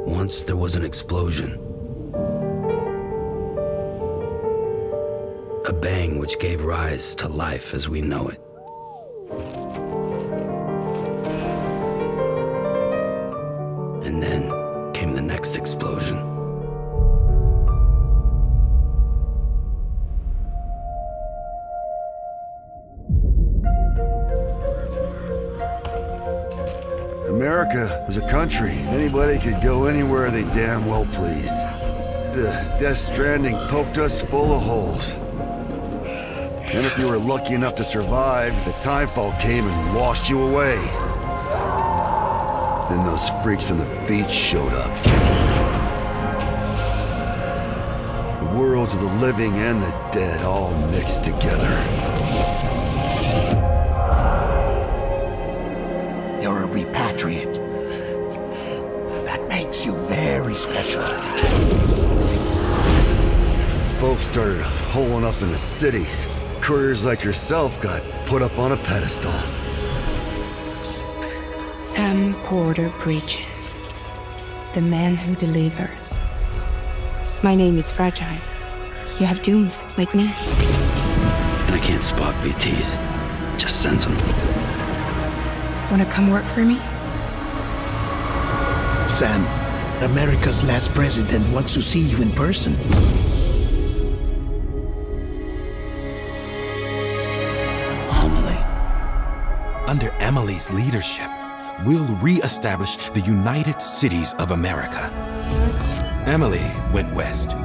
Once there was an explosion. A bang which gave rise to life as we know it. And then came the next explosion. America was a country. Anybody could go anywhere they damn well pleased. The Death Stranding poked us full of holes. And if you were lucky enough to survive, the timefall came and washed you away. Then those freaks from the beach showed up. The worlds of the living and the dead all mixed together. You're a repatriate. That makes you very special. Folks started holing up in the cities. Couriers like yourself got put up on a pedestal. Sam Porter Bridges, the man who delivers. My name is Fragile. You have dooms like me. And I can't spot BTs. Just sense them. Wanna come work for me? Sam, America's last president wants to see you in person. Homily. Under Emily's leadership, we'll re-establish the United Cities of America. Emily went west.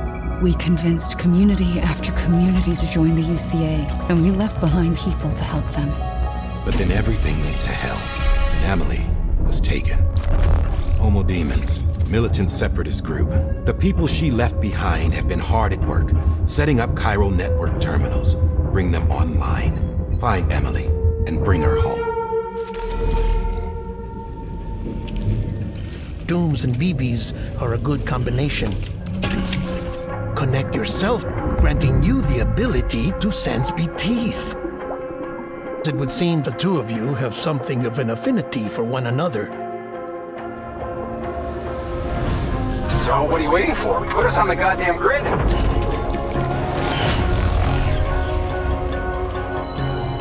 We convinced community after community to join the UCA, and we left behind people to help them. But then everything went to hell, and Emily was taken. Homo Demons, militant separatist group. The people she left behind have been hard at work, setting up chiral network terminals. Bring them online. Find Emily, and bring her home. Dooms and BBs are a good combination. Connect yourself, granting you the ability to sense BTs. It would seem the two of you have something of an affinity for one another. So what are you waiting for? Put us on the goddamn grid.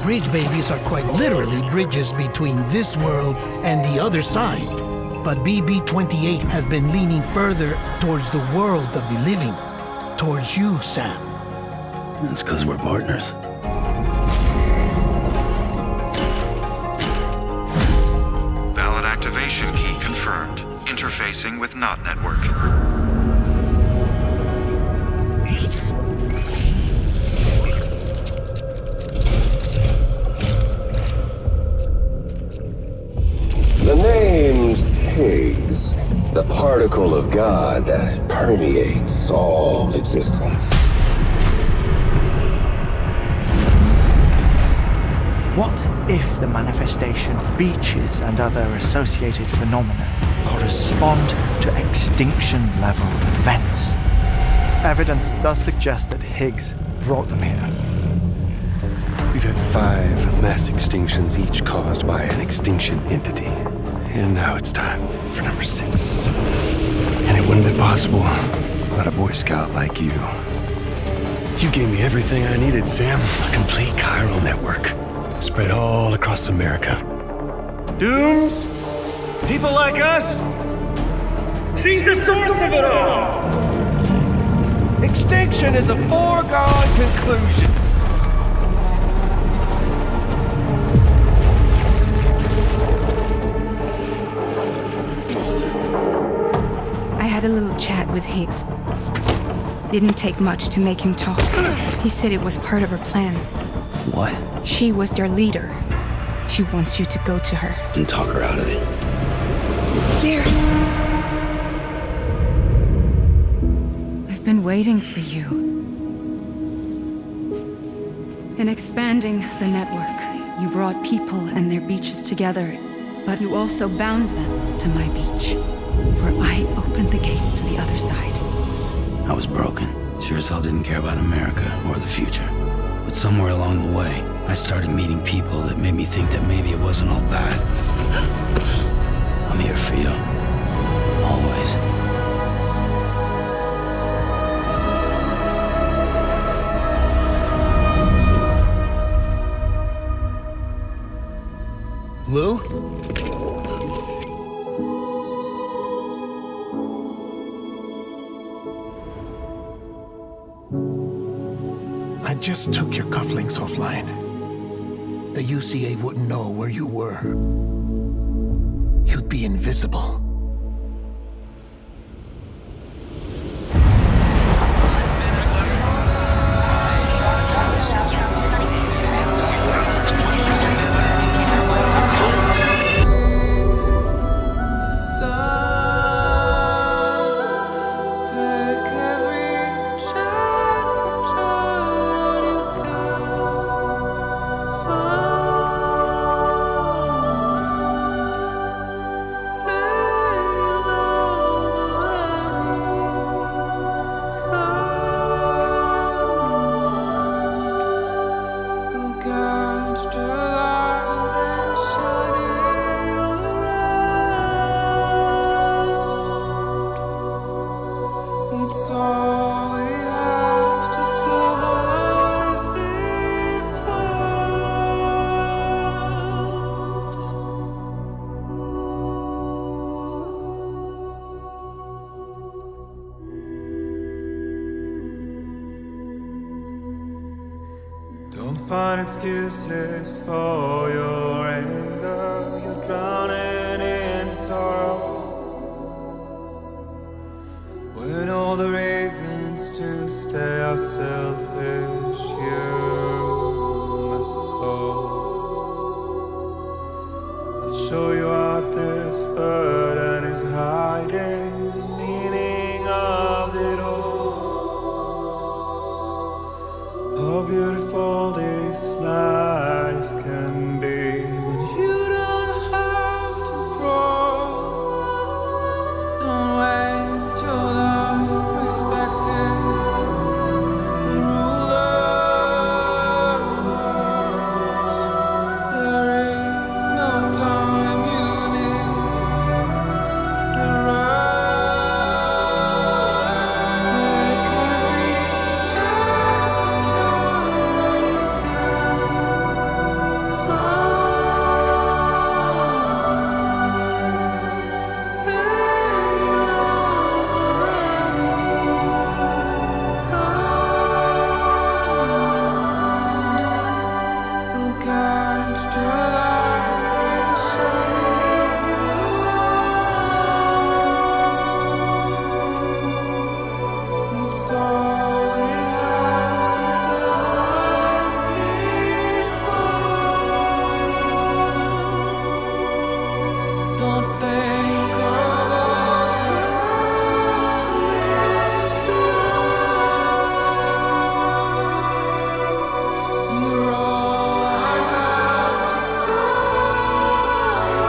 Bridge babies are quite literally bridges between this world and the other side. But BB-28 has been leaning further towards the world of the living. Towards you, Sam. That's because we're partners. Valid activation key confirmed. Interfacing with NOT network. The name's Higgs, the particle of God that permeates all existence. What if the manifestation of beaches and other associated phenomena correspond to extinction-level events? Evidence does suggest that Higgs brought them here. We've had 5 mass extinctions, each caused by an extinction entity. And now it's time for number 6. And it wouldn't be possible without a Boy Scout like you. You gave me everything I needed, Sam. A complete chiral network, spread all across America. Dooms? People like us? She's the source of it all! Extinction is a foregone conclusion. I had a little chat with Higgs. Didn't take much to make him talk. He said it was part of her plan. What? She was their leader. She wants you to go to her. And talk her out of it. There. I've been waiting for you. In expanding the network, you brought people and their beaches together, but you also bound them to my beach, where I opened the gates to the other side. I was broken. Sure as hell didn't care about America or the future. But somewhere along the way, I started meeting people that made me think that maybe it wasn't all bad. I'm here for you. Always. Lou? I just took your cufflinks offline. The UCA wouldn't know where you were. You'd be invisible. Don't find excuses for your anger. You're drowning in sorrow. When all the reasons to stay are selfish, you must go. I'll show you out this burden is hiding the meaning of it all. How beautiful this life can be when you don't have to grow. Don't waste your life respecting the rulers. There is no time you need to run. Take every chance of joy that you can find. Then love will let me come. Go catch the light is shining around. It's all we have to survive this world. Don't think of all you have to live beyond. You're all I have to survive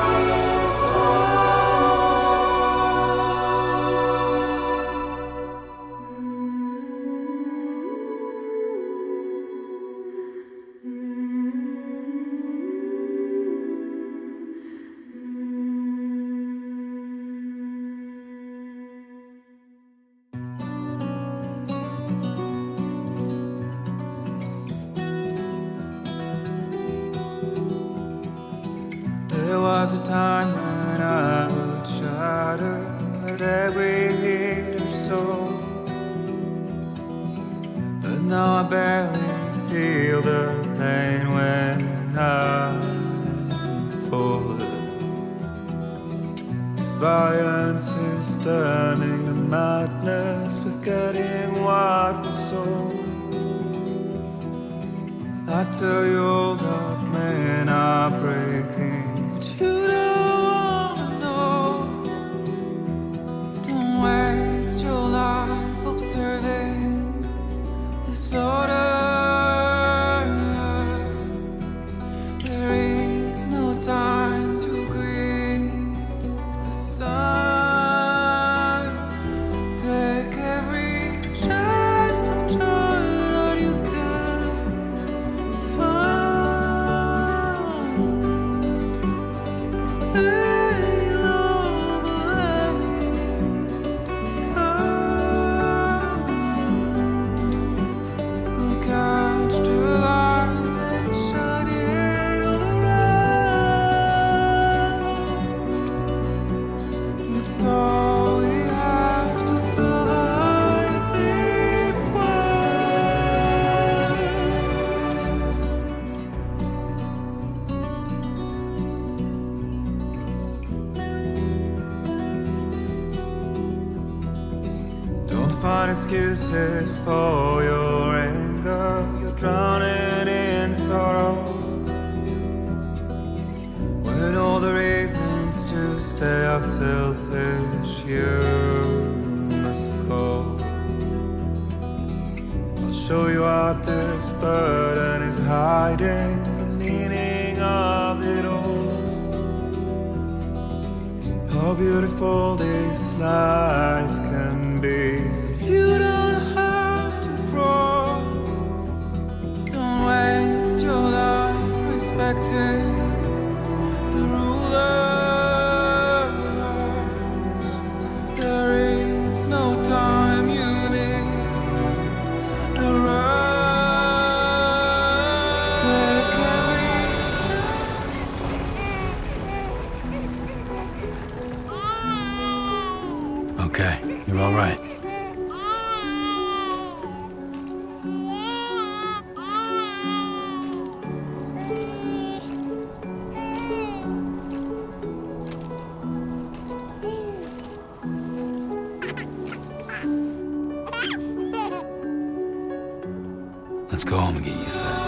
this world. There was a time when I would shatter every hidden soul, but now I barely feel the pain when I fall. This violence is turning to madness, forgetting what was sold. I tell you all that men are breaking, but you don't wanna know. Don't waste your life observing the slaughter. There is no time to grieve the sun. Take every find excuses for your anger. You're drowning in sorrow, when all the reasons to stay are selfish. You must go. I'll show you what this burden is hiding, the meaning of it all. How beautiful this life can be. You don't have to grow. Don't waste your life respecting the rulers. There is no time you need to run. Take every Okay, you're all right. Let's go home and get you fed.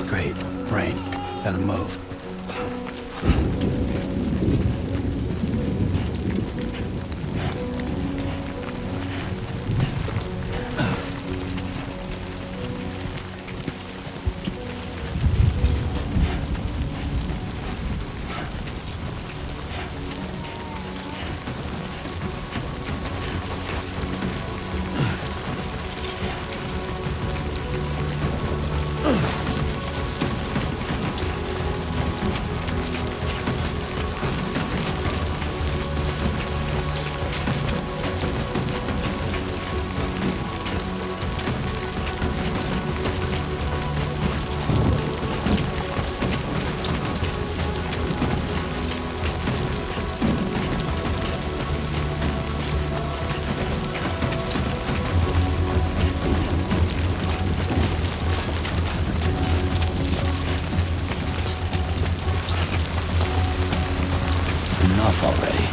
Great. Rain. Gotta move. Enough already.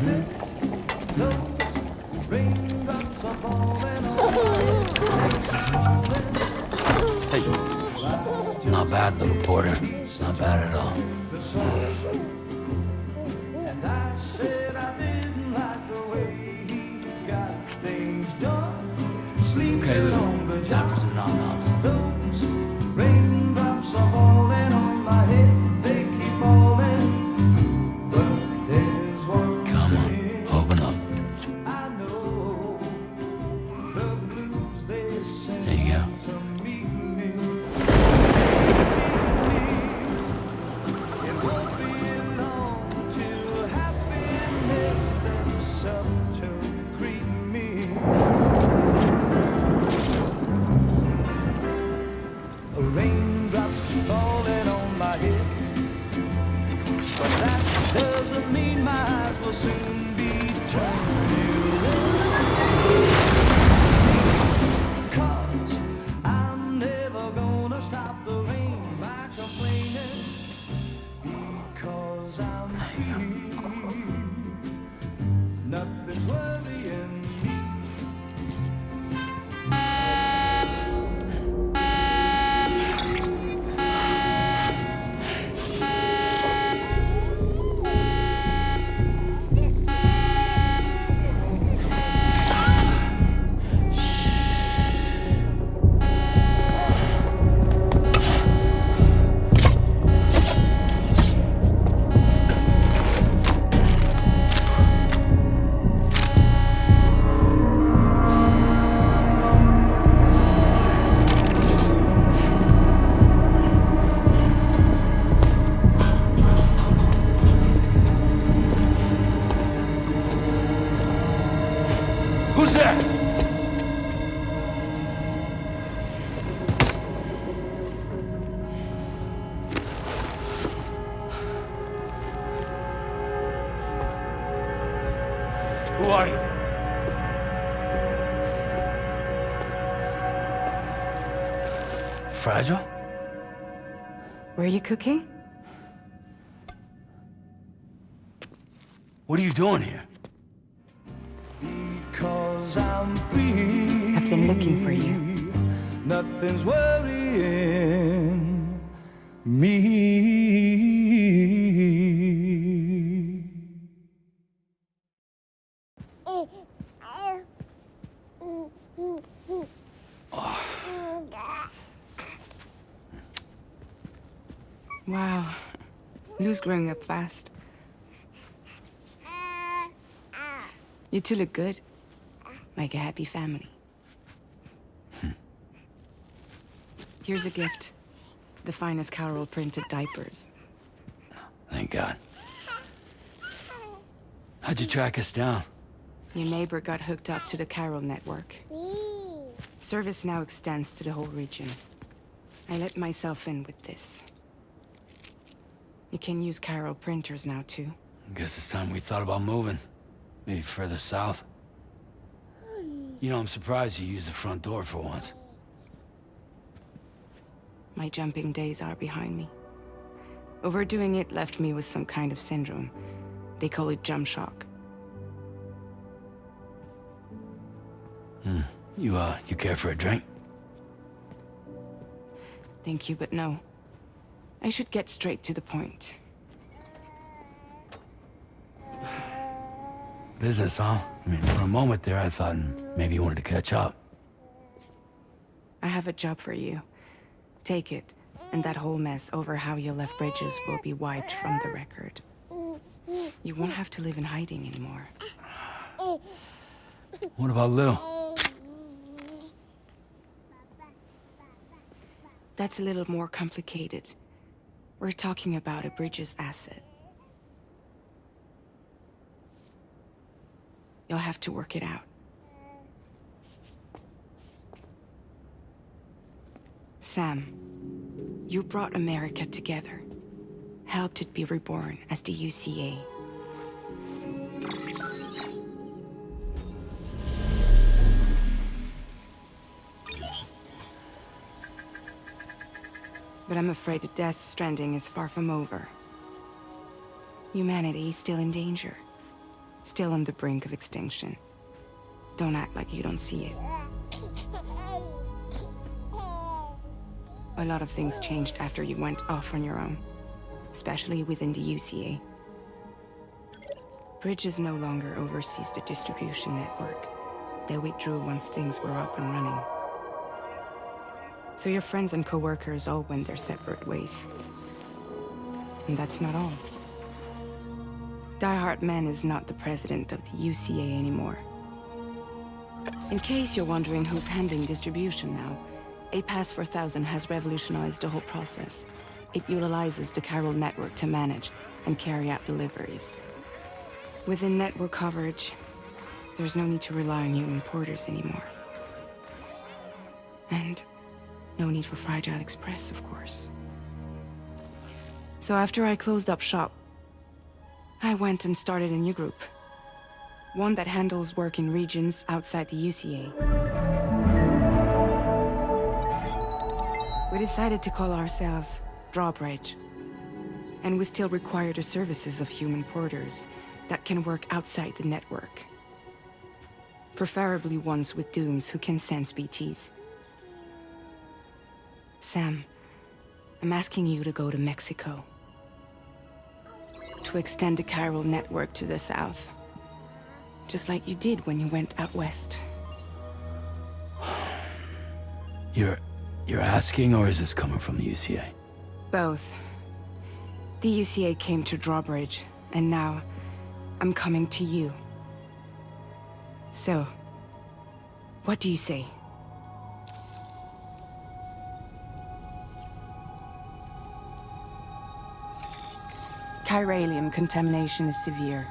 Hey. Not bad, little porter. Not bad at all. Okay, Lou. Time for some nom-noms. Raindrops are falling on my head, they keep falling. But there's one Come on, open up. I know. The blues they send There you go. to meet me. It won't be long till happiness steps up to greet me. Raindrops falling on my head, but that doesn't mean my eyes will soon be turning red. 'Cause I'm never gonna stop the rain by complaining, because I'm free. Nothing's worrying me. Who's there? Who are you? Fragile? Were you cooking? What are you doing here? Because I'm free. I've been looking for you. Nothing's worrying me. Wow. Lou's growing up fast. You two look good. Like a happy family. Here's a gift. The finest Carol printed diapers. Thank God. How'd you track us down? Your neighbor got hooked up to the Carol network. Service now extends to the whole region. I let myself in with this. You can use Carol printers now, too. Guess it's time we thought about moving. Maybe further south. You know, I'm surprised you used the front door for once. My jumping days are behind me. Overdoing it left me with some kind of syndrome. They call it jump shock. You care for a drink? Thank you, but no. I should get straight to the point. Business, huh? I mean, for a moment there, I thought maybe you wanted to catch up. I have a job for you. Take it, and that whole mess over how you left Bridges will be wiped from the record. You won't have to live in hiding anymore. What about Lou? That's a little more complicated. We're talking about a Bridges asset. You'll have to work it out. Sam, you brought America together. Helped it be reborn as the UCA. But I'm afraid that Death Stranding is far from over. Humanity is still in danger. still on the brink of extinction. Don't act like you don't see it. A lot of things changed after you went off on your own, especially within the UCA. Bridges no longer oversees the distribution network. They withdrew once things were up and running. So your friends and co-workers all went their separate ways. And that's not all. Die Hard Man is not the president of the UCA anymore. In case you're wondering who's handling distribution now, APAS 4000 has revolutionized the whole process. It utilizes the chiral network to manage and carry out deliveries. Within network coverage, there's no need to rely on human porters anymore. And no need for Fragile Express, of course. So after I closed up shop, I went and started a new group. One that handles work in regions outside the UCA. We decided to call ourselves DRAWBRIDGE. And we still require the services of human porters that can work outside the network. Preferably ones with dooms who can sense BTs. Sam, I'm asking you to go to Mexico. To extend the chiral network to the south. Just like you did when you went out west. You're asking, or is this coming from the UCA? Both. The UCA came to DRAWBRIDGE, and now I'm coming to you. So, what do you say? Chiralium contamination is severe.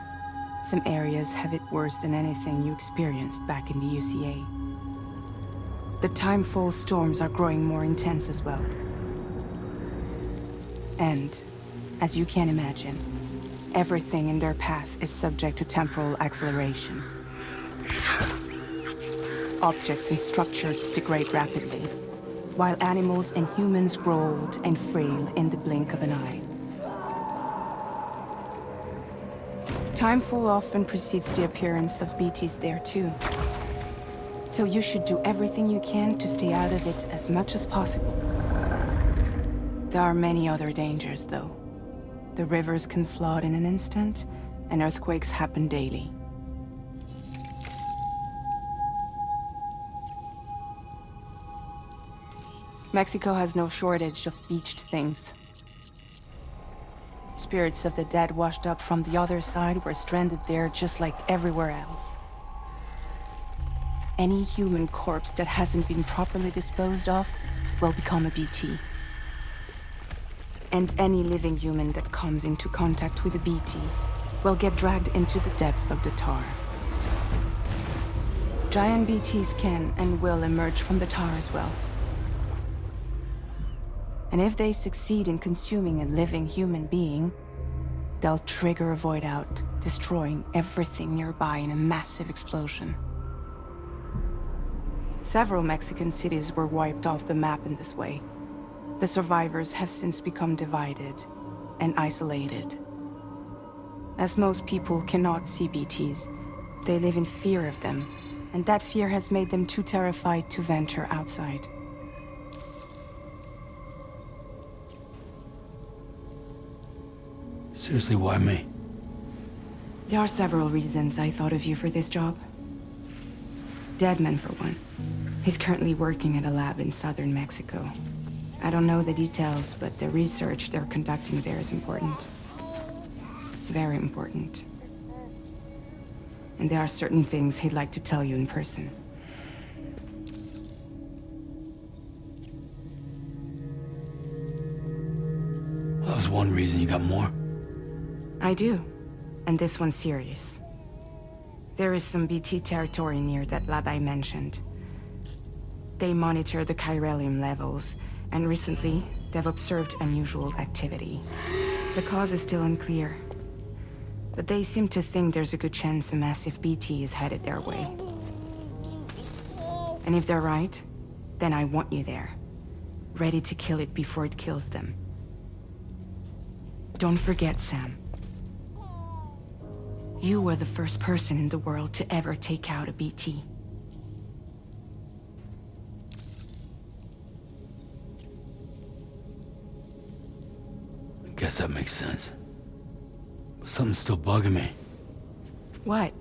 Some areas have it worse than anything you experienced back in the UCA. The timefall storms are growing more intense as well. And, as you can imagine, everything in their path is subject to temporal acceleration. Objects and structures degrade rapidly, while animals and humans grow old and frail in the blink of an eye. Timefall often precedes the appearance of BTs there too. So you should do everything you can to stay out of it as much as possible. There are many other dangers, though. The rivers can flood in an instant, and earthquakes happen daily. Mexico has no shortage of beached things. Spirits of the dead washed up from the other side were stranded there just like everywhere else. Any human corpse that hasn't been properly disposed of will become a BT. And any living human that comes into contact with a BT will get dragged into the depths of the tar. Giant BTs can and will emerge from the tar as well. And if they succeed in consuming a living human being, they'll trigger a void out, destroying everything nearby in a massive explosion. Several Mexican cities were wiped off the map in this way. The survivors have since become divided and isolated. As most people cannot see BTs, they live in fear of them, and that fear has made them too terrified to venture outside. Seriously, why me? There are several reasons I thought of you for this job. Deadman, for one. He's currently working at a lab in southern Mexico. I don't know the details, but the research they're conducting there is important. Very important. And there are certain things he'd like to tell you in person. That was one reason. You got more? I do. And this one's serious. There is some BT territory near that lab I mentioned. They monitor the chiralium levels, and recently, they've observed unusual activity. The cause is still unclear, but they seem to think there's a good chance a massive BT is headed their way. And if they're right, then I want you there, ready to kill it before it kills them. Don't forget, Sam. You were the first person in the world to ever take out a BT. I guess that makes sense. But something's still bugging me. What?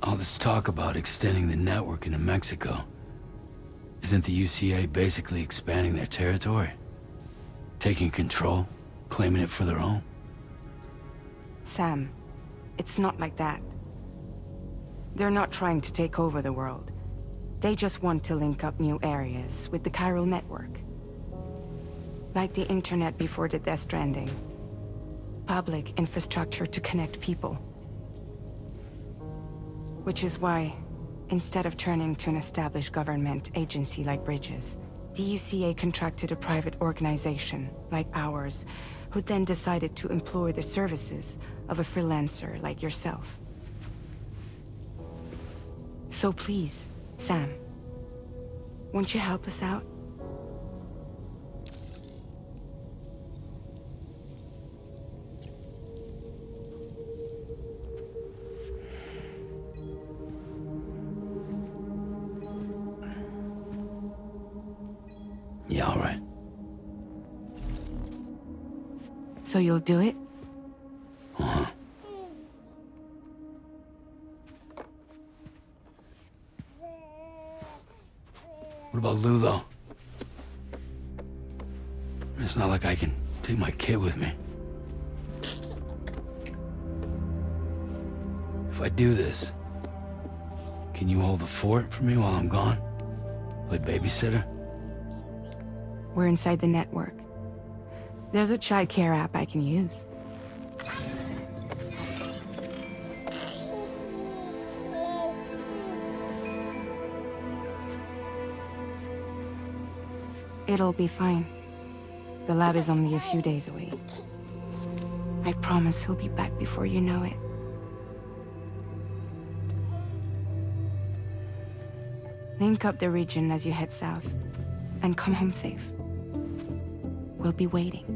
All this talk about extending the network into Mexico. Isn't the UCA basically expanding their territory? Taking control, claiming it for their own? Sam, it's not like that. They're not trying to take over the world. They just want to link up new areas with the chiral network. Like the internet before the Death Stranding. Public infrastructure to connect people. Which is why, instead of turning to an established government agency like Bridges, the UCA contracted a private organization, like ours, who then decided to employ the services of a freelancer like yourself. So please, Sam, won't you help us out? Yeah, all right. So you'll do it? Uh-huh. What about Lou, though? It's not like I can take my kid with me. If I do this, can you hold the fort for me while I'm gone? Play babysitter? We're inside the network. There's a child care app I can use. It'll be fine. The lab is only a few days away. I promise he'll be back before you know it. Link up the region as you head south, and come home safe. We'll be waiting.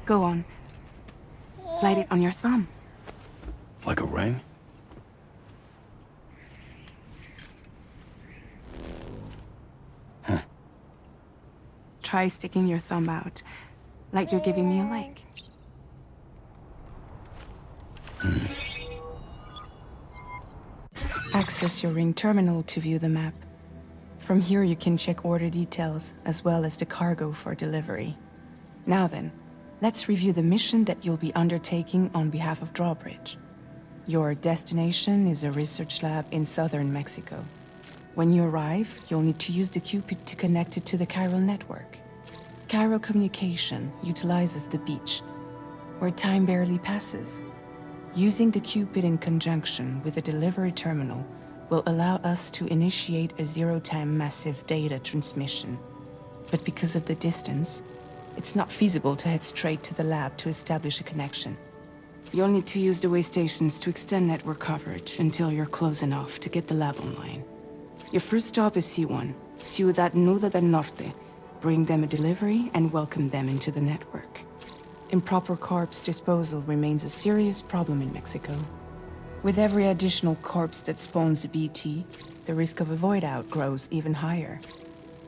Go on. Slide it on your thumb. Like a ring? Huh. Try sticking your thumb out, like you're giving me a like. Access your ring terminal to view the map. From here you can check order details, as well as the cargo for delivery. Now then, let's review the mission that you'll be undertaking on behalf of DRAWBRIDGE. Your destination is a research lab in southern Mexico. When you arrive, you'll need to use the Cupid to connect it to the chiral network. Chiral communication utilizes the beach, where time barely passes. Using the Cupid in conjunction with the delivery terminal will allow us to initiate a zero-time massive data transmission. But because of the distance, it's not feasible to head straight to the lab to establish a connection. You'll need to use the way stations to extend network coverage until you're close enough to get the lab online. Your first stop is C1, Ciudad Nuda del Norte. Bring them a delivery and welcome them into the network. Improper corpse disposal remains a serious problem in Mexico. With every additional corpse that spawns a BT, the risk of a void out grows even higher.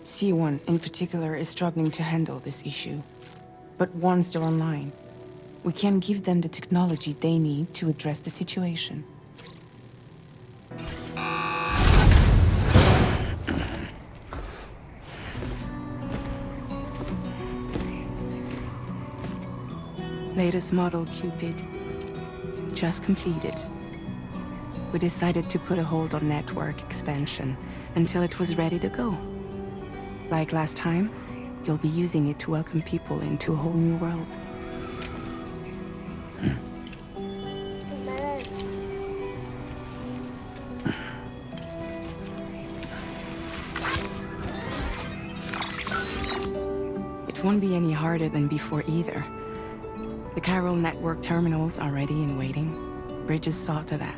C1 in particular is struggling to handle this issue. But once they're online, we can give them the technology they need to address the situation. Latest model Cupid just completed. We decided to put a hold on network expansion until it was ready to go. Like last time, you'll be using it to welcome people into a whole new world. It won't be any harder than before either. The Chiral network terminals are ready and waiting. Bridges saw to that.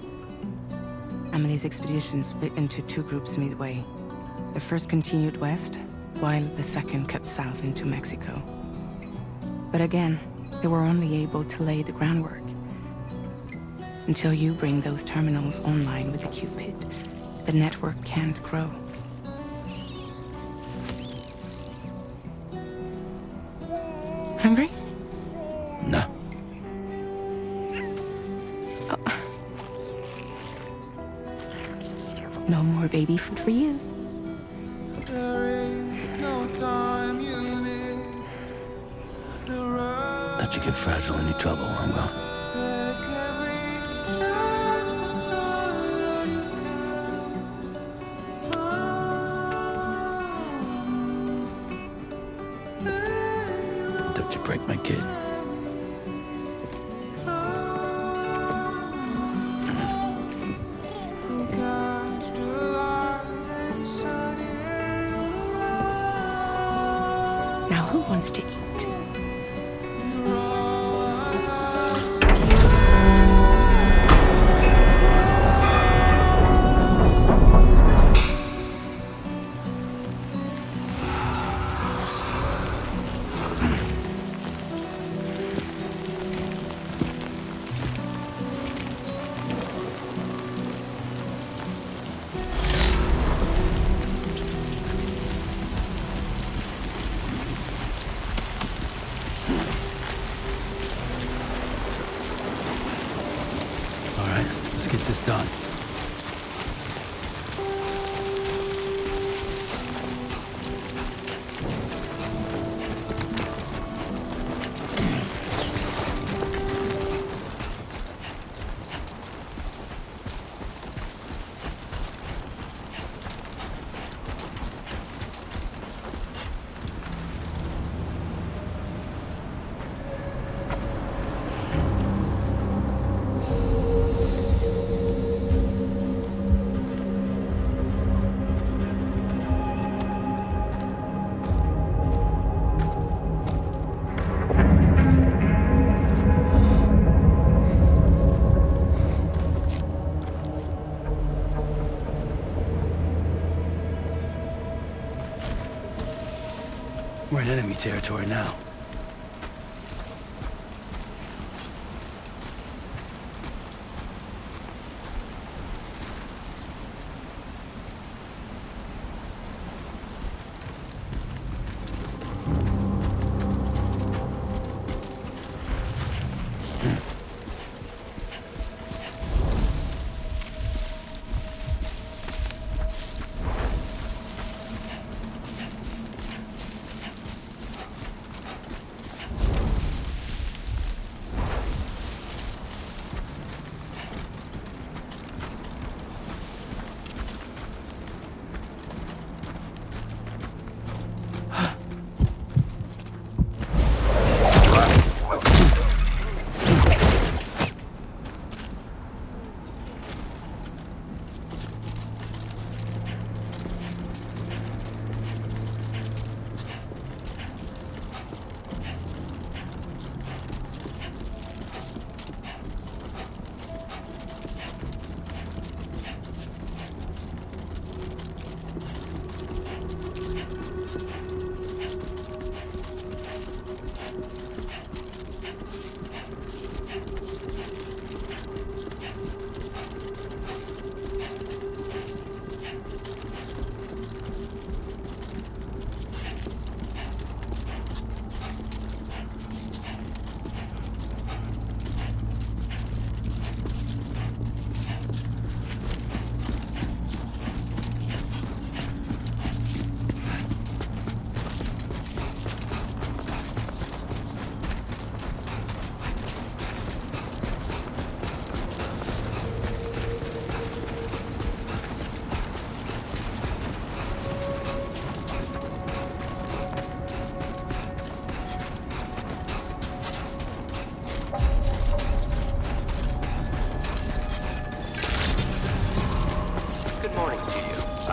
Emily's expedition split into two groups midway. The first continued west, while the second cut south into Mexico. But again, they were only able to lay the groundwork. Until you bring those terminals online with the Cupid, the network can't grow. Hungry? No. Oh. No more baby food for you. Let you get fragile any trouble, I will. Don't you break my kid. Now who wants to eat? Get this done. We're in enemy territory now.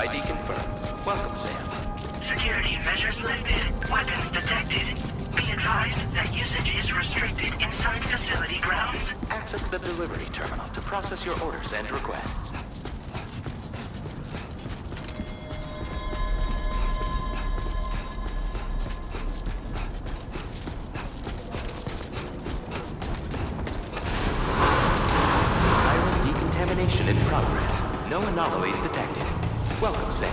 ID confirmed. Welcome, Sam. Security measures lifted. Weapons detected. Be advised that usage is restricted inside facility grounds. Access the delivery terminal to process your orders and requests. Decontamination in progress. No anomalies detected. Welcome, Sam.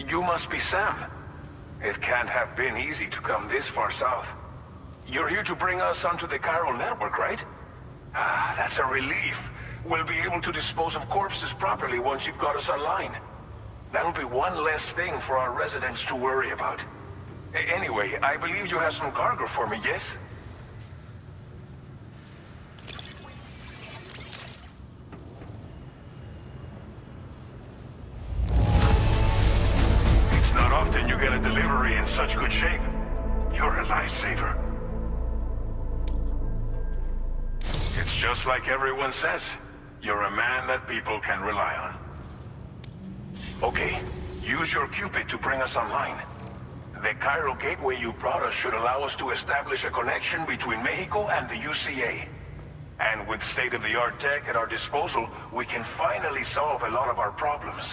You must be Sam. It can't have been easy to come this far south. You're here to bring us onto the chiral network, right? Ah, that's a relief. We'll be able to dispose of corpses properly once you've got us online. That'll be one less thing for our residents to worry about. Anyway, I believe you have some cargo for me, yes? It's not often you get a delivery in such good shape. You're a lifesaver. It's just like everyone says. You're a man that people can rely on. Okay, use your Cupid to bring us online. The chiral gateway you brought us should allow us to establish a connection between Mexico and the UCA. And with state-of-the-art tech at our disposal, we can finally solve a lot of our problems.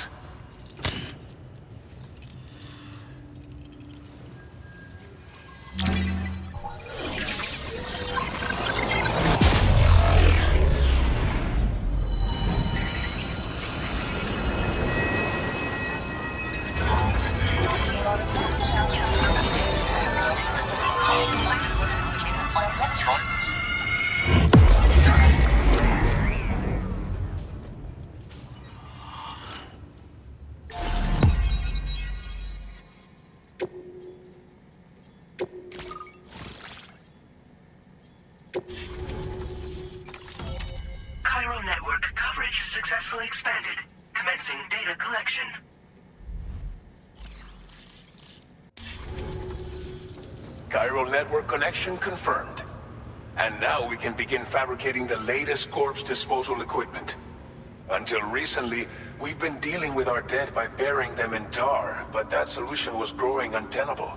Chiral network coverage successfully expanded. Commencing data collection. Chiral network connection confirmed. And now we can begin fabricating the latest corpse disposal equipment. Until recently, we've been dealing with our dead by burying them in tar, but that solution was growing untenable.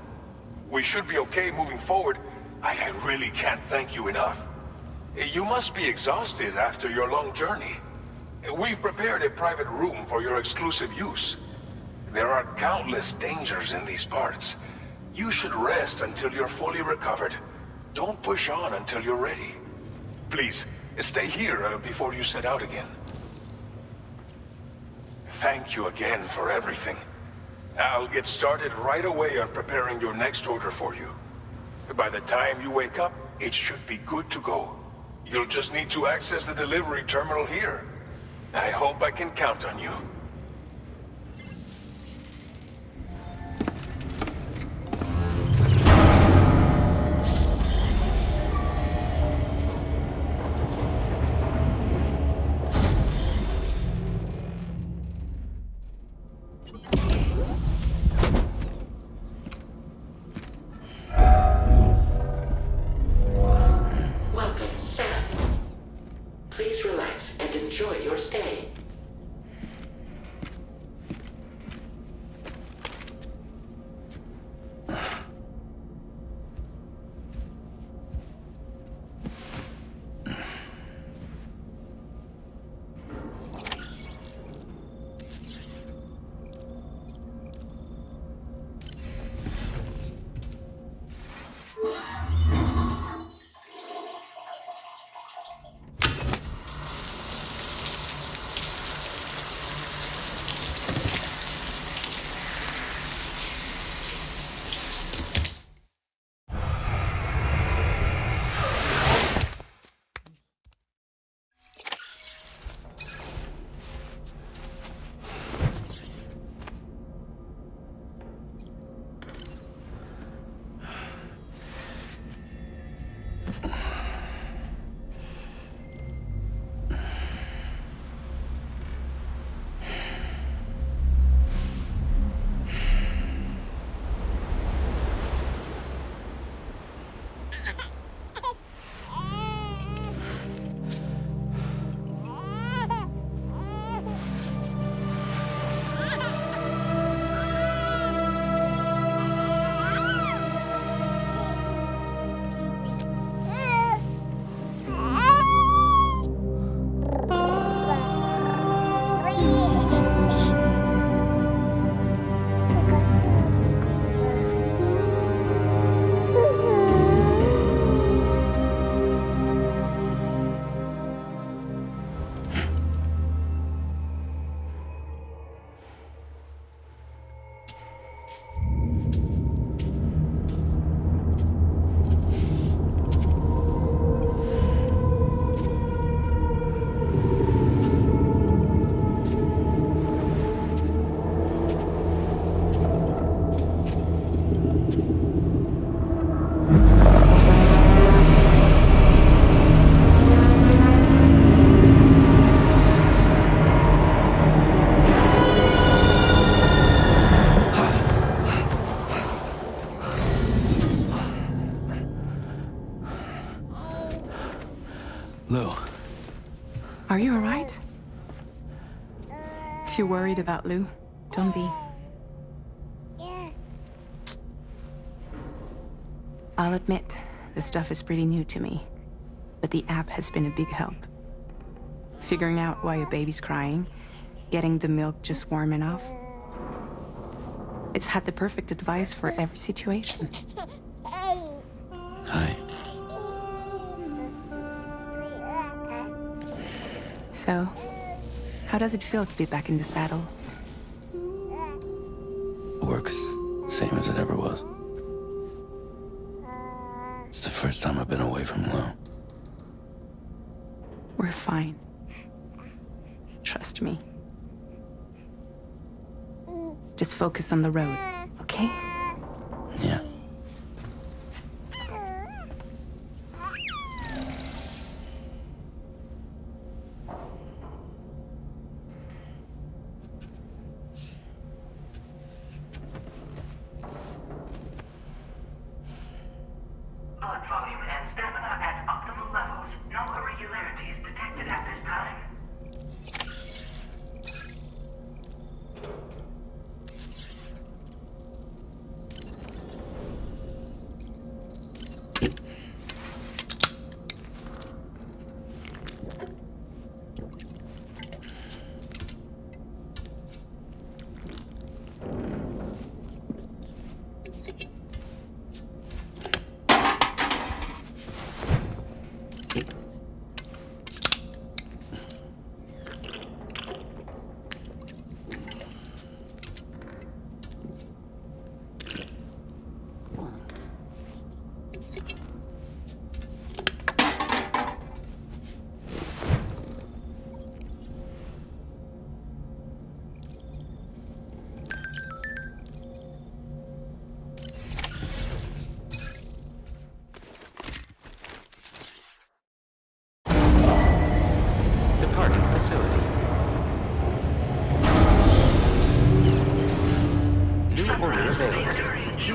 We should be okay moving forward. I really can't thank you enough. You must be exhausted after your long journey. We've prepared a private room for your exclusive use. There are countless dangers in these parts. You should rest until you're fully recovered. Don't push on until you're ready. Please, stay here before you set out again. Thank you again for everything. I'll get started right away on preparing your next order for you. By the time you wake up, it should be good to go. You'll just need to access the delivery terminal here. I hope I can count on you. Are you alright? If you're worried about Lou, don't be. I'll admit, this stuff is pretty new to me, but the app has been a big help. Figuring out why a baby's crying, getting the milk just warm enough. It's had the perfect advice for every situation. Hi. So, how does it feel to be back in the saddle? Work's same as it ever was. It's the first time I've been away from Lou. We're fine. Trust me. Just focus on the road, okay? Yeah. Blood volume and stamina at optimal levels. No irregularities detected at this time.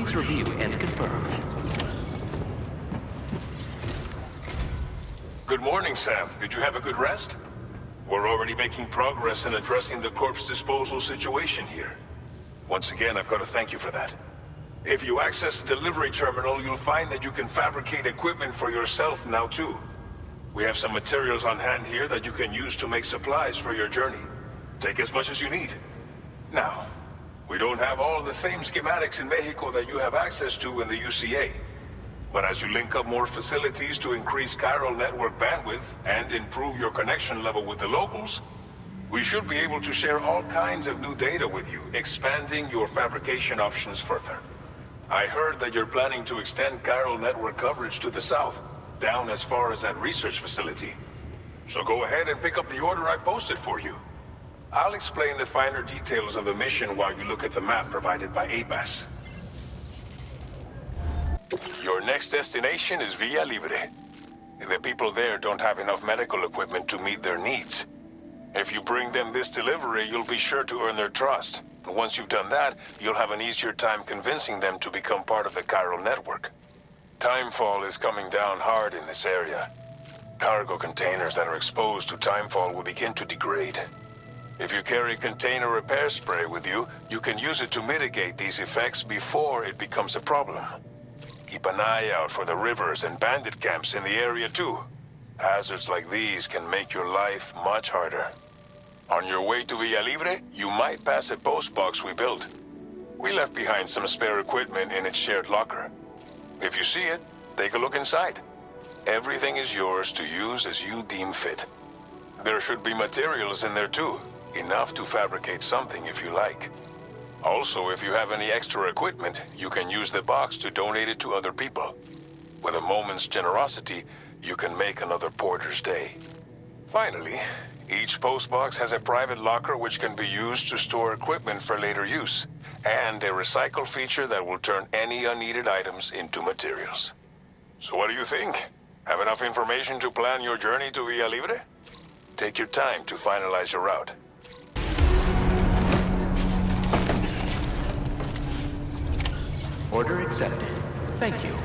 Please review and confirm. Good morning, Sam. Did you have a good rest? We're already making progress in addressing the corpse disposal situation here. Once again, I've got to thank you for that. If you access the delivery terminal, you'll find that you can fabricate equipment for yourself now too. We have some materials on hand here that you can use to make supplies for your journey. Take as much as you need. Now, we don't have all the same schematics in Mexico that you have access to in the UCA. But as you link up more facilities to increase chiral network bandwidth and improve your connection level with the locals, we should be able to share all kinds of new data with you, expanding your fabrication options further. I heard that you're planning to extend chiral network coverage to the south, down as far as that research facility. So go ahead and pick up the order I posted for you. I'll explain the finer details of the mission while you look at the map provided by ABAS. Your next destination is Villa Libre. The people there don't have enough medical equipment to meet their needs. If you bring them this delivery, you'll be sure to earn their trust. Once you've done that, you'll have an easier time convincing them to become part of the chiral network. Timefall is coming down hard in this area. Cargo containers that are exposed to timefall will begin to degrade. If you carry container repair spray with you, you can use it to mitigate these effects before it becomes a problem. Keep an eye out for the rivers and bandit camps in the area too. Hazards like these can make your life much harder. On your way to Villa Libre, you might pass a post box we built. We left behind some spare equipment in its shared locker. If you see it, take a look inside. Everything is yours to use as you deem fit. There should be materials in there too, enough to fabricate something if you like. Also, if you have any extra equipment, you can use the box to donate it to other people. With a moment's generosity, you can make another porter's day. Finally, each postbox has a private locker which can be used to store equipment for later use, and a recycle feature that will turn any unneeded items into materials. So what do you think? Have enough information to plan your journey to Villa Libre? Take your time to finalize your route. Order accepted. Thank you.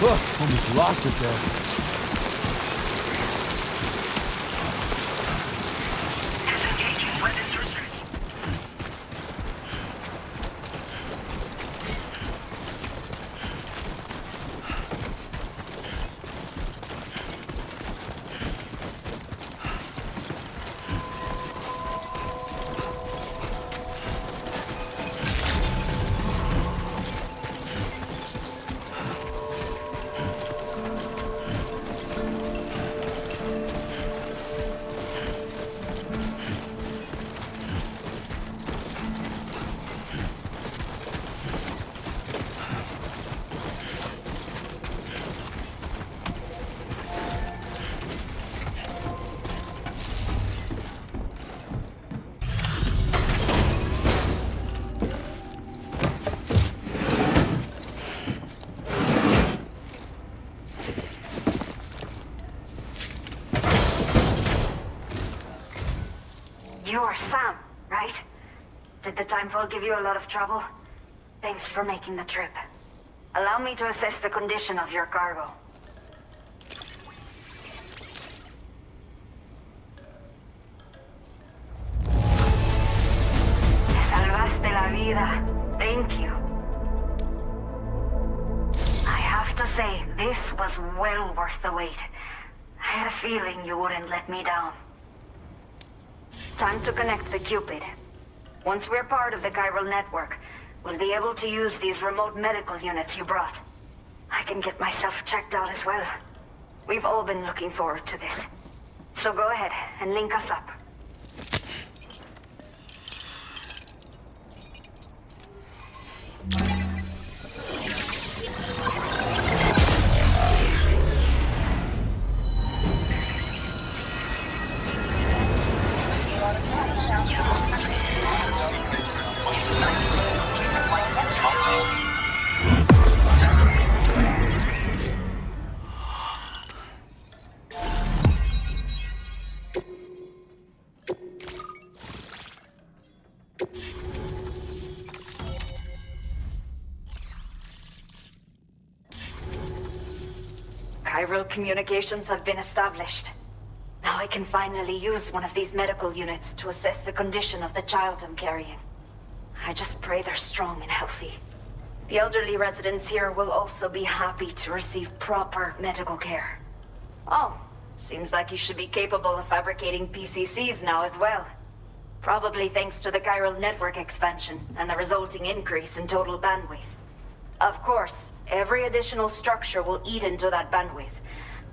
Almost lost it there. Disengaging weapons restricted. You're Sam, right? Did the Timefall give you a lot of trouble? Thanks for making the trip. Allow me to assess the condition of your cargo. Salvaste la vida. Thank you. I have to say, this was well worth the wait. I had a feeling you wouldn't let me down. Time to connect the Cupid. Once we're part of the chiral network, we'll be able to use these remote medical units you brought. I can get myself checked out as well. We've all been looking forward to this. So go ahead and link us up. Chiral communications have been established. Now I can finally use one of these medical units to assess the condition of the child I'm carrying. I just pray they're strong and healthy. The elderly residents here will also be happy to receive proper medical care. Oh, seems like you should be capable of fabricating PCCs now as well. Probably thanks to the chiral network expansion and the resulting increase in total bandwidth. Of course, every additional structure will eat into that bandwidth,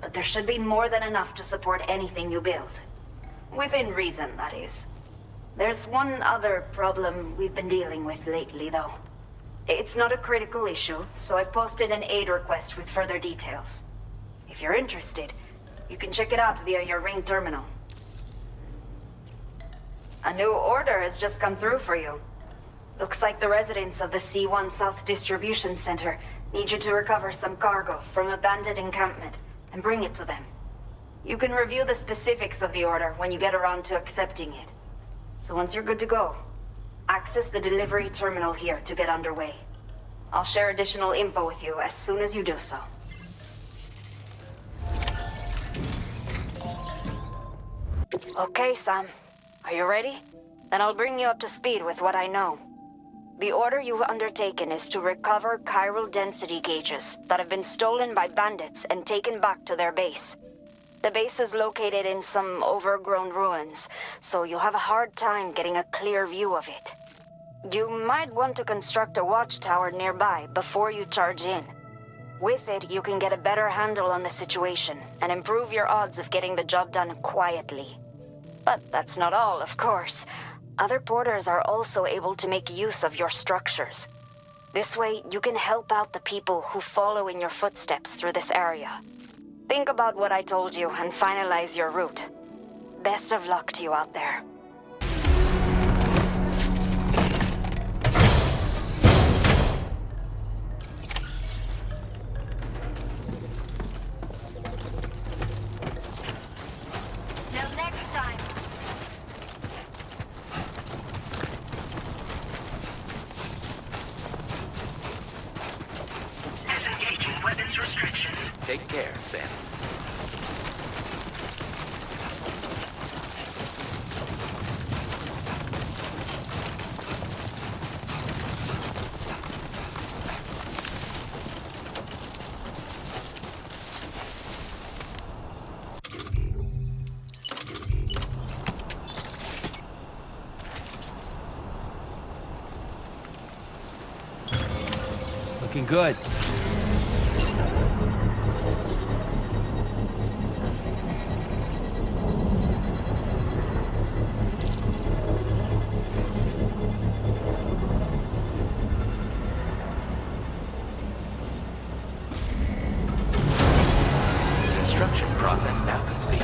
but there should be more than enough to support anything you build. Within reason, that is. There's one other problem we've been dealing with lately, though. It's not a critical issue, so I've posted an aid request with further details. If you're interested, you can check it out via your Ring terminal. A new order has just come through for you. Looks like the residents of the C1 South Distribution Center need you to recover some cargo from a bandit encampment and bring it to them. You can review the specifics of the order when you get around to accepting it. So once you're good to go, access the delivery terminal here to get underway. I'll share additional info with you as soon as you do so. Okay, Sam. Are you ready? Then I'll bring you up to speed with what I know. The order you've undertaken is to recover chiral density gauges that have been stolen by bandits and taken back to their base. The base is located in some overgrown ruins, so you'll have a hard time getting a clear view of it. You might want to construct a watchtower nearby before you charge in. With it, you can get a better handle on the situation and improve your odds of getting the job done quietly. But that's not all, of course. Other porters are also able to make use of your structures. This way, you can help out the people who follow in your footsteps through this area. Think about what I told you and finalize your route. Best of luck to you out there. Till next time. Disengaging weapons restrictions. Take care, Sam. Looking good. Construction process now complete.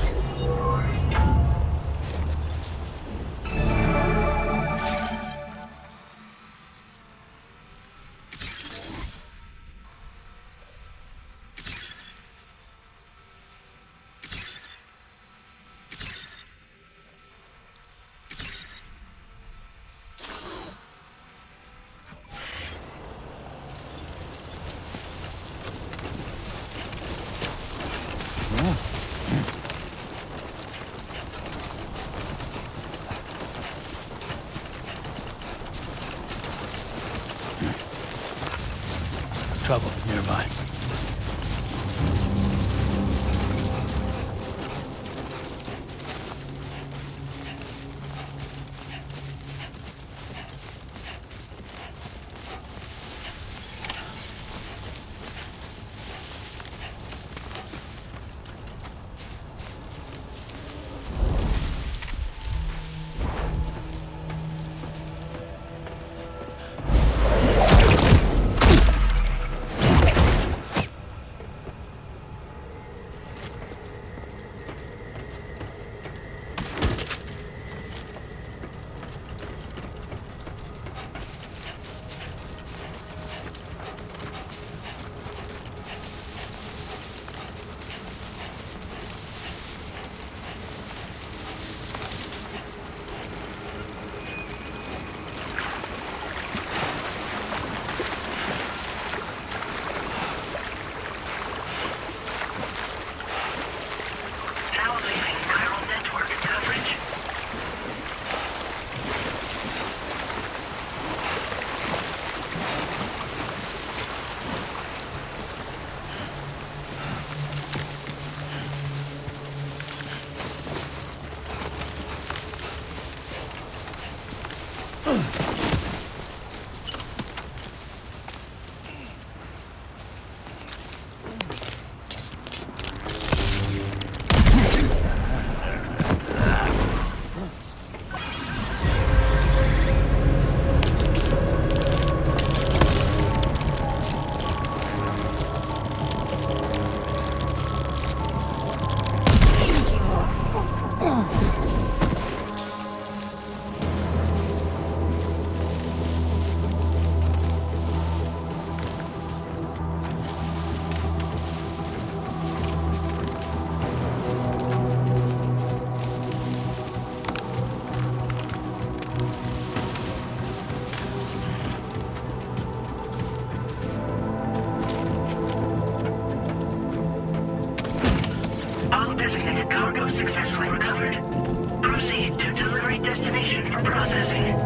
Trouble nearby. Designated cargo successfully recovered. Proceed to delivery destination for processing.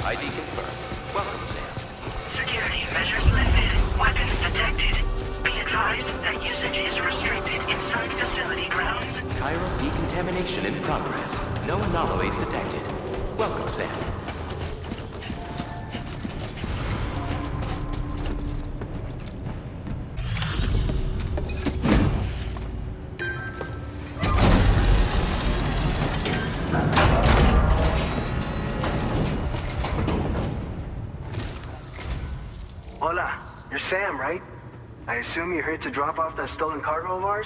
ID confirmed. Welcome, Sam. Security measures lifted. Weapons detected. Be advised that usage is restricted inside facility grounds. Chiral decontamination in progress. No anomalies detected. Welcome, Sam. Sam, right? I assume you're here to drop off that stolen cargo of ours?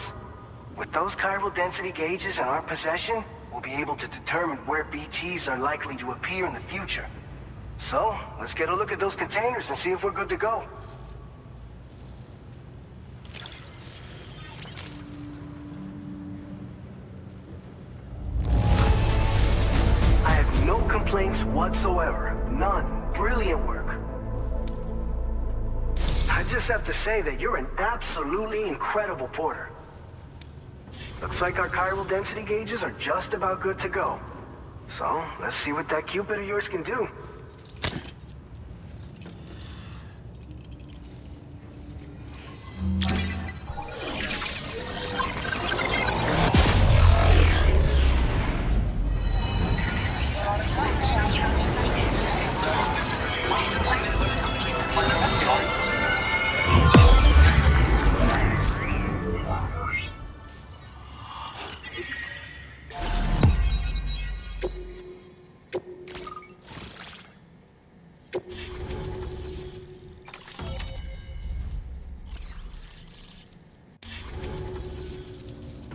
With those chiral density gauges in our possession, we'll be able to determine where BTs are likely to appear in the future. So, let's get a look at those containers and see if we're good to go. I have no complaints whatsoever. None. Brilliant work. I just have to say that you're an absolutely incredible porter. Looks like our chiral density gauges are just about good to go. So, let's see what that Cupid of yours can do.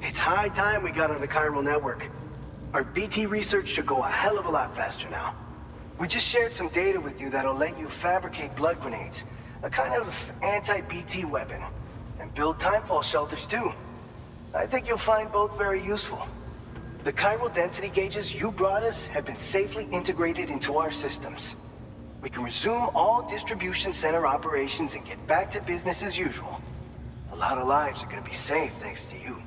It's high time we got on the chiral network. Our BT research should go a hell of a lot faster now. We just shared some data with you that'll let you fabricate blood grenades, a kind of anti-BT weapon, and build timefall shelters too. I think you'll find both very useful. The chiral density gauges you brought us have been safely integrated into our systems. We can resume all distribution center operations and get back to business as usual. A lot of lives are gonna be saved thanks to you.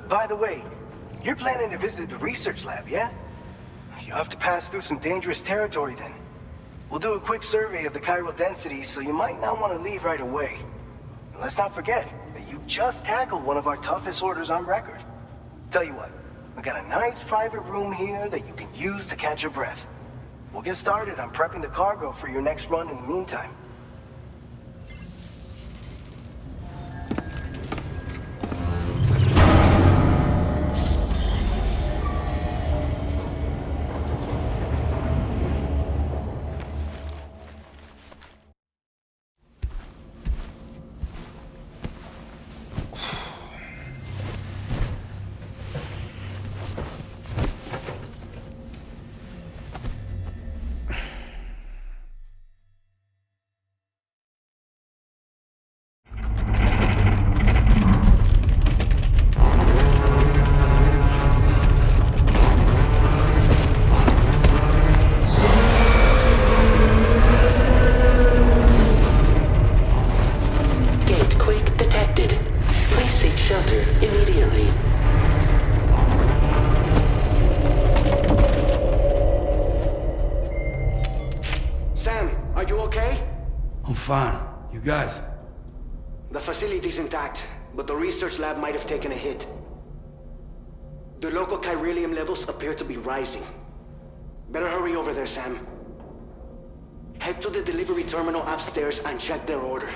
By the way, you're planning to visit the research lab, yeah? You'll have to pass through some dangerous territory then. We'll do a quick survey of the chiral density, so you might not want to leave right away. And let's not forget that you just tackled one of our toughest orders on record. Tell you what, we got a nice private room here that you can use to catch your breath. We'll get started on prepping the cargo for your next run in the meantime. Fine. You guys? The facility's intact, but the research lab might have taken a hit. The local chiralium levels appear to be rising. Better hurry over there, Sam. Head to the delivery terminal upstairs and check their order.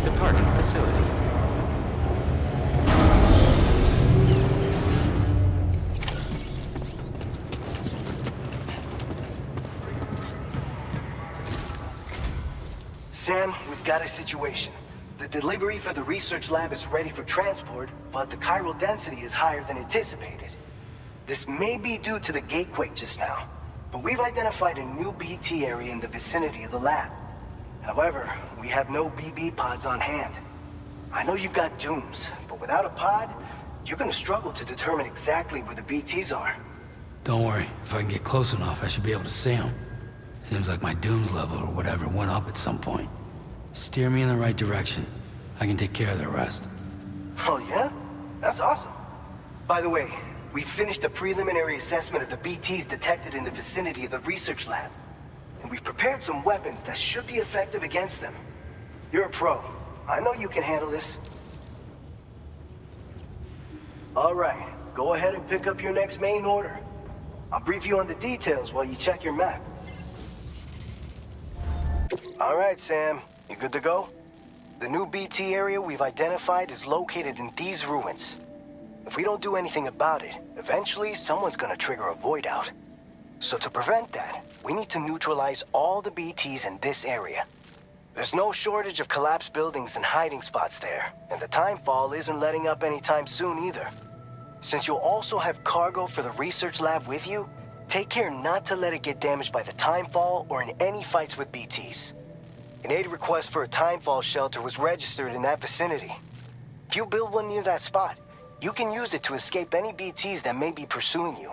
Departing facility. Sam, we've got a situation. The delivery for the research lab is ready for transport, but the chiral density is higher than anticipated. This may be due to the gatequake just now, but we've identified a new BT area in the vicinity of the lab. However, we have no BB pods on hand. I know you've got dooms, but without a pod, you're gonna struggle to determine exactly where the BTs are. Don't worry. If I can get close enough, I should be able to see them. Seems like my dooms level or whatever went up at some point. Steer me in the right direction. I can take care of the rest. Oh yeah? That's awesome. By the way, we finished a preliminary assessment of the BTs detected in the vicinity of the research lab. And we've prepared some weapons that should be effective against them. You're a pro. I know you can handle this. All right, go ahead and pick up your next main order. I'll brief you on the details while you check your map. All right, Sam. You good to go? The new BT area we've identified is located in these ruins. If we don't do anything about it, eventually someone's gonna trigger a void out. So to prevent that, we need to neutralize all the BTs in this area. There's no shortage of collapsed buildings and hiding spots there, and the timefall isn't letting up anytime soon either. Since you'll also have cargo for the research lab with you, take care not to let it get damaged by the timefall or in any fights with BTs. An aid request for a timefall shelter was registered in that vicinity. If you build one near that spot, you can use it to escape any BTs that may be pursuing you.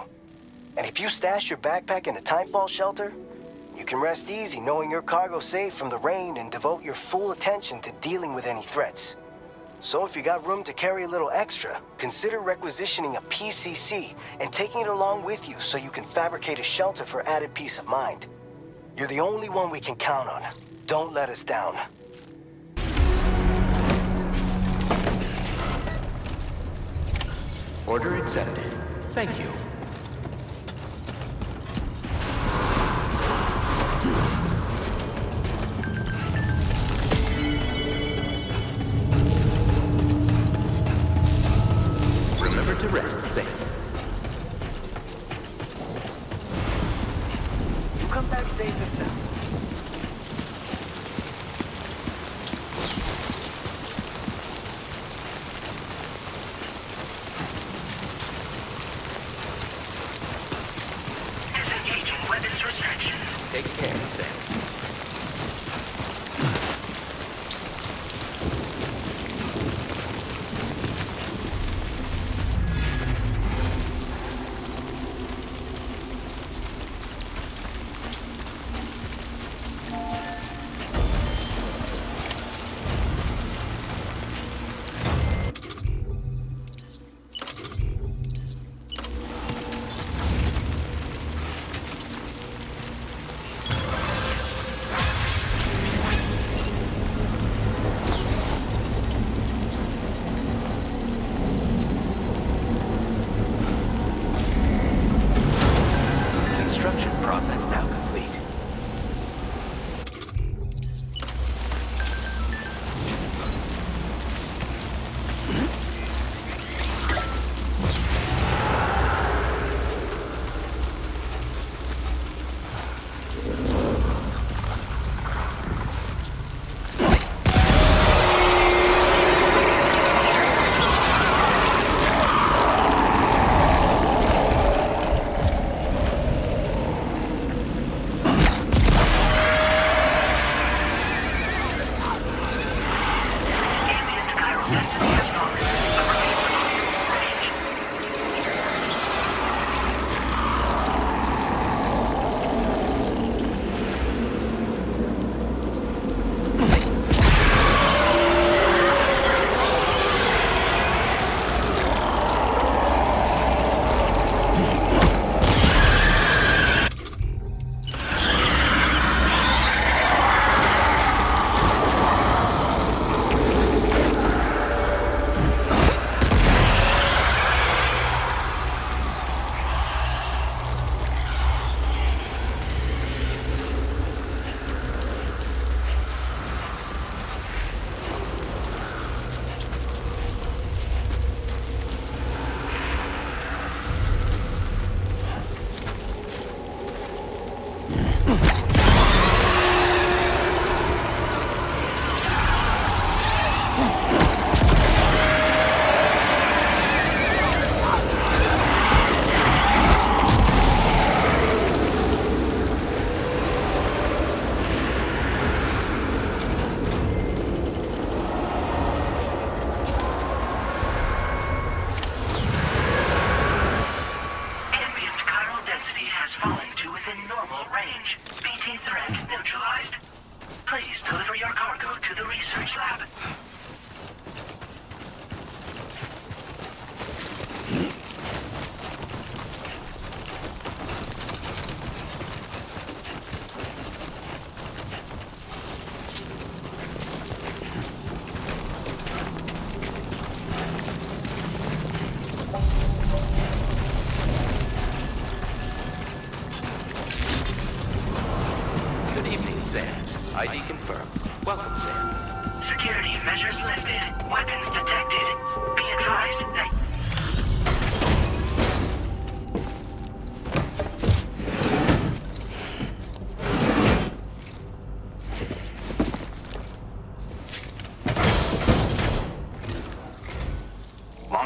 And if you stash your backpack in a timefall shelter, you can rest easy knowing your cargo's safe from the rain and devote your full attention to dealing with any threats. So if you got room to carry a little extra, consider requisitioning a PCC and taking it along with you so you can fabricate a shelter for added peace of mind. You're the only one we can count on. Don't let us down. Order accepted. Thank you. Remember to rest safe. You come back safe and sound. Disengaging weapons restrictions. Take care, Sam.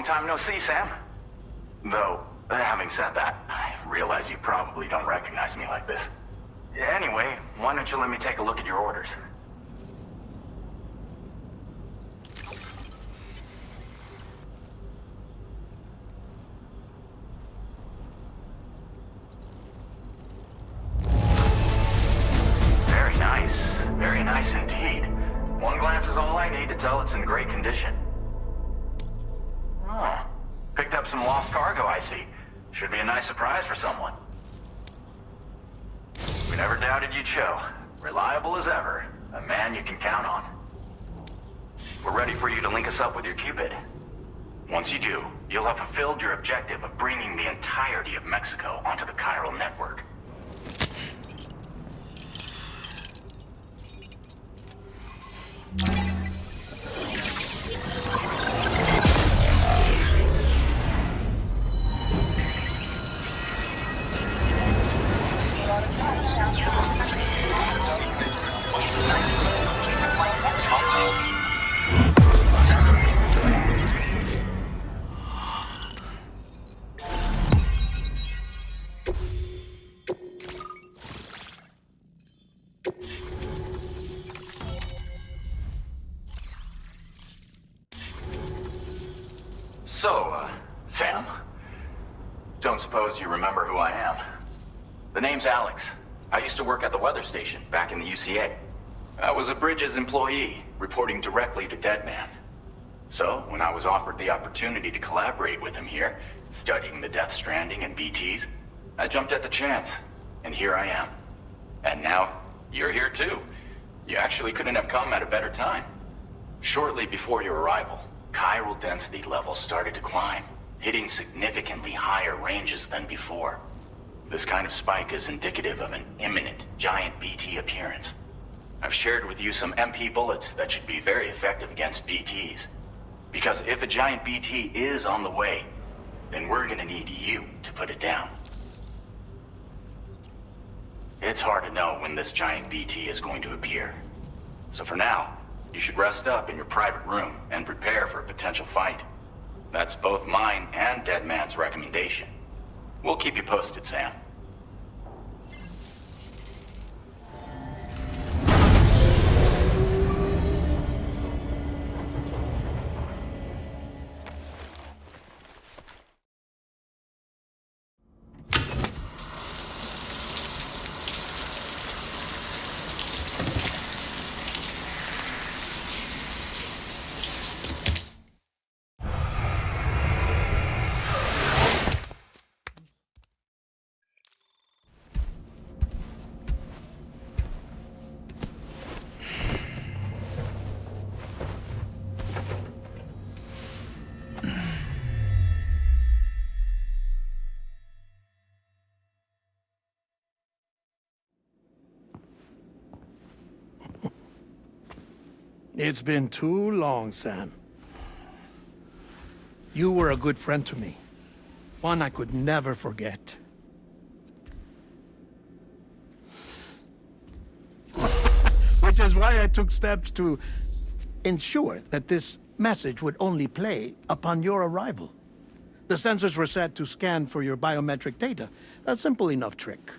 Long time no see, Sam. Though, having said that, I realize you probably don't recognize me like this. Anyway, why don't you let me take a look at your orders? Very nice. Very nice indeed. One glance is all I need to tell it's in great condition. Oh, picked up some lost cargo, I see. Should be a nice surprise for someone. We never doubted you'd show. Reliable as ever. A man you can count on. We're ready for you to link us up with your Cupid. Once you do, you'll have fulfilled your objective of bringing the entirety of Mexico onto the chiral network. So, Sam, don't suppose you remember who I am? The name's Alex. I used to work at the weather station back in the UCA. I was a Bridges employee, reporting directly to Deadman. So, when I was offered the opportunity to collaborate with him here, studying the Death Stranding and BTs, I jumped at the chance, and here I am. And now, you're here too. You actually couldn't have come at a better time. Shortly before your arrival, chiral density levels started to climb, hitting significantly higher ranges than before. This kind of spike is indicative of an imminent giant BT appearance. I've shared with you some MP bullets that should be very effective against BTs. Because if a giant BT is on the way, then we're gonna need you to put it down. It's hard to know when this giant BT is going to appear. So for now, you should rest up in your private room and prepare for a potential fight. That's both mine and Deadman's recommendation. We'll keep you posted, Sam. It's been too long, Sam. You were a good friend to me. One I could never forget. Which is why I took steps to ensure that this message would only play upon your arrival. The sensors were set to scan for your biometric data. A simple enough trick.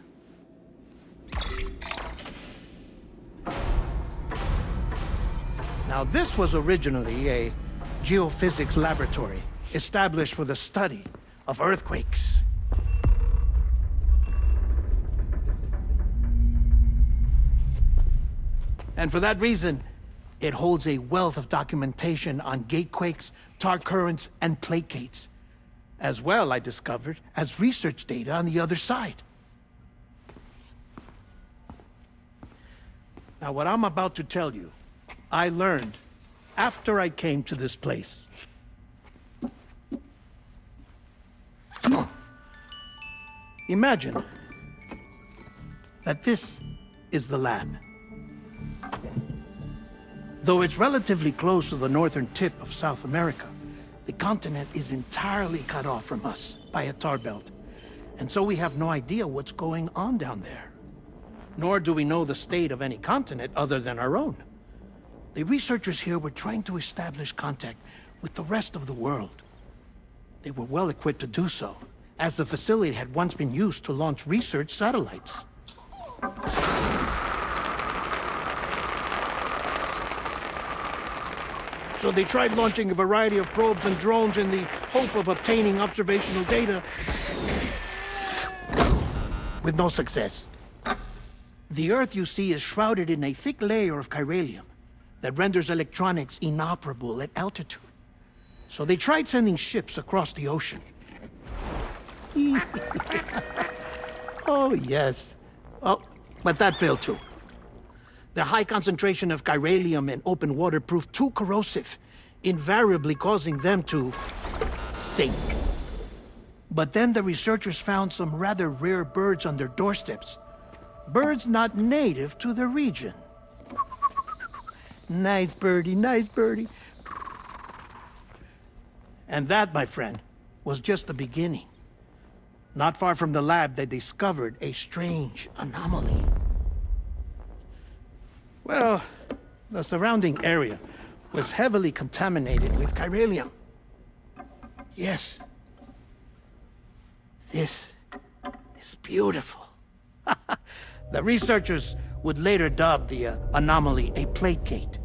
Now, this was originally a geophysics laboratory established for the study of earthquakes. And for that reason, it holds a wealth of documentation on gatequakes, tar currents, and placates. As well, I discovered, as research data on the other side. Now, what I'm about to tell you, I learned after I came to this place. Imagine that this is the lab. Though it's relatively close to the northern tip of South America, the continent is entirely cut off from us by a tar belt. And so we have no idea what's going on down there. Nor do we know the state of any continent other than our own. The researchers here were trying to establish contact with the rest of the world. They were well equipped to do so, as the facility had once been used to launch research satellites. So they tried launching a variety of probes and drones in the hope of obtaining observational data, with no success. The Earth, you see, is shrouded in a thick layer of chiralium that renders electronics inoperable at altitude. So they tried sending ships across the ocean. Oh, yes. Oh, but that failed too. The high concentration of chiralium in open water proved too corrosive, invariably causing them to sink. But then the researchers found some rather rare birds on their doorsteps. Birds not native to the region. Nice birdie, nice birdie. And that, my friend, was just the beginning. Not far from the lab, they discovered a strange anomaly. Well, the surrounding area was heavily contaminated with chiralium. Yes. This is beautiful. The researchers would later dub the anomaly a plate gate.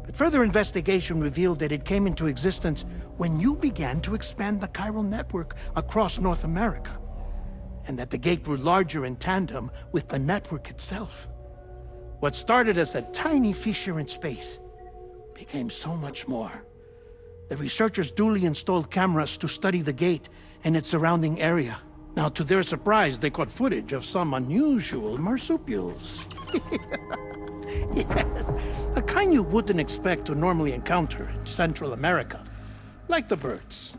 But further investigation revealed that it came into existence when you began to expand the chiral network across North America, and that the gate grew larger in tandem with the network itself. What started as a tiny fissure in space became so much more. The researchers duly installed cameras to study the gate and its surrounding area. Now, to their surprise, they caught footage of some unusual marsupials. Yes, the kind you wouldn't expect to normally encounter in Central America, like the birds.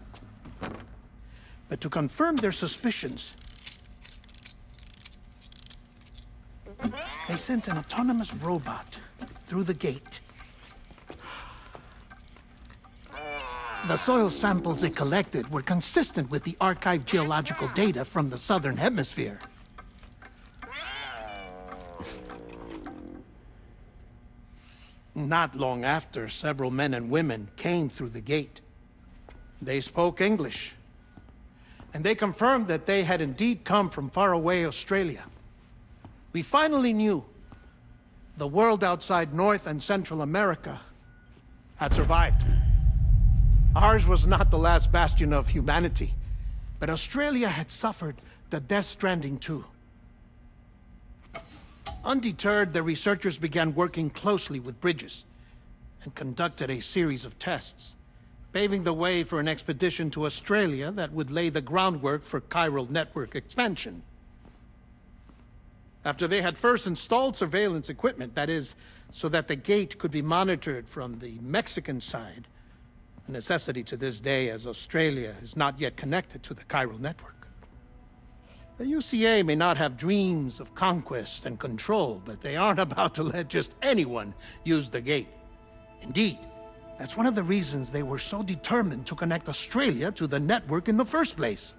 But to confirm their suspicions, they sent an autonomous robot through the gate. The soil samples it collected were consistent with the archived geological data from the southern hemisphere. Not long after, several men and women came through the gate. They spoke English, and they confirmed that they had indeed come from faraway Australia. We finally knew the world outside North and Central America had survived. Ours was not the last bastion of humanity, but Australia had suffered the death stranding too. Undeterred, the researchers began working closely with Bridges and conducted a series of tests, paving the way for an expedition to Australia that would lay the groundwork for chiral network expansion. After they had first installed surveillance equipment, that is, so that the gate could be monitored from the Mexican side, a necessity to this day as Australia is not yet connected to the chiral network. The UCA may not have dreams of conquest and control, but they aren't about to let just anyone use the gate. Indeed, that's one of the reasons they were so determined to connect Australia to the network in the first place.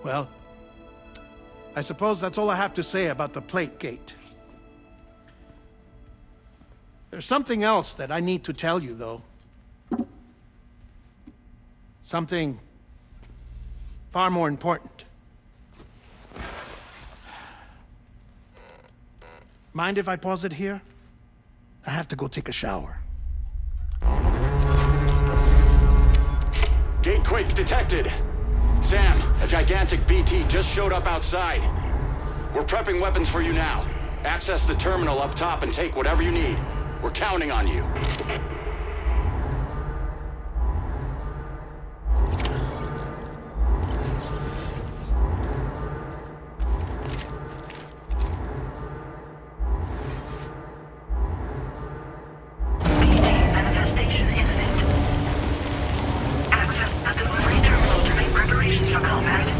Well, I suppose that's all I have to say about the plate gate. There's something else that I need to tell you, though. Something far more important. Mind if I pause it here? I have to go take a shower. Gate quake detected. Sam, a gigantic BT just showed up outside. We're prepping weapons for you now. Access the terminal up top and take whatever you need. We're counting on you. Manifestation imminent. Access the delivery terminal to make preparations for combat.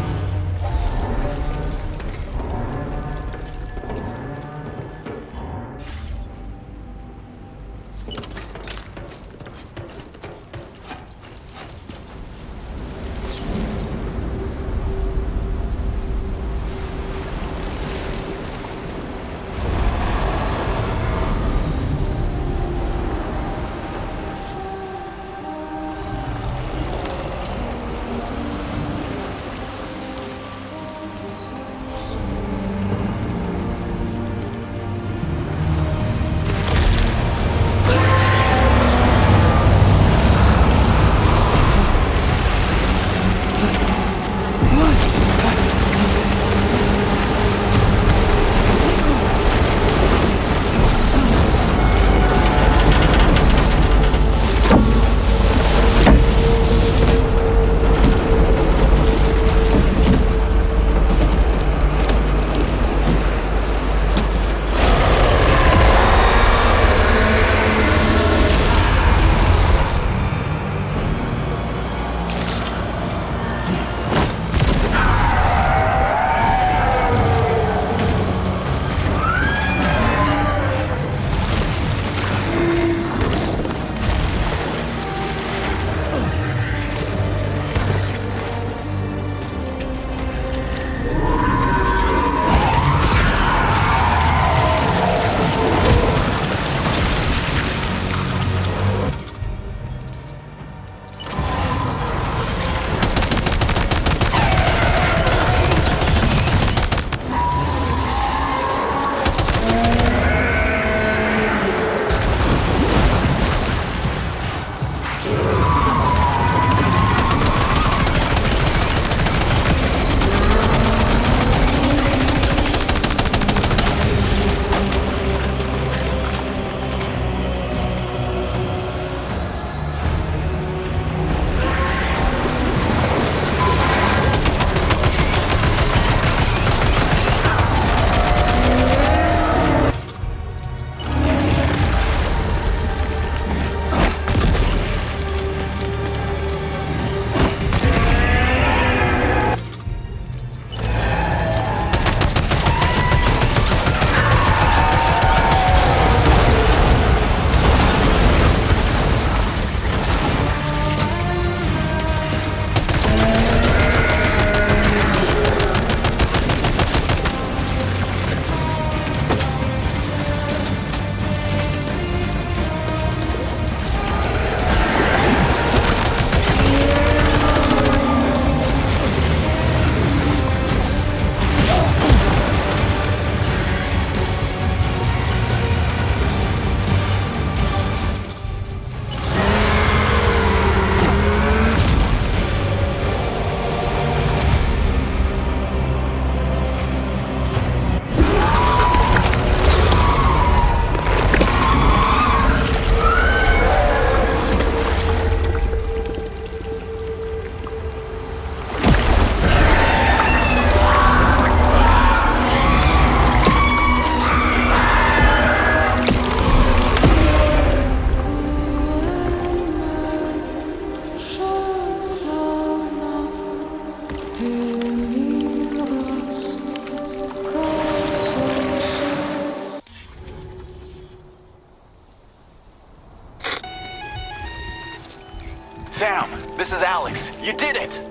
Sam, this is Alex. You did it!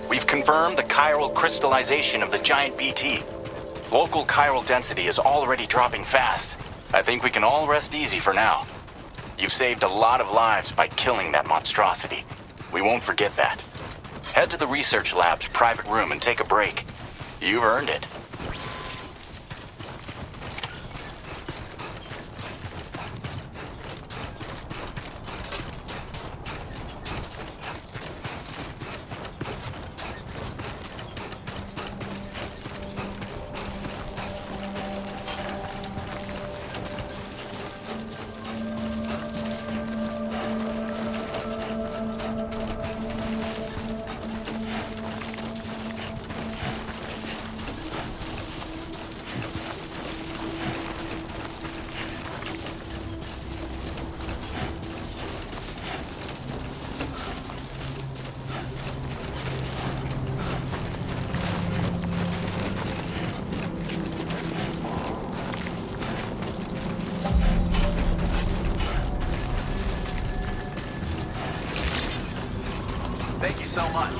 We've confirmed the chiral crystallization of the giant BT. Local chiral density is already dropping fast. I think we can all rest easy for now. You've saved a lot of lives by killing that monstrosity. We won't forget that. Head to the research lab's private room and take a break. You've earned it. Thank you so much.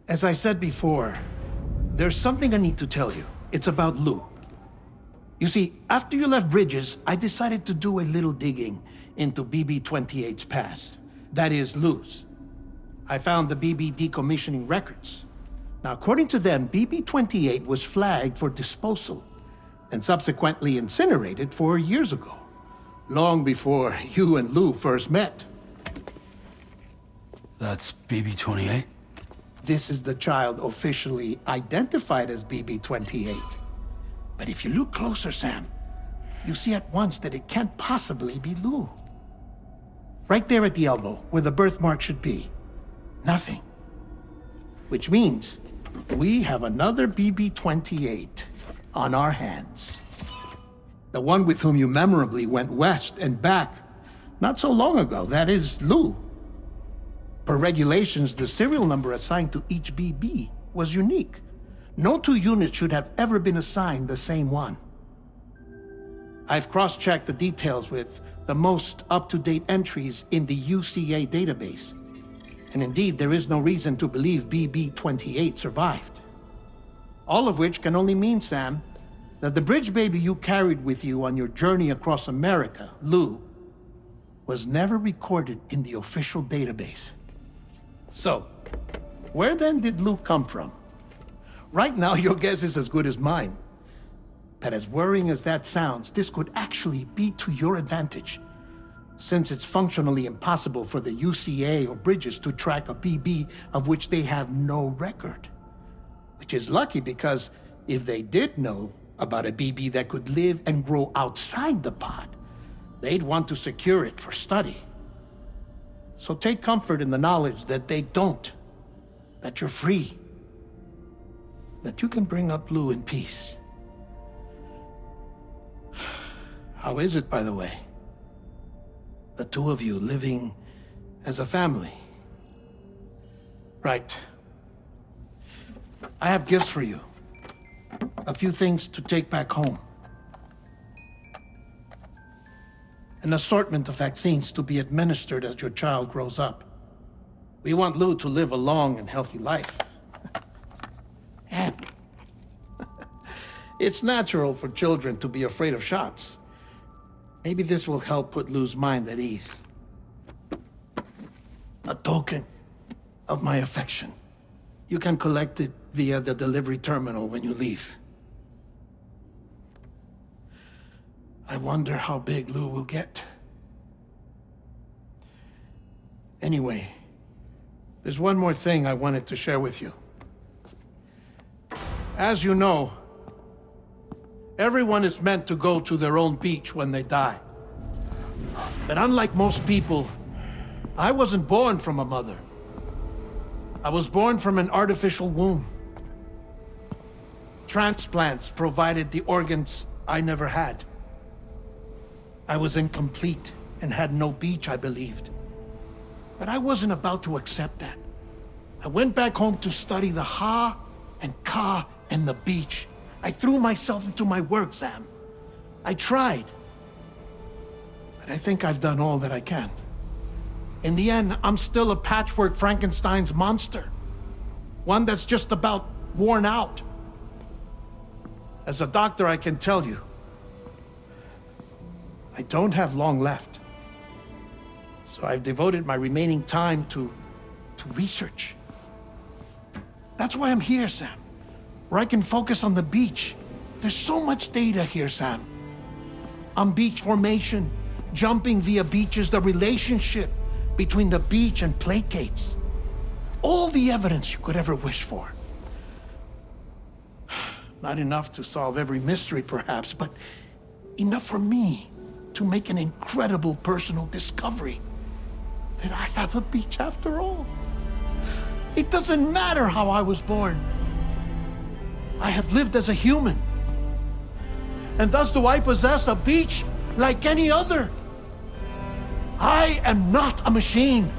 As I said before, there's something I need to tell you. It's about Lou. You see, after you left Bridges, I decided to do a little digging into BB-28's past. That is, Lou's. I found the BB decommissioning records. Now, according to them, BB-28 was flagged for disposal and subsequently incinerated 4 years ago, long before you and Lou first met. That's BB-28? This is the child officially identified as BB-28. But if you look closer, Sam, you see at once that it can't possibly be Lou. Right there at the elbow, where the birthmark should be. Nothing. Which means we have another BB-28 on our hands. The one with whom you memorably went west and back not so long ago, that is Lou. Per regulations, the serial number assigned to each BB was unique. No two units should have ever been assigned the same one. I've cross-checked the details with the most up-to-date entries in the UCA database. And indeed, there is no reason to believe BB-28 survived. All of which can only mean, Sam, that the bridge baby you carried with you on your journey across America, Lou, was never recorded in the official database. So, where then did Lou come from? Right now, your guess is as good as mine. But as worrying as that sounds, this could actually be to your advantage, since it's functionally impossible for the UCA or Bridges to track a BB of which they have no record. Which is lucky because if they did know about a BB that could live and grow outside the pod, they'd want to secure it for study. So take comfort in the knowledge that they don't, that you're free, that you can bring up Lou in peace. How is it, by the way? The two of you living as a family? Right. I have gifts for you. A few things to take back home. An assortment of vaccines to be administered as your child grows up. We want Lou to live a long and healthy life. And it's natural for children to be afraid of shots. Maybe this will help put Lou's mind at ease. A token of my affection. You can collect it via the delivery terminal when you leave. I wonder how big Lou will get. Anyway, there's one more thing I wanted to share with you. As you know, everyone is meant to go to their own beach when they die. But unlike most people, I wasn't born from a mother. I was born from an artificial womb. Transplants provided the organs I never had. I was incomplete and had no beach, I believed. But I wasn't about to accept that. I went back home to study the Ha and Ka and the beach. I threw myself into my work, Sam. I tried. But I think I've done all that I can. In the end, I'm still a patchwork Frankenstein's monster. One that's just about worn out. As a doctor, I can tell you, I don't have long left. So I've devoted my remaining time to research. That's why I'm here, Sam. Where I can focus on the beach. There's so much data here, Sam. On beach formation, jumping via beaches, the relationship between the beach and placates. All the evidence you could ever wish for. Not enough to solve every mystery, perhaps, but enough for me to make an incredible personal discovery. That I have a beach after all. It doesn't matter how I was born. I have lived as a human. And thus do I possess a beach like any other. I am not a machine,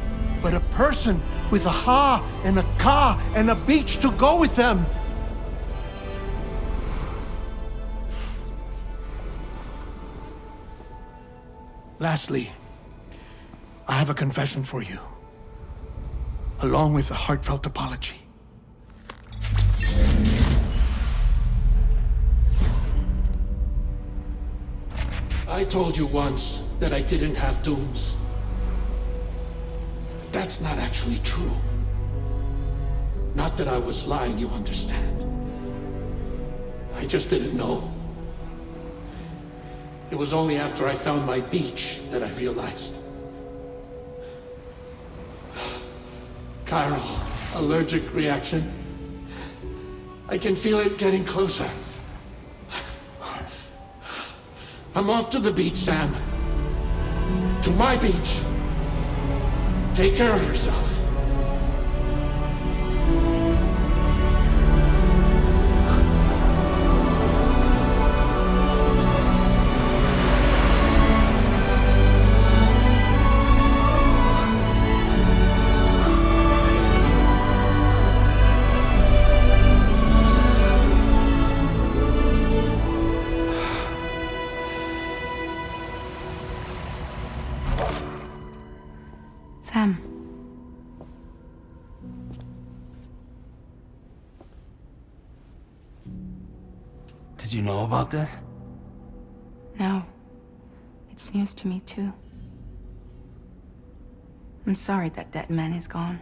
but a person with a Ha and a Ka and a beach to go with them. Lastly, I have a confession for you, along with a heartfelt apology. I told you once that I didn't have dooms. But that's not actually true. Not that I was lying, you understand. I just didn't know. It was only after I found my beach that I realized. Chiral allergic reaction. I can feel it getting closer. I'm off to the beach, Sam. To my beach. Take care of yourself. Sam. Did you know about this? No. It's news to me, too. I'm sorry that man is gone.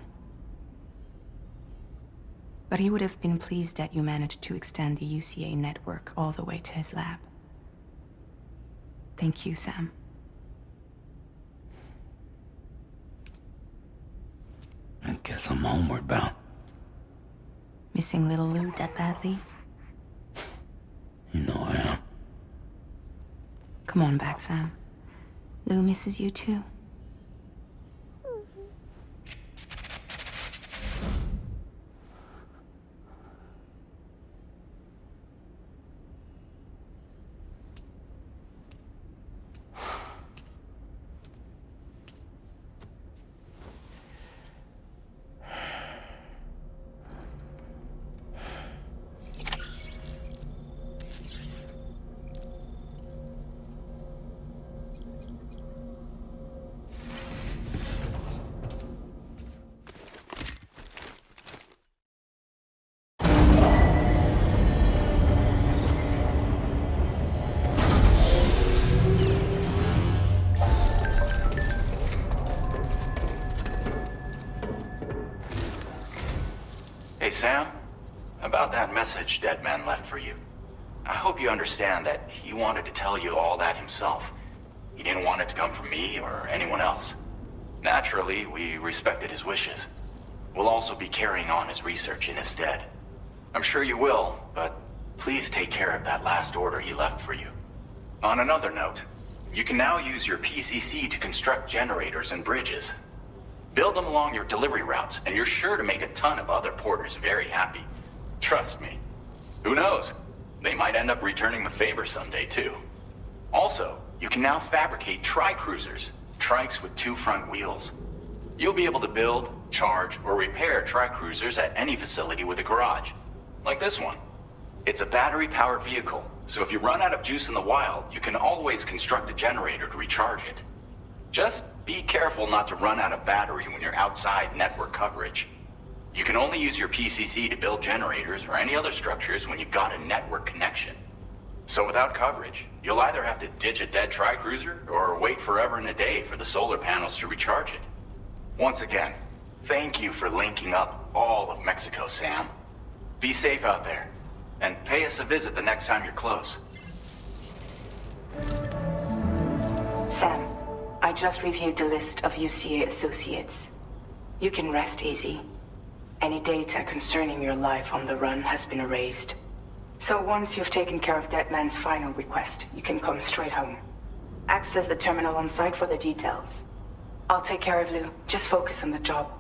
But he would have been pleased that you managed to extend the UCA network all the way to his lab. Thank you, Sam. I guess I'm homeward bound. Missing little Lou that badly? You know I am. Come on back, Sam. Lou misses you too. Hey, Sam. About that message Deadman left for you. I hope you understand that he wanted to tell you all that himself. He didn't want it to come from me or anyone else. Naturally, we respected his wishes. We'll also be carrying on his research in his stead. I'm sure you will, but please take care of that last order he left for you. On another note, you can now use your PCC to construct generators and bridges. Build them along your delivery routes, and you're sure to make a ton of other porters very happy. Trust me. Who knows? They might end up returning the favor someday, too. Also, you can now fabricate tri-cruisers, trikes with 2 front wheels. You'll be able to build, charge, or repair tri-cruisers at any facility with a garage. Like this one. It's a battery-powered vehicle, so if you run out of juice in the wild, you can always construct a generator to recharge it. Just be careful not to run out of battery when you're outside network coverage. You can only use your PCC to build generators or any other structures when you've got a network connection. So without coverage, you'll either have to ditch a dead tri-cruiser or wait forever and a day for the solar panels to recharge it. Once again, thank you for linking up all of Mexico, Sam. Be safe out there, and pay us a visit the next time you're close. Sam, I just reviewed the list of UCA associates. You can rest easy. Any data concerning your life on the run has been erased. So once you've taken care of Deadman's final request, you can come straight home. Access the terminal on site for the details. I'll take care of Lou. Just focus on the job.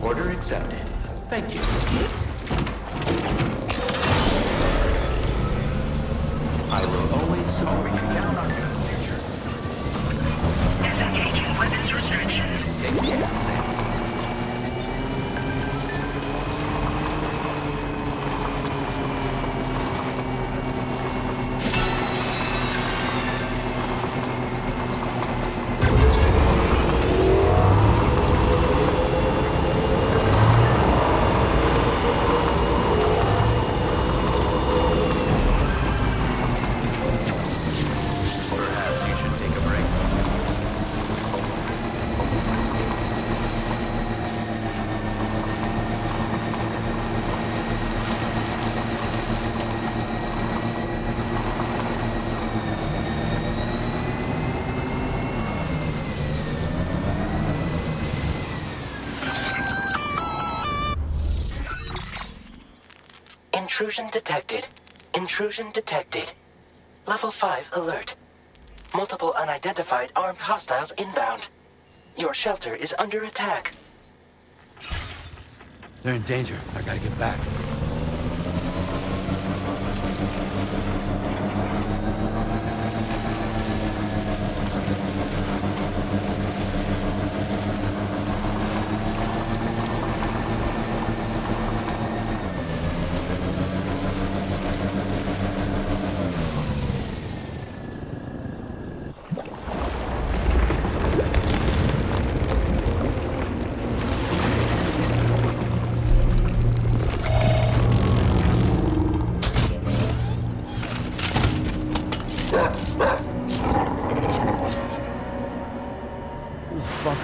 Order accepted. Thank you. I will always support you. Count on your future. Disengaging weapons restrictions. Take care, Sam. Intrusion detected. Intrusion detected. Level 5 alert. Multiple unidentified armed hostiles inbound. Your shelter is under attack. They're in danger. I gotta get back.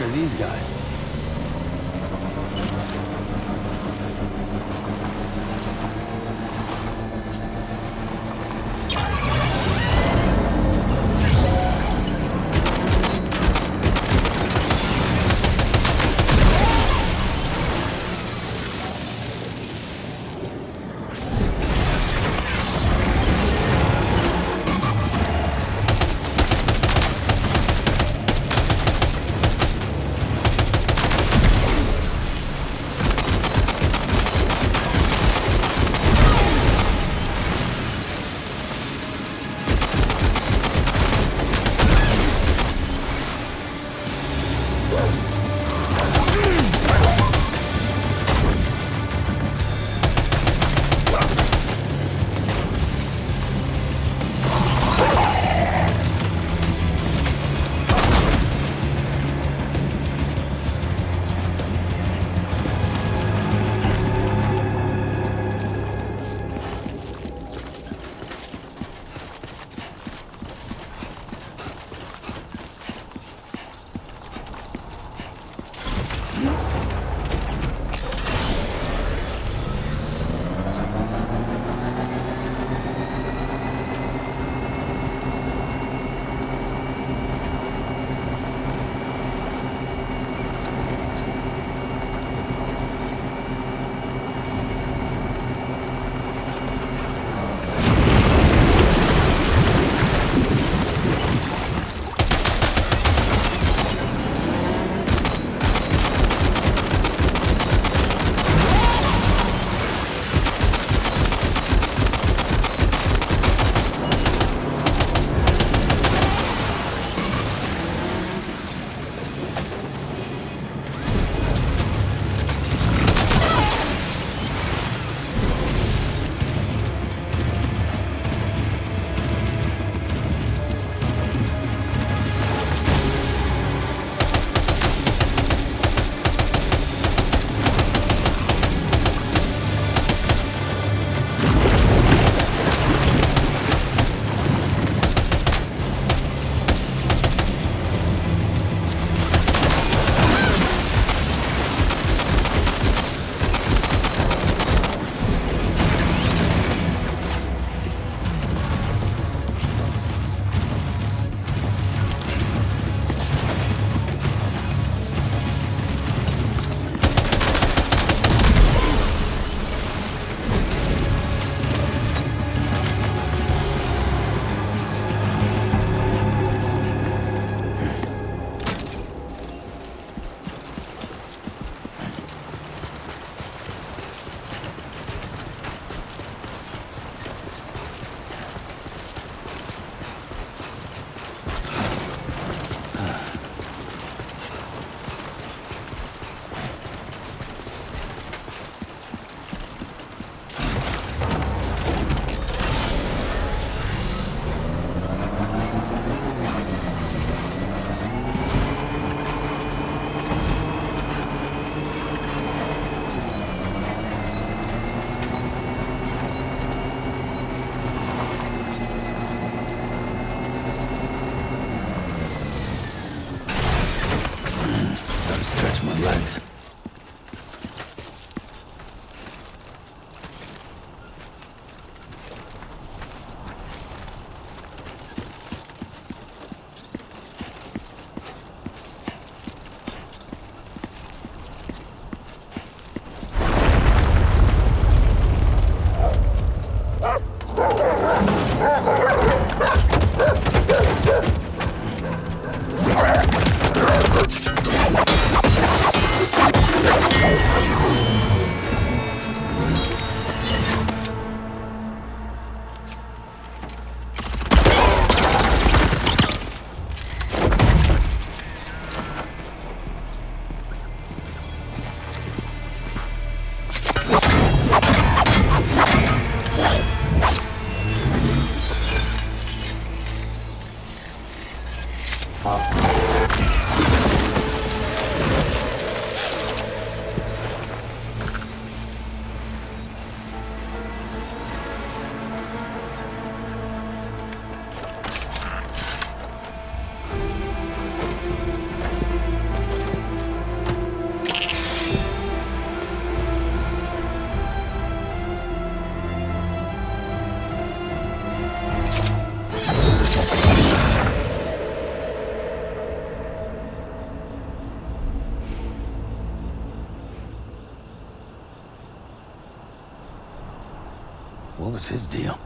Are these guys? some legs. What was his deal?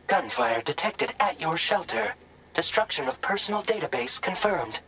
Gunfire detected at your shelter. Destruction of personal database confirmed.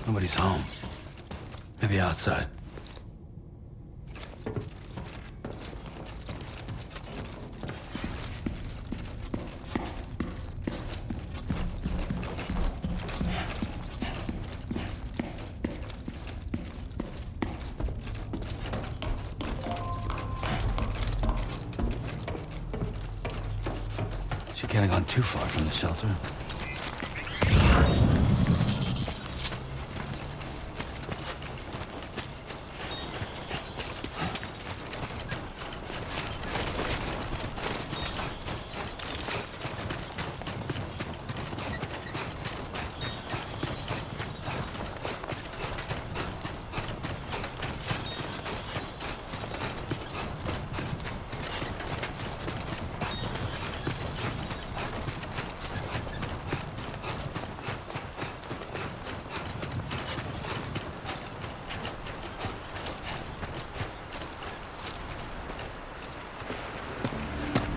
Nobody's home. Maybe outside. She can't have gone too far from the shelter.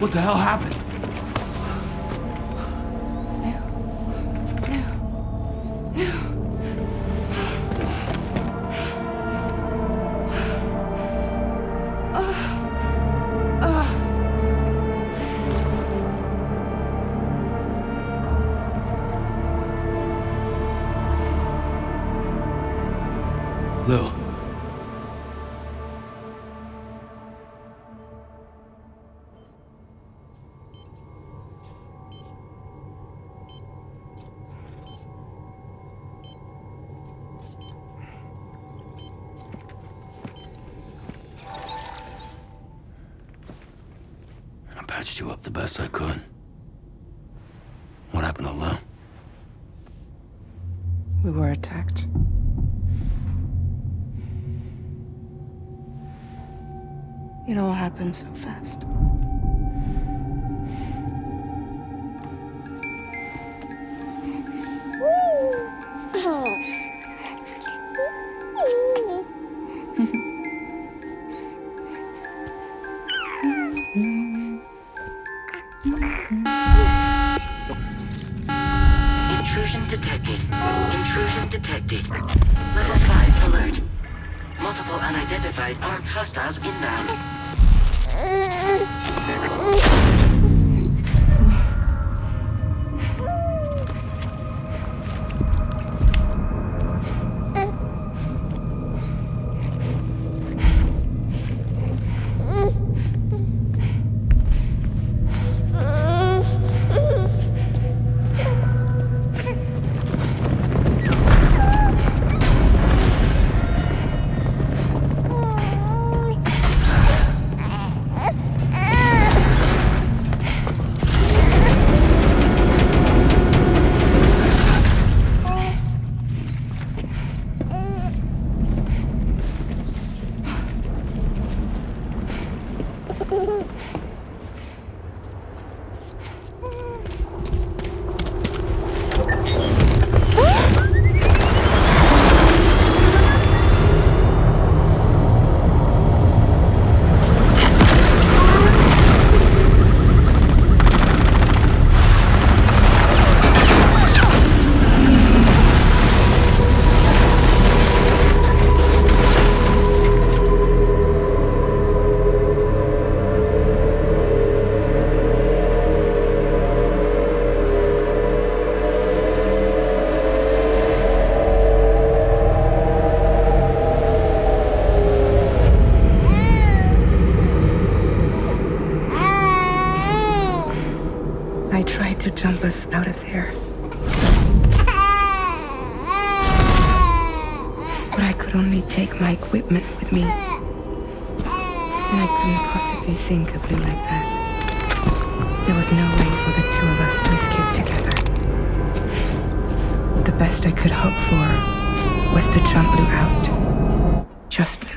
What the hell happened? Lou. I patched you up the best I could. What happened to Lou? We were attacked. It all happened so fast. Intrusion detected. Intrusion detected. Level 5 alert. Multiple unidentified armed hostiles inbound. To jump us out of there. But I could only take my equipment with me. And I couldn't possibly think of Lou like that. There was no way for the two of us to escape together. The best I could hope for was to jump Lou out. Just Lou.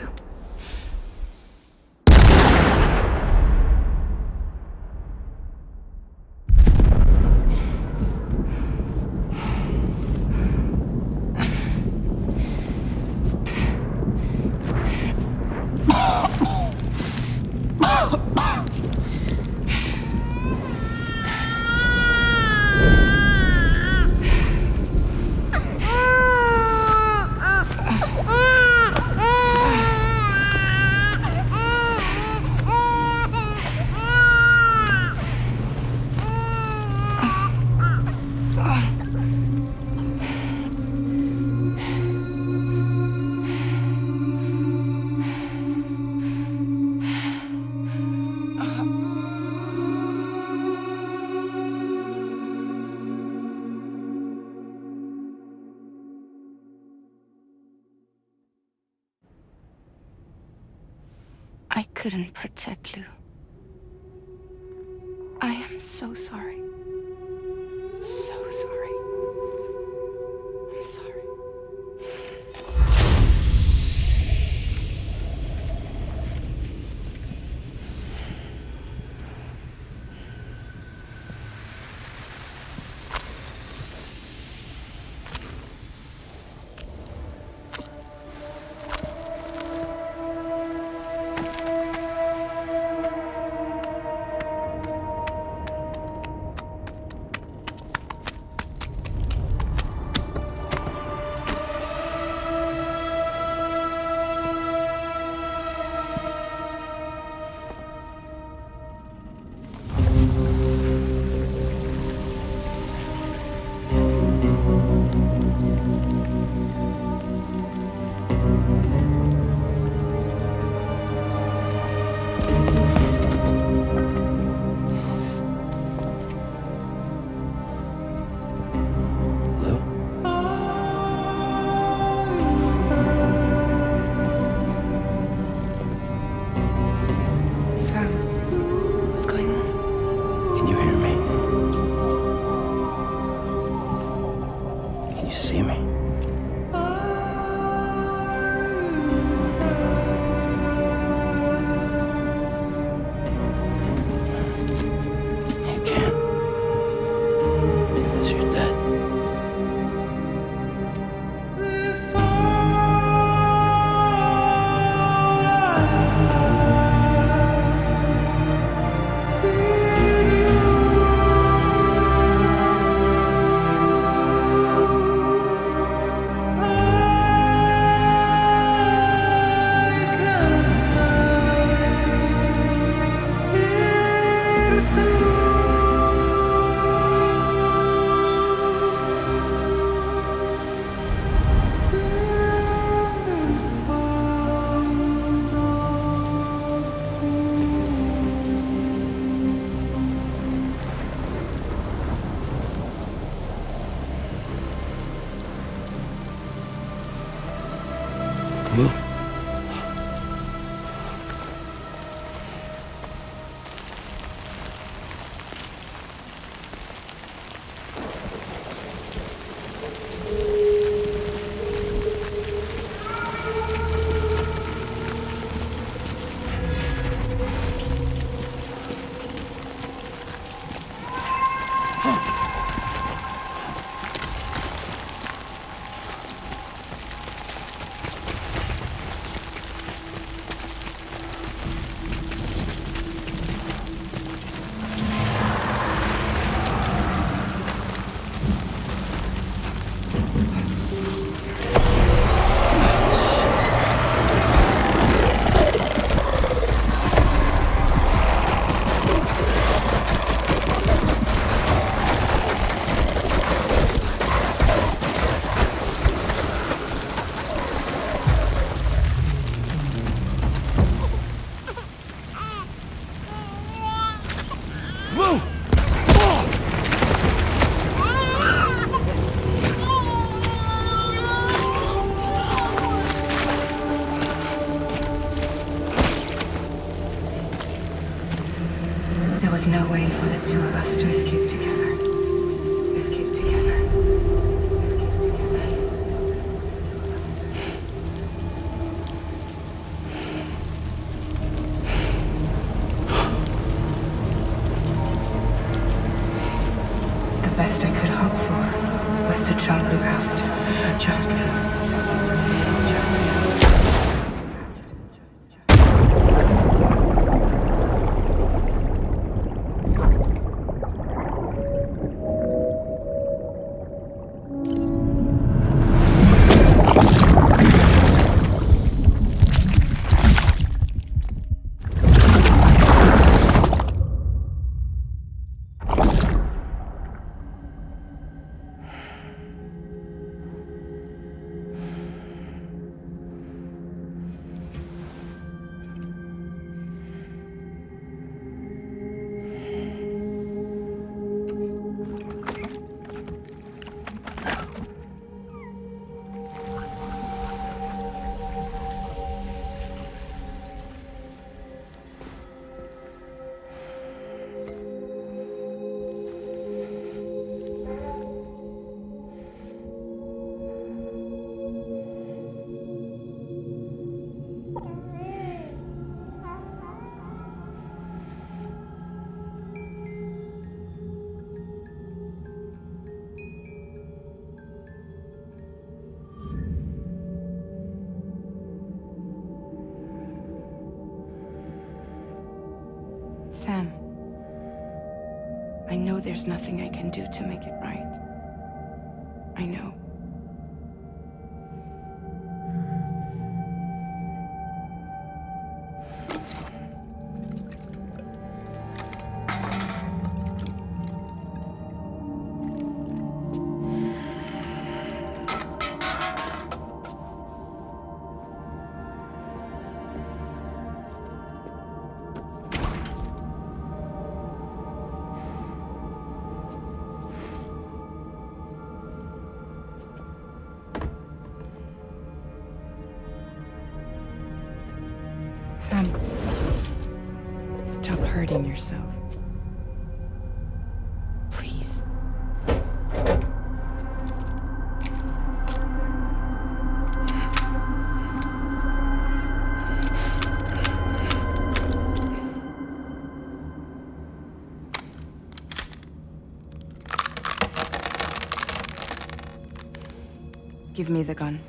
I couldn't protect Lou. I am so sorry. So sorry. I'm sorry. Lou? There was no way for the two of us to escape together. Escape together. The best I could hope for was to jump Luke out. Just Luke. Sam, I know there's nothing I can do to make it right. I know. Sam, stop hurting yourself. Please. Give me the gun.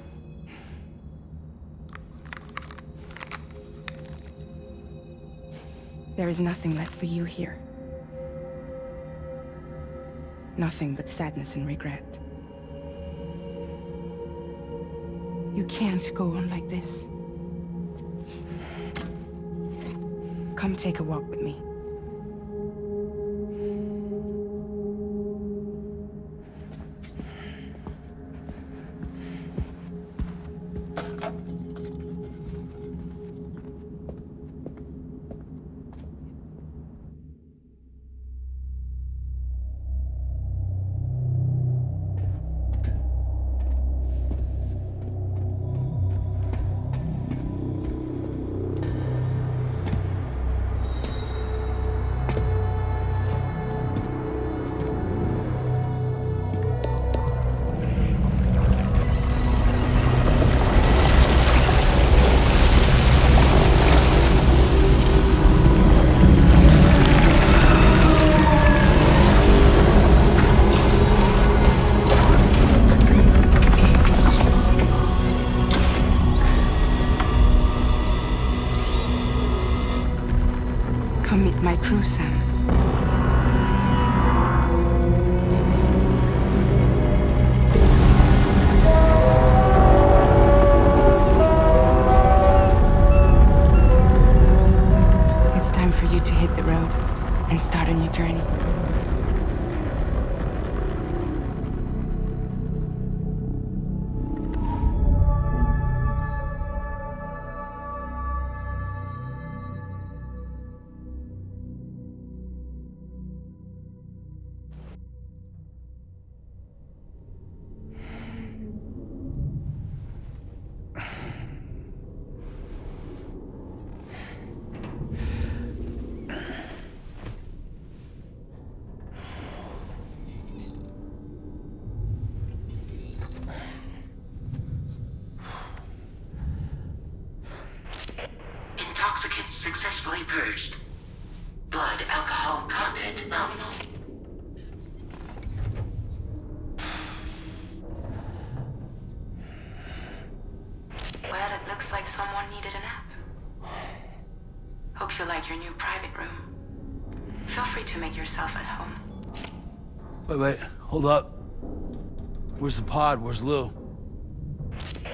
There is nothing left for you here. Nothing but sadness and regret. You can't go on like this. Come take a walk with me. My crew, Sam. It's time for you to hit the road and start a new journey. Intoxicants successfully purged. Blood alcohol content nominal. Well, it looks like someone needed a nap. Hope you like your new private room. Feel free to make yourself at home. Wait, hold up. Where's the pod? Where's Lou?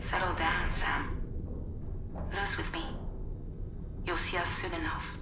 Settle down, Sam. Lou's with me. You'll see us soon enough.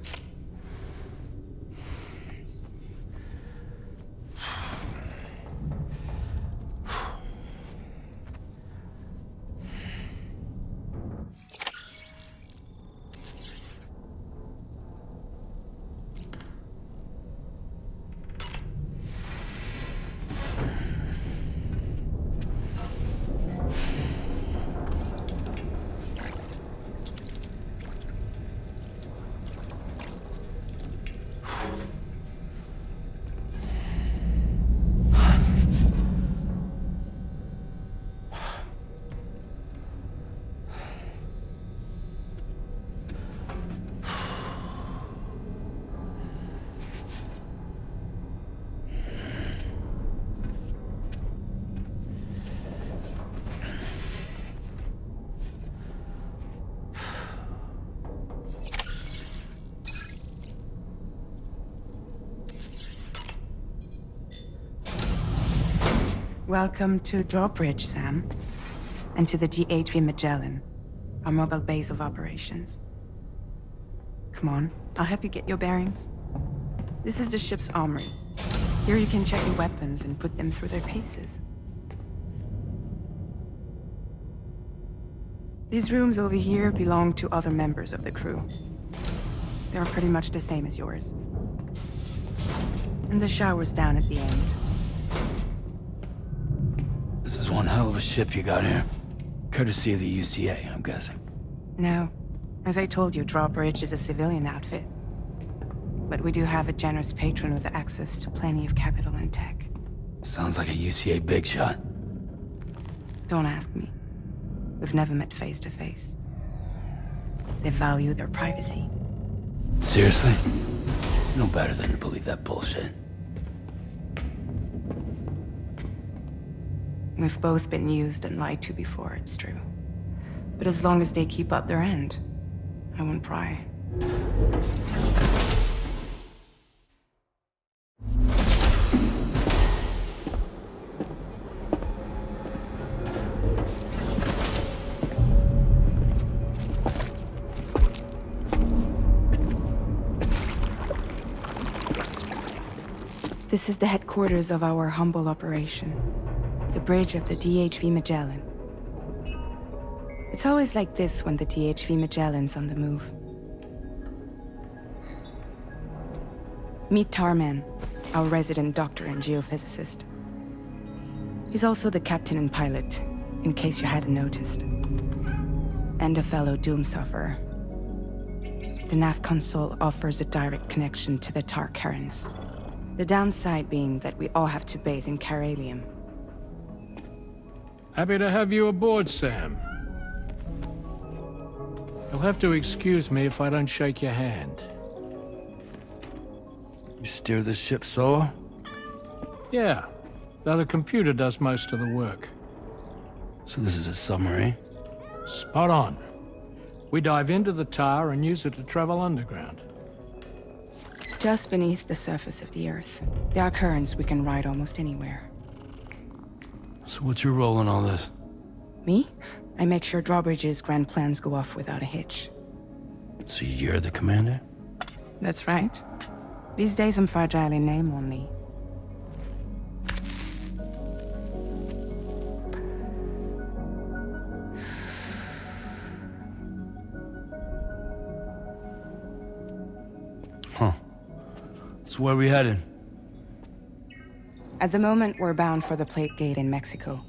Welcome to DRAWBRIDGE, Sam. And to the DHV Magellan, our mobile base of operations. Come on, I'll help you get your bearings. This is the ship's armory. Here you can check your weapons and put them through their paces. These rooms over here belong to other members of the crew. They're pretty much the same as yours. And the shower's down at the end. This is one hell of a ship you got here. Courtesy of the UCA, I'm guessing. No. As I told you, DRAWBRIDGE is a civilian outfit. But we do have a generous patron with access to plenty of capital and tech. Sounds like a UCA big shot. Don't ask me. We've never met face to face. They value their privacy. Seriously? No better than to believe that bullshit. We've both been used and lied to before, it's true. But as long as they keep up their end, I won't pry. This is the headquarters of our humble operation. The bridge of the DHV Magellan. It's always like this when the DHV Magellan's on the move. Meet Tarman, our resident doctor and geophysicist. He's also the captain and pilot, in case you hadn't noticed. And a fellow doom sufferer. The nav console offers a direct connection to the Tar currents. The downside being that we all have to bathe in chiralium. Happy to have you aboard, Sam. You'll have to excuse me if I don't shake your hand. You steer this ship solo? Yeah, though the computer does most of the work. So this is a submarine? Spot on. We dive into the Tar and use it to travel underground. Just beneath the surface of the Earth. There are currents we can ride almost anywhere. So what's your role in all this? Me? I make sure DRAWBRIDGE's grand plans go off without a hitch. So you're the commander? That's right. These days I'm fragile in name only. Huh. So where are we headed? At the moment, we're bound for the plate gate in Mexico.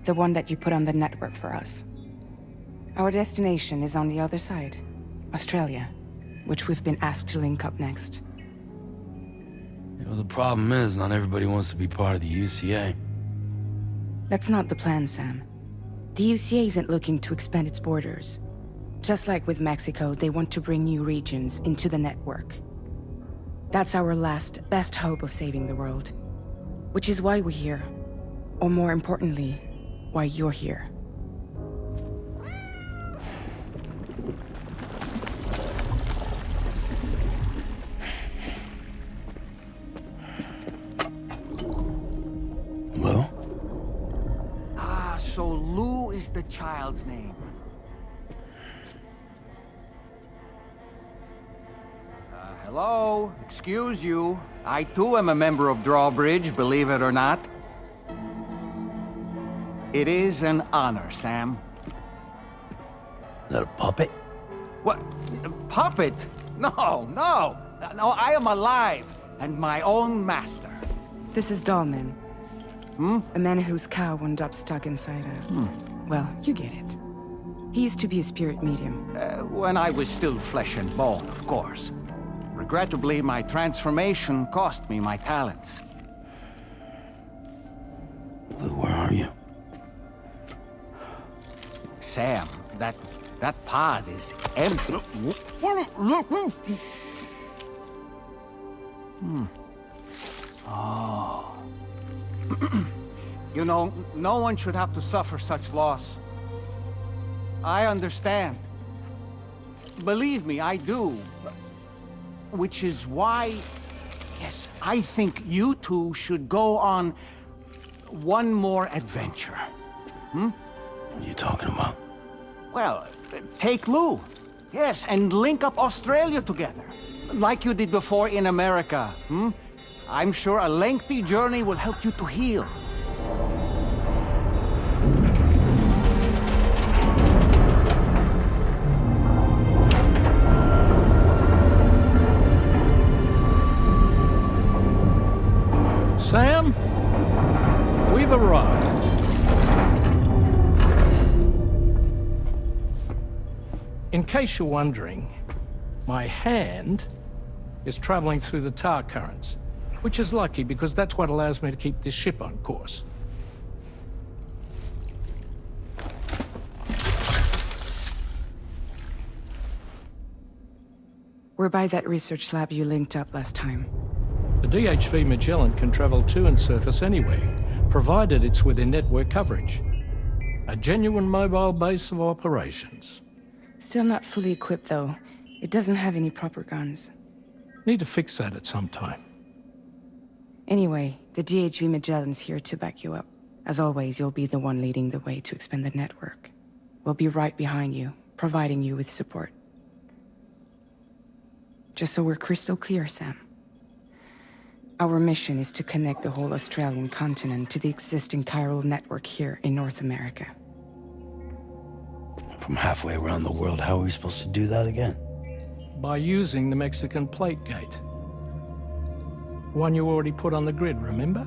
The one that you put on the network for us. Our destination is on the other side, Australia, which we've been asked to link up next. You know, the problem is, not everybody wants to be part of the UCA. That's not the plan, Sam. The UCA isn't looking to expand its borders. Just like with Mexico, they want to bring new regions into the network. That's our last, best hope of saving the world. Which is why we're here. Or more importantly, why you're here. Well? Ah, so Lou is the child's name. Hello? Excuse you. I too am a member of DRAWBRIDGE, believe it or not. It is an honor, Sam. Is that a puppet? What? A puppet? No, no! No, I am alive, and my own master. This is Dahlman. A man whose cow wound up stuck inside a... Well, you get it. He used to be a spirit medium. When I was still flesh and bone, of course. Regrettably, my transformation cost me my talents. Lou, where are you? Sam, that pod is empty. Oh. You know, no one should have to suffer such loss. I understand. Believe me, I do. Which is why, yes, I think you two should go on one more adventure. What are you talking about? Well, take Lou. Yes, and link up Australia together. Like you did before in America. I'm sure a lengthy journey will help you to heal. Sam, we've arrived. In case you're wondering, my hand is traveling through the tar currents, which is lucky because that's what allows me to keep this ship on course. We're by that research lab you linked up last time. The DHV Magellan can travel to and surface anywhere, provided it's within network coverage. A genuine mobile base of operations. Still not fully equipped, though. It doesn't have any proper guns. Need to fix that at some time. Anyway, the DHV Magellan's here to back you up. As always, you'll be the one leading the way to expand the network. We'll be right behind you, providing you with support. Just so we're crystal clear, Sam. Our mission is to connect the whole Australian continent to the existing chiral network here in North America. From halfway around the world, how are we supposed to do that again? By using the Mexican plate gate. One you already put on the grid, remember?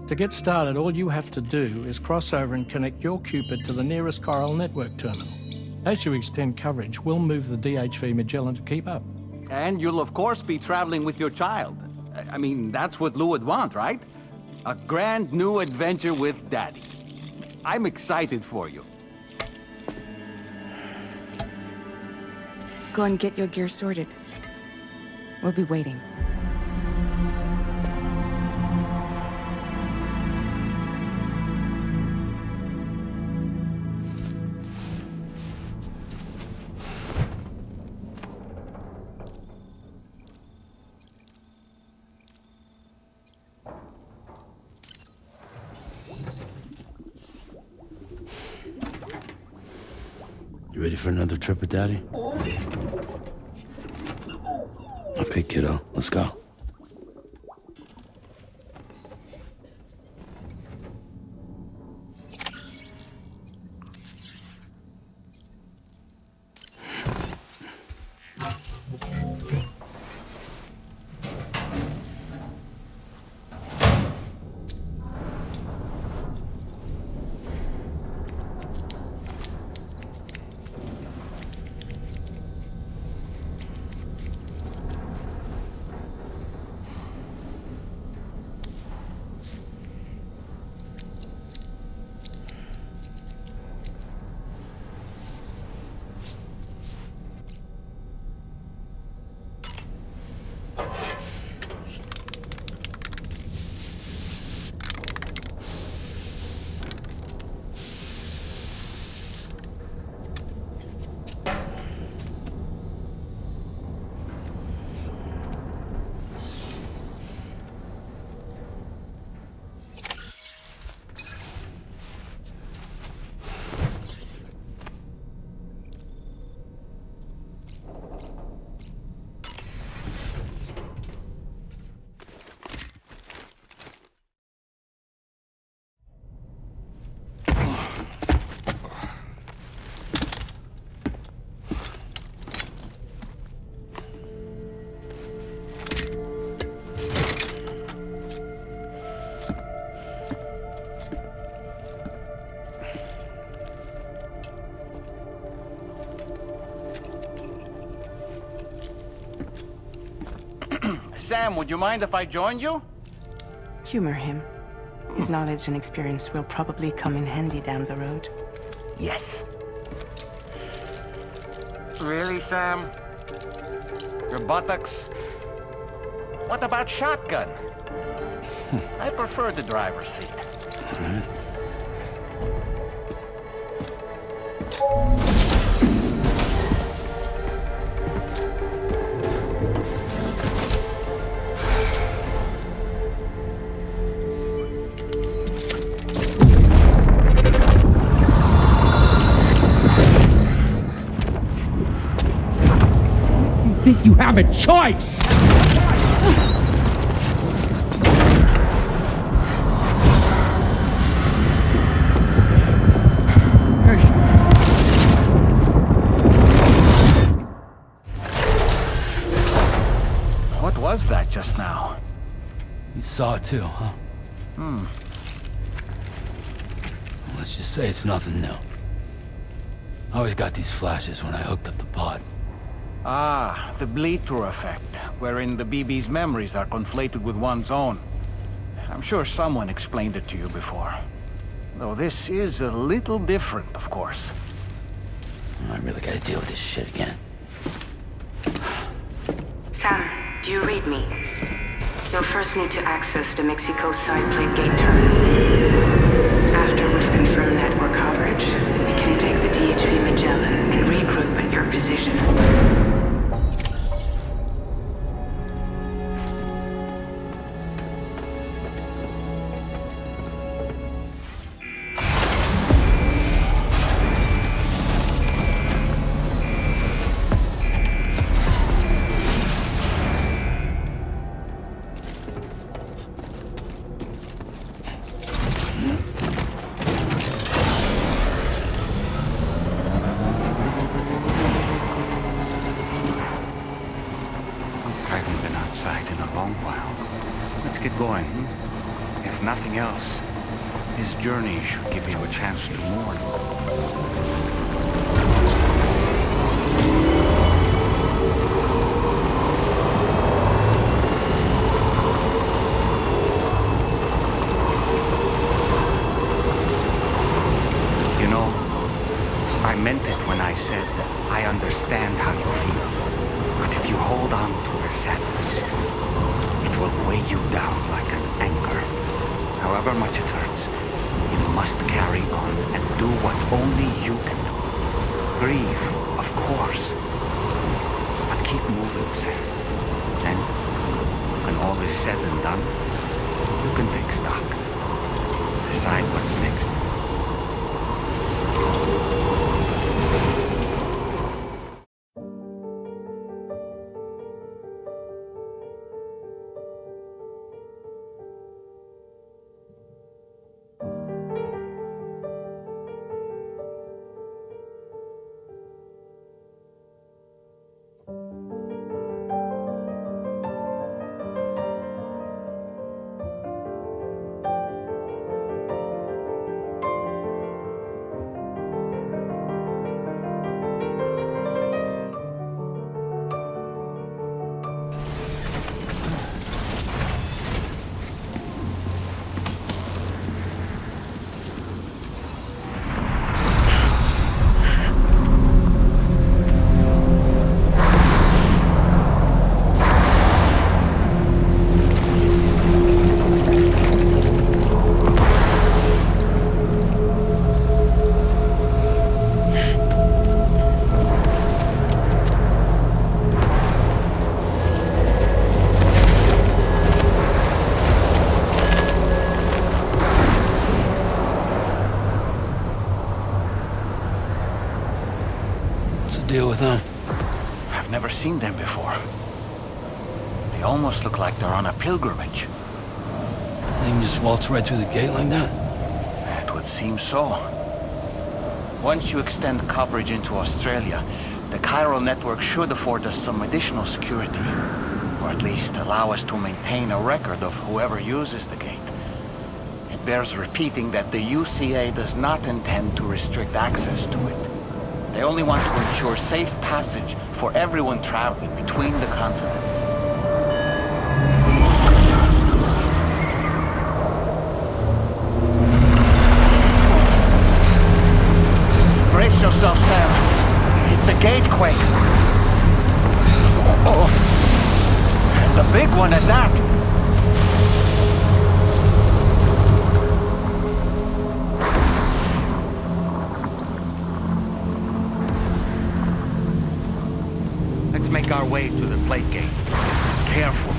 To get started, all you have to do is cross over and connect your Cupid to the nearest chiral network terminal. As you extend coverage, we'll move the DHV Magellan to keep up. And you'll of course be traveling with your child. I mean, that's what Lou would want, right? A grand new adventure with Daddy. I'm excited for you. Go and get your gear sorted. We'll be waiting. You ready for another trip with Daddy? Okay, kiddo, let's go. Sam, would you mind if I joined you? Humor him. His knowledge and experience will probably come in handy down the road. Yes. Really, Sam? Your buttocks? What about shotgun? I prefer the driver's seat. You have a choice! What was that just now? You saw it too, huh? Let's just say it's nothing new. I always got these flashes when I hooked up the pod. Ah, the bleed-through effect, wherein the BB's memories are conflated with one's own. I'm sure someone explained it to you before. Though this is a little different, of course. I really gotta deal with this shit again. Sam, do you read me? You'll first need to access the Mexico side plate gate terminal. After we've confirmed network coverage, we can take the DHV Magellan and regroup at your position. Journey should give you a chance to mourn. You know, I meant it when I said I understand how you feel. But if you hold on to the sadness, it will weigh you down like an anchor. However much it hurts, you must carry on and do what only you can do. Grieve, of course. But keep moving, Sam. And when all is said and done, you can take stock. Decide what's next. What's the deal with them? I've never seen them before. They almost look like they're on a pilgrimage. They can just waltz right through the gate like that? It would seem so. Once you extend coverage into Australia, the chiral network should afford us some additional security. Or at least allow us to maintain a record of whoever uses the gate. It bears repeating that the UCA does not intend to restrict access to it. They only want to ensure safe passage for everyone traveling between the continents. Brace yourself, Sam. It's a gatequake. Oh. And a big one at that. Let's make our way to the plate gate. Carefully.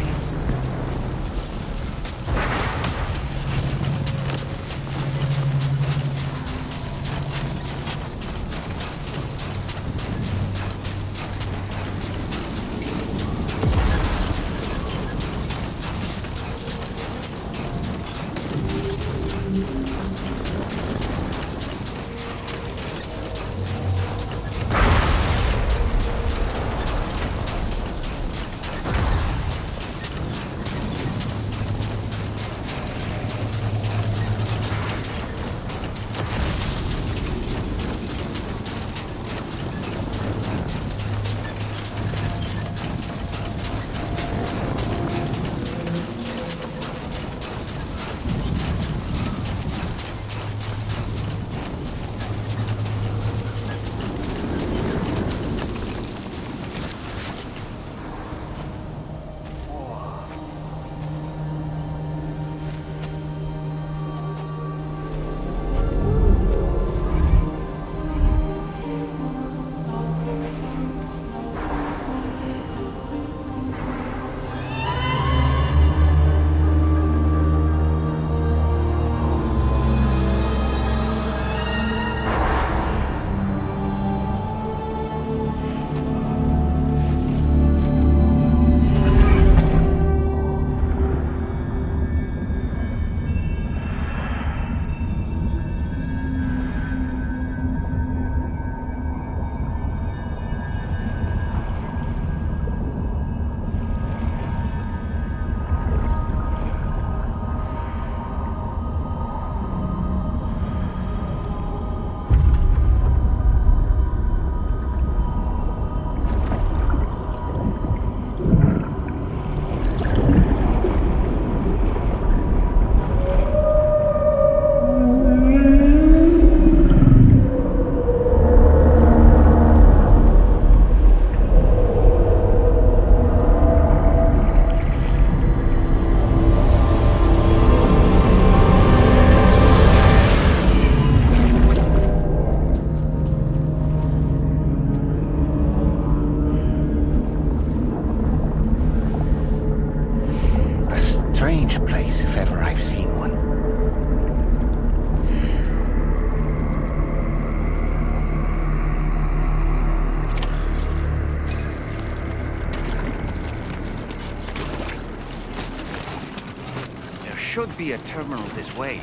Should be a terminal this way.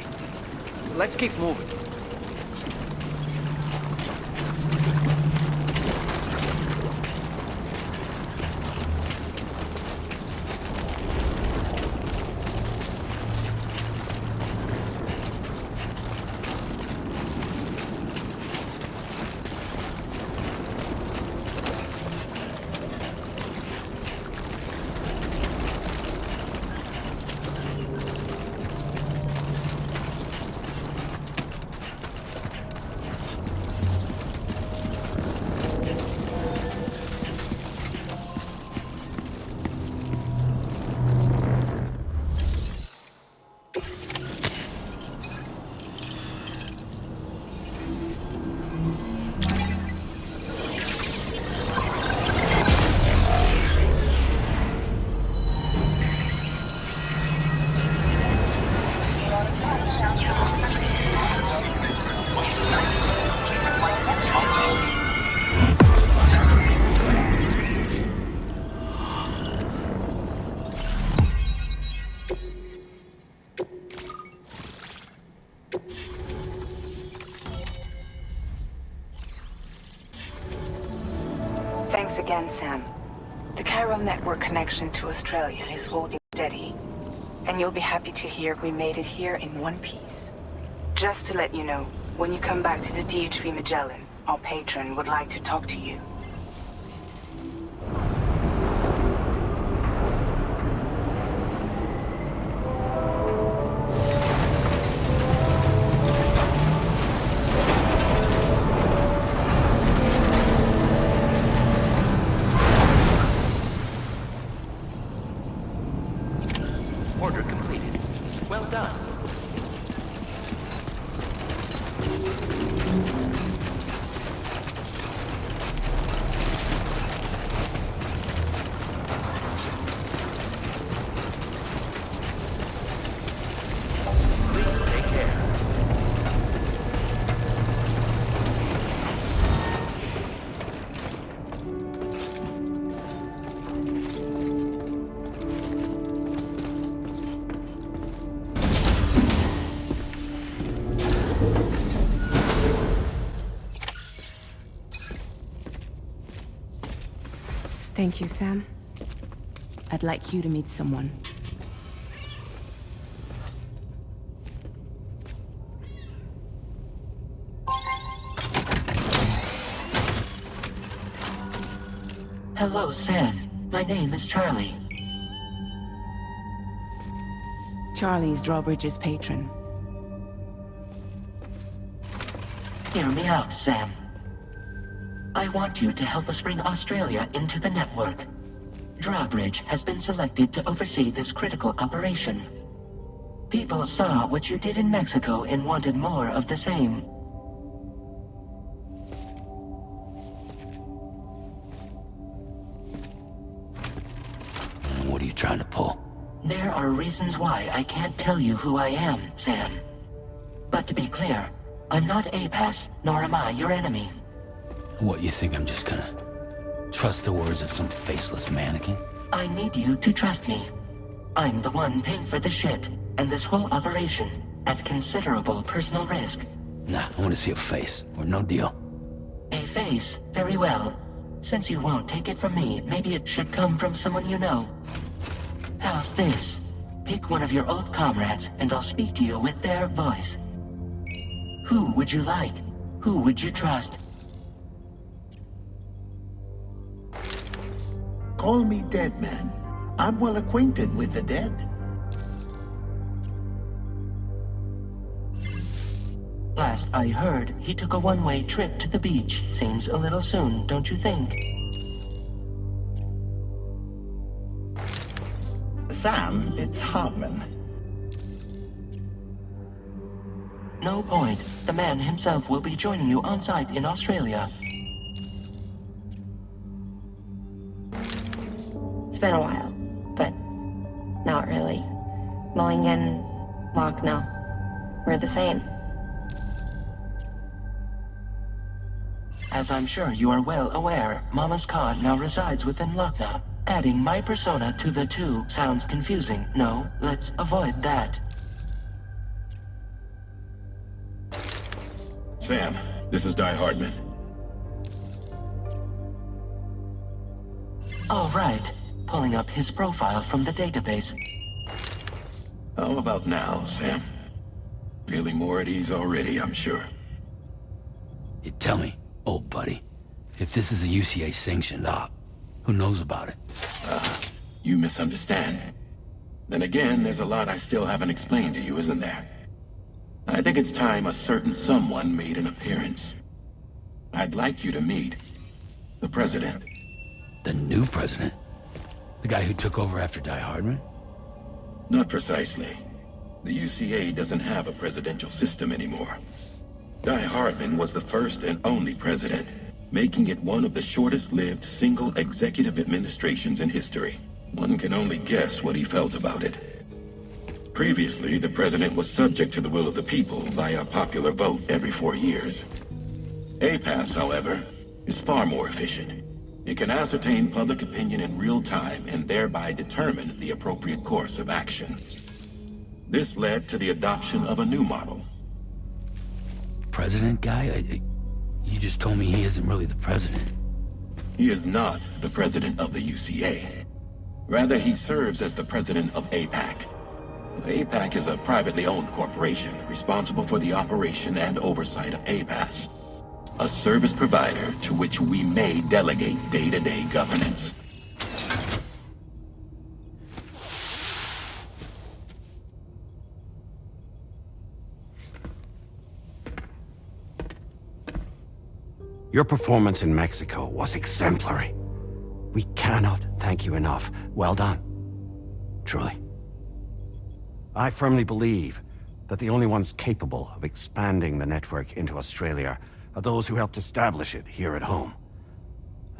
Let's keep moving. Thanks again, Sam. The chiral network connection to Australia is holding steady. And you'll be happy to hear we made it here in one piece. Just to let you know, when you come back to the DHV Magellan, our patron would like to talk to you. Order completed. Well done. Please take care. Thank you, Sam. I'd like you to meet someone. Hello, Sam. My name is Charlie. Charlie's DRAWBRIDGE's patron. Hear me out, Sam. I want you to help us bring Australia into the network. DRAWBRIDGE has been selected to oversee this critical operation. People saw what you did in Mexico and wanted more of the same. What are you trying to pull? There are reasons why I can't tell you who I am, Sam. But to be clear, I'm not APAS, nor am I your enemy. What, you think I'm just gonna trust the words of some faceless mannequin? I need you to trust me. I'm the one paying for the ship and this whole operation at considerable personal risk. Nah, I want to see a face, or no deal. A face? Very well. Since you won't take it from me, maybe it should come from someone you know. How's this? Pick one of your old comrades, and I'll speak to you with their voice. Who would you like? Who would you trust? Call me Dead Man. I'm well acquainted with the dead. Last I heard, he took a one-way trip to the beach. Seems a little soon, don't you think? Sam, it's Hartman. No point. The man himself will be joining you on site in Australia. It's been a while, but not really. Mulligan, Lochner, we're the same. As I'm sure you are well aware, Mama's Khan now resides within Lochner. Adding my persona to the two sounds confusing. No, let's avoid that. Sam, this is Di Hardman. All right. Pulling up his profile from the database. How about now, Sam? Feeling more at ease already, I'm sure. You tell me, old buddy, if this is a UCA-sanctioned op, who knows about it? You misunderstand. Then again, there's a lot I still haven't explained to you, isn't there? I think it's time a certain someone made an appearance. I'd like you to meet the President. The new president? The guy who took over after Die Hardman? Not precisely. The UCA doesn't have a presidential system anymore. Die Hardman was the first and only president, making it one of the shortest-lived single executive administrations in history. One can only guess what he felt about it. Previously, the president was subject to the will of the people via popular vote every 4 years. APAS, however, is far more efficient. It can ascertain public opinion in real time and thereby determine the appropriate course of action. This led to the adoption of a new model. President guy? You just told me he isn't really the president. He is not the president of the UCA. Rather, he serves as the president of APAC. APAC is a privately owned corporation responsible for the operation and oversight of APAS, a service provider to which we may delegate day-to-day governance. Your performance in Mexico was exemplary. We cannot thank you enough. Well done. Truly. I firmly believe that the only ones capable of expanding the network into Australia are those who helped establish it here at home.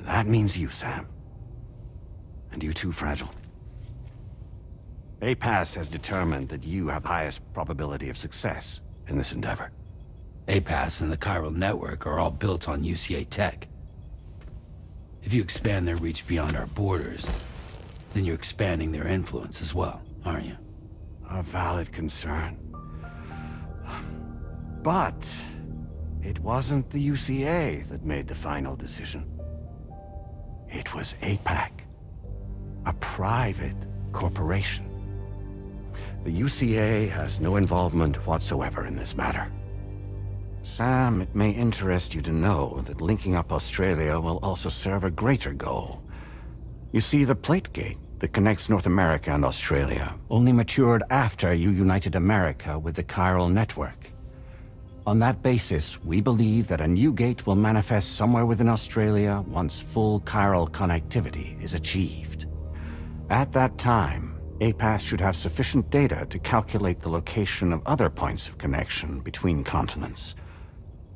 That means you, Sam. And you too, Fragile. APAS has determined that you have the highest probability of success in this endeavor. APAS and the chiral network are all built on UCA tech. If you expand their reach beyond our borders, then you're expanding their influence as well, aren't you? A valid concern. But it wasn't the UCA that made the final decision. It was APAC, a private corporation. The UCA has no involvement whatsoever in this matter. Sam, it may interest you to know that linking up Australia will also serve a greater goal. You see, the plate gate that connects North America and Australia only matured after you united America with the chiral network. On that basis, we believe that a new gate will manifest somewhere within Australia once full chiral connectivity is achieved. At that time, APAS should have sufficient data to calculate the location of other points of connection between continents.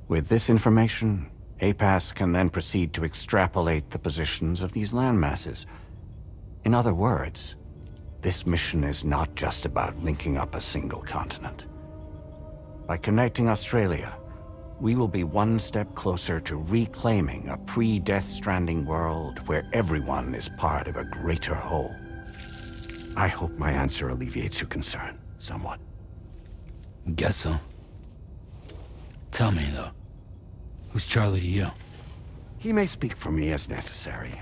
With this information, APAS can then proceed to extrapolate the positions of these landmasses. In other words, this mission is not just about linking up a single continent. By connecting Australia, we will be one step closer to reclaiming a pre-Death Stranding world where everyone is part of a greater whole. I hope my answer alleviates your concern somewhat. Guess so. Tell me, though, who's Charlie to you? He may speak for me as necessary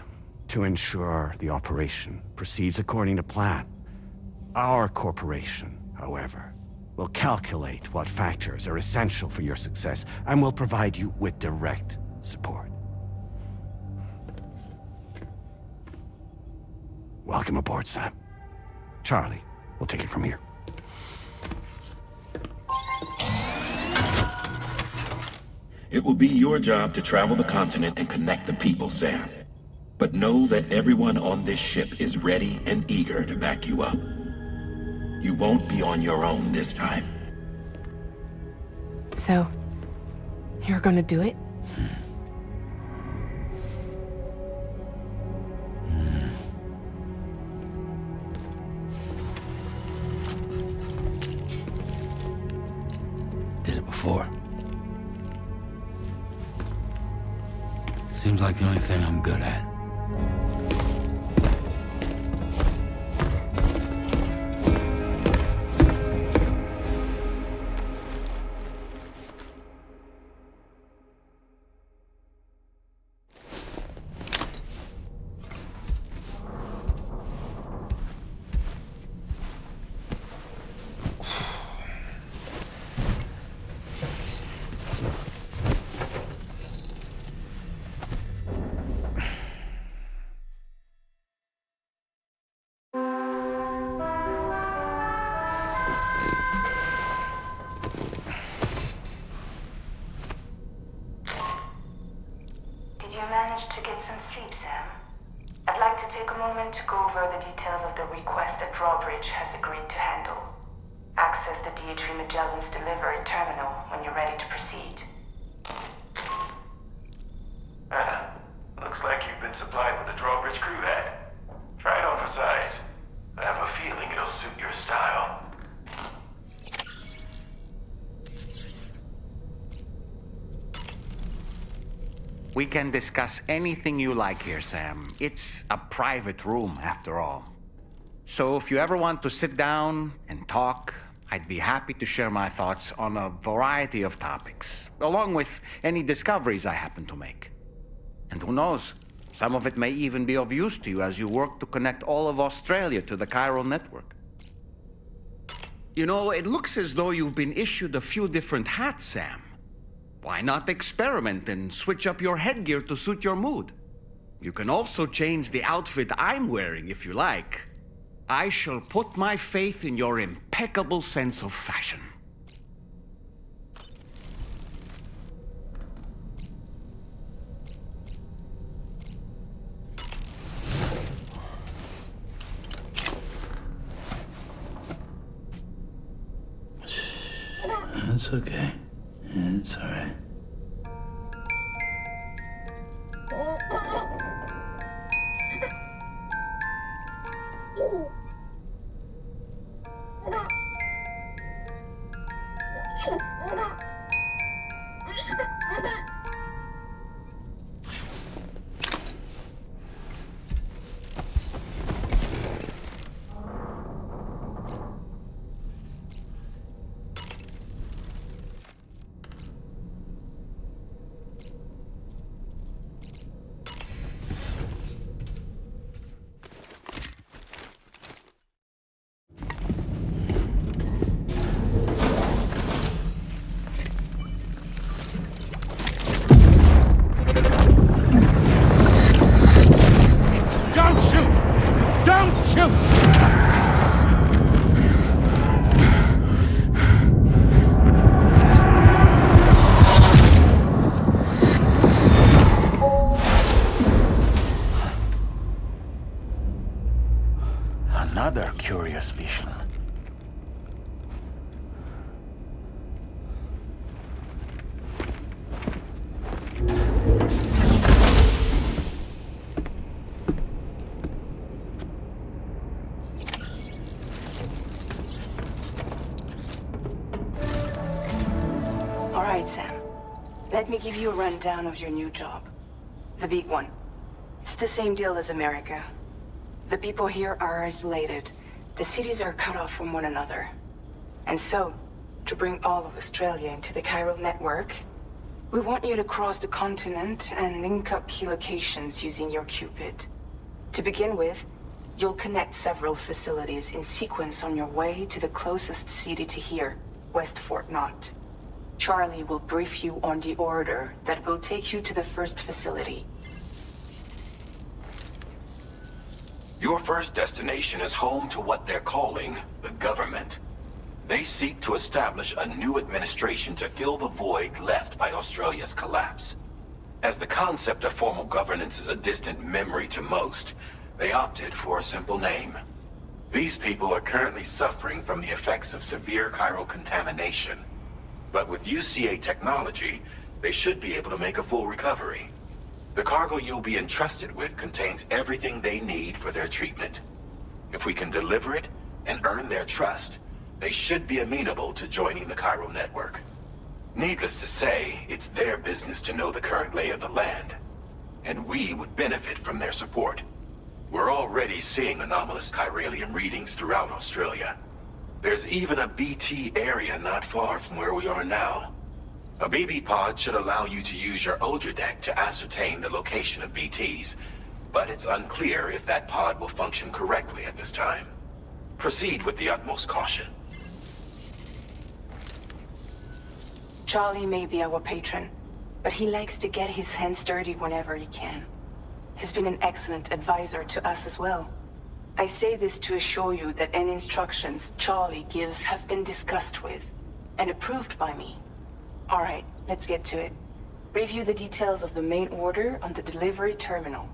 to ensure the operation proceeds according to plan. Our corporation, however, will calculate what factors are essential for your success and will provide you with direct support. Welcome aboard, Sam. Charlie, we'll take it from here. It will be your job to travel the continent and connect the people, Sam. But know that everyone on this ship is ready and eager to back you up. You won't be on your own this time. So, you're gonna do it? Did it before. Seems like the only thing I'm good at. Managed to get some sleep, Sam. I'd like to take a moment to go over the details of the request that DRAWBRIDGE has agreed to handle. Access the DHV Magellan's delivery terminal when you're ready to proceed. Looks like you've been supplied with the DRAWBRIDGE crew hat. Try it on for size. I have a feeling it'll suit your style. We can discuss anything you like here, Sam. It's a private room, after all. So if you ever want to sit down and talk, I'd be happy to share my thoughts on a variety of topics, along with any discoveries I happen to make. And who knows, Some of it may even be of use to you as you work to connect all of Australia to the chiral network. You know, it looks as though you've been issued a few different hats, Sam. Why not experiment and switch up your headgear to suit your mood? You can also change the outfit I'm wearing if you like. I shall put my faith in your impeccable sense of fashion. It's okay. It's all right. Another curious vision. All right, Sam. Let me give you a rundown of your new job. The big one. It's the same deal as America. The people here are isolated. The cities are cut off from one another. And so, to bring all of Australia into the chiral network, we want you to cross the continent and link up key locations using your Cupid. To begin with, you'll connect several facilities in sequence on your way to the closest city to here, West Fort Knott. Charlie will brief you on the order that will take you to the first facility. Your first destination is home to what they're calling the government. They seek to establish a new administration to fill the void left by Australia's collapse. As the concept of formal governance is a distant memory to most, they opted for a simple name. These people are currently suffering from the effects of severe chiral contamination. But with UCA technology, they should be able to make a full recovery. The cargo you'll be entrusted with contains everything they need for their treatment. If we can deliver it and earn their trust, they should be amenable to joining the chiral network. Needless to say, it's their business to know the current lay of the land, and we would benefit from their support. We're already seeing anomalous chiralium readings throughout Australia. There's even a BT area not far from where we are now. A BB pod should allow you to use your Ultra deck to ascertain the location of BTs, but it's unclear if that pod will function correctly at this time. Proceed with the utmost caution. Charlie may be our patron, but he likes to get his hands dirty whenever he can. He's been an excellent advisor to us as well. I say this to assure you that any instructions Charlie gives have been discussed with and approved by me. All right, let's get to it. Review the details of the main order on the delivery terminal.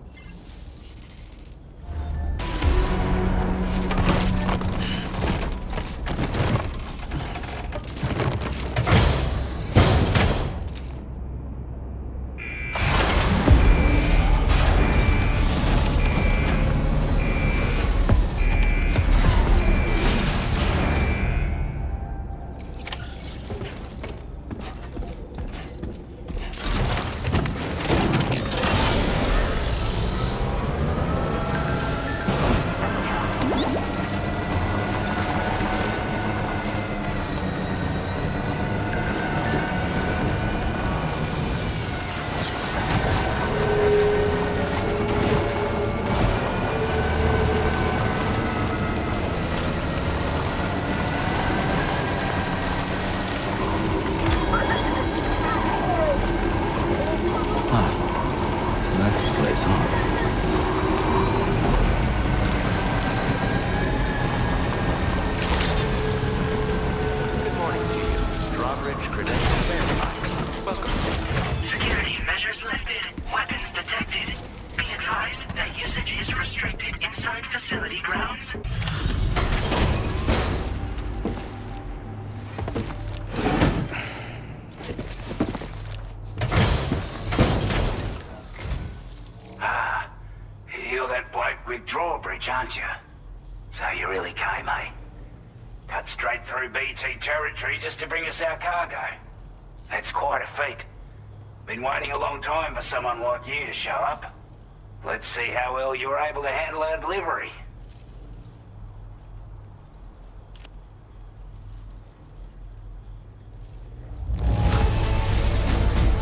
DRAWBRIDGE credentials verified. Welcome. Security measures lifted. Weapons detected. Be advised that usage is restricted inside facility grounds. You're that bloke with DRAWBRIDGE, aren't you? So you really came, eh? Cut straight through BT territory just to bring us our cargo. That's quite a feat. Been waiting a long time for someone like you to show up. Let's see how well you were able to handle our delivery.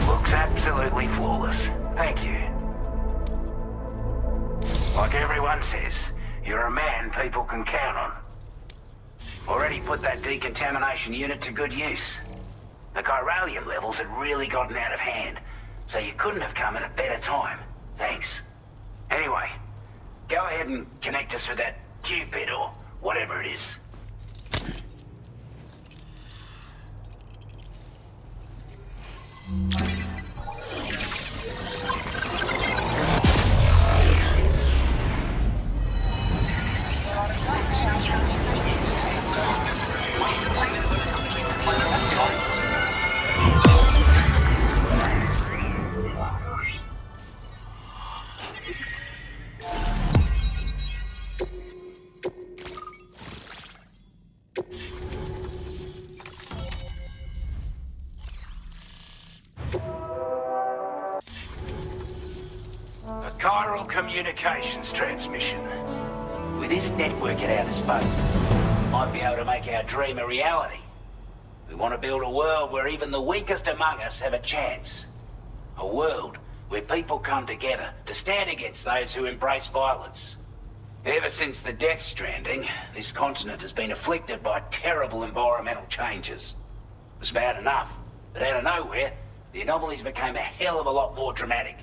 Looks absolutely flawless. Thank you. Like everyone says, you're a man people can count on. Already put that decontamination unit to good use. The chiralium levels had really gotten out of hand, so you couldn't have come at a better time. Thanks. Anyway, go ahead and connect us with that Cupid or whatever it is. A chiral communications transmission. With this network at our disposal, we might be able to make our dream a reality. We want to build a world where even the weakest among us have a chance. A world where people come together to stand against those who embrace violence. Ever since the Death Stranding, this continent has been afflicted by terrible environmental changes. It was bad enough, but out of nowhere, the anomalies became a hell of a lot more dramatic.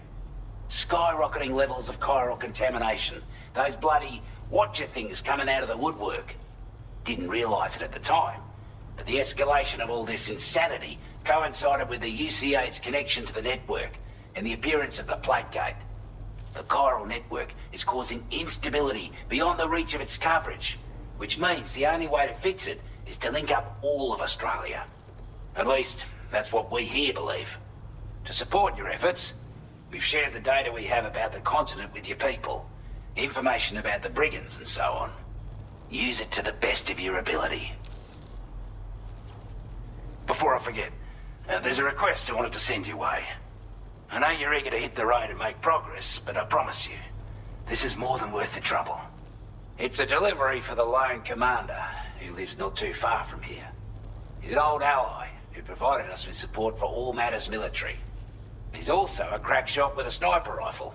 Skyrocketing levels of chiral contamination. Those bloody watcher things coming out of the woodwork. Didn't realize it at the time, but the escalation of all this insanity coincided with the UCA's connection to the network and the appearance of the Plague Gate. The chiral network is causing instability beyond the reach of its coverage, which means the only way to fix it is to link up all of Australia. At least, that's what we here believe. To support your efforts, we've shared the data we have about the continent with your people. Information about the brigands and so on. Use it to the best of your ability. Before I forget, there's a request I wanted to send your way. I know you're eager to hit the road and make progress, but I promise you, this is more than worth the trouble. It's a delivery for the lone commander, who lives not too far from here. He's an old ally who provided us with support for all matters military. He's also a crack shot with a sniper rifle.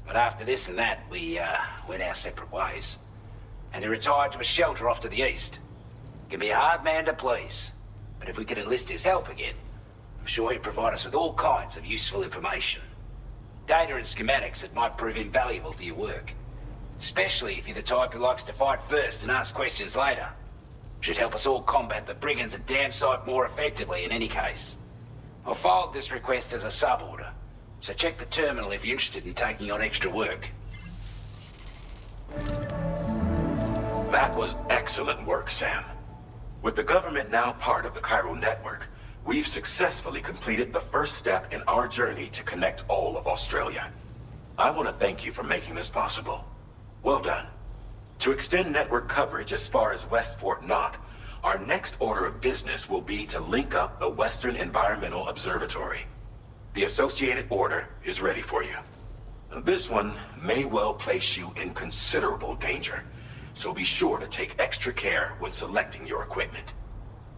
But after this and that, we went our separate ways. And he retired to a shelter off to the east. Can be a hard man to please, but if we could enlist his help again, I'm sure he'd provide us with all kinds of useful information. Data and schematics that might prove invaluable for your work. Especially if you're the type who likes to fight first and ask questions later. Should help us all combat the brigands a damn sight more effectively in any case. I've filed this request as a sub-order, so check the terminal if you're interested in taking on extra work. That was excellent work, Sam. With the government now part of the chiral network, we've successfully completed the first step in our journey to connect all of Australia. I want to thank you for making this possible. Well done. To extend network coverage as far as West Fort Knott, our next order of business will be to link up the Western Environmental Observatory. The associated order is ready for you. This one may well place you in considerable danger, so be sure to take extra care when selecting your equipment.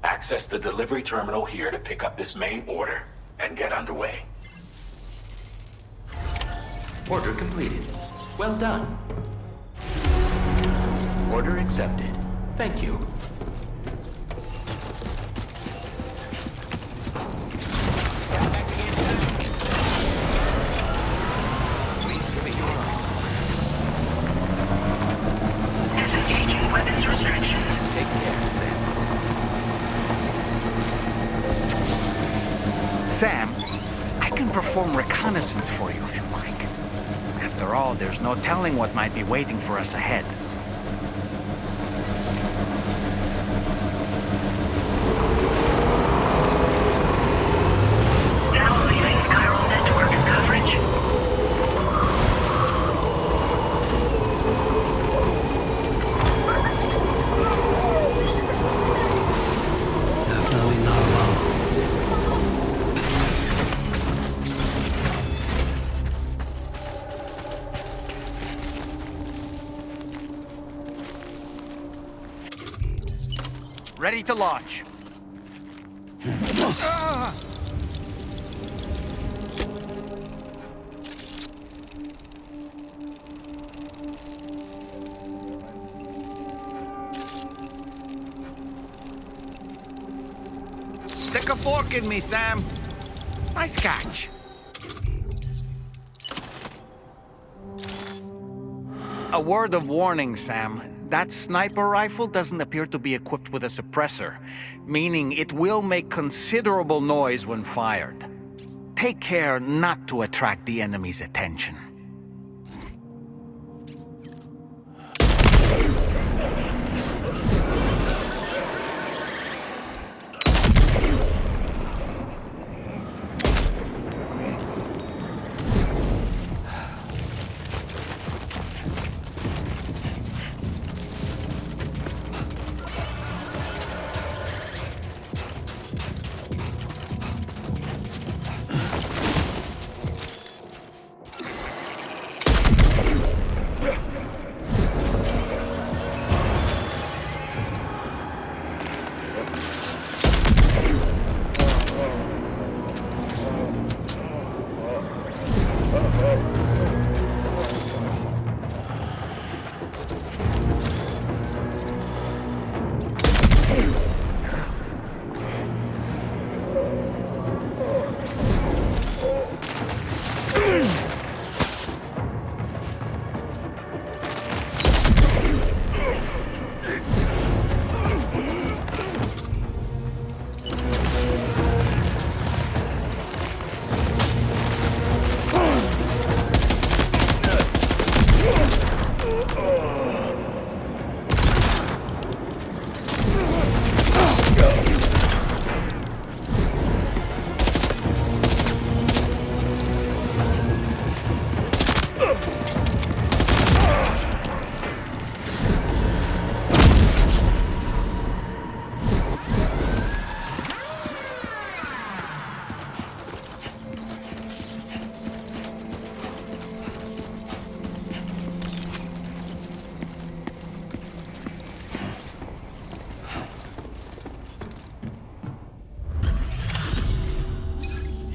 Access the delivery terminal here to pick up this main order and get underway. Order completed. Well done. Order accepted. Thank you. Please give me your perform reconnaissance for you if you like. After all, there's no telling what might be waiting for us ahead. Now leaving chiral network coverage. Definitely not alone. Ready to launch. Stick a fork in me, Sam. Nice catch. A word of warning, Sam. That sniper rifle doesn't appear to be equipped with a suppressor, meaning it will make considerable noise when fired. Take care not to attract the enemy's attention.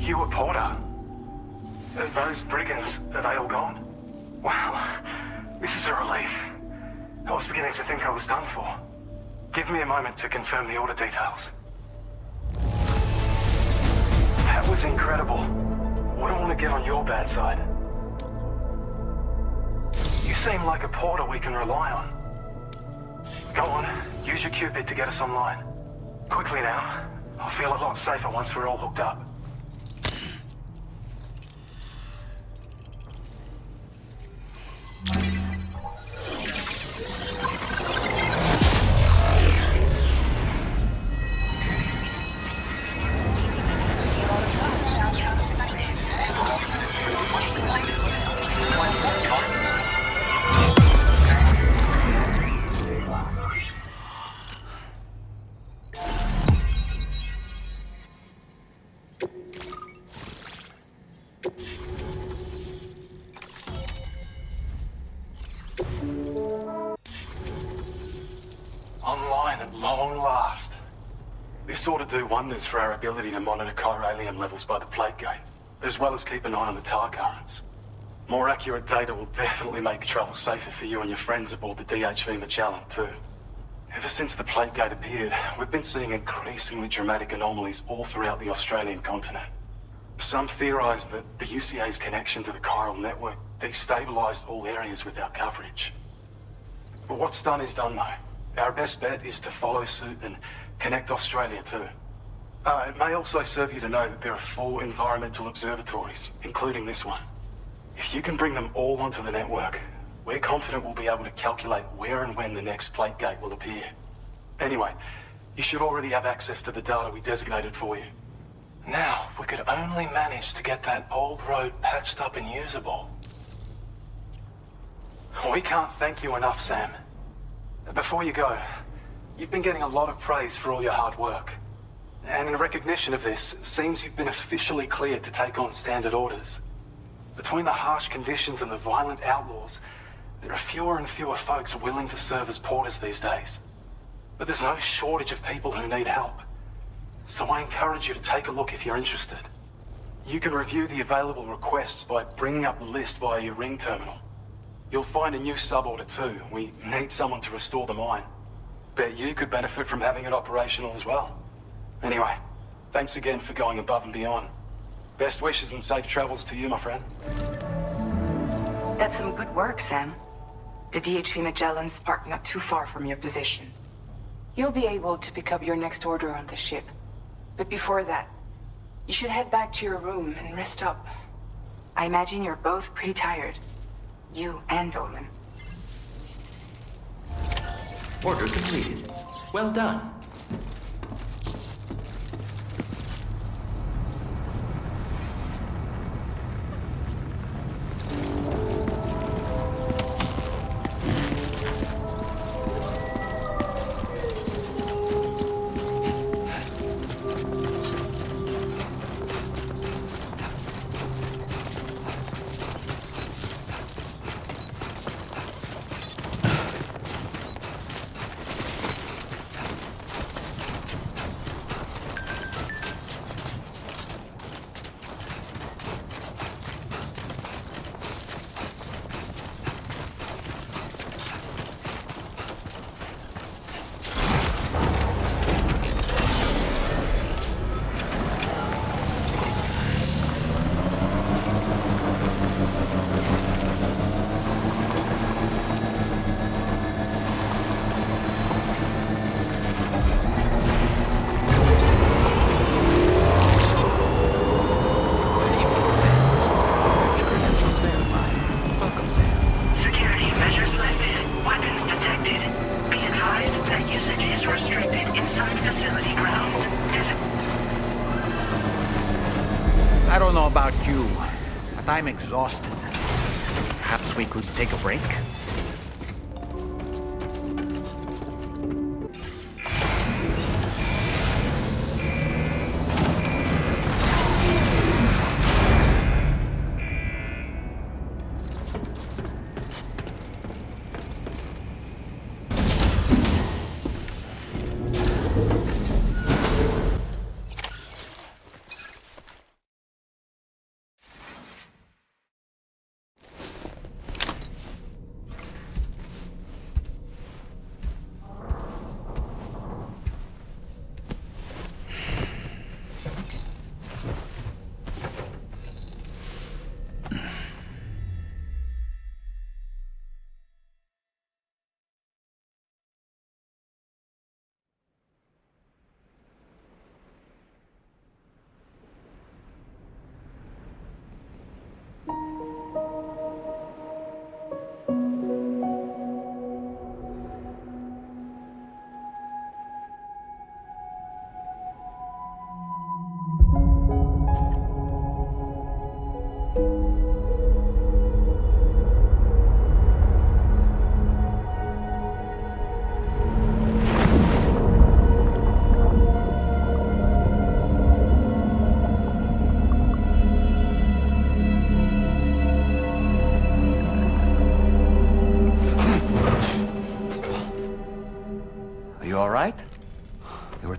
You a Porter? Those brigands, are they all gone? Wow, this is a relief. I was beginning to think I was done for. Give me a moment to confirm the order details. That was incredible. Wouldn't want to get on your bad side. You seem like a Porter we can rely on. Go on, use your Cupid to get us online. Quickly now. I'll feel a lot safer once we're all hooked up. Online at long last. This ought to do wonders for our ability to monitor chiralium levels by the plate gate, as well as keep an eye on the tar currents. More accurate data will definitely make travel safer for you and your friends aboard the DHV Magellan too. Ever since the plate gate appeared, we've been seeing increasingly dramatic anomalies all throughout the Australian continent. Some theorize that the UCA's connection to the chiral network destabilized all areas with our coverage. But what's done is done though. Our best bet is to follow suit and connect Australia too. It may also serve you to know that there are 4 environmental observatories, including this one. If you can bring them all onto the network, we're confident we'll be able to calculate where and when the next plate gate will appear. Anyway, you should already have access to the data we designated for you. Now, if we could only manage to get that old road patched up and usable. We can't thank you enough, Sam. Before you go, you've been getting a lot of praise for all your hard work. And in recognition of this, it seems you've been officially cleared to take on standard orders. Between the harsh conditions and the violent outlaws, there are fewer and fewer folks willing to serve as porters these days. But there's no shortage of people who need help. So I encourage you to take a look if you're interested. You can review the available requests by bringing up the list via your ring terminal. You'll find a new sub-order too. We need someone to restore the mine. Bet you could benefit from having it operational as well. Anyway, thanks again for going above and beyond. Best wishes and safe travels to you, my friend. That's some good work, Sam. The DHV Magellan's parked not too far from your position. You'll be able to pick up your next order on the ship. But before that, you should head back to your room and rest up. I imagine you're both pretty tired. You and Dolman. Order completed. Well done. I don't know about you, but I'm exhausted. Perhaps we could take a break?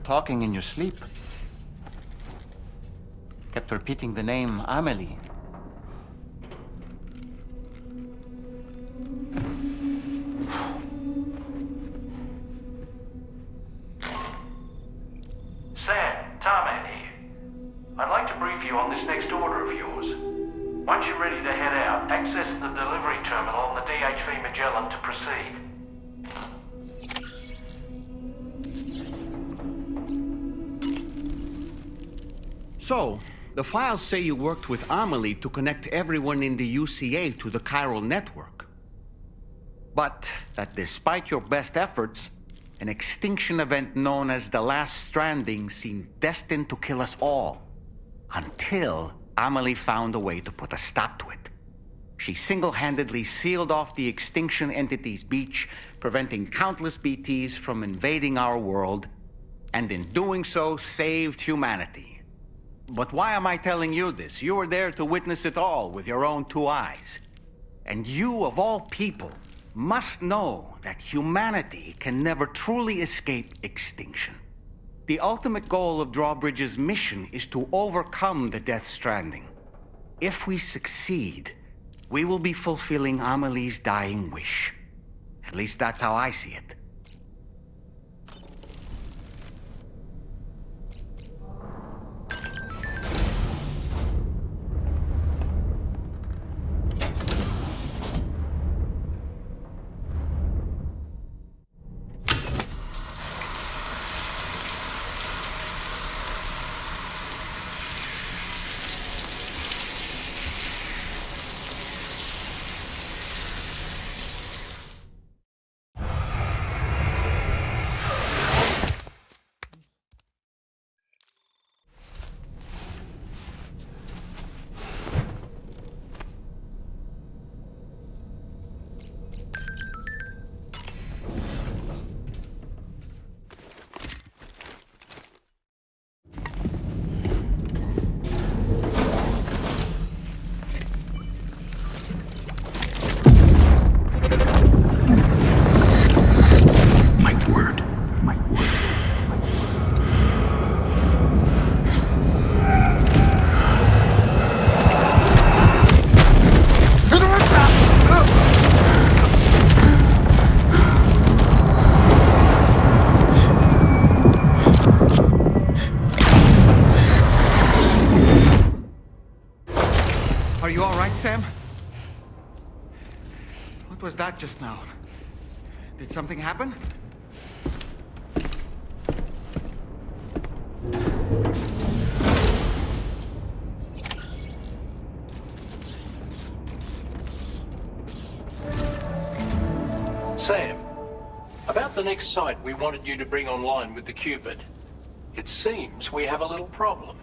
Talking in your sleep. Kept repeating the name Amelie. Sam, Tarman here. I'd like to brief you on this next order of yours. Once you're ready to head out, access the delivery terminal on the DHV Magellan to proceed. So, the files say you worked with Amelie to connect everyone in the UCA to the chiral network. But that despite your best efforts, an extinction event known as the Last Stranding seemed destined to kill us all. Until Amelie found a way to put a stop to it. She single-handedly sealed off the extinction entity's beach, preventing countless BTs from invading our world, and in doing so, saved humanity. But why am I telling you this? You were there to witness it all with your own 2 eyes. And you, of all people, must know that humanity can never truly escape extinction. The ultimate goal of DRAWBRIDGE's mission is to overcome the Death Stranding. If we succeed, we will be fulfilling Amelie's dying wish. At least that's how I see it. Sam? What was that just now? Did something happen? Sam, about the next site we wanted you to bring online with the Cupid. It seems we have a little problem.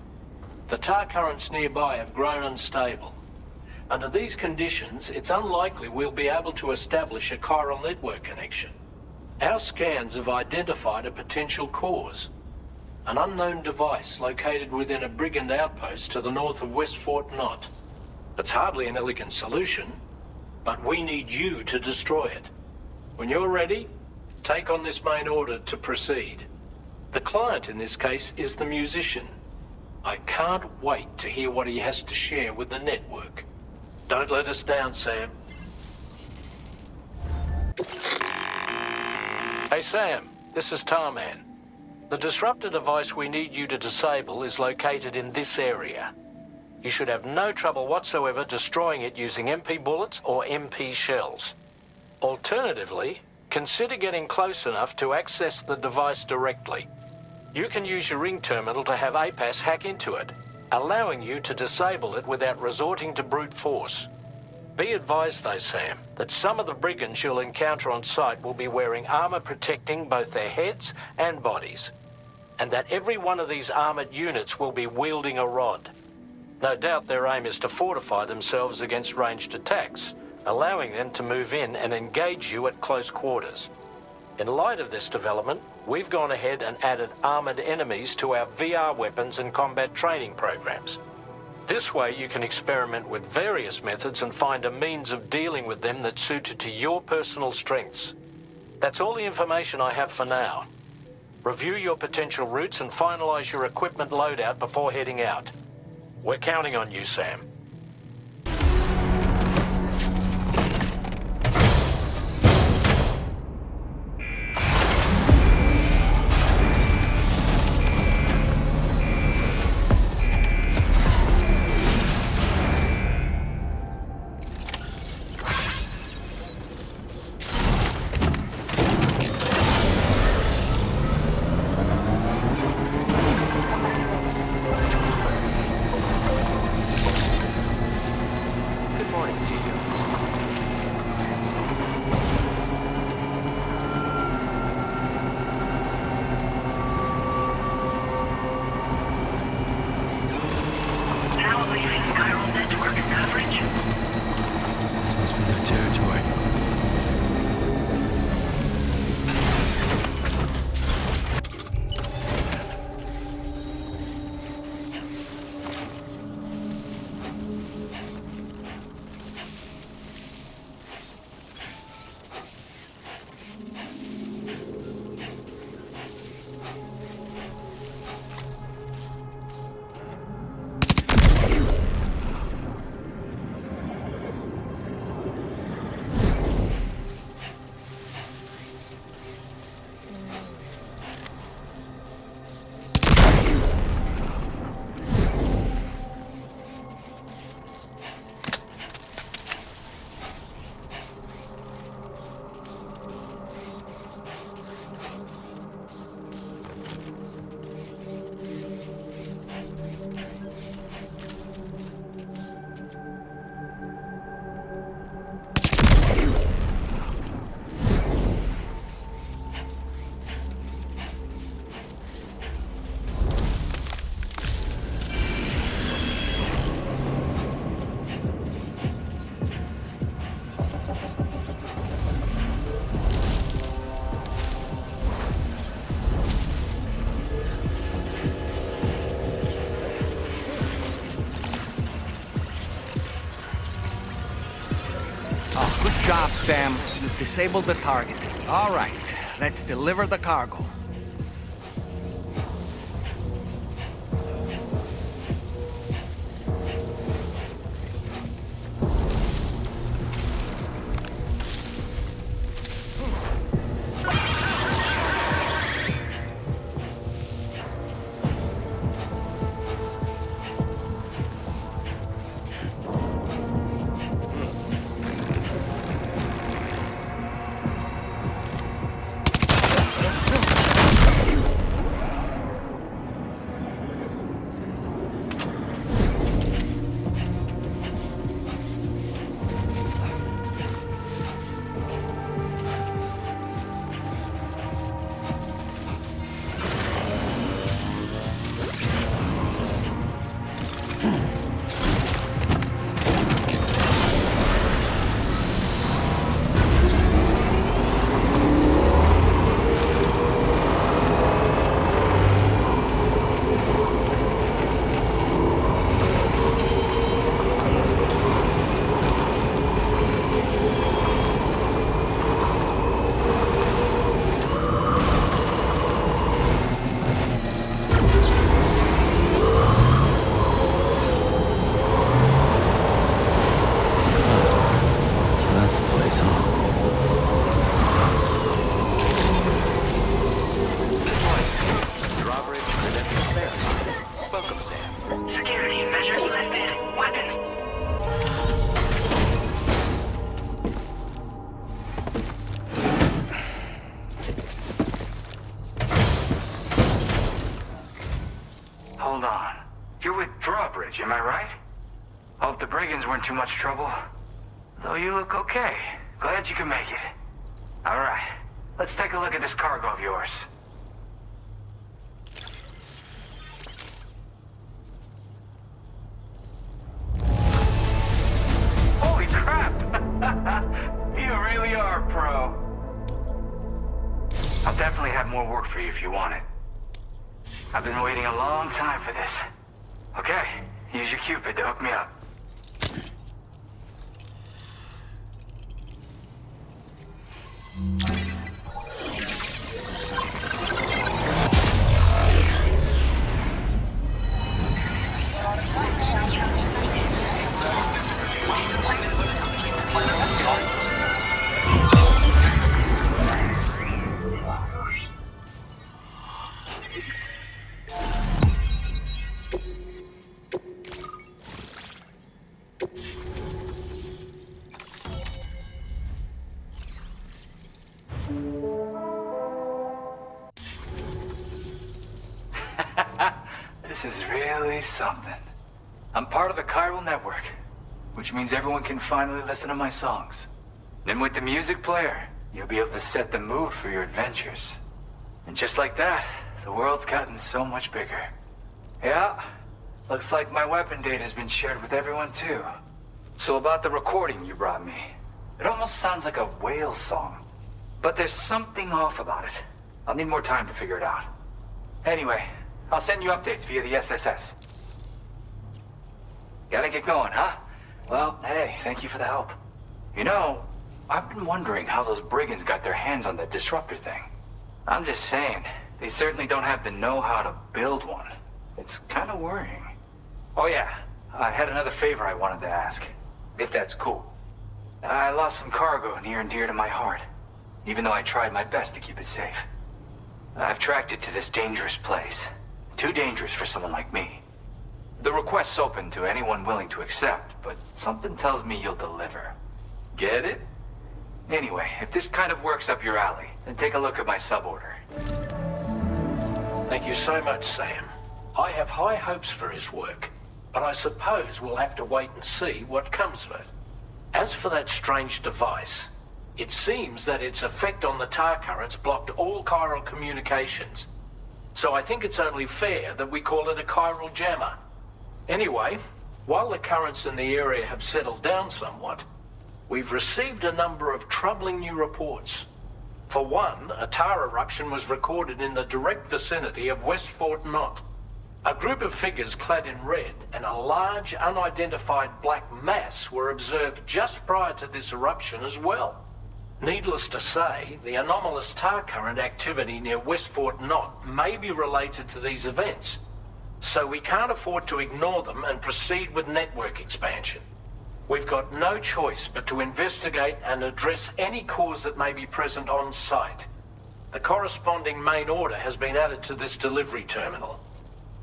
The tar currents nearby have grown unstable. Under these conditions, it's unlikely we'll be able to establish a chiral network connection. Our scans have identified a potential cause. An unknown device located within a brigand outpost to the north of West Fort Knott. It's hardly an elegant solution, but we need you to destroy it. When you're ready, take on this main order to proceed. The client in this case is the musician. I can't wait to hear what he has to share with the network. Don't let us down, Sam. Hey, Sam, this is Tarman. The disruptor device we need you to disable is located in this area. You should have no trouble whatsoever destroying it using MP bullets or MP shells. Alternatively, consider getting close enough to access the device directly. You can use your ring terminal to have APAS hack into it, allowing you to disable it without resorting to brute force. Be advised though, Sam, that some of the brigands you'll encounter on site will be wearing armor protecting both their heads and bodies, and that every one of these armored units will be wielding a rod. No doubt their aim is to fortify themselves against ranged attacks, allowing them to move in and engage you at close quarters. In light of this development, we've gone ahead and added armored enemies to our VR weapons and combat training programs. This way you can experiment with various methods and find a means of dealing with them that's suited to your personal strengths. That's all the information I have for now. Review your potential routes and finalize your equipment loadout before heading out. We're counting on you, Sam. territory. Good job, Sam. You've disabled the target. All right, let's deliver the cargo. Hold on. You're with DRAWBRIDGE, am I right? Hope the brigands weren't too much trouble. Though you look okay. Glad you can make it. Alright, let's take a look at this cargo of yours. Holy crap! You really are a pro. I'll definitely have more work for you if you want it. I've been waiting a long time for this. Okay, use your Cupid to hook me up. This is really something. I'm part of the chiral network, which means everyone can finally listen to my songs. Then with the music player, you'll be able to set the mood for your adventures. And just like that, the world's gotten so much bigger. Yeah, looks like my weapon data has been shared with everyone too. So about the recording you brought me. It almost sounds like a whale song. But there's something off about it. I'll need more time to figure it out. Anyway, I'll send you updates via the SSS. Gotta get going, huh? Well, hey, thank you for the help. You know, I've been wondering how those brigands got their hands on that disruptor thing. I'm just saying, they certainly don't have the know-how to build one. It's kind of worrying. Oh yeah, I had another favor I wanted to ask, if that's cool. I lost some cargo near and dear to my heart, even though I tried my best to keep it safe. I've tracked it to this dangerous place. Too dangerous for someone like me. The request's open to anyone willing to accept, but something tells me you'll deliver. Get it? Anyway, if this kind of works up your alley, then take a look at my suborder. Thank you so much, Sam. I have high hopes for his work, but I suppose we'll have to wait and see what comes of it. As for that strange device, it seems that its effect on the tar currents blocked all chiral communications. So I think it's only fair that we call it a chiral jammer. Anyway, while the currents in the area have settled down somewhat, we've received a number of troubling new reports. For one, a tar eruption was recorded in the direct vicinity of West Fort Knot. A group of figures clad in red and a large unidentified black mass were observed just prior to this eruption as well. Needless to say, the anomalous tar current activity near West Fort Knot may be related to these events, so we can't afford to ignore them and proceed with network expansion. We've got no choice but to investigate and address any cause that may be present on site. The corresponding main order has been added to this delivery terminal.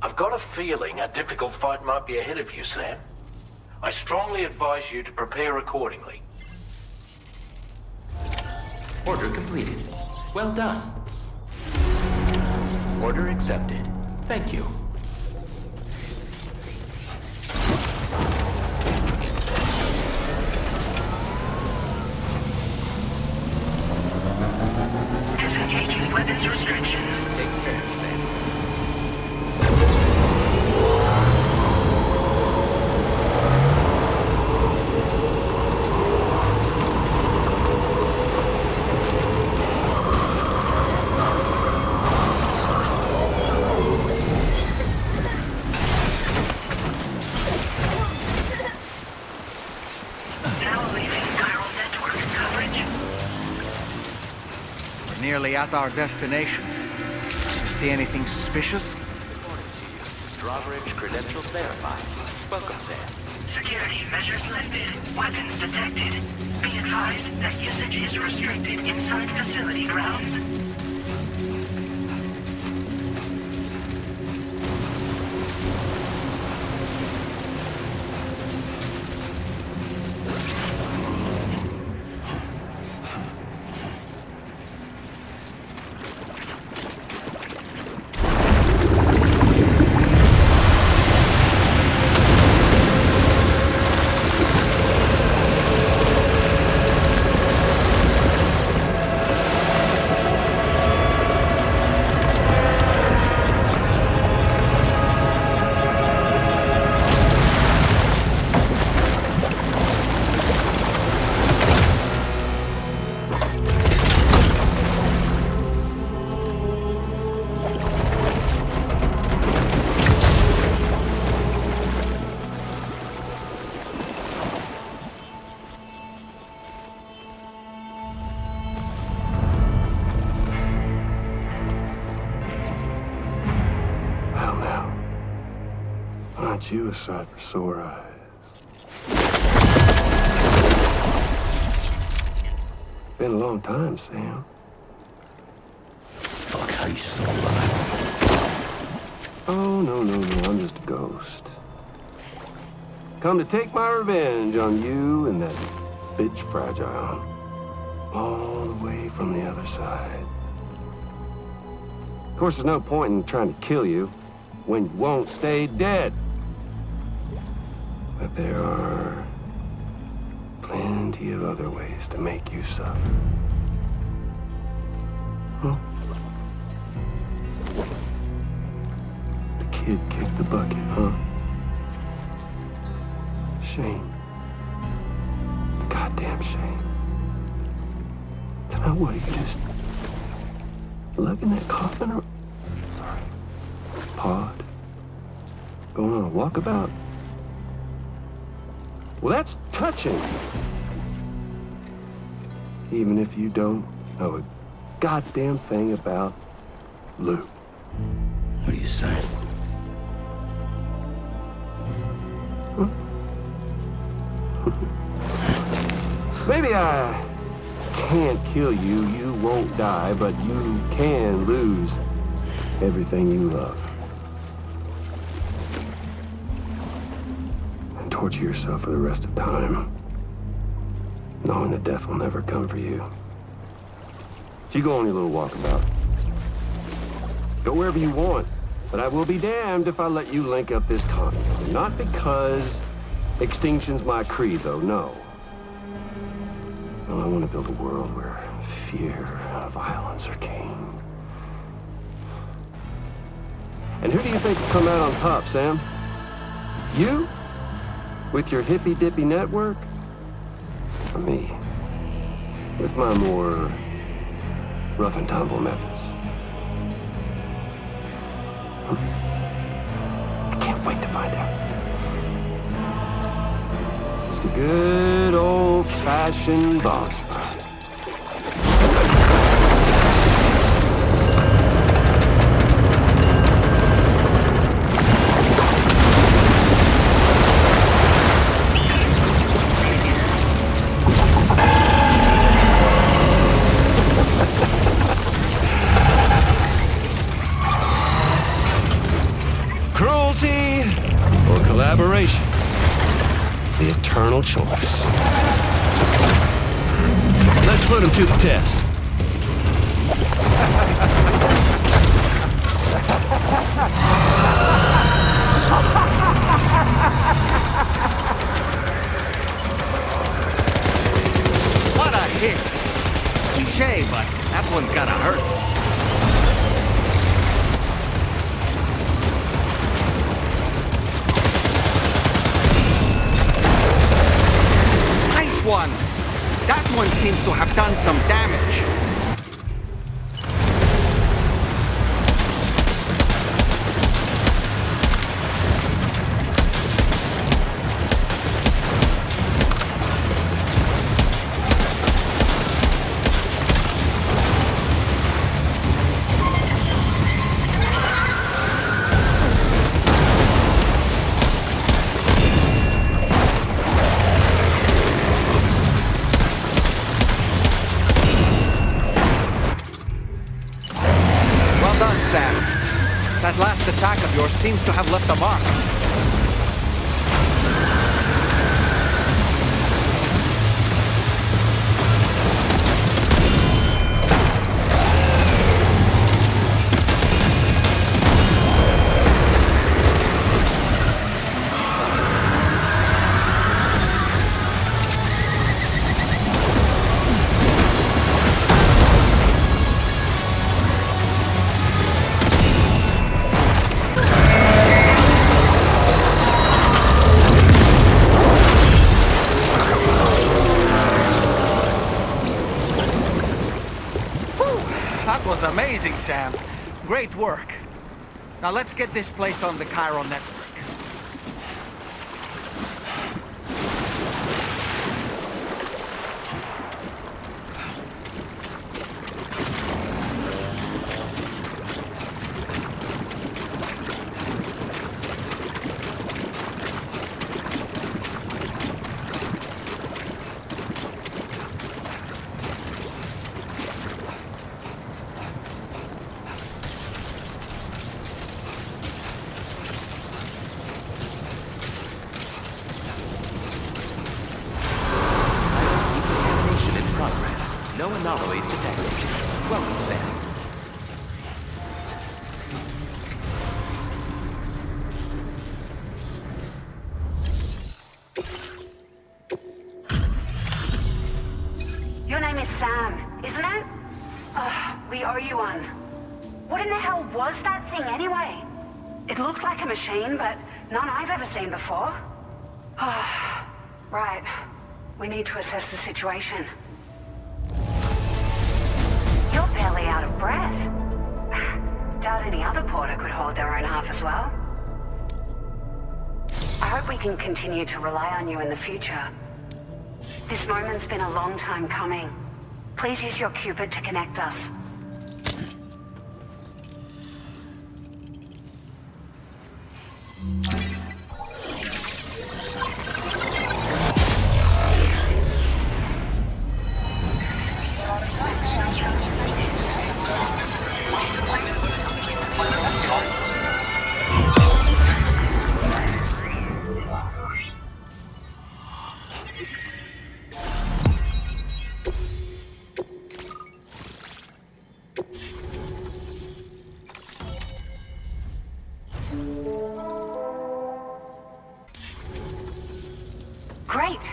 I've got a feeling a difficult fight might be ahead of you, Sam. I strongly advise you to prepare accordingly. Order completed. Well done. Order accepted. Thank you. Disengaging weapons restrictions. Take care, Sam. Nearly at our destination. You see anything suspicious? DRAWBRIDGE credentials verified. Welcome, Sam. Security measures lifted. Weapons detected. Be advised that usage is restricted inside facility grounds. Aren't you a sight for sore eyes? Been a long time, Sam. Fuck, how you still alive? Oh, no, I'm just a ghost. Come to take my revenge on you and that bitch Fragile. All the way from the other side. Of course, there's no point in trying to kill you when you won't stay dead. But there are plenty of other ways to make you suffer. Huh? The kid kicked the bucket, huh? Shame. The goddamn shame. Now what, you just lugging that coffin or pod? Going on a walkabout? Well, that's touching. Even if you don't know a goddamn thing about Luke. What do you say? Huh? Maybe I can't kill you, you won't die, but you can lose everything you love. And torture yourself for the rest of time, knowing that death will never come for you. So you go on your little walkabout. Go wherever you want, but I will be damned if I let you link up this continent. Not because extinction's my creed, though, no. No, I want to build a world where fear and violence are king. And who do you think will come out on top, Sam? You? With your hippy-dippy network? Or me? With my more rough and tumble methods? I can't wait to find out. Just a good old-fashioned boss fight. Cruelty or collaboration? The eternal choice. Let's put him to the test. What a hit! Cliche, but that one's gotta hurt. One. That one seems to have done some damage. That last attack of yours seems to have left a mark. Amazing, Sam. Great work. Now let's get this place on the chiral network. No anomalies detected. Welcome, Sam. Your name is Sam, isn't it? We owe you one. What in the hell was that thing anyway? It looked like a machine, but none I've ever seen before. Right. We need to assess the situation. can continue to rely on you in the future. This moment's been a long time coming. Please use your Cupid to connect us. Great.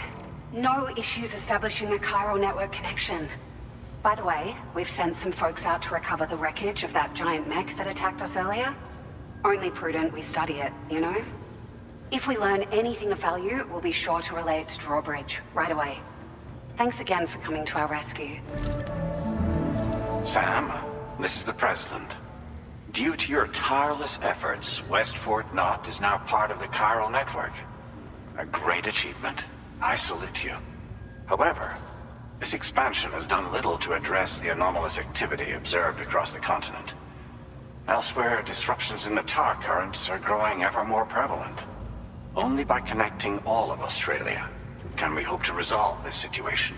No issues establishing a chiral network connection. By the way, we've sent some folks out to recover the wreckage of that giant mech that attacked us earlier. Only prudent we study it, you know? If we learn anything of value, we'll be sure to relay it to DRAWBRIDGE right away. Thanks again for coming to our rescue. Sam, this is the President. Due to your tireless efforts, West Fort Knot is now part of the chiral network. A great achievement. I salute you. However, this expansion has done little to address the anomalous activity observed across the continent. Elsewhere, disruptions in the tar currents are growing ever more prevalent. Only by connecting all of Australia can we hope to resolve this situation.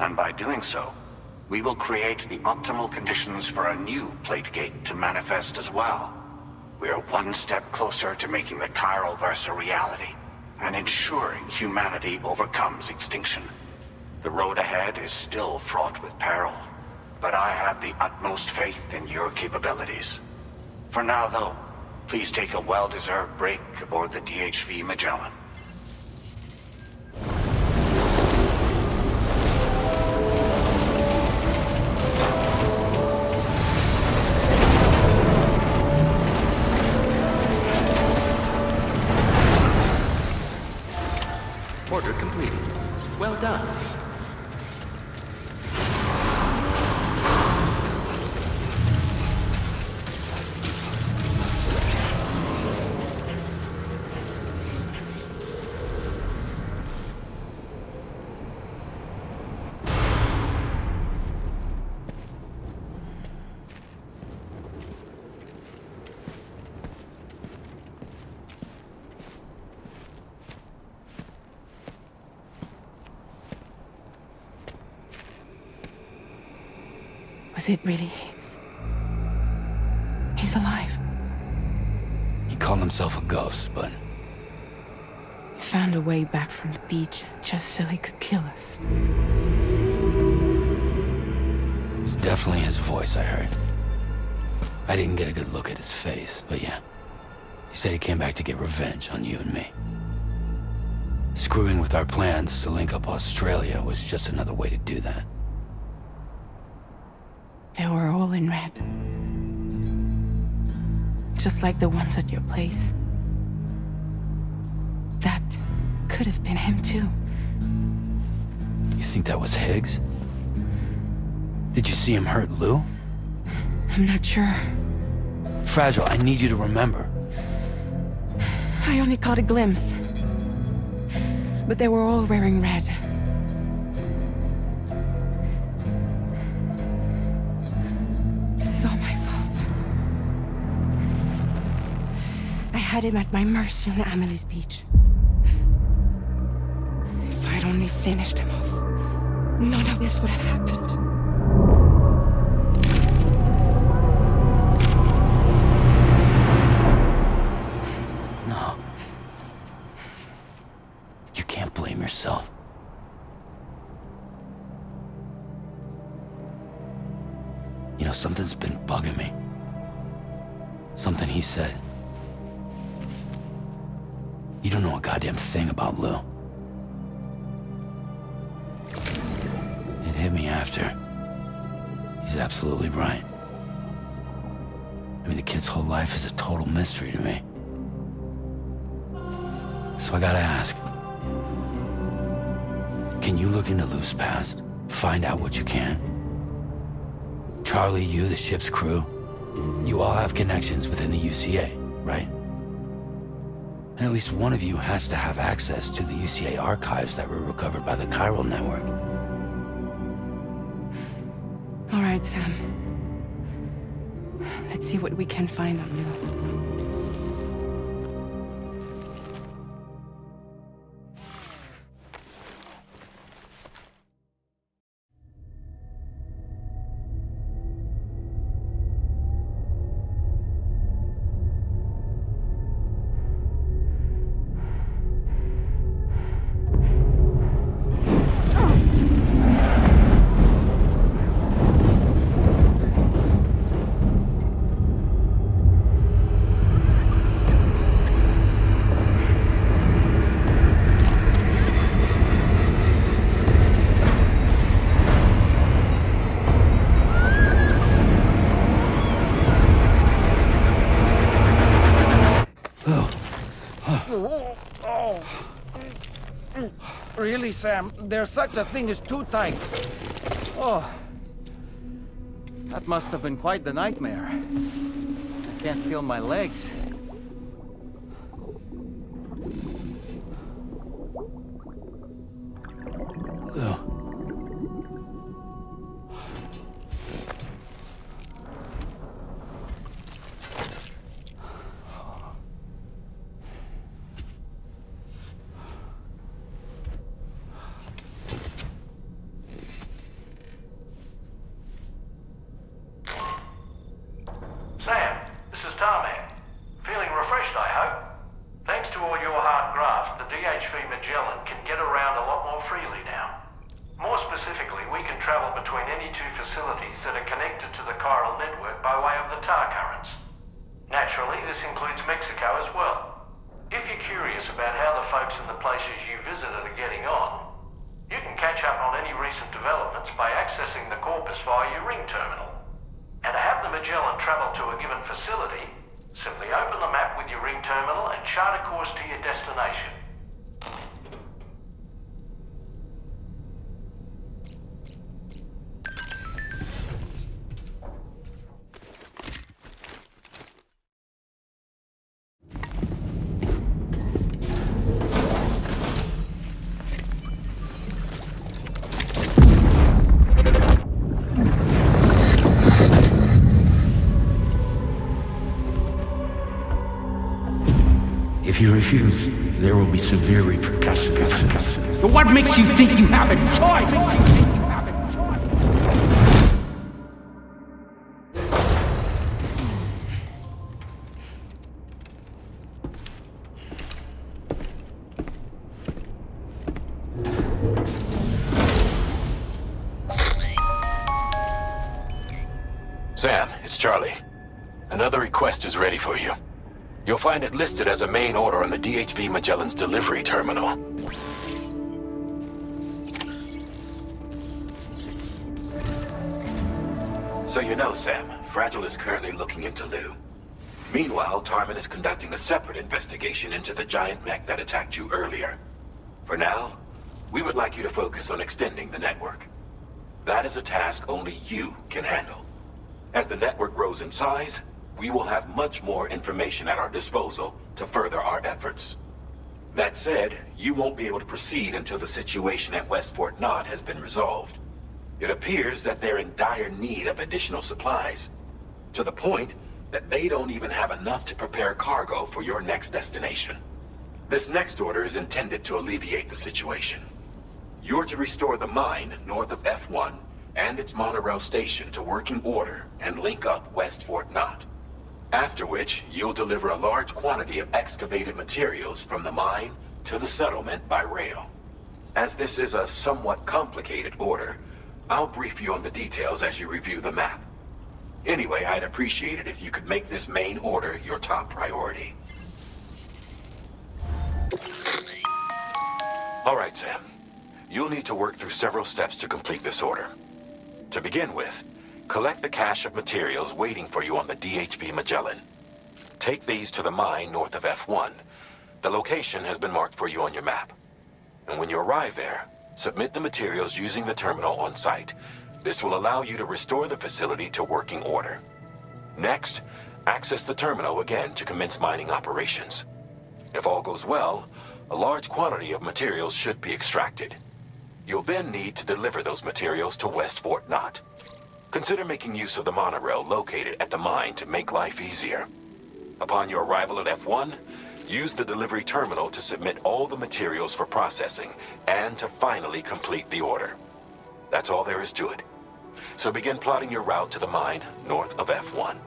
And by doing so, we will create the optimal conditions for a new Plategate to manifest as well. We are one step closer to making the chiral verse a reality, and ensuring humanity overcomes extinction. The road ahead is still fraught with peril, but I have the utmost faith in your capabilities. For now, though, please take a well-deserved break aboard the DHV Magellan. Order completed. Well done. Was it really Higgs? He's alive. He called himself a ghost, but... He found a way back from the beach just so he could kill us. It was definitely his voice I heard. I didn't get a good look at his face, but yeah. He said he came back to get revenge on you and me. Screwing with our plans to link up Australia was just another way to do that. They were all in red. Just like the ones at your place. That could have been him too. You think that was Higgs? Did you see him hurt Lou? I'm not sure. Fragile, I need you to remember. I only caught a glimpse. But they were all wearing red. This is all my fault. I had him at my mercy on Amelie's beach. If I'd only finished him off, none of this would have happened. No. You can't blame yourself. You know, something's been bugging me. Something he said. You don't know a goddamn thing about Lou. It hit me after. He's absolutely right. I mean, the kid's whole life is a total mystery to me. So I gotta ask. Can you look into Lou's past? Find out what you can? Charlie, you, the ship's crew, you all have connections within the UCA, right? At least one of you has to have access to the UCA archives that were recovered by the chiral network. All right, Sam. Let's see what we can find on you. Really, Sam? There's such a thing as too tight. Oh. That must have been quite the nightmare. I can't feel my legs. Ugh. Sam, this is Tarman. Feeling refreshed, I hope? Thanks to all your hard graft, the DHV Magellan can get around a lot more freely now. More specifically, we can travel between any two facilities that are connected to the chiral network by way of the tar currents. Naturally, this includes Mexico as well. If you're curious about how the folks in the places you visited are getting on, you can catch up on any recent developments by accessing the corpus via your ring terminal. And to have the Magellan travel to a given facility, simply open the map with your ring terminal and chart a course to your destination. If you refuse, there will be severe repercussions. But what makes you think you have a choice? Sam, it's Charlie. Another request is ready for you. You'll find it listed as a main order on the DHV Magellan's delivery terminal. So you know, Sam, Fragile is currently looking into Lou. Meanwhile, Tarman is conducting a separate investigation into the giant mech that attacked you earlier. For now, we would like you to focus on extending the network. That is a task only you can handle. As the network grows in size, we will have much more information at our disposal to further our efforts. That said, you won't be able to proceed until the situation at West Fort Knott has been resolved. It appears that they're in dire need of additional supplies, to the point that they don't even have enough to prepare cargo for your next destination. This next order is intended to alleviate the situation. You're to restore the mine north of F1 and its monorail station to working order and link up West Fort Knott. After which, you'll deliver a large quantity of excavated materials from the mine to the settlement by rail. As this is a somewhat complicated order, I'll brief you on the details as you review the map. Anyway, I'd appreciate it if you could make this main order your top priority. All right, Sam. You'll need to work through several steps to complete this order. To begin with, collect the cache of materials waiting for you on the DHV Magellan. Take these to the mine north of F1. The location has been marked for you on your map. And when you arrive there, submit the materials using the terminal on site. This will allow you to restore the facility to working order. Next, access the terminal again to commence mining operations. If all goes well, a large quantity of materials should be extracted. You'll then need to deliver those materials to West Fort Knot. Consider making use of the monorail located at the mine to make life easier. Upon your arrival at F1, use the delivery terminal to submit all the materials for processing and to finally complete the order. That's all there is to it. So begin plotting your route to the mine north of F1.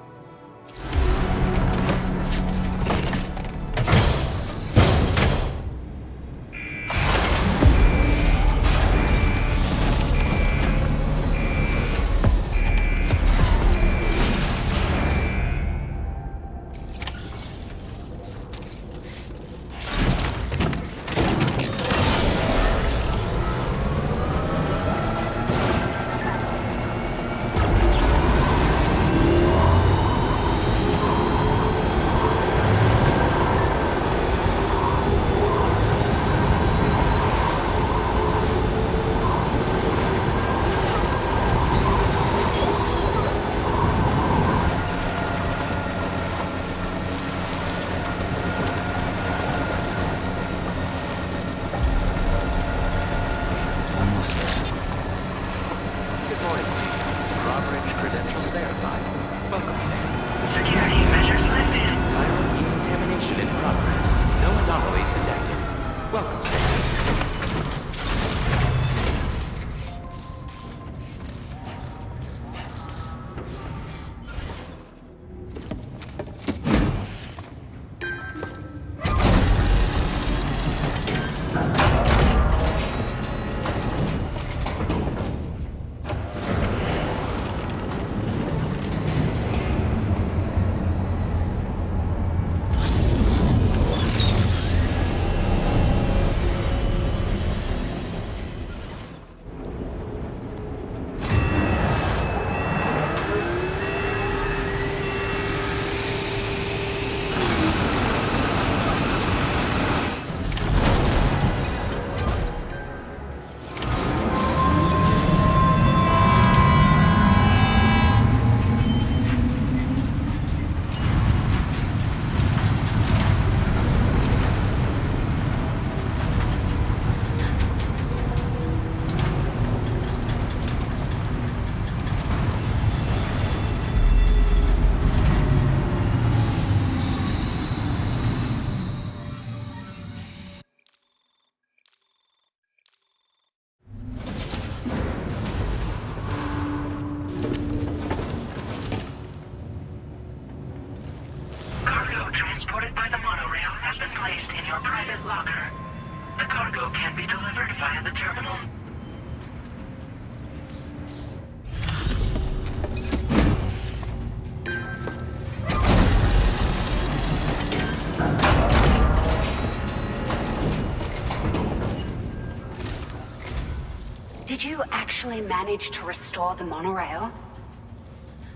Managed to restore the monorail?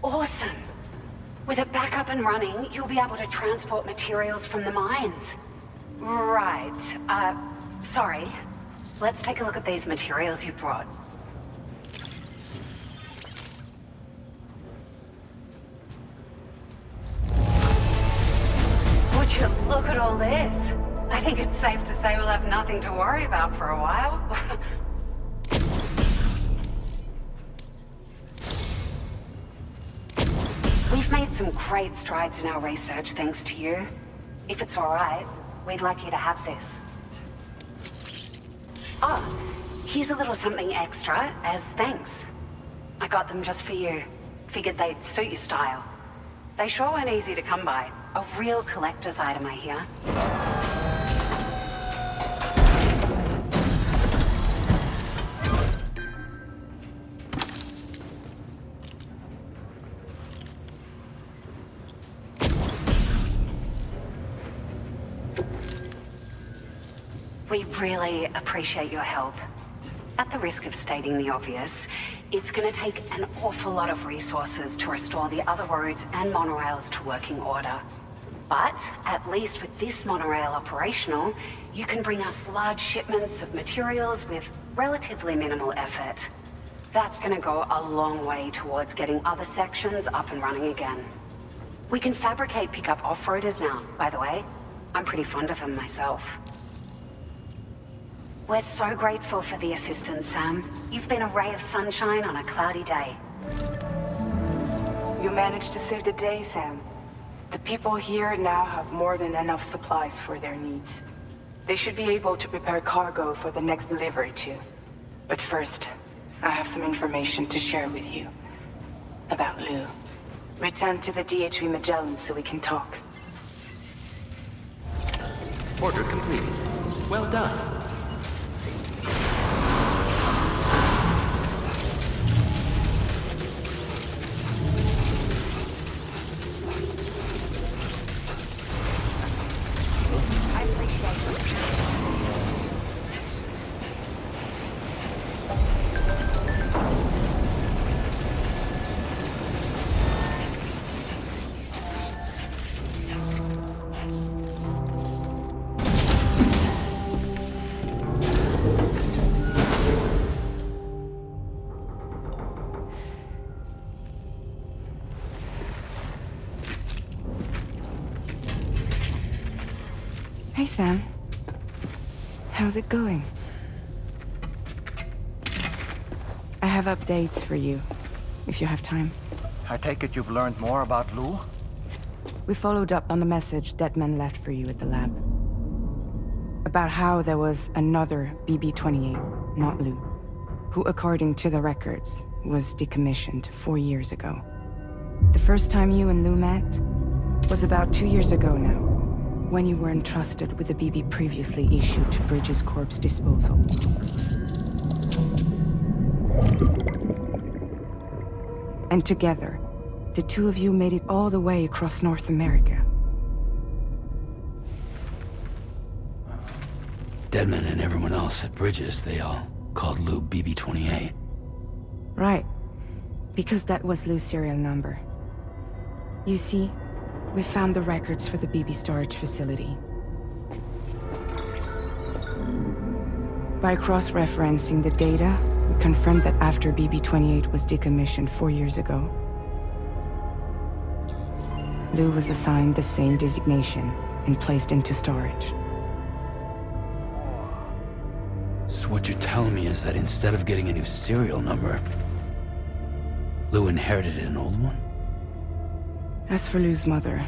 Awesome! With it back up and running, you'll be able to transport materials from the mines. Right. Sorry. Let's take a look at these materials you brought. Would you look at all this? I think it's safe to say we'll have nothing to worry about for a while. We've made some great strides in our research thanks to you. If it's all right, we'd like you to have this. Oh, here's a little something extra as thanks. I got them just for you. Figured they'd suit your style. They sure weren't easy to come by. A real collector's item, I hear. We really appreciate your help. At the risk of stating the obvious, it's going to take an awful lot of resources to restore the other roads and monorails to working order. But at least with this monorail operational, you can bring us large shipments of materials with relatively minimal effort. That's going to go a long way towards getting other sections up and running again. We can fabricate pickup off-roaders now, by the way. I'm pretty fond of him myself. We're so grateful for the assistance, Sam. You've been a ray of sunshine on a cloudy day. You managed to save the day, Sam. The people here now have more than enough supplies for their needs. They should be able to prepare cargo for the next delivery too. But first, I have some information to share with you. About Lou. Return to the DHV Magellan so we can talk. Order completed. Well done. Hey, Sam. How's it going? I have updates for you, if you have time. I take it you've learned more about Lou? We followed up on the message Deadman left for you at the lab. About how there was another BB-28, not Lou, who, according to the records, was decommissioned 4 years ago. The first time you and Lou met was about 2 years ago now, when you were entrusted with the BB previously issued to Bridge's corpse disposal. And together, the two of you made it all the way across North America. Deadman and everyone else at Bridges, they all called Lou BB-28. Right. Because that was Lou's serial number. You see, we found the records for the BB storage facility. By cross-referencing the data, we confirmed that after BB-28 was decommissioned 4 years ago, Lou was assigned the same designation and placed into storage. So what you're telling me is that instead of getting a new serial number, Lou inherited an old one? As for Lou's mother,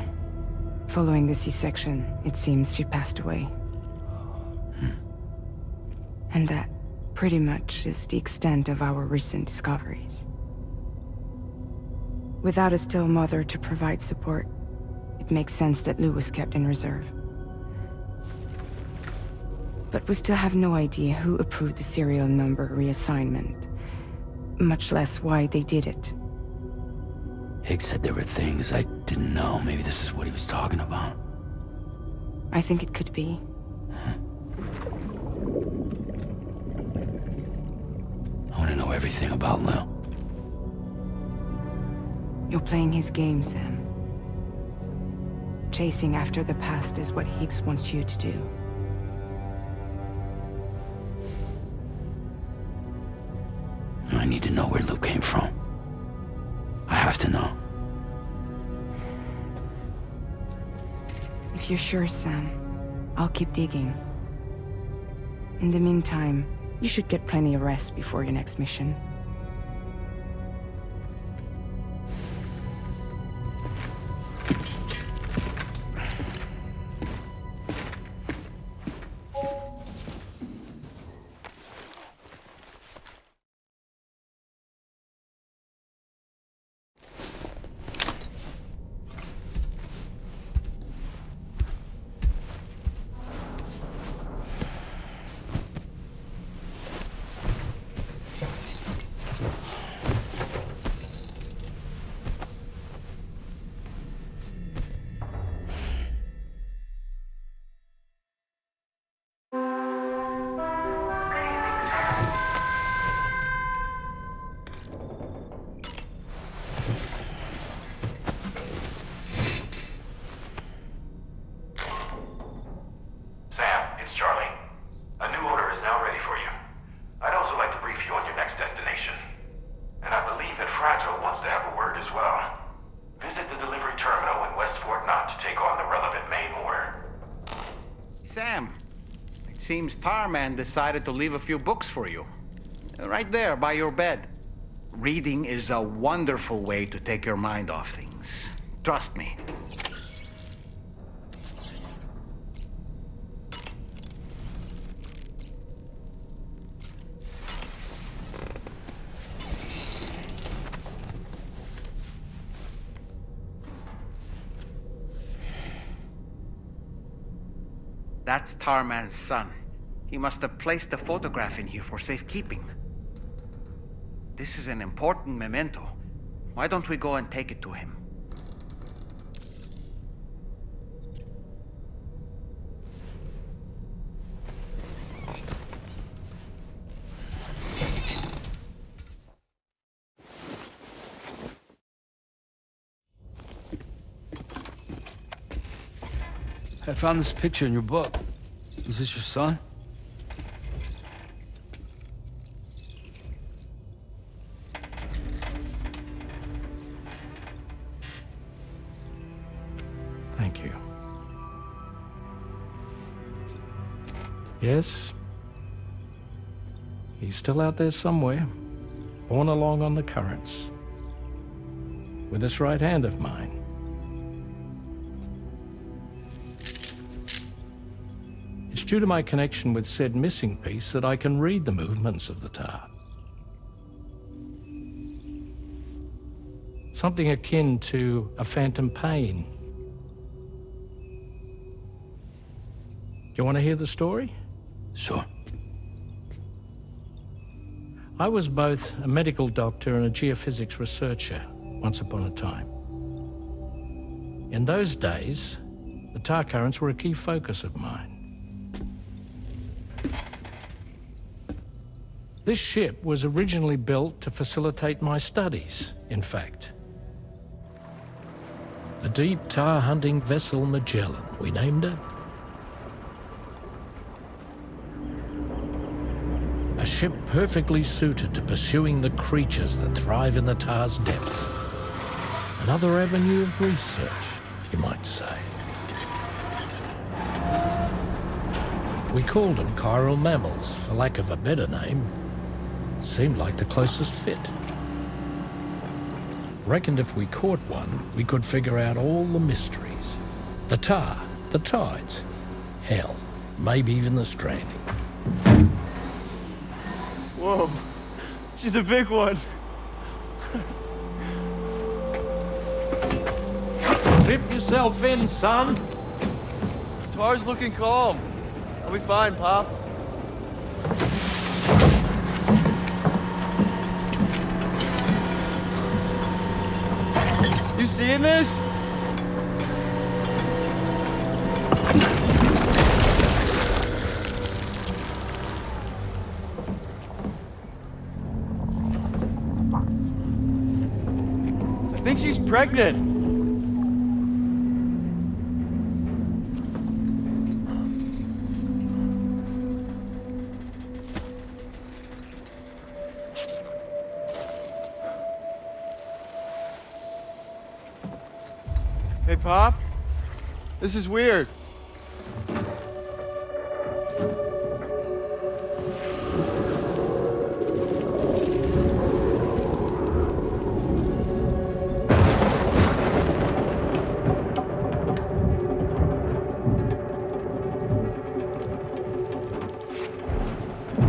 following the C-section, it seems she passed away. And that, pretty much, is the extent of our recent discoveries. Without a still mother to provide support, it makes sense that Lou was kept in reserve. But we still have no idea who approved the serial number reassignment, much less why they did it. Higgs said there were things I didn't know. Maybe this is what he was talking about. I think it could be. I want to know everything about Lou. You're playing his game, Sam. Chasing after the past is what Higgs wants you to do. I need to know where Lou came from. I have to know. If you're sure, Sam, I'll keep digging. In the meantime, you should get plenty of rest before your next mission. seems Tarman decided to leave a few books for you. Right there, by your bed. Reading is a wonderful way to take your mind off things. Trust me. That's Tarman's son. He must have placed a photograph in here for safekeeping. This is an important memento. Why don't we go and take it to him? I found this picture in your book. Is this your son? Thank you. Yes. He's still out there somewhere, borne along on the currents, with this right hand of mine. It's due to my connection with said missing piece that I can read the movements of the tar. Something akin to a phantom pain. You want to hear the story? Sure. I was both a medical doctor and a geophysics researcher once upon a time. In those days, the tar currents were a key focus of mine. This ship was originally built to facilitate my studies, in fact. The deep tar hunting vessel Magellan, we named it. A ship perfectly suited to pursuing the creatures that thrive in the tar's depths. Another avenue of research, you might say. We called them chiral mammals, for lack of a better name. Seemed like the closest fit. Reckoned if we caught one, we could figure out all the mysteries. The tar, the tides, hell, maybe even the stranding. Whoa, she's a big one. Dip yourself in, son. Tar's looking calm. I'll be fine, Pop. You seeing this? I think she's pregnant. Hey, Pop. This is weird.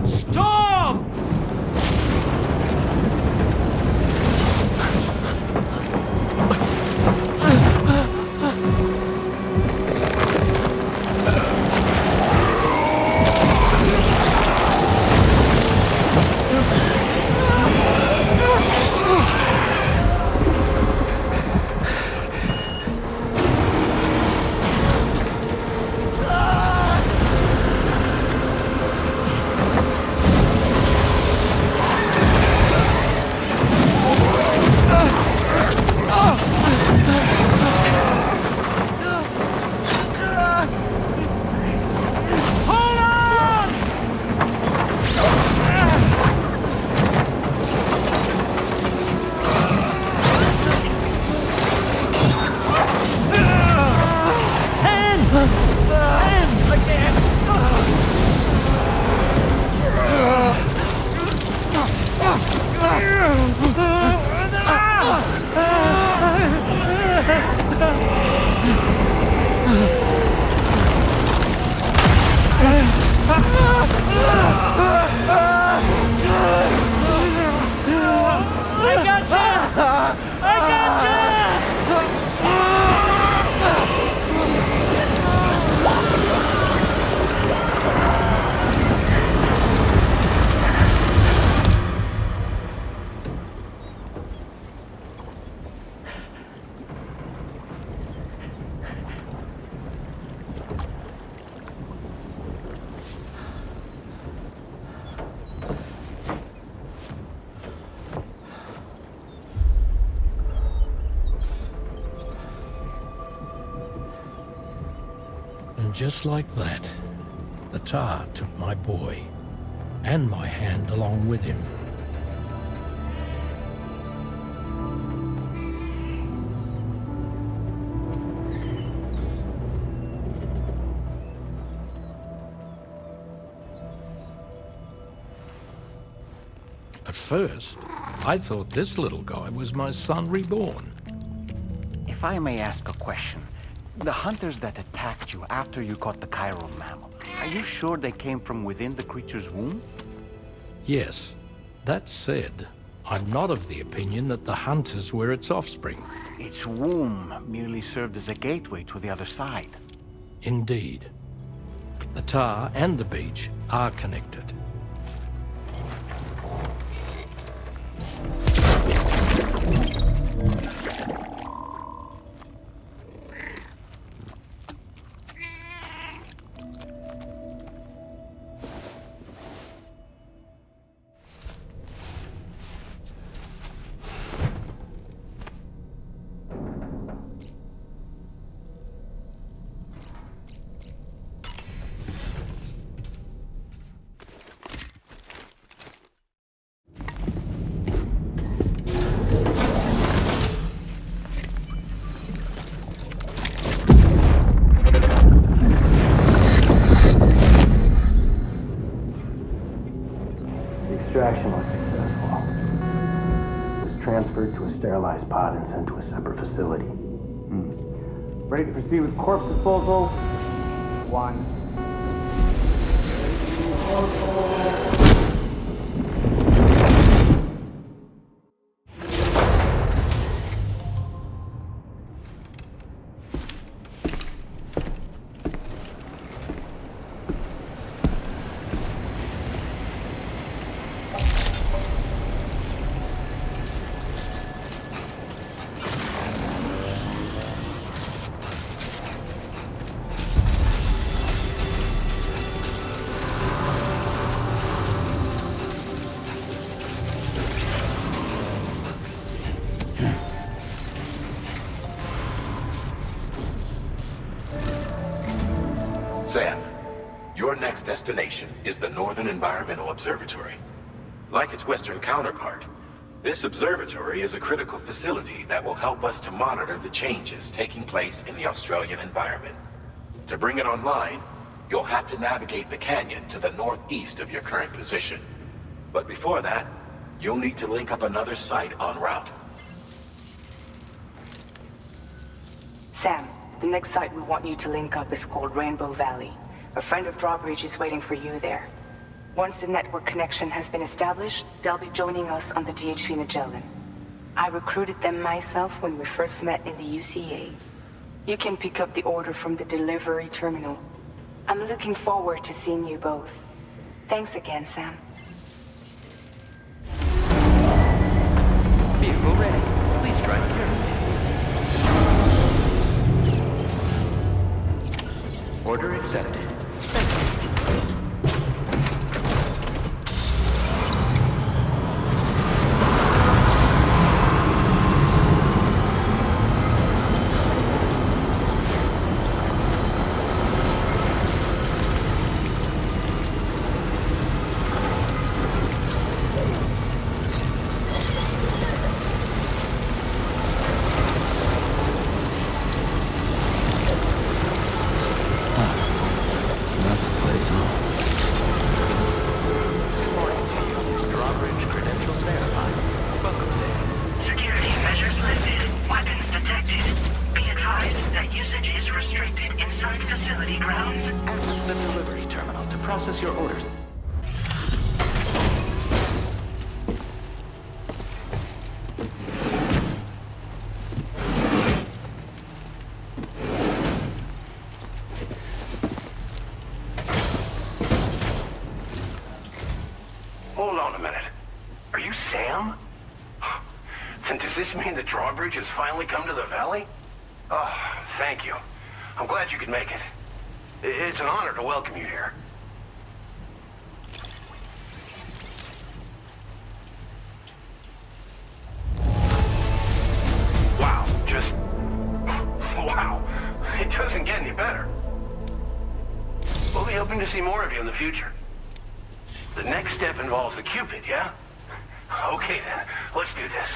Storm! And just like that, the tar took my boy, and my hand along with him. At first, I thought this little guy was my son reborn. If I may ask a question, the hunters that attacked you after you caught the chiral mammal, are you sure they came from within the creature's womb? Yes. That said, I'm not of the opinion that the hunters were its offspring. Its womb merely served as a gateway to the other side. Indeed. The tar and the beach are connected. Extraction was successful. It was transferred to a sterilized pod and sent to a separate facility. Ready to proceed with corpse disposal? 1. Sam, your next destination is the Northern Environmental Observatory. Like its western counterpart, this observatory is a critical facility that will help us to monitor the changes taking place in the Australian environment. To bring it online, you'll have to navigate the canyon to the northeast of your current position. But before that, you'll need to link up another site en route. Sam, the next site we want you to link up is called Rainbow Valley. A friend of DRAWBRIDGE is waiting for you there. Once the network connection has been established, they'll be joining us on the DHV Magellan. I recruited them myself when we first met in the UCA. You can pick up the order from the delivery terminal. I'm looking forward to seeing you both. Thanks again, Sam. Vehicle ready. Please drive carefully. Order accepted. Thank you. Hold on a minute. Are you Sam? Then does this mean the drawbridge has finally come to the valley? Oh, thank you. I'm glad you could make it. It's an honor to welcome you here. Wow, just... wow. It doesn't get any better. hoping to see more of you in the future. The next step involves the Cupid, yeah? Okay then, let's do this.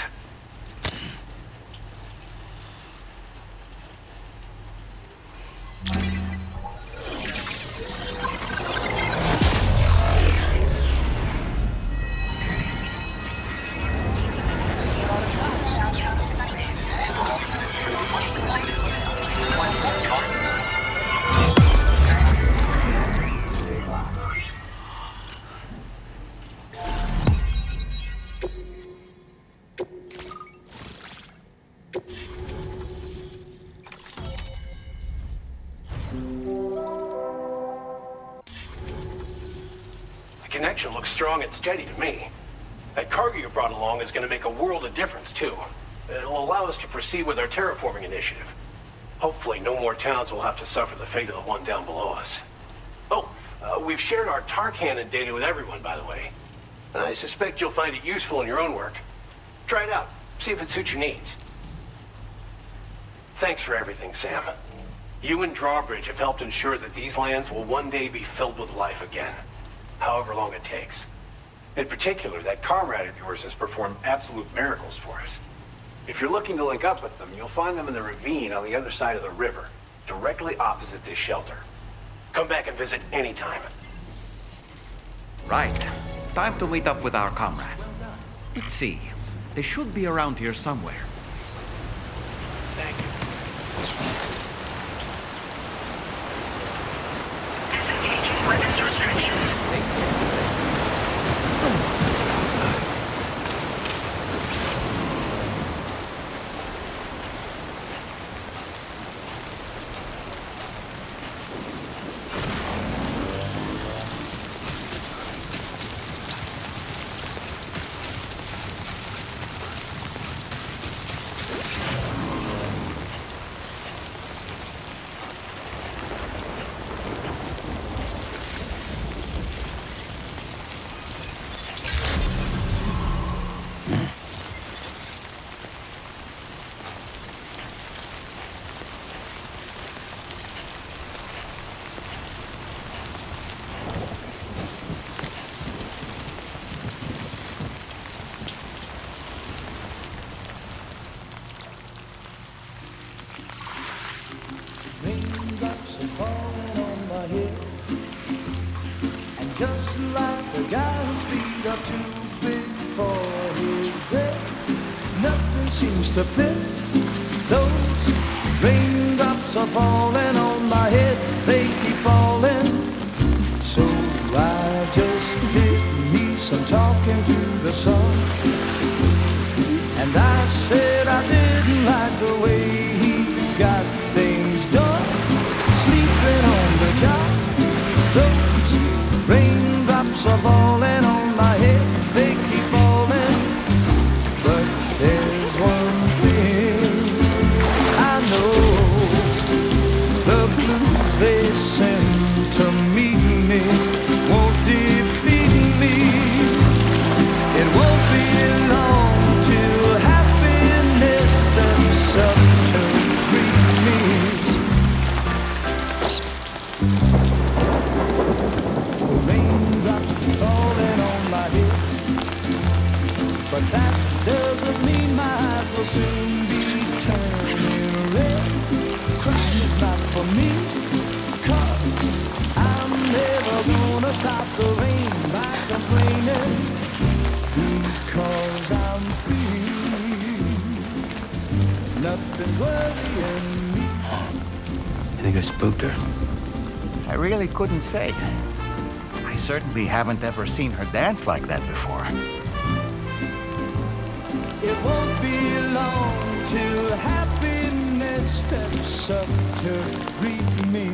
The connection looks strong and steady to me. That cargo you brought along is going to make a world of difference, too. It'll allow us to proceed with our terraforming initiative. Hopefully, no more towns will have to suffer the fate of the one down below us. Oh, we've shared our tar cannon data with everyone, by the way. I suspect you'll find it useful in your own work. Try it out. See if it suits your needs. Thanks for everything, Sam. You and DRAWBRIDGE have helped ensure that these lands will one day be filled with life again. However long it takes. In particular, that comrade of yours has performed absolute miracles for us. If you're looking to link up with them, you'll find them in the ravine on the other side of the river, directly opposite this shelter. Come back and visit anytime. Right. Time to meet up with our comrade. Let's see. They should be around here somewhere. Thank you. Disengaging weapons restrictions. Raindrops are falling on my head, and just like the guy whose feet are too big for his bed, nothing seems to fit. Those raindrops are falling on my head, they keep falling. So I just did me some talking to the sun, and I said I didn't like the way he got things done. Sleeping on the job, those raindrops are falling on my head, they keep falling. But there's one thing I know, the blues they send to meet me won't defeat me. It won't be long till happiness themselves to greet me. Raindrops falling on my head, but that doesn't mean my eyes will soon be turning red. Crying's not for me, 'cause I'm never gonna stop the rain by complaining, because I'm free. Nothing's worrying me. You think I spooked her? I really couldn't say. I certainly haven't ever seen her dance like that before. It won't be long till happiness steps up to greet me.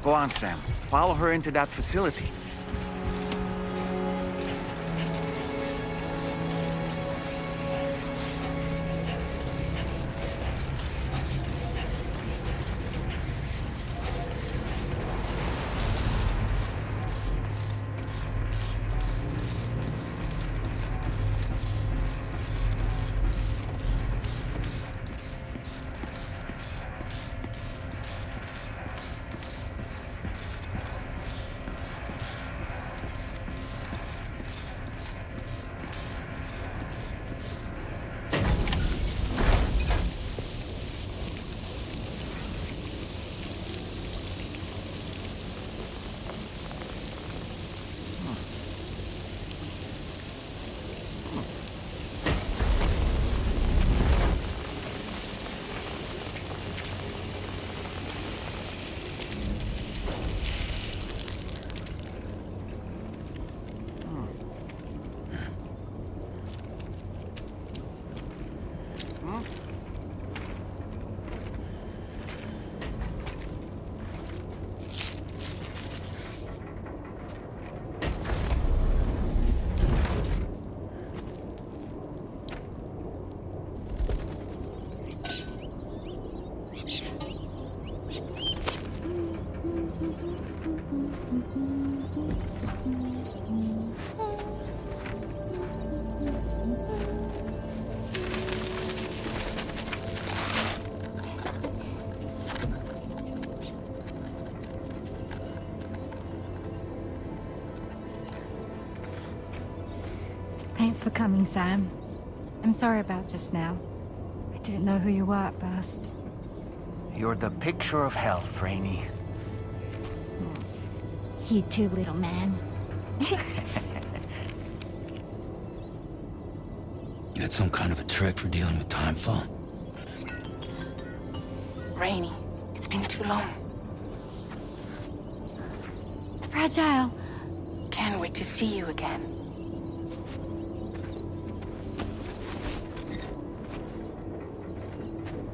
Go on, Sam. Follow her into that facility. Thanks for coming, Sam. I'm sorry about just now. I didn't know who you were at first. You're the picture of health, Rainey. You too, little man. You had some kind of a trick for dealing with timefall? Rainey, it's been too long. Fragile. Can't wait to see you again.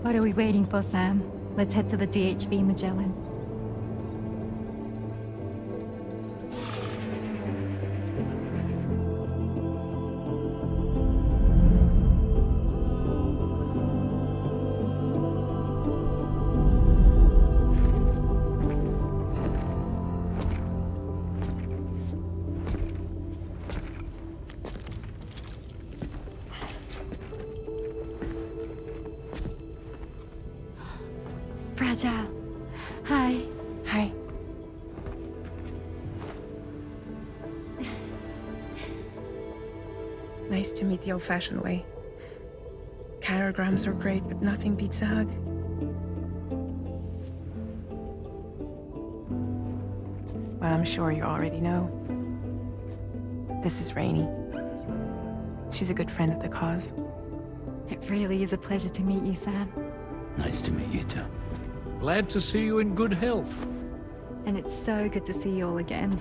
What are we waiting for, Sam? Let's head to the DHV Magellan. Fragile. Hi. Hi. Nice to meet the old-fashioned way. Chirograms are great, but nothing beats a hug. Well, I'm sure you already know. This is Rainey. She's a good friend of the cause. It really is a pleasure to meet you, Sam. Nice to meet you too. Glad to see you in good health. And it's so good to see you all again.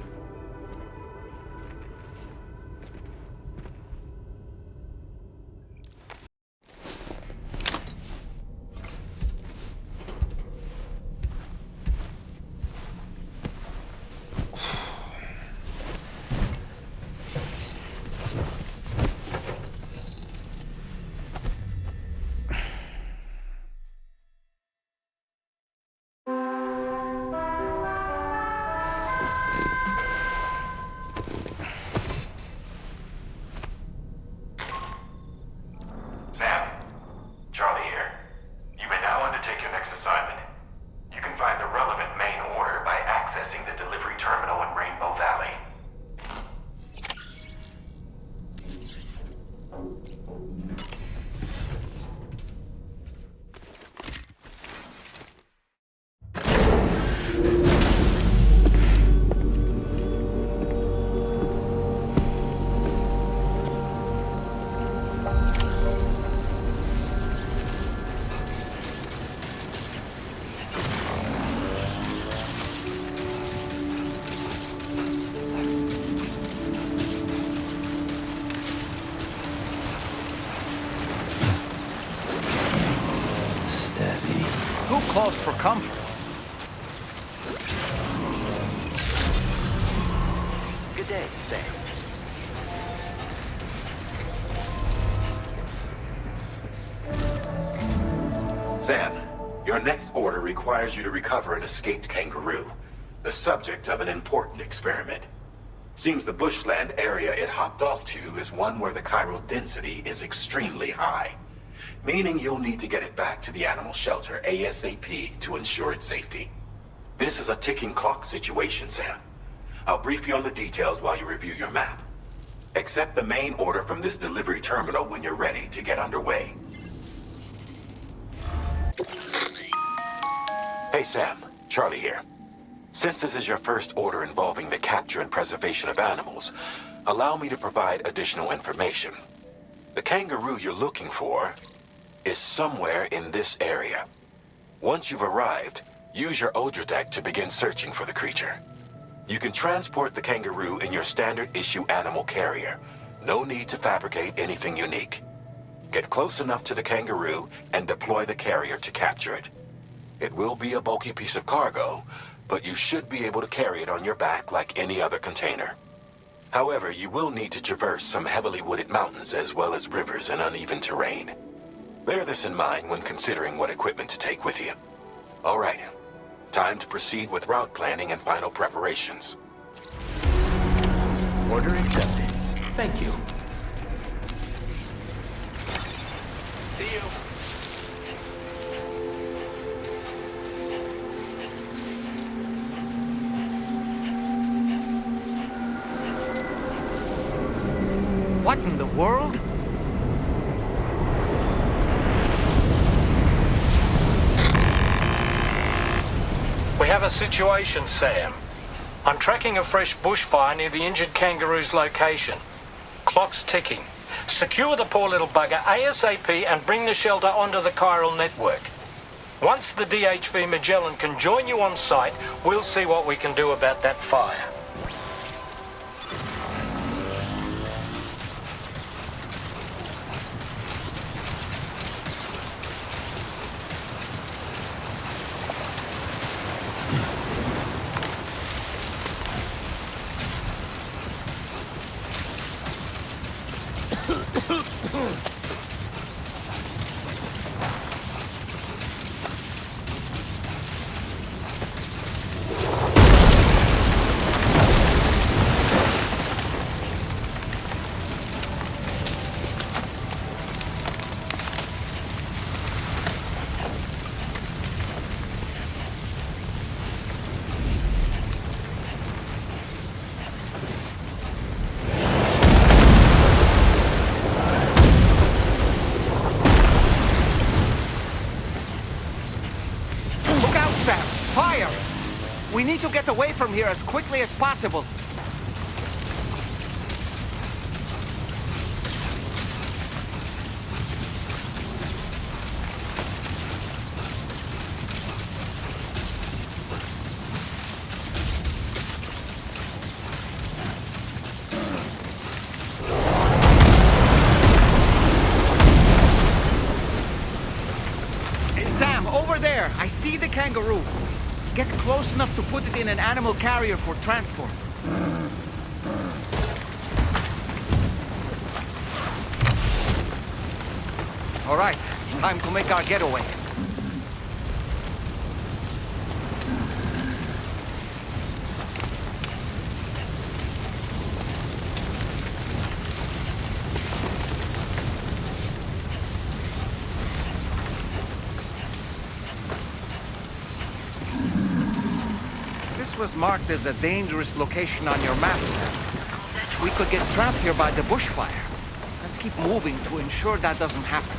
Calls for comfort. Good day, Sam. Sam, your next order requires you to recover an escaped kangaroo, the subject of an important experiment. Seems the bushland area it hopped off to is one where the chiral density is extremely high. Meaning you'll need to get it back to the animal shelter ASAP to ensure its safety. This is a ticking clock situation, Sam. I'll brief you on the details while you review your map. Accept the main order from this delivery terminal when you're ready to get underway. Hey Sam, Charlie here. Since this is your first order involving the capture and preservation of animals, allow me to provide additional information. The kangaroo you're looking for is somewhere in this area. Once you've arrived, use your Odra deck to begin searching for the creature. You can transport the kangaroo in your standard issue animal carrier. No need to fabricate anything unique. Get close enough to the kangaroo and deploy the carrier to capture it. It will be a bulky piece of cargo, but you should be able to carry it on your back like any other container. However, you will need to traverse some heavily wooded mountains as well as rivers and uneven terrain. Bear this in mind when considering what equipment to take with you. All right, time to proceed with route planning and final preparations. Order accepted. Thank you. See you. What in the world? We have a situation, Sam. I'm tracking a fresh bushfire near the injured kangaroo's location. Clock's ticking. Secure the poor little bugger ASAP and bring the shelter onto the chiral network. Once the DHV Magellan can join you on site, we'll see what we can do about that fire. We need to get away from here as quickly as possible. Hey, Sam, over there. I see the kangaroo. Get close enough to put it in an animal carrier for transport. All right, time to make our getaway. Was marked as a dangerous location on your map, Sam. We could get trapped here by the bushfire. Let's keep moving to ensure that doesn't happen.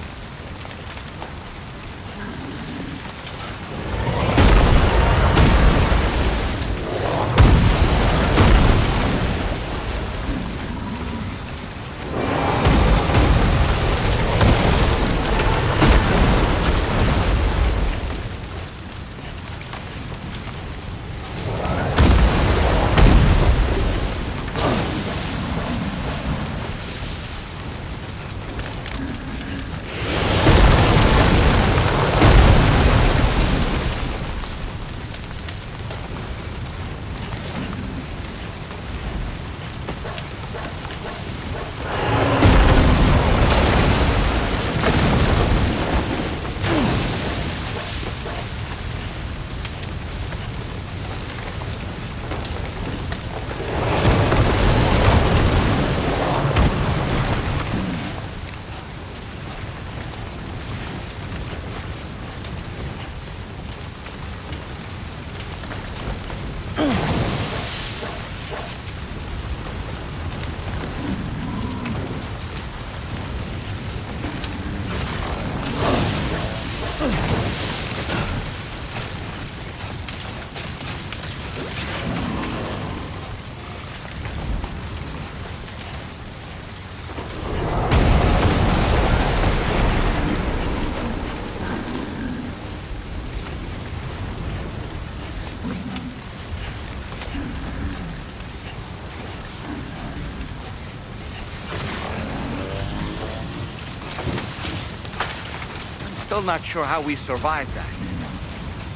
Still not sure how we survived that.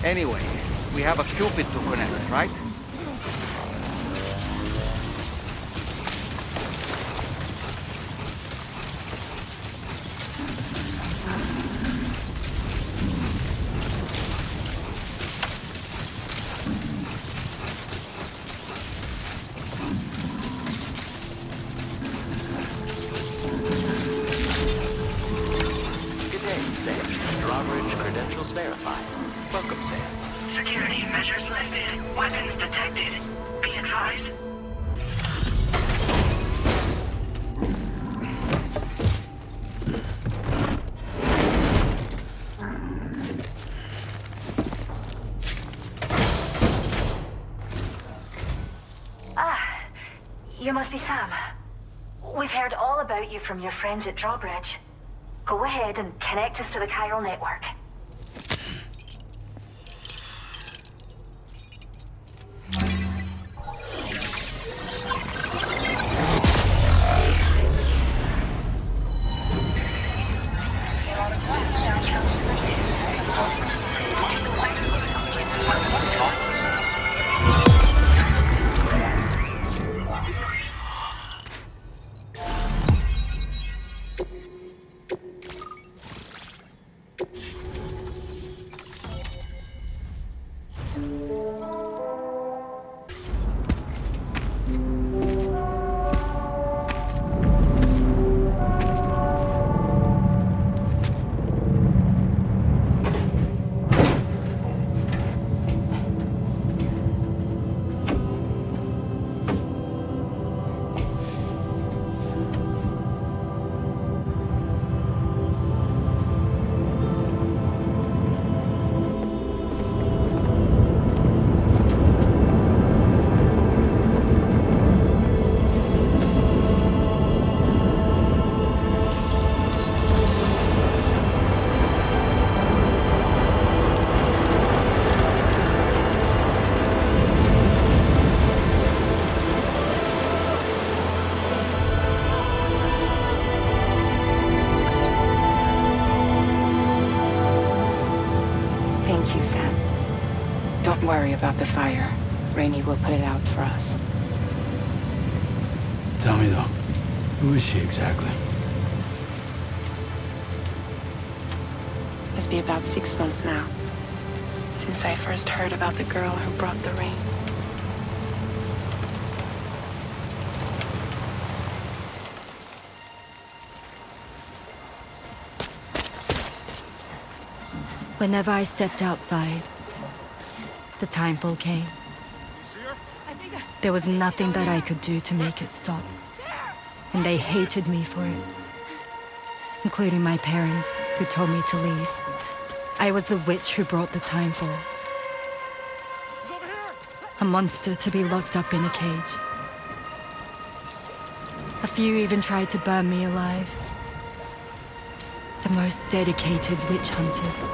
Anyway, we have a Cupid to connect, right? DRAWBRIDGE credentials verified. Welcome, Sam. Security measures lifted. Weapons detected. Be advised. Must be Sam. We've heard all about you from your friends at DRAWBRIDGE. Go ahead and connect us to the chiral network. Thank you, Sam. Don't worry about the fire. Rainey will put it out for us. Tell me though, who is she exactly? Must be about 6 months now, since I first heard about the girl who brought the rain. Whenever I stepped outside, the timefall came. There was nothing that I could do to make it stop, and they hated me for it, including my parents, who told me to leave. I was the witch who brought the timefall. A monster to be locked up in a cage. A few even tried to burn me alive. The most dedicated witch hunters.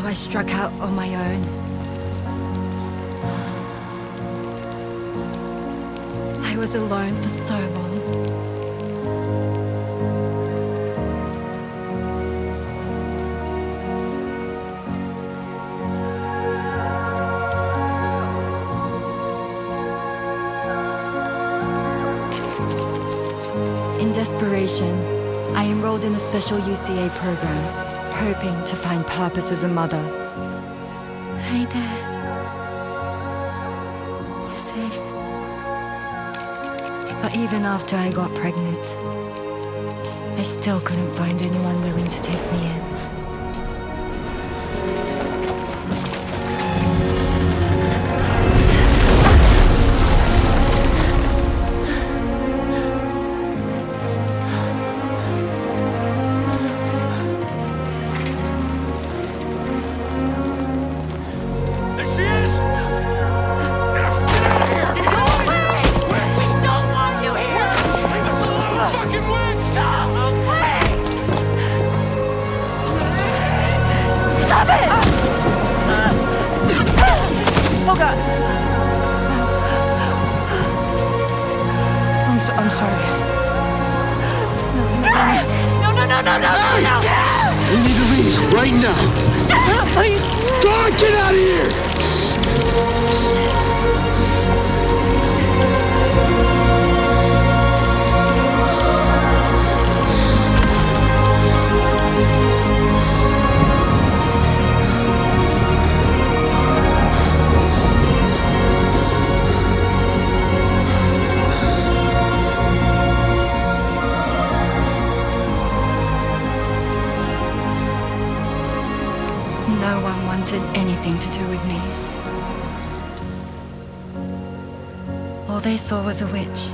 I struck out on my own. I was alone for so long. In desperation, I enrolled in a special UCA program, hoping to find purpose as a mother. Hi there. You're safe. But even after I got pregnant, I still couldn't find anyone willing to take me in. I'm sorry. No. We need to leave right now. Please. God, get out of here! No one wanted anything to do with me. All they saw was a witch,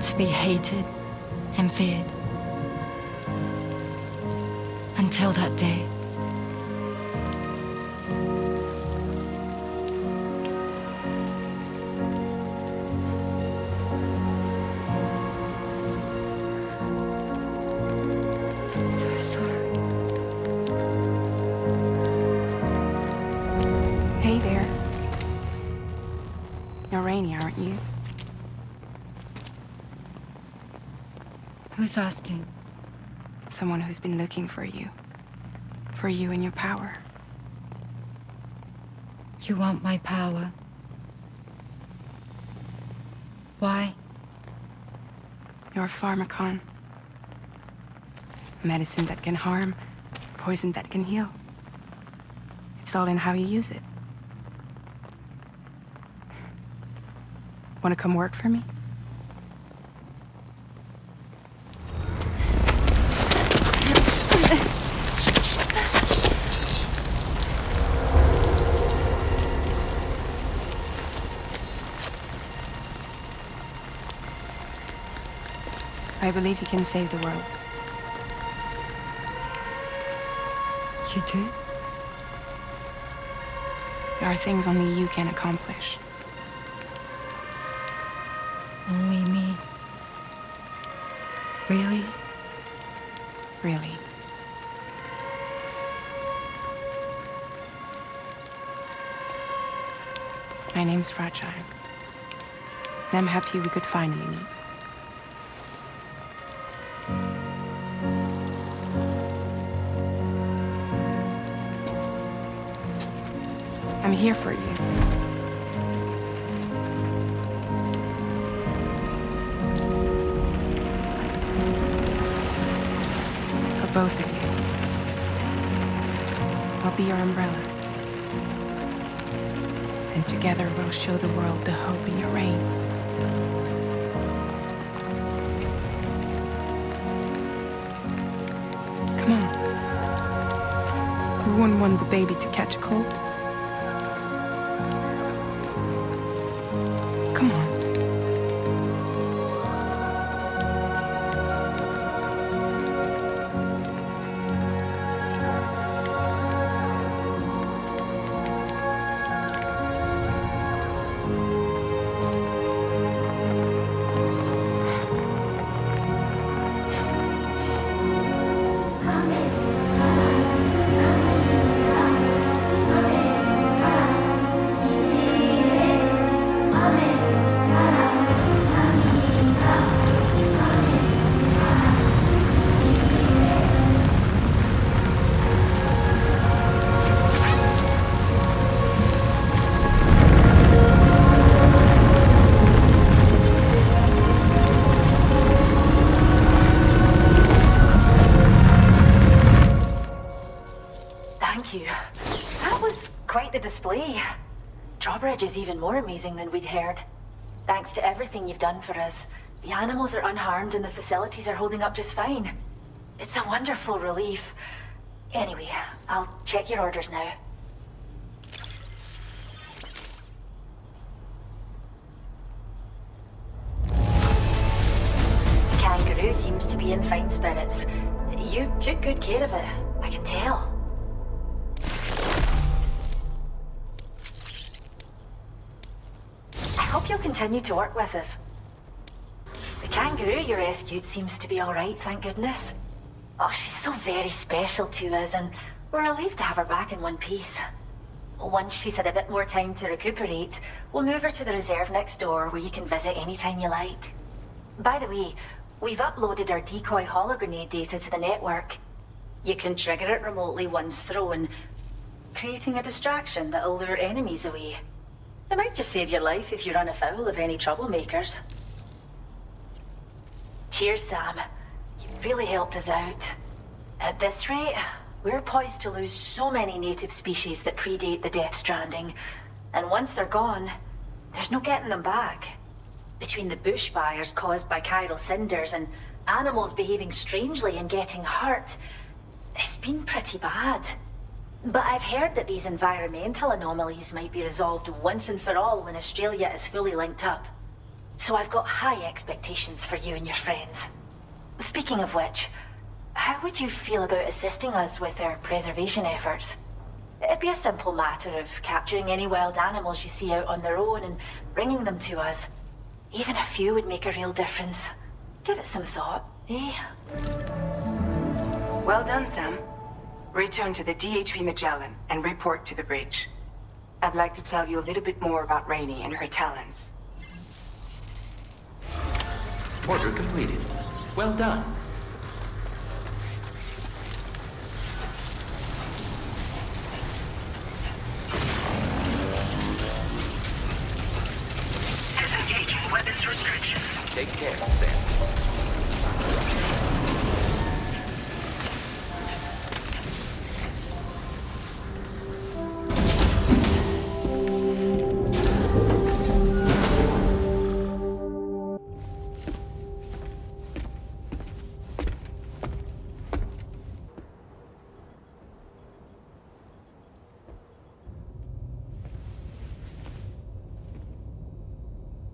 to be hated and feared. Until that day. I'm so sorry. Hey there. You're Rainey, aren't you? Who's asking? Someone who's been looking for you. For you and your power. You want my power? Why? You're a pharmacon. Medicine that can harm, poison that can heal. It's all in how you use it. Want to come work for me? I believe you can save the world. You do? There are things only you can accomplish. Only me? Really? Really. My name's Fragile. And I'm happy we could finally meet. I'm here for you. For both of you. I'll be your umbrella. And together we'll show the world the hope in your reign. Come on. Who wouldn't want the baby to catch a cold? Come on. DRAWBRIDGE is even more amazing than we'd heard. Thanks to everything you've done for us, the animals are unharmed and the facilities are holding up just fine. It's a wonderful relief. Anyway, I'll check your orders now. Kangaroo seems to be in fine spirits. You took good care of it, I can tell. I hope you'll continue to work with us. The kangaroo you rescued seems to be alright, thank goodness. Oh, she's so very special to us, and we're relieved to have her back in one piece. Once she's had a bit more time to recuperate, we'll move her to the reserve next door where you can visit anytime you like. By the way, we've uploaded our decoy hologrenade data to the network. You can trigger it remotely once thrown, creating a distraction that'll lure enemies away. It might just save your life if you run afoul of any troublemakers. Cheers, Sam. You've really helped us out. At this rate, we're poised to lose so many native species that predate the Death Stranding. And once they're gone, there's no getting them back. Between the bushfires caused by chiral cinders and animals behaving strangely and getting hurt, it's been pretty bad. But I've heard that these environmental anomalies might be resolved once and for all when Australia is fully linked up. So I've got high expectations for you and your friends. Speaking of which, how would you feel about assisting us with our preservation efforts? It'd be a simple matter of capturing any wild animals you see out on their own and bringing them to us. Even a few would make a real difference. Give it some thought, eh? Well done, Sam. Return to the DHV Magellan and report to the bridge. I'd like to tell you a little bit more about Rainey and her talents. Order completed. Well done. Disengaging weapons restrictions. Take care, Sam.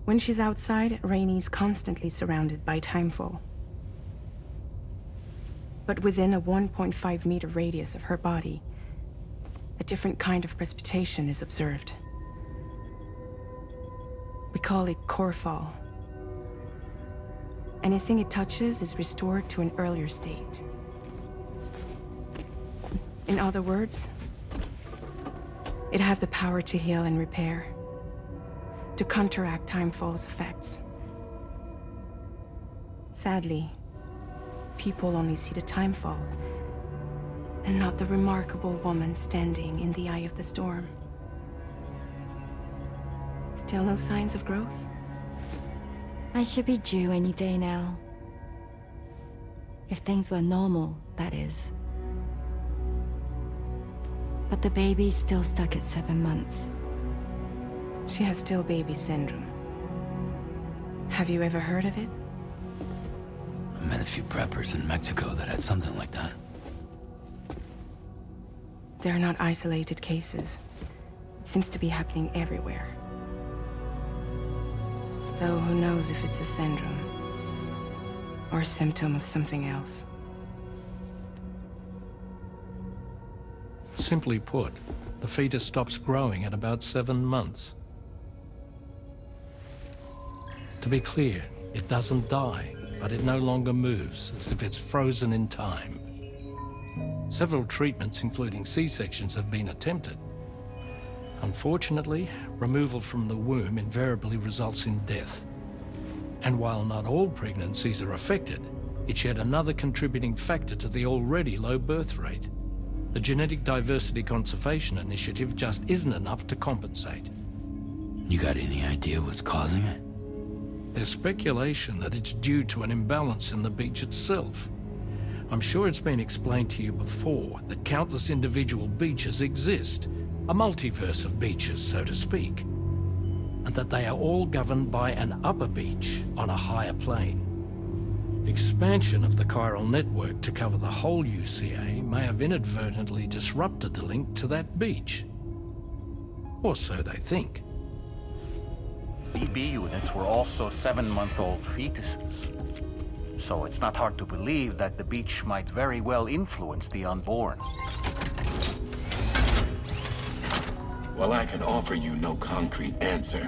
When she's outside, Rainey's constantly surrounded by timefall. But within a 1.5-meter radius of her body, a different kind of precipitation is observed. We call it core fall. Anything it touches is restored to an earlier state. In other words, it has the power to heal and repair, to counteract timefall's effects. Sadly, people only see the timefall, and not the remarkable woman standing in the eye of the storm. Still no signs of growth? I should be due any day now. If things were normal, that is. But the baby's still stuck at 7 months. She has still baby syndrome. Have you ever heard of it? I met a few preppers in Mexico that had something like that. They're not isolated cases. It seems to be happening everywhere. Though who knows if it's a syndrome or a symptom of something else. Simply put, the fetus stops growing at about 7 months. To be clear, it doesn't die, but it no longer moves, as if it's frozen in time. Several treatments, including C-sections, have been attempted. Unfortunately, removal from the womb invariably results in death. And while not all pregnancies are affected, it's yet another contributing factor to the already low birth rate. The Genetic Diversity Conservation Initiative just isn't enough to compensate. You got any idea what's causing it? There's speculation that it's due to an imbalance in the beach itself. I'm sure it's been explained to you before that countless individual beaches exist, a multiverse of beaches, so to speak, and that they are all governed by an upper beach on a higher plane. Expansion of the chiral network to cover the whole UCA may have inadvertently disrupted the link to that beach. Or so they think. BB units were also 7-month-old fetuses. So it's not hard to believe that the beach might very well influence the unborn. While I can offer you no concrete answer,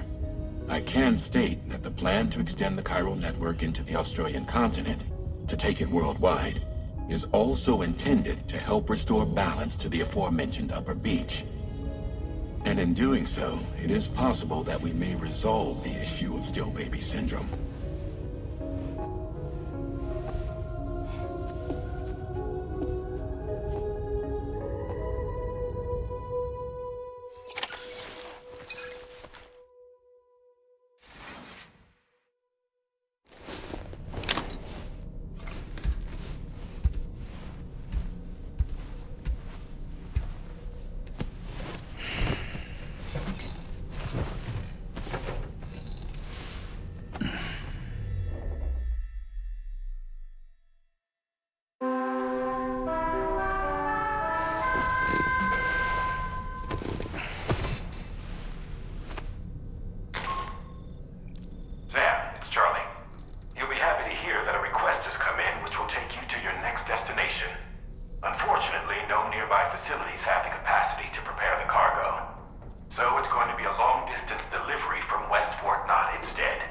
I can state that the plan to extend the chiral network into the Australian continent, to take it worldwide, is also intended to help restore balance to the aforementioned upper beach. And in doing so, it is possible that we may resolve the issue of still baby syndrome. facilities have the capacity to prepare the cargo. So it's going to be a long-distance delivery from West Fort Knott instead.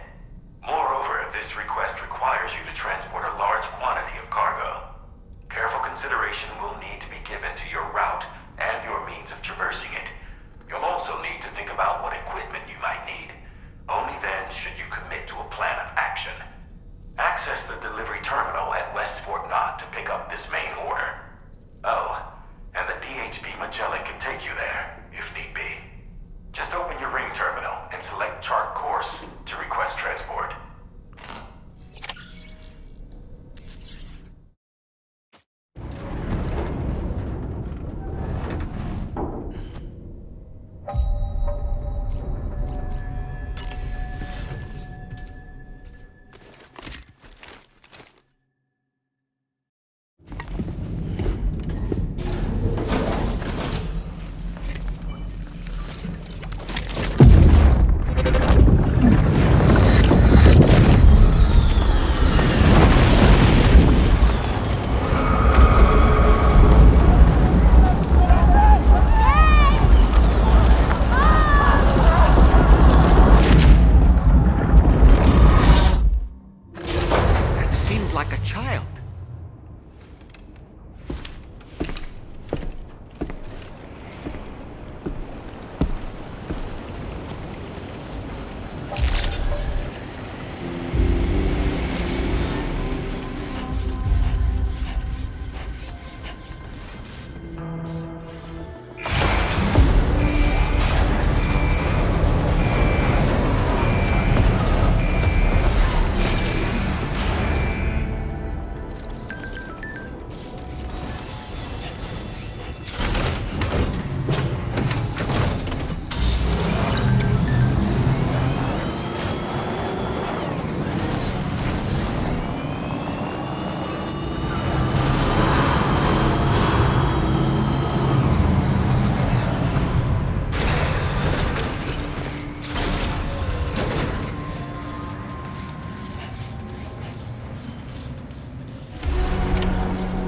Moreover, this request requires you to transport a large quantity of cargo. Careful consideration will need to be given to your route and your means of traversing it. You'll also need to think about what equipment you might need. Only then should you commit to a plan of action. Access the delivery terminal at West Fort Knott to pick up this main order. Oh, and the DHB Magellan can take you there, if need be. Just open your ring terminal and select chart course to request transport.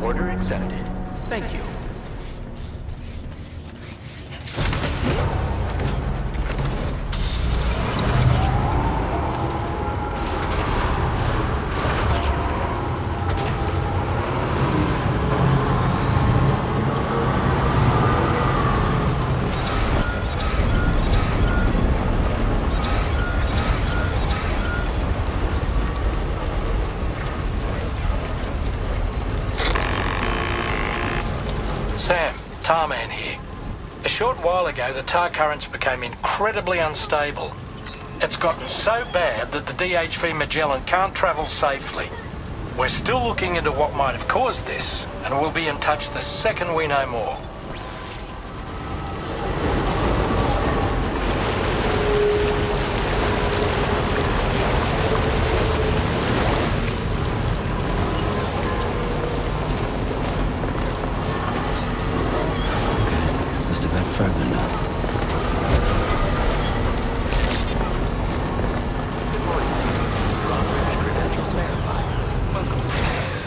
Order accepted. Thank you. Sam, Tarman here. A short while ago, the tar currents became incredibly unstable. It's gotten so bad that the DHV Magellan can't travel safely. We're still looking into what might have caused this, and we'll be in touch the second we know more. Further now.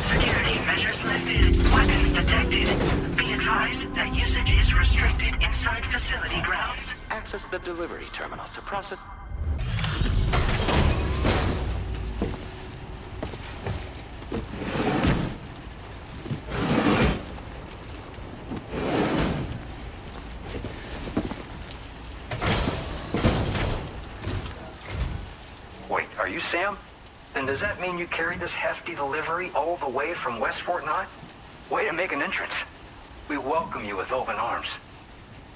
Security measures lifted. Weapons detected. Be advised that usage is restricted inside facility grounds. Access the delivery terminal to process... Are you Sam? Then does that mean you carried this hefty delivery all the way from West Fort Knott? Way to make an entrance. We welcome you with open arms.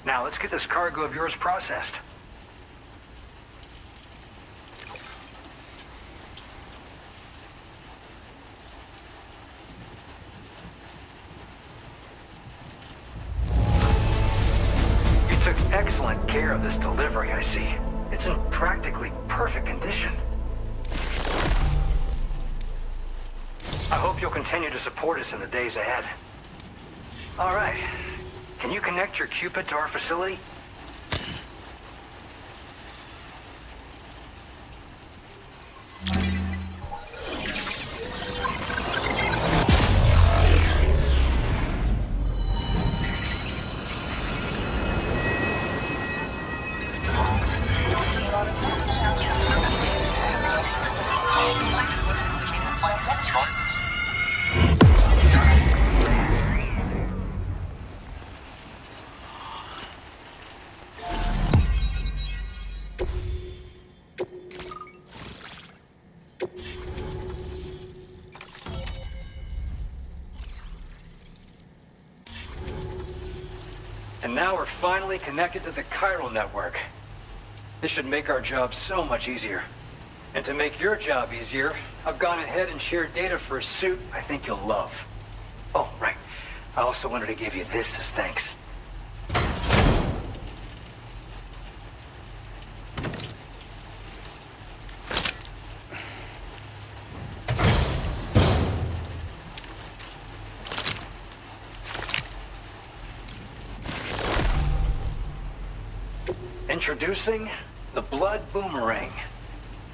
Now let's get this cargo of yours processed. You took excellent care of this delivery, I see. It's in practically perfect condition. I hope you'll continue to support us in the days ahead. All right. Can you connect your Cupid to our facility? And now we're finally connected to the chiral network. This should make our job so much easier. And to make your job easier, I've gone ahead and shared data for a suit I think you'll love. Oh, right. I also wanted to give you this as thanks. Introducing the Blood Boomerang.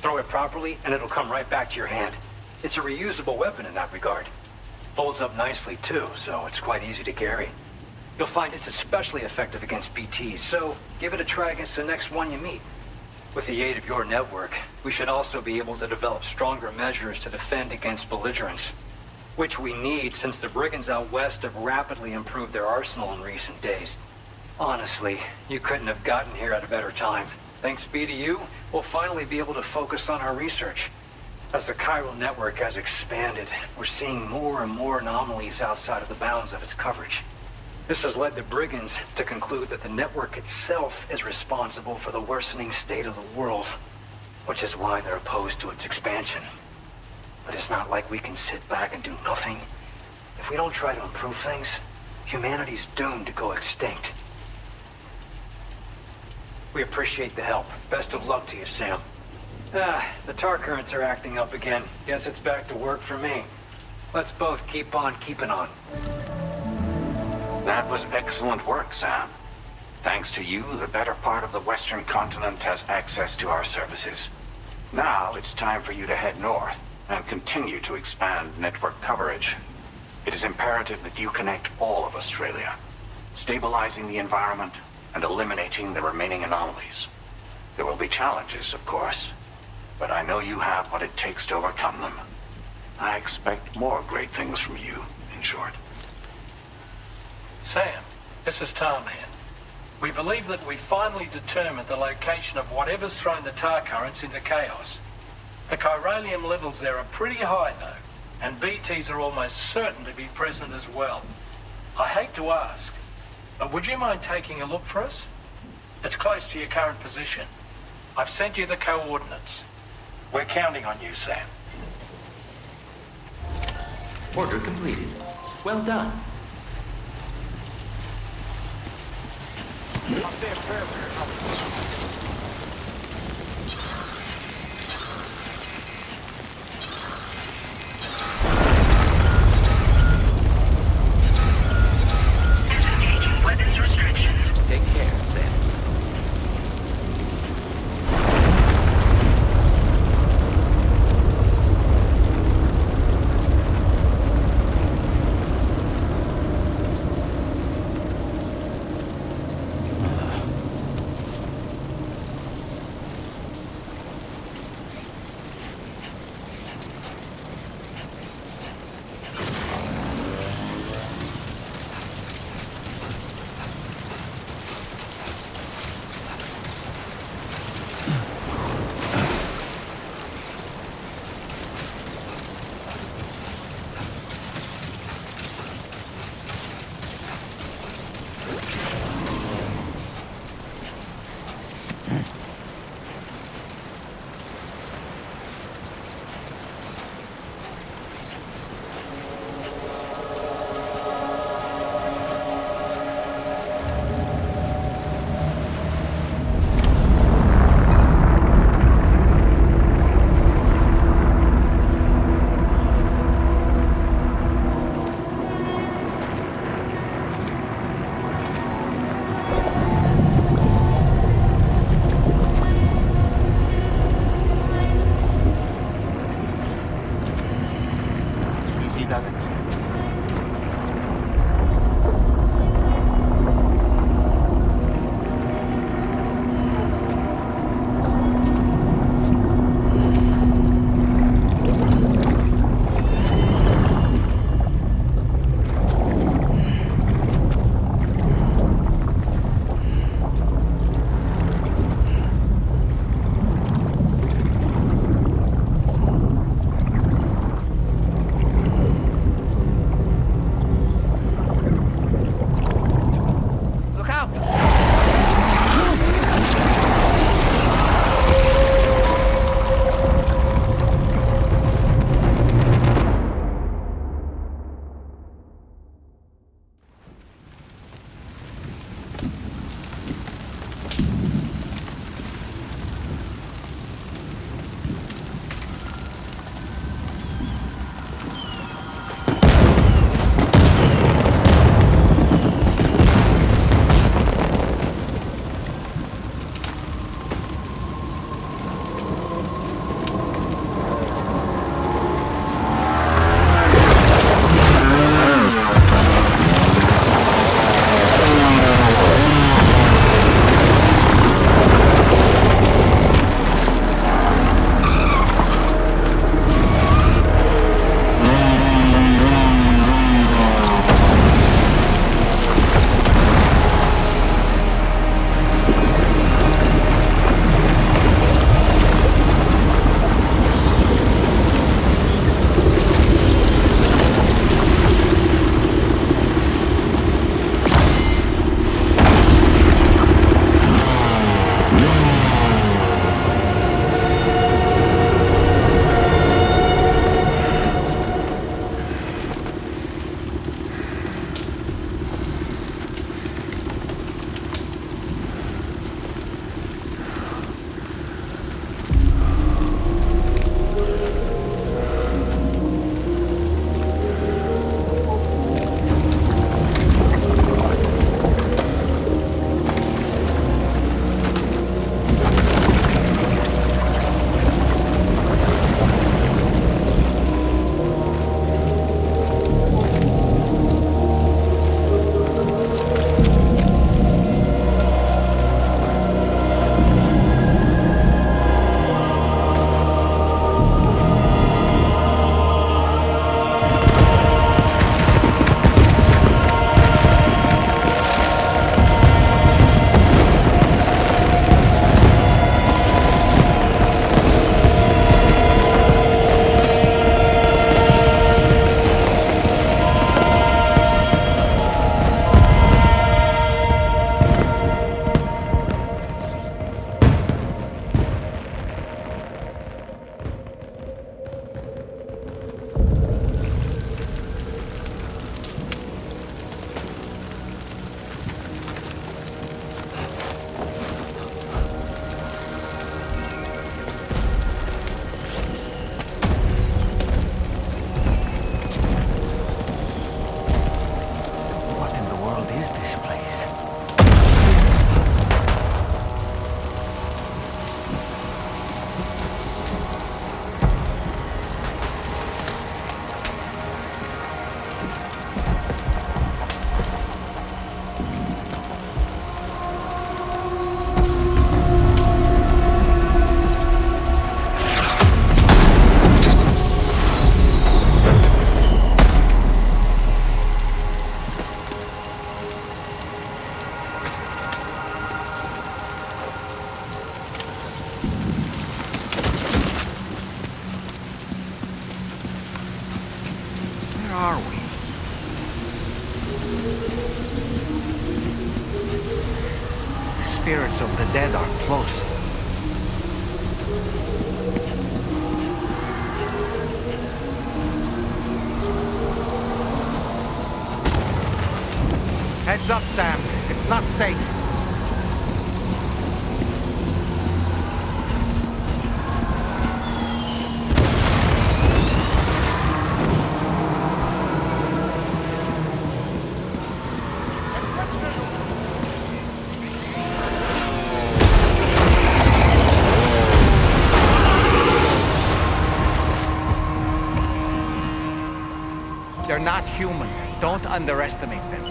Throw it properly and it'll come right back to your hand. It's a reusable weapon in that regard. Folds up nicely too, so it's quite easy to carry. You'll find it's especially effective against BTs, so give it a try against the next one you meet. With the aid of your network, we should also be able to develop stronger measures to defend against belligerents, which we need since the brigands out west have rapidly improved their arsenal in recent days. Honestly, you couldn't have gotten here at a better time. Thanks be to you, we'll finally be able to focus on our research. As the chiral network has expanded, we're seeing more and more anomalies outside of the bounds of its coverage. This has led the brigands to conclude that the network itself is responsible for the worsening state of the world, which is why they're opposed to its expansion. But it's not like we can sit back and do nothing. If we don't try to improve things, humanity's doomed to go extinct. We appreciate the help. Best of luck to you, Sam. The tar currents are acting up again. Guess it's back to work for me. Let's both keep on keeping on. That was excellent work, Sam. Thanks to you, the better part of the Western continent has access to our services. Now it's time for you to head north and continue to expand network coverage. It is imperative that you connect all of Australia, stabilizing the environment and eliminating the remaining anomalies. There will be challenges, of course, but I know you have what it takes to overcome them. I expect more great things from you, in short. Sam, this is Tarman. We believe that we finally determined the location of whatever's thrown the tar currents into chaos. The chiralium levels there are pretty high, though, and BTs are almost certain to be present as well. I hate to ask, but would you mind taking a look for us? It's close to your current position. I've sent you the coordinates. We're counting on you, Sam. Order completed. Well done. Up there, perimeter. Weapons restrictions. Take care, Sam. spirits of the dead are close. Heads up, Sam. It's not safe. They're not human. Don't underestimate them.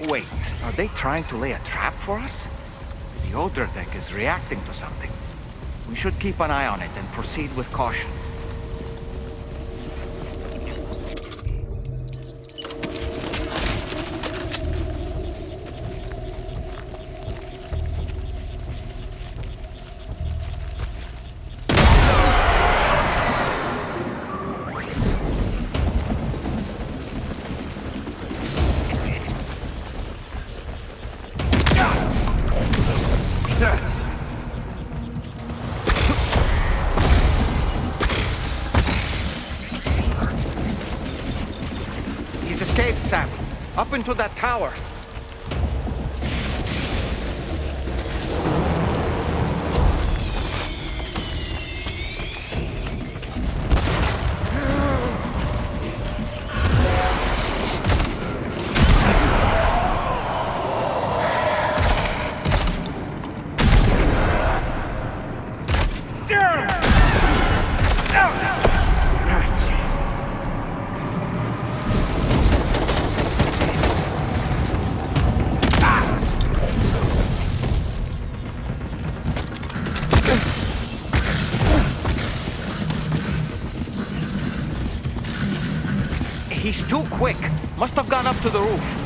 Wait, are they trying to lay a trap for us? The Odra deck is reacting to something. We should keep an eye on it and proceed with caution. He's escaped, Sam. Up into that tower. He's too quick. Must have gone up to the roof.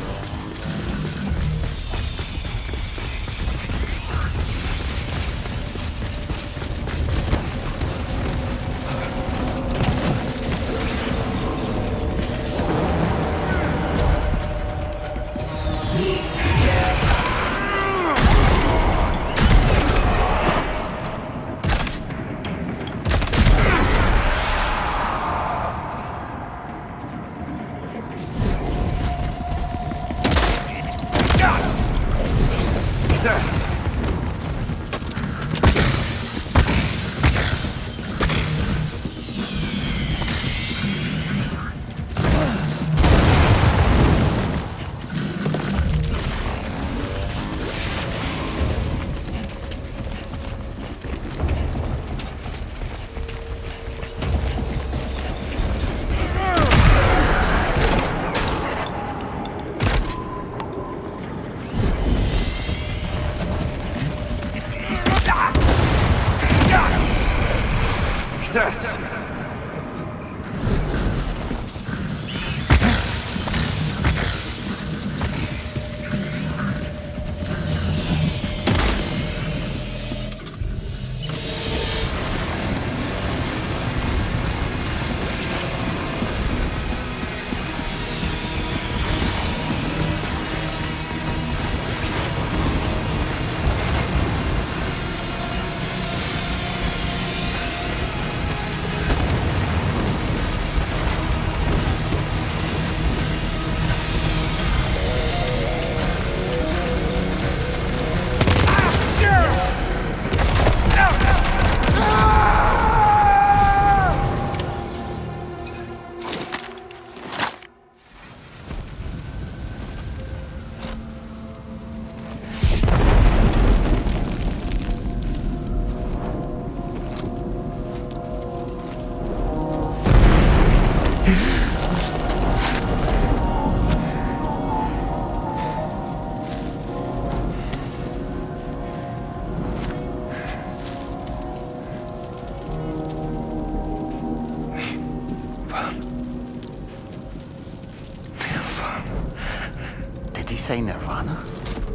Say Nirvana?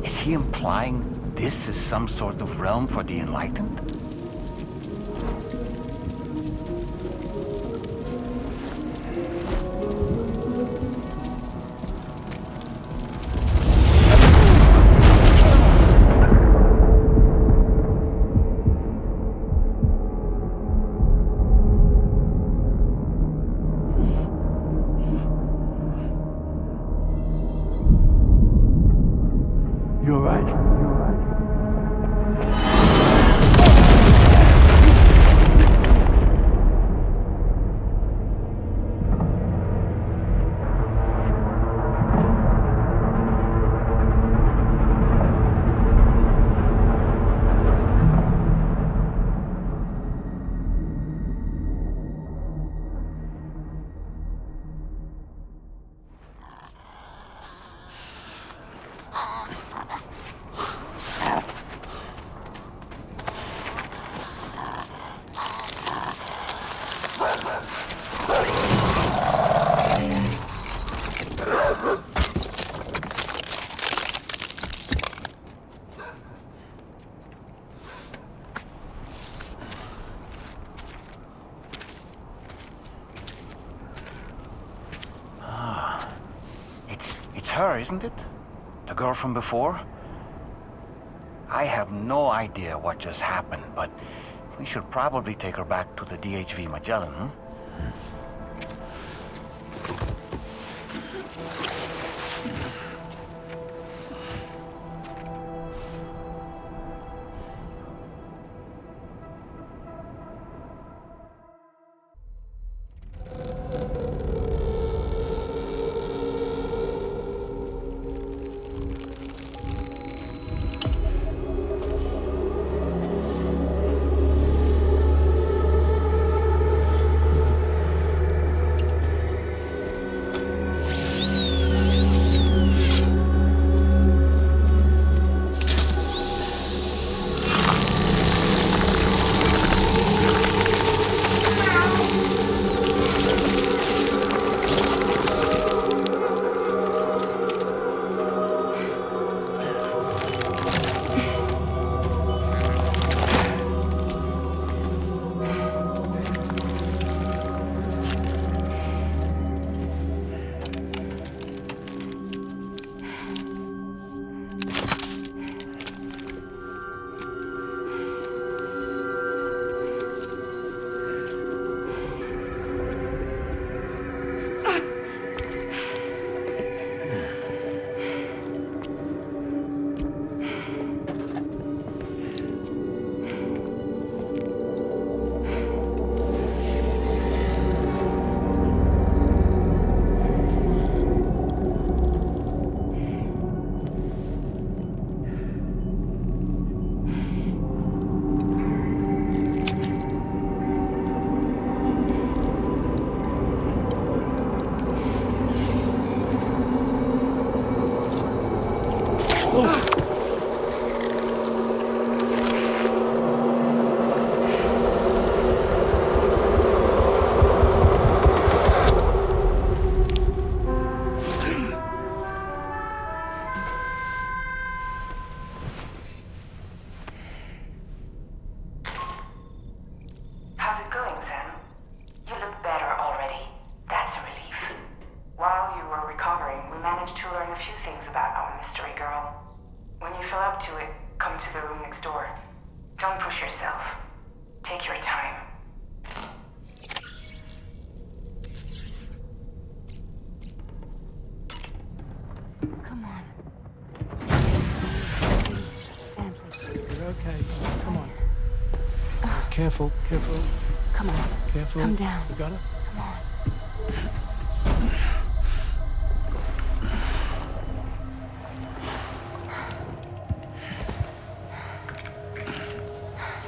Is he implying this is some sort of realm for the enlightened? You're right. Her, isn't it? The girl from before? I have no idea what just happened, but we should probably take her back to the DHV Magellan, hmm? the room next door. Don't push yourself. Take your time. Come on. You're okay. Come on. Careful, careful. Come on. Careful. Come down. You got it? Come on.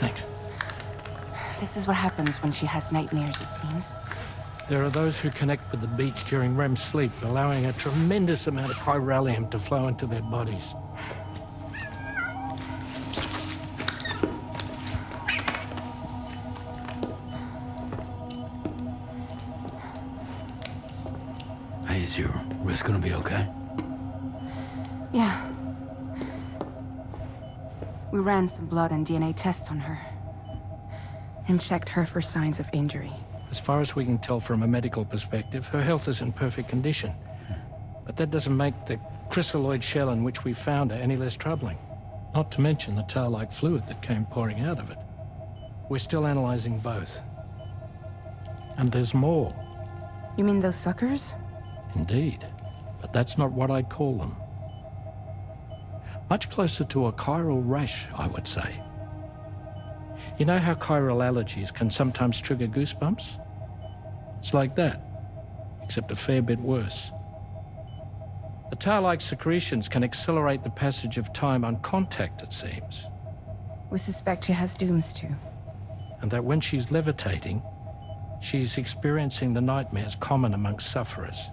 Thanks. This is what happens when she has nightmares, it seems. There are those who connect with the beach during REM sleep, allowing a tremendous amount of chiralium to flow into their bodies. Hey, is your wrist gonna be okay? Yeah. We ran some blood and DNA tests on her. And checked her for signs of injury. As far as we can tell from a medical perspective, her health is in perfect condition. But that doesn't make the chrysaloid shell in which we found her any less troubling. Not to mention the tar-like fluid that came pouring out of it. We're still analyzing both. And there's more. You mean those suckers? Indeed. But that's not what I'd call them. Much closer to a chiral rash, I would say. You know how chiral allergies can sometimes trigger goosebumps? It's like that, except a fair bit worse. The tar-like secretions can accelerate the passage of time on contact, it seems. We suspect she has dooms too. And that when she's levitating, she's experiencing the nightmares common amongst sufferers.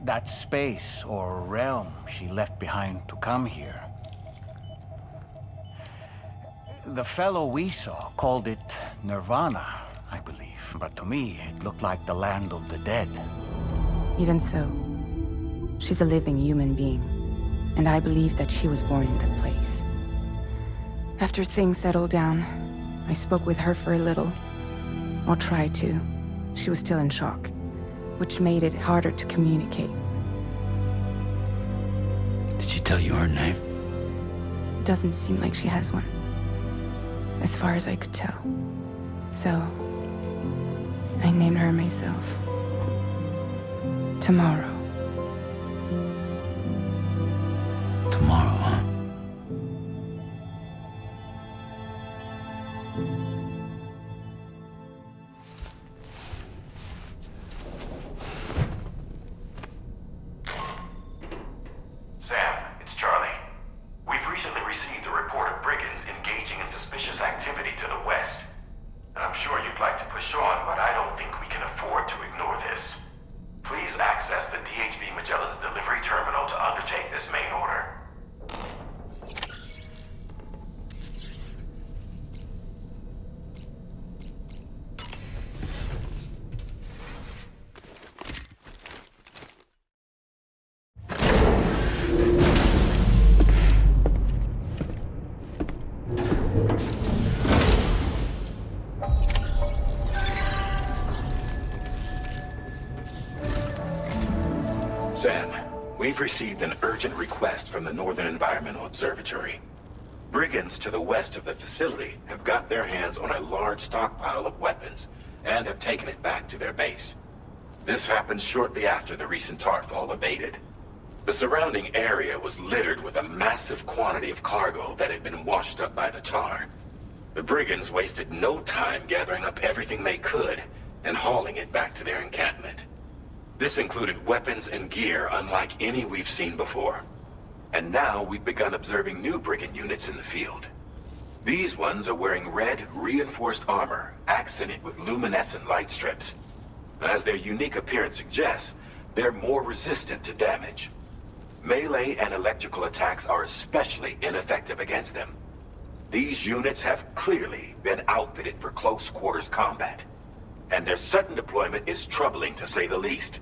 That space or realm she left behind to come here. The fellow we saw called it Nirvana, I believe. But to me, it looked like the land of the dead. Even so, she's a living human being. And I believe that she was born in that place. After things settled down, I spoke with her for a little. Or tried to. She was still in shock, which made it harder to communicate. Did she tell you her name? It doesn't seem like she has one. As far as I could tell. So, I named her myself. Tomorrow. Tomorrow, huh? Sam, it's Charlie. We've recently received a report of brigands engaging in suspicious activity to the west. I'm sure you'd like to push on, but I don't think we can afford to ignore this. Please access the DHV Magellan's delivery terminal to undertake this main order. Sam, we've received an urgent request from the Northern Environmental Observatory. Brigands to the west of the facility have got their hands on a large stockpile of weapons and have taken it back to their base. This happened shortly after the recent tarfall abated. The surrounding area was littered with a massive quantity of cargo that had been washed up by the tar. The brigands wasted no time gathering up everything they could and hauling it back to their encampment. This included weapons and gear unlike any we've seen before. And now we've begun observing new brigand units in the field. These ones are wearing red, reinforced armor, accented with luminescent light strips. As their unique appearance suggests, they're more resistant to damage. Melee and electrical attacks are especially ineffective against them. These units have clearly been outfitted for close quarters combat. And their sudden deployment is troubling to say the least.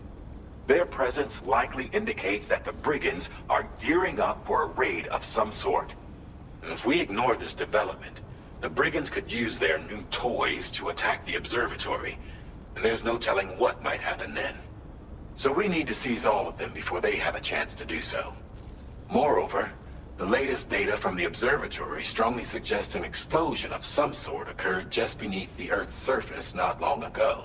Their presence likely indicates that the brigands are gearing up for a raid of some sort. If we ignore this development, the brigands could use their new toys to attack the observatory, and there's no telling what might happen then. So we need to seize all of them before they have a chance to do so. Moreover, The latest data from the observatory strongly suggests an explosion of some sort occurred just beneath the Earth's surface not long ago.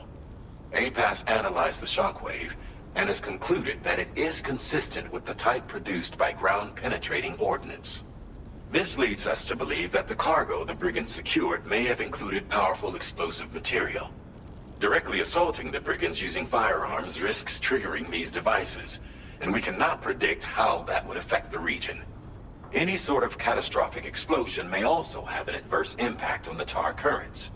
APAS analyzed the shockwave and has concluded that it is consistent with the type produced by ground-penetrating ordnance. This leads us to believe that the cargo the brigands secured may have included powerful explosive material. Directly assaulting the brigands using firearms risks triggering these devices, and we cannot predict how that would affect the region. Any sort of catastrophic explosion may also have an adverse impact on the tar currents.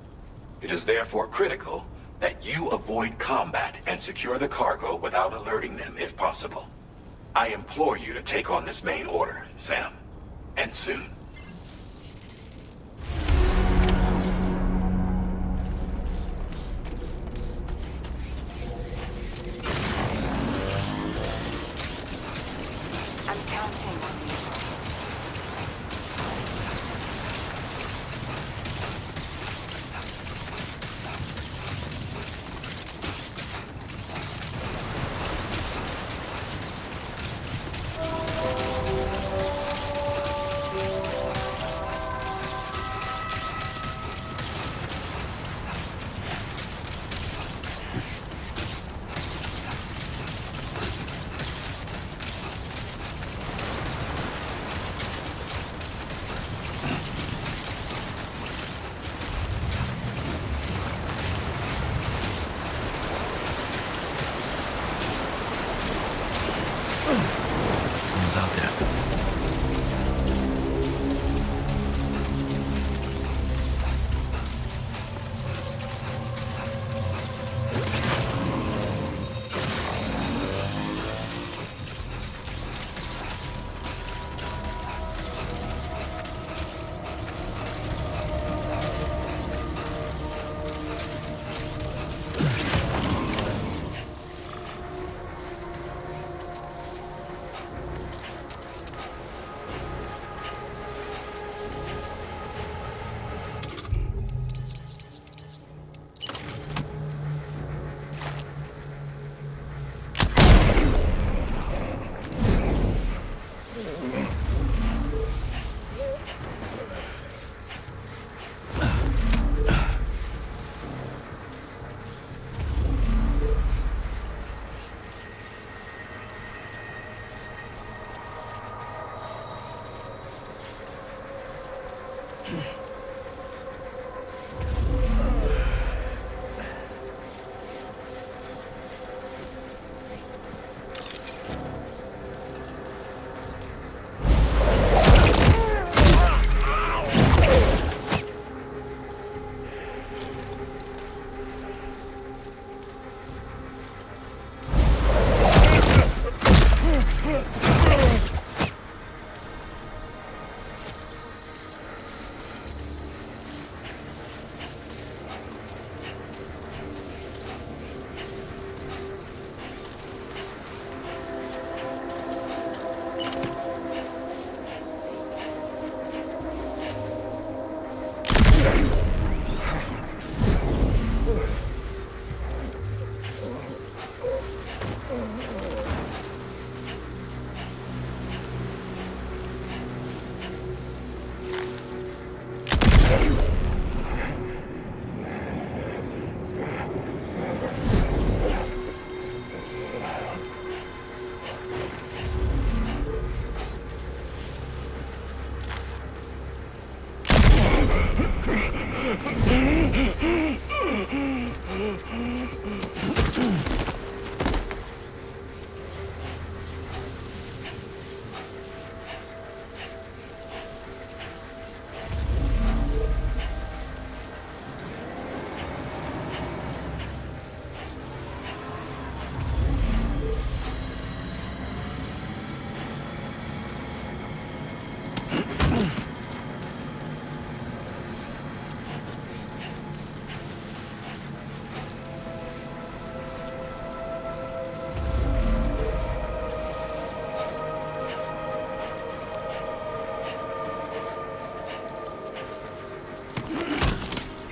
It is therefore critical that you avoid combat and secure the cargo without alerting them if possible. I implore you to take on this main order, Sam. And soon. I'm counting on you.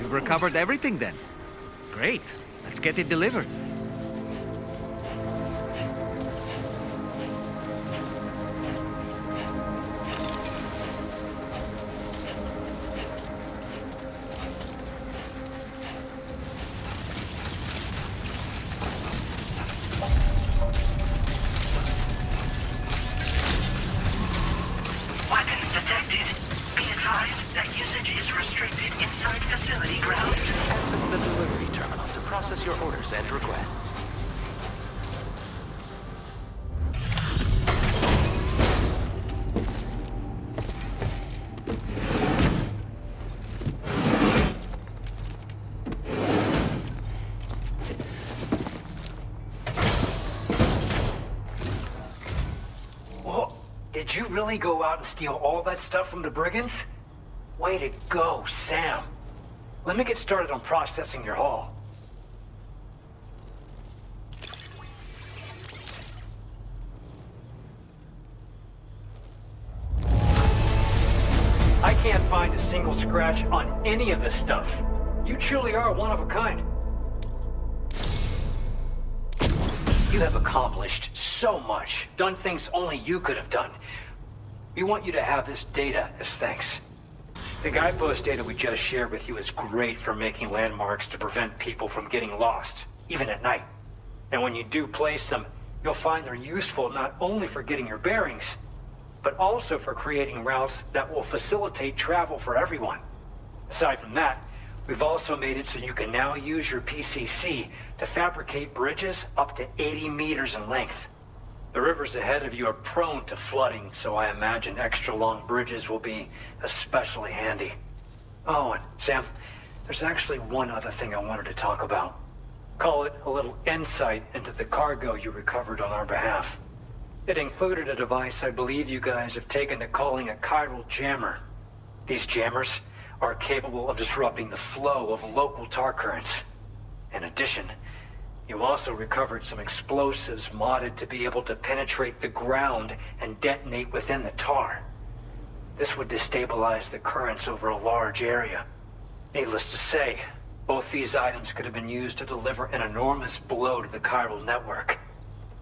Recovered everything then. Great. Let's get it delivered. Usage is restricted inside facility grounds. Access the delivery terminal to process your orders and requests. Did you really go out and steal all that stuff from the brigands? Way to go, Sam. Let me get started on processing your haul. I can't find a single scratch on any of this stuff. You truly are one of a kind. You have accomplished so much, done things only you could have done. We want you to have this data as thanks. The guidepost data we just shared with you is great for making landmarks to prevent people from getting lost, even at night. And when you do place them, you'll find they're useful not only for getting your bearings, but also for creating routes that will facilitate travel for everyone. Aside from that, we've also made it so you can now use your PCC to fabricate bridges up to 80 meters in length. The rivers ahead of you are prone to flooding, so I imagine extra long bridges will be especially handy. Oh, and Sam, there's actually one other thing I wanted to talk about. Call it a little insight into the cargo you recovered on our behalf. It included a device I believe you guys have taken to calling a chiral jammer. These jammers are capable of disrupting the flow of local tar currents. In addition, you also recovered some explosives modded to be able to penetrate the ground and detonate within the tar. This would destabilize the currents over a large area. Needless to say, both these items could have been used to deliver an enormous blow to the chiral network.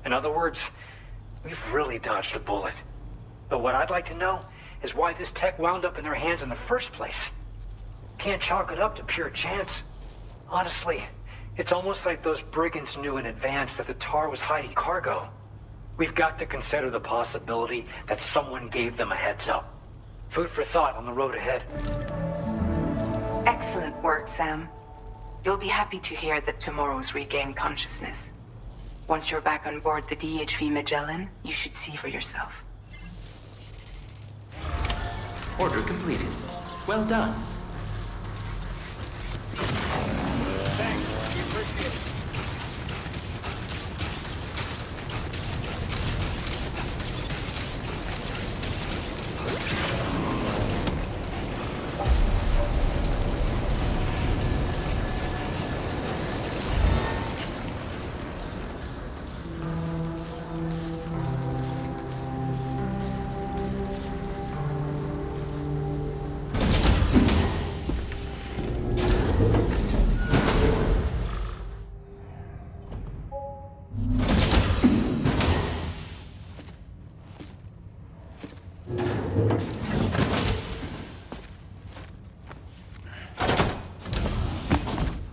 In other words, we've really dodged a bullet. Though what I'd like to know is why this tech wound up in their hands in the first place. Can't chalk it up to pure chance. Honestly, it's almost like those brigands knew in advance that the tar was hiding cargo. We've got to consider the possibility that someone gave them a heads up. Food for thought on the road ahead. Excellent work, Sam. You'll be happy to hear that tomorrow's regained consciousness. Once you're back on board the DHV Magellan, you should see for yourself. Order completed. Well done. Thanks. We appreciate it.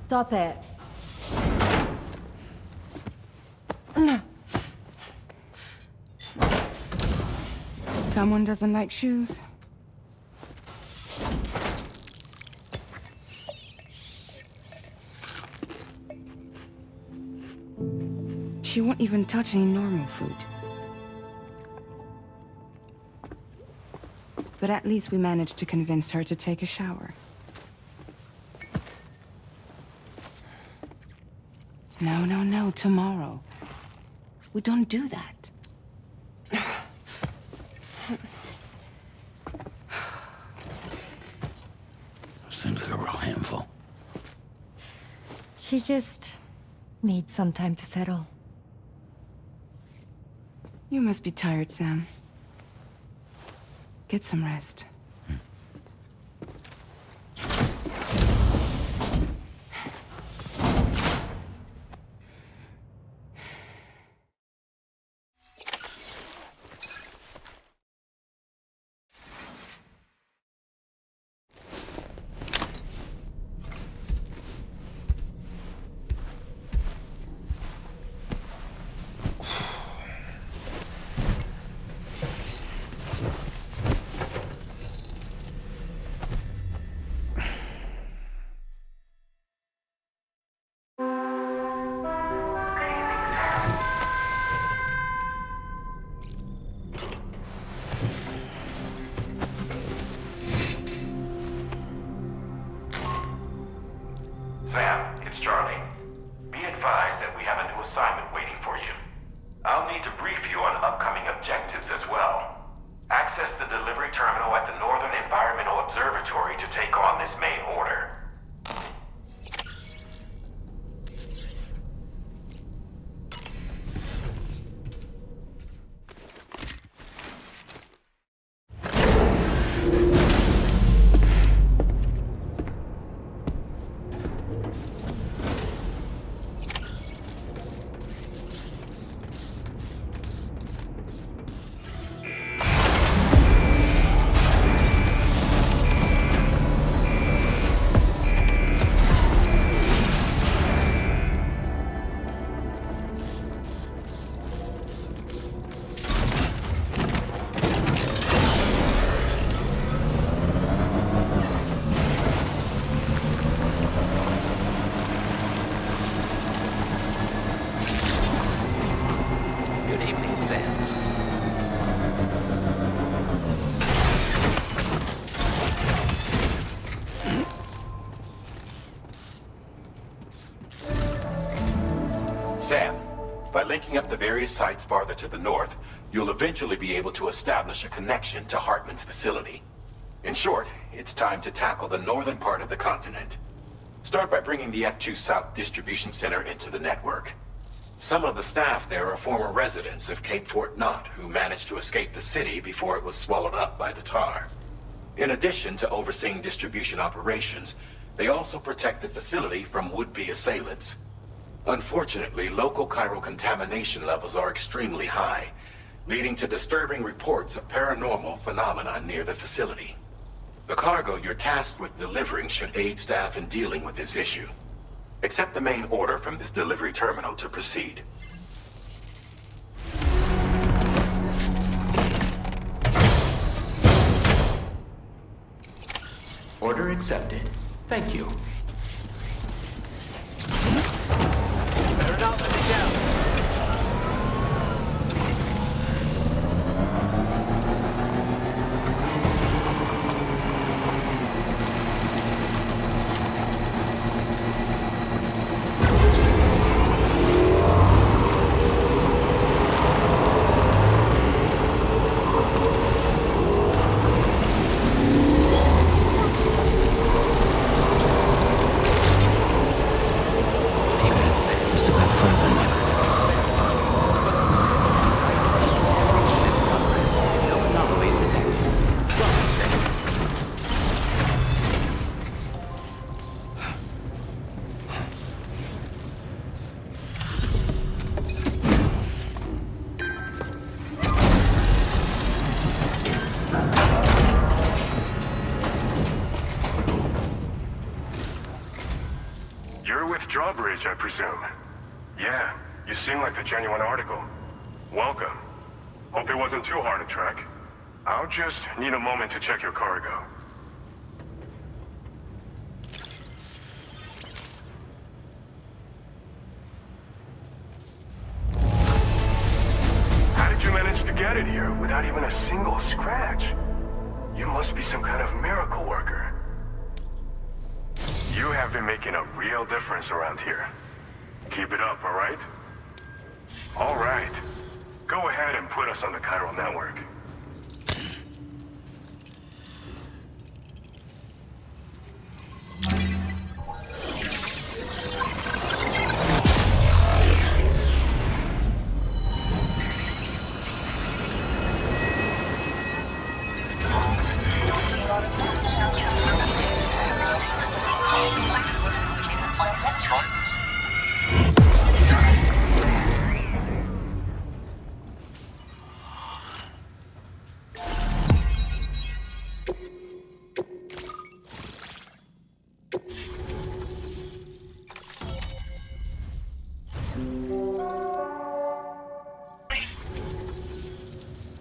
Stop it. Someone doesn't like shoes? She won't even touch any normal food. But at least we managed to convince her to take a shower. No, tomorrow. We don't do that. Seems like a real handful. She just needs some time to settle. You must be tired, Sam. Get some rest. Sam, it's Charlie. Be advised that we have a new assignment waiting for you. I'll need to brief you on upcoming objectives as well. Access the delivery terminal at the Northern Environmental Observatory to take on this main order. Sam, by linking up the various sites farther to the north, you'll eventually be able to establish a connection to Hartman's facility. In short, it's time to tackle the northern part of the continent. Start by bringing the F2 South Distribution Center into the network. Some of the staff there are former residents of Cape Fort Knott who managed to escape the city before it was swallowed up by the tar. In addition to overseeing distribution operations, they also protect the facility from would-be assailants. Unfortunately, local chiral contamination levels are extremely high, leading to disturbing reports of paranormal phenomena near the facility. The cargo you're tasked with delivering should aid staff in dealing with this issue. Accept the main order from this delivery terminal to proceed. Order accepted. Thank you. Better not let me down. DRAWBRIDGE, I presume. Yeah, you seem like the genuine article. Welcome. Hope it wasn't too hard to track. I'll just need a moment to check your cargo. How did you manage to get it here without even a single scratch? You must be some kind of miracle worker. You have been making a real difference around here. Keep it up, all right? All right. Go ahead and put us on the chiral network.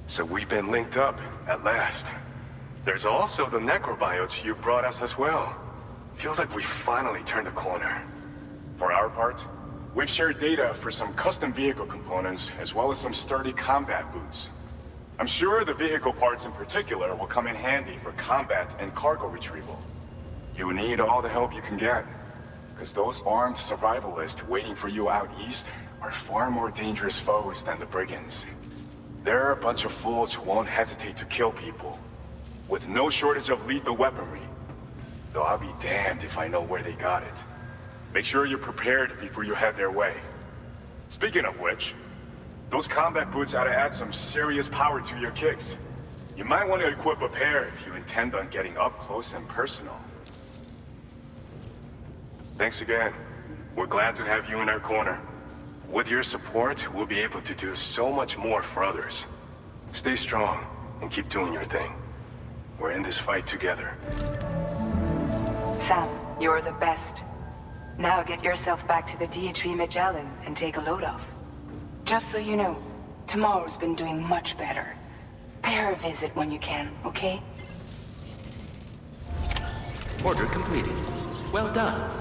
So we've been linked up, at last. There's also the necrobiotes you brought us as well. Feels like we finally turned a corner. For our part, we've shared data for some custom vehicle components, as well as some sturdy combat boots. I'm sure the vehicle parts in particular will come in handy for combat and cargo retrieval. You need all the help you can get. Because those armed survivalists waiting for you out east are far more dangerous foes than the brigands. They're a bunch of fools who won't hesitate to kill people, with no shortage of lethal weaponry. Though I'll be damned if I know where they got it. Make sure you're prepared before you head their way. Speaking of which, those combat boots ought to add some serious power to your kicks. You might want to equip a pair if you intend on getting up close and personal. Thanks again. We're glad to have you in our corner. With your support, we'll be able to do so much more for others. Stay strong and keep doing your thing. We're in this fight together. Sam, you're the best. Now get yourself back to the DHV Magellan and take a load off. Just so you know, tomorrow's been doing much better. Pay her a visit when you can, okay? Order completed. Well done.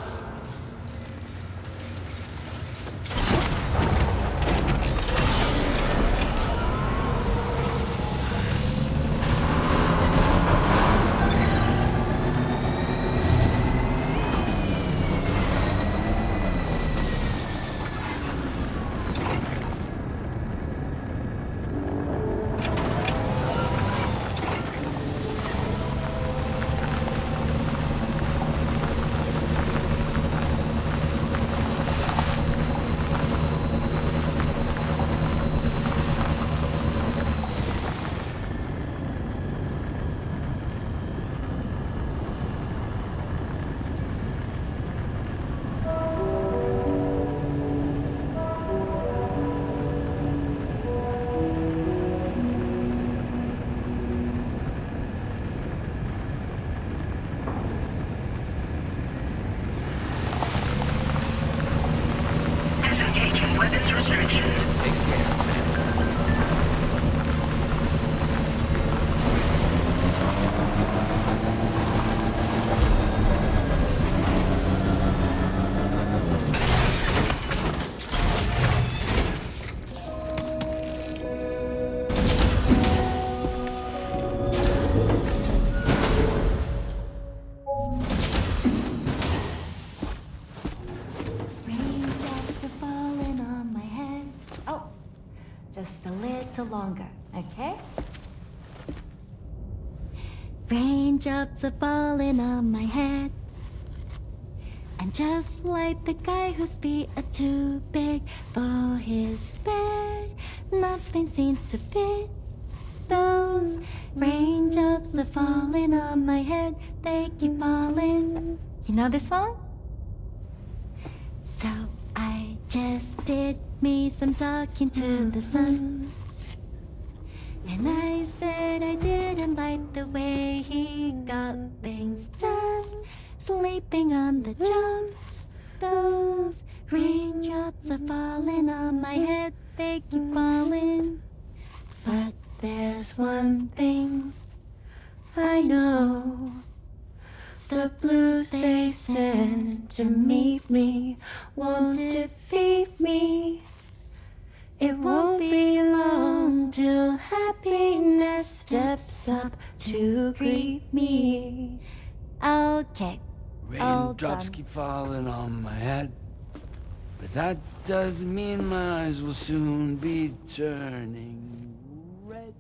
Weapons restrictions. Take care. Longer, okay? Raindrops are falling on my head, and just like the guy whose feet are too big for his bed, nothing seems to fit. Those raindrops are falling on my head, they keep falling. You know this song? So I just did me some talking to the sun. And I said I didn't like the way he got things done, sleeping on the job. Those raindrops are falling on my head, they keep falling. But there's one thing I know. The blues they send to meet me won't defeat me. It won't be long till happiness steps up to greet me. Okay. Raindrops keep falling on my head, but that doesn't mean my eyes will soon be turning red.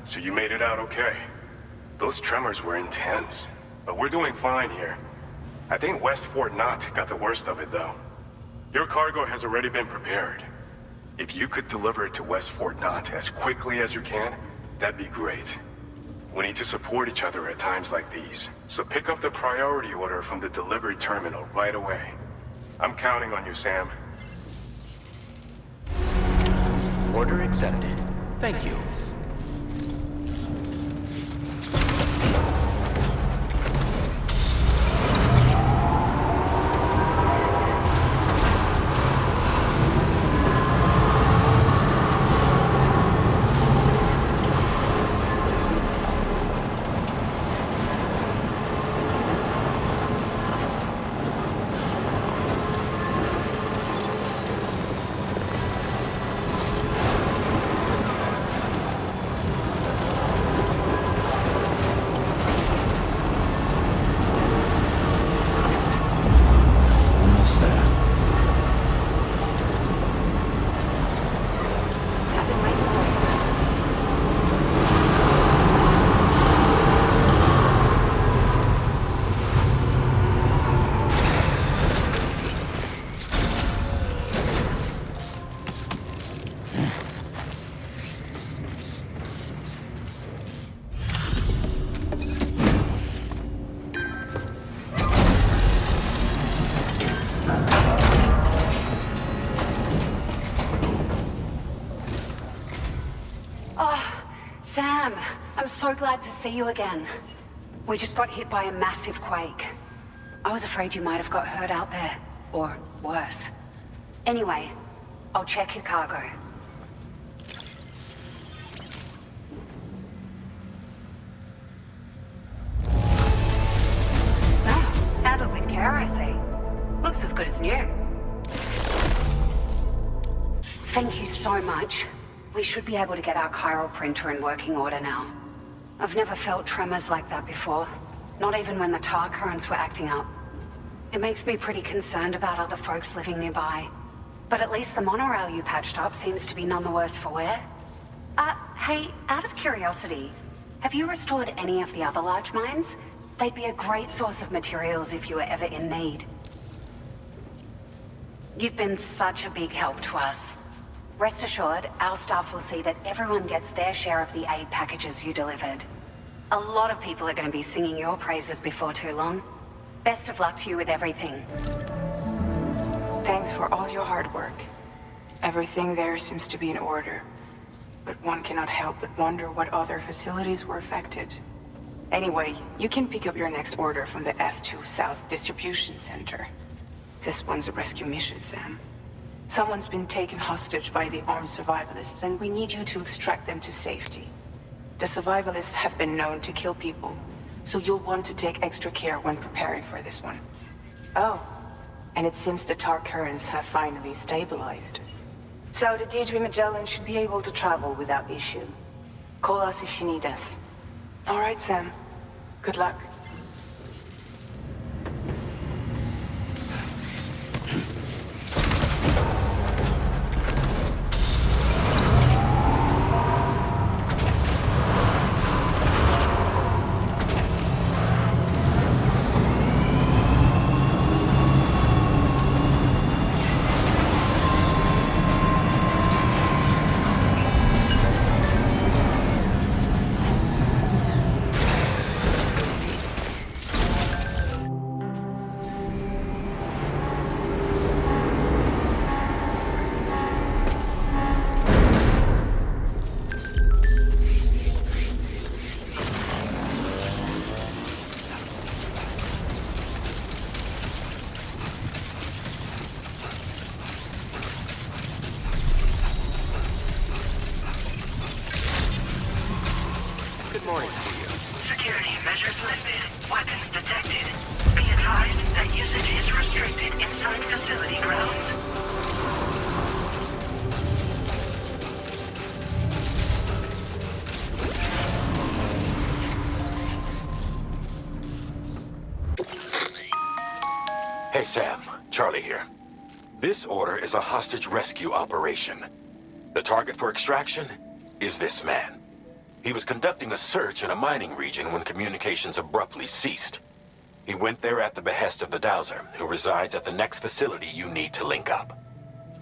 So you made it out okay. Those tremors were intense, but we're doing fine here. I think West Fort Knott got the worst of it, though. Your cargo has already been prepared. If you could deliver it to West Fort Knott as quickly as you can, that'd be great. We need to support each other at times like these, so pick up the priority order from the delivery terminal right away. I'm counting on you, Sam. Order accepted. Thank you. Sam, I'm so glad to see you again. We just got hit by a massive quake. I was afraid you might have got hurt out there, or worse. Anyway, I'll check your cargo. Ah, handled with care, I see. Looks as good as new. Thank you so much. We should be able to get our chiral printer in working order now. I've never felt tremors like that before, not even when the tar currents were acting up. It makes me pretty concerned about other folks living nearby. But at least the monorail you patched up seems to be none the worse for wear. Hey, out of curiosity, have you restored any of the other large mines? They'd be a great source of materials if you were ever in need. You've been such a big help to us. Rest assured, our staff will see that everyone gets their share of the aid packages you delivered. A lot of people are going to be singing your praises before too long. Best of luck to you with everything. Thanks for all your hard work. Everything there seems to be in order. But one cannot help but wonder what other facilities were affected. Anyway, you can pick up your next order from the F2 South Distribution Center. This one's a rescue mission, Sam. Someone's been taken hostage by the armed survivalists, and we need you to extract them to safety. The survivalists have been known to kill people, so you'll want to take extra care when preparing for this one. Oh, and it seems the tar currents have finally stabilized. So the DHV Magellan should be able to travel without issue. Call us if you need us. All right, Sam. Good luck. Security measures lifted. Weapons detected. Be advised that usage is restricted inside facility grounds. Hey, Sam. Charlie here. This order is a hostage rescue operation. The target for extraction is this man. He was conducting a search in a mining region when communications abruptly ceased. He went there at the behest of the Dowser, who resides at the next facility you need to link up.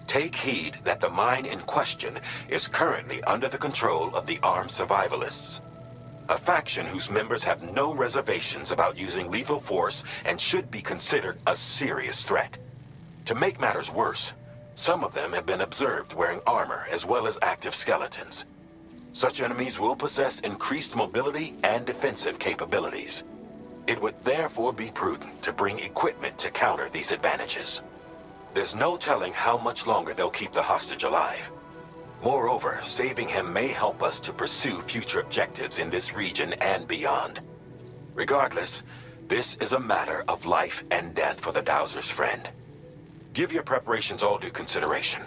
Take heed that the mine in question is currently under the control of the armed survivalists, a faction whose members have no reservations about using lethal force and should be considered a serious threat. To make matters worse, some of them have been observed wearing armor as well as active skeletons. Such enemies will possess increased mobility and defensive capabilities. It would therefore be prudent to bring equipment to counter these advantages. There's no telling how much longer they'll keep the hostage alive. Moreover, saving him may help us to pursue future objectives in this region and beyond. Regardless, this is a matter of life and death for the Dowser's friend. Give your preparations all due consideration.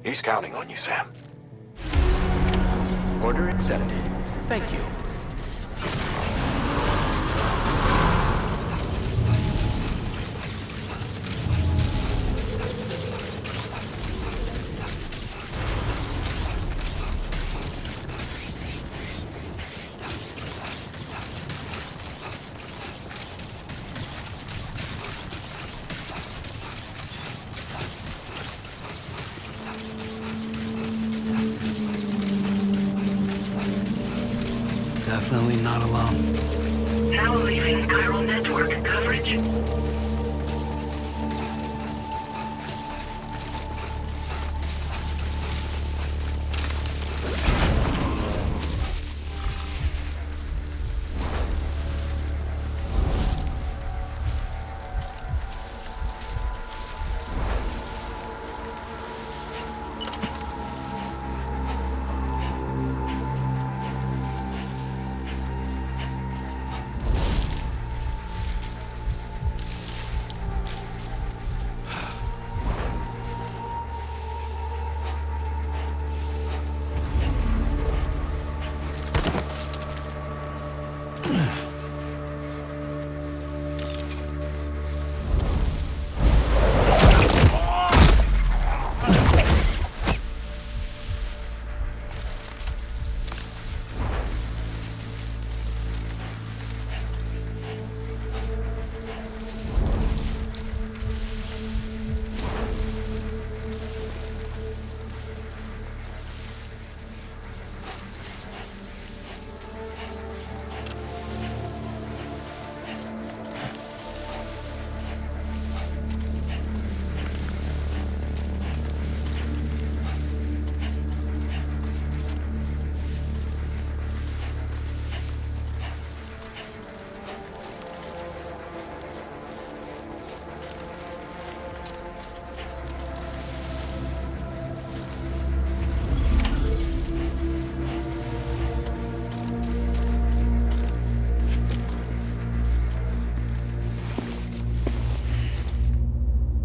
He's counting on you, Sam. Order accepted. Thank you. Definitely not alone. Now leaving chiral network coverage.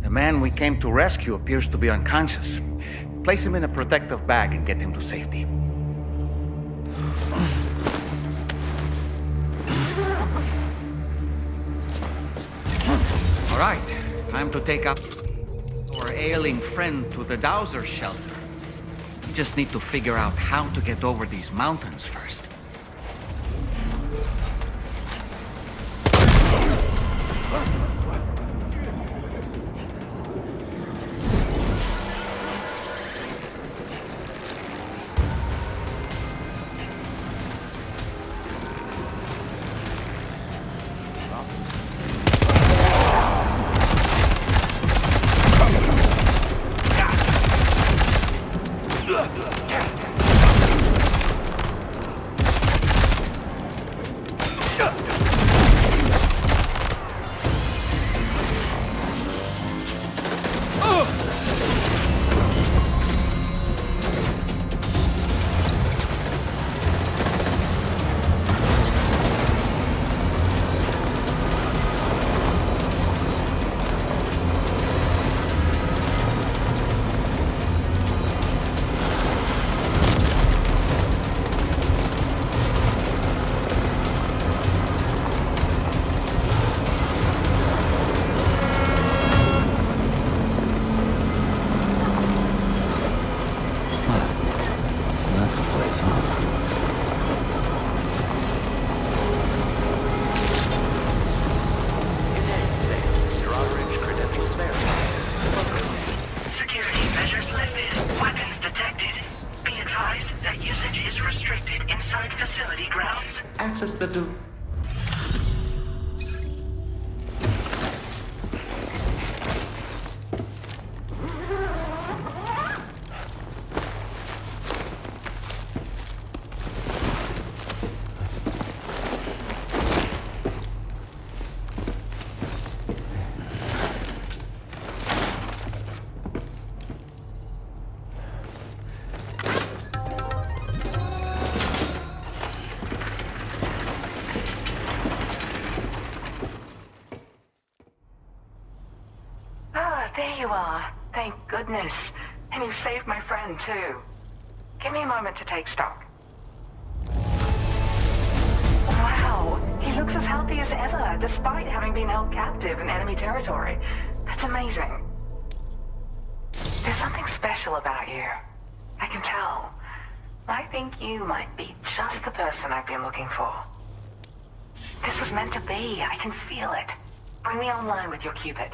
The man we came to rescue appears to be unconscious. Place him in a protective bag and get him to safety. All right, time to take up our ailing friend to the Dowser shelter. We just need to figure out how to get over these mountains first. inside facility grounds. Access the There you are. Thank goodness. And you saved my friend, too. Give me a moment to take stock. Wow, he looks as healthy as ever, despite having been held captive in enemy territory. That's amazing. There's something special about you. I can tell. I think you might be just the person I've been looking for. This was meant to be. I can feel it. Bring me online with your Cupid.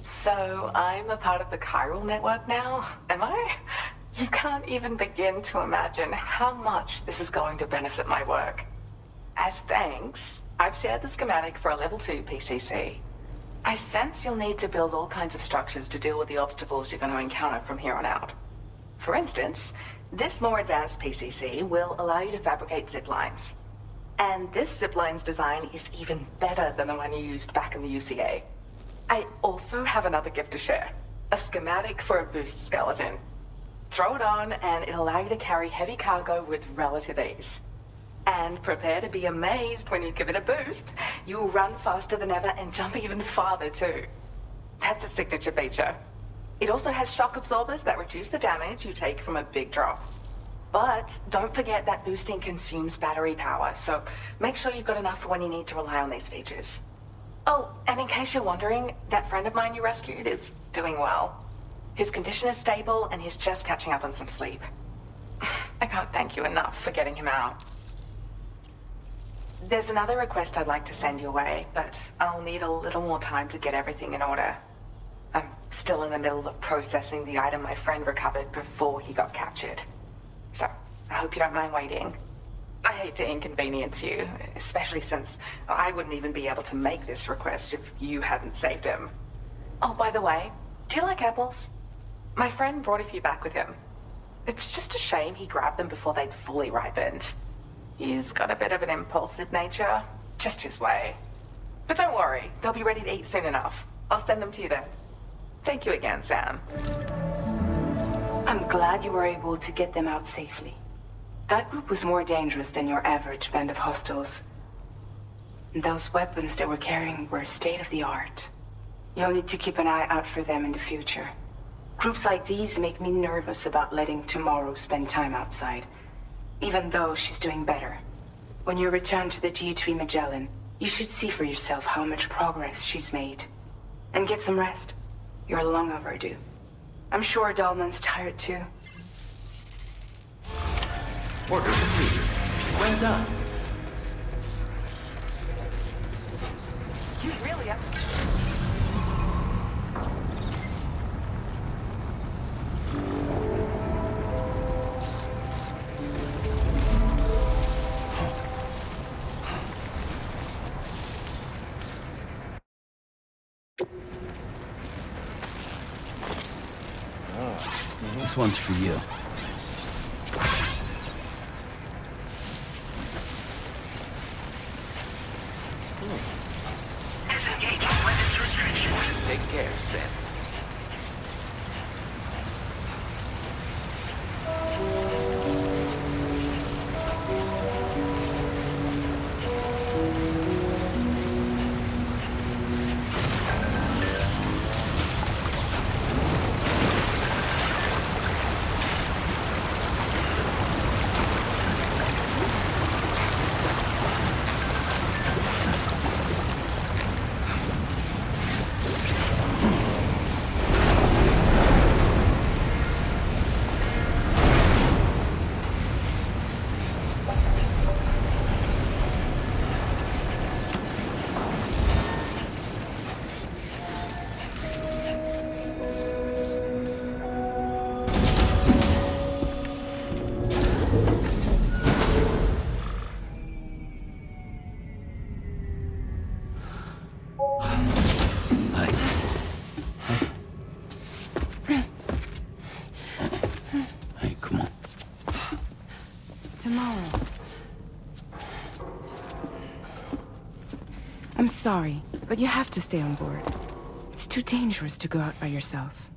So, I'm a part of the chiral network now, am I? You can't even begin to imagine how much this is going to benefit my work. As thanks, I've shared the schematic for a level 2 PCC. I sense you'll need to build all kinds of structures to deal with the obstacles you're going to encounter from here on out. For instance, this more advanced PCC will allow you to fabricate zip lines. And this zip line's design is even better than the one you used back in the UCA. I also have another gift to share. A schematic for a boost skeleton. Throw it on and it'll allow you to carry heavy cargo with relative ease. And prepare to be amazed when you give it a boost. You'll run faster than ever and jump even farther too. That's a signature feature. It also has shock absorbers that reduce the damage you take from a big drop. But don't forget that boosting consumes battery power, so make sure you've got enough for when you need to rely on these features. Oh, and in case you're wondering, that friend of mine you rescued is doing well. His condition is stable and he's just catching up on some sleep. I can't thank you enough for getting him out. There's another request I'd like to send your way, but I'll need a little more time to get everything in order. I'm still in the middle of processing the item my friend recovered before he got captured. So, I hope you don't mind waiting. I hate to inconvenience you, especially since I wouldn't even be able to make this request if you hadn't saved him. Oh, by the way, do you like apples? My friend brought a few back with him. It's just a shame he grabbed them before they'd fully ripened. He's got a bit of an impulsive nature, just his way. But don't worry, they'll be ready to eat soon enough. I'll send them to you then. Thank you again, Sam. I'm glad you were able to get them out safely. That group was more dangerous than your average band of hostiles. Those weapons they were carrying were state-of-the-art. You'll need to keep an eye out for them in the future. Groups like these make me nervous about letting Tomorrow spend time outside, even though she's doing better. When you return to the DHV Magellan, you should see for yourself how much progress she's made. And get some rest. You're long overdue. I'm sure Dahlman's tired too. Order received. Well done. You really are. This one's for you. Disengaging weapons restrictions. Take care, Sam. Tomorrow. I'm sorry, but you have to stay on board. It's too dangerous to go out by yourself.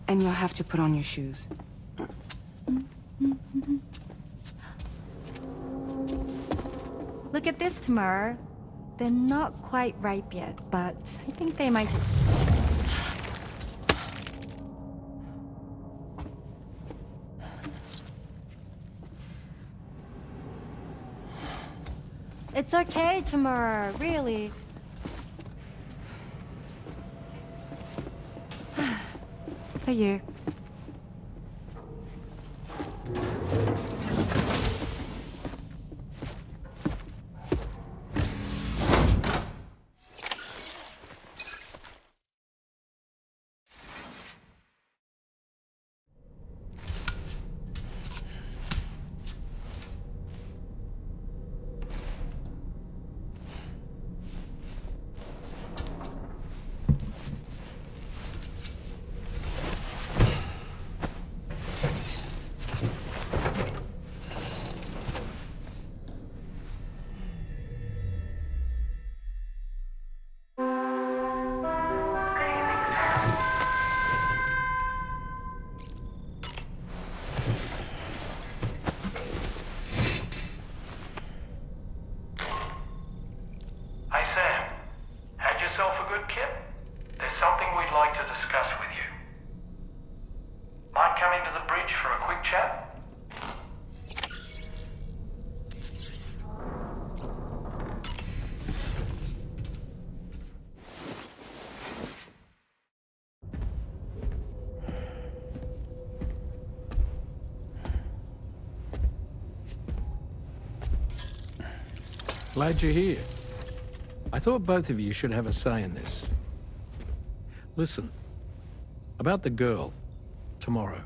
And you'll have to put on your shoes. Look at this, Tamara. They're not quite ripe yet, but I think they might... It's okay, Tamara, really. For you. Glad you're here. I thought both of you should have a say in this. Listen, about the girl, tomorrow.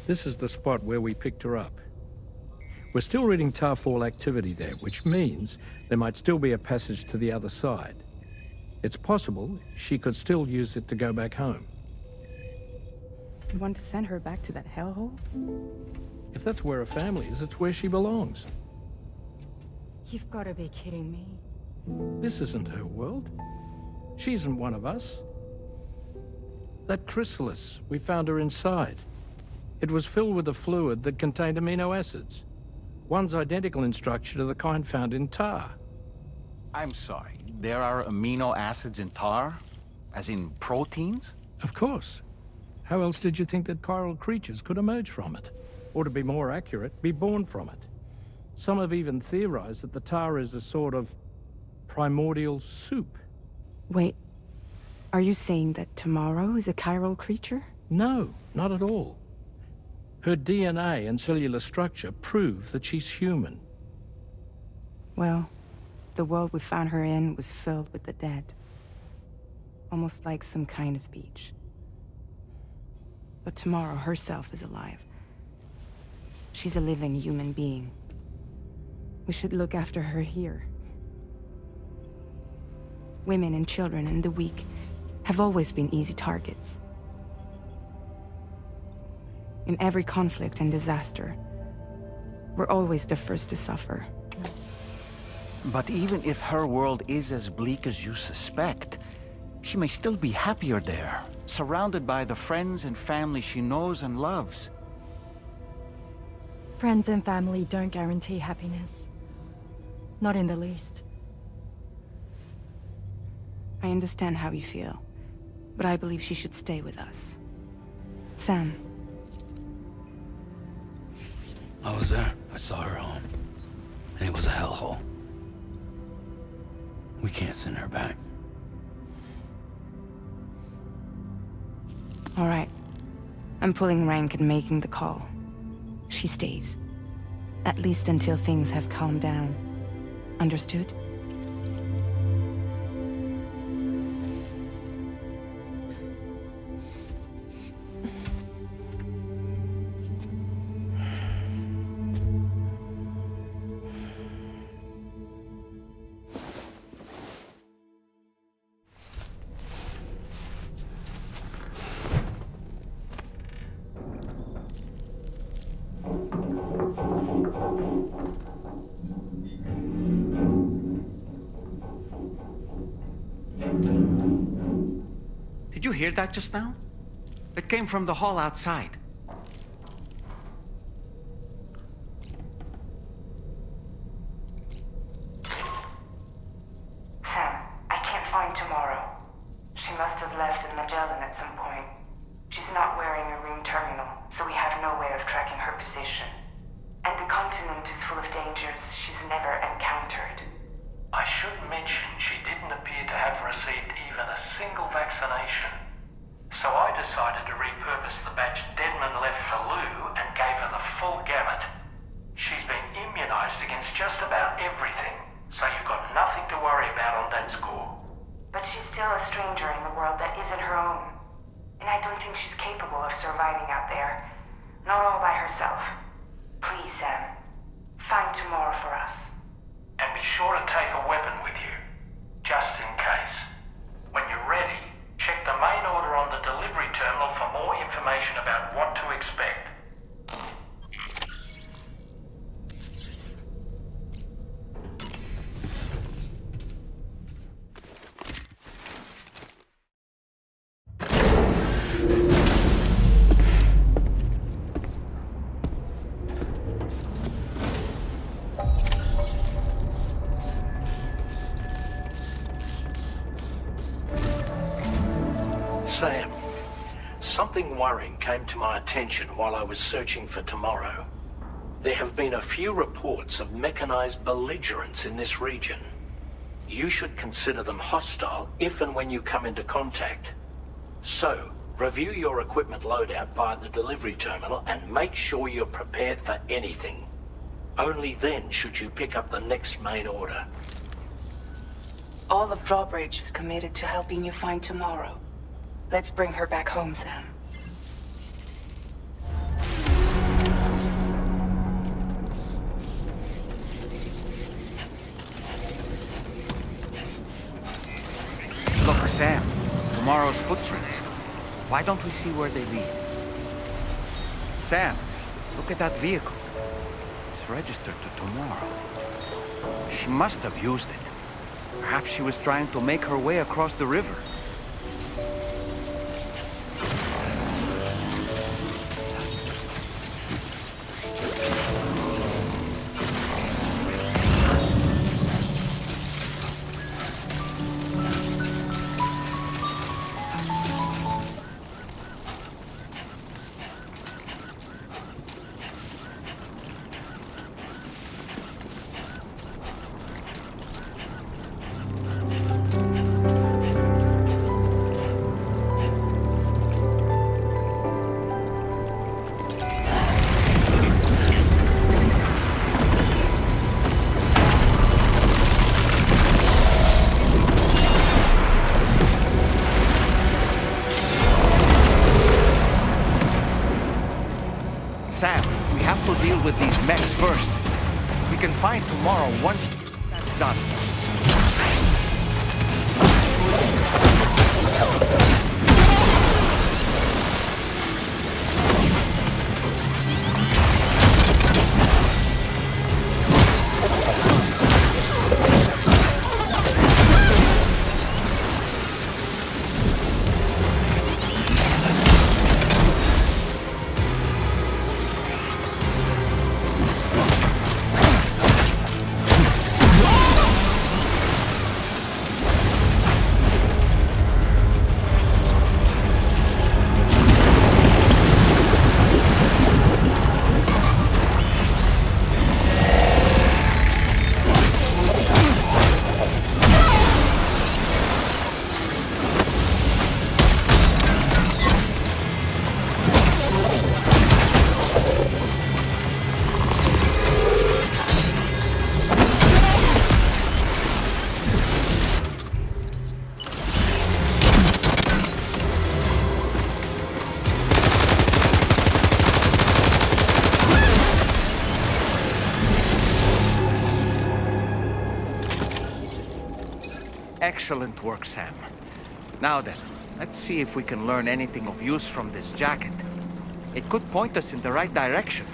This is the spot where we picked her up. We're still reading Tarfall activity there, which means there might still be a passage to the other side. It's possible she could still use it to go back home. You want to send her back to that hellhole? If that's where her family is, it's where she belongs. You've got to be kidding me. This isn't her world. She isn't one of us. That chrysalis, we found her inside. It was filled with a fluid that contained amino acids. One's identical in structure to the kind found in tar. I'm sorry, there are amino acids in tar? As in proteins? Of course. How else did you think that chiral creatures could emerge from it? Or to be more accurate, be born from it? Some have even theorized that the tar is a sort of primordial soup. Wait, are you saying that Tomorrow is a chiral creature? No, not at all. Her DNA and cellular structure prove that she's human. Well, the world we found her in was filled with the dead. Almost like some kind of beach. But Tomorrow herself is alive. She's a living human being. We should look after her here. Women and children and the weak have always been easy targets. In every conflict and disaster, we're always the first to suffer. But even if her world is as bleak as you suspect, she may still be happier there, surrounded by the friends and family she knows and loves. Friends and family don't guarantee happiness. Not in the least. I understand how you feel, but I believe she should stay with us. Sam. I was there. I saw her home. And it was a hellhole. We can't send her back. All right. I'm pulling rank and making the call. She stays. At least until things have calmed down. Understood? Did you hear that just now? It came from the hall outside. Sam, I can't find Tomorrow. She must have left in Magellan at some point. She's not wearing a room terminal, so we have no way of tracking her position. And the continent is full of dangers she's never encountered. I should mention she didn't appear to have received even a single vaccination. So I decided to repurpose the batch Deadman left for Lou and gave her the full gamut. She's been immunized against just about everything, so you've got nothing to worry about on that score. But she's still a stranger in the world that isn't her own. And I don't think she's capable of surviving out there. Not all by herself. Please, Sam, find Tomorrow for us. And be sure to take a weapon with you, just in case. When you're ready, check the main order on the delivery terminal for more information about what to expect. Sam, something worrying came to my attention while I was searching for Tomorrow. There have been a few reports of mechanized belligerents in this region. You should consider them hostile if and when you come into contact. So, review your equipment loadout via the delivery terminal and make sure you're prepared for anything. Only then should you pick up the next main order. All of DRAWBRIDGE is committed to helping you find Tomorrow. Let's bring her back home, Sam. Look, Sam. Tomorrow's footprints. Why don't we see where they lead? Sam, look at that vehicle. It's registered to Tomorrow. She must have used it. Perhaps she was trying to make her way across the river. Sam, we have to deal with these mechs first. We can find Tomorrow once that's done. Excellent work, Sam. Now then, let's see if we can learn anything of use from this jacket. It could point us in the right direction.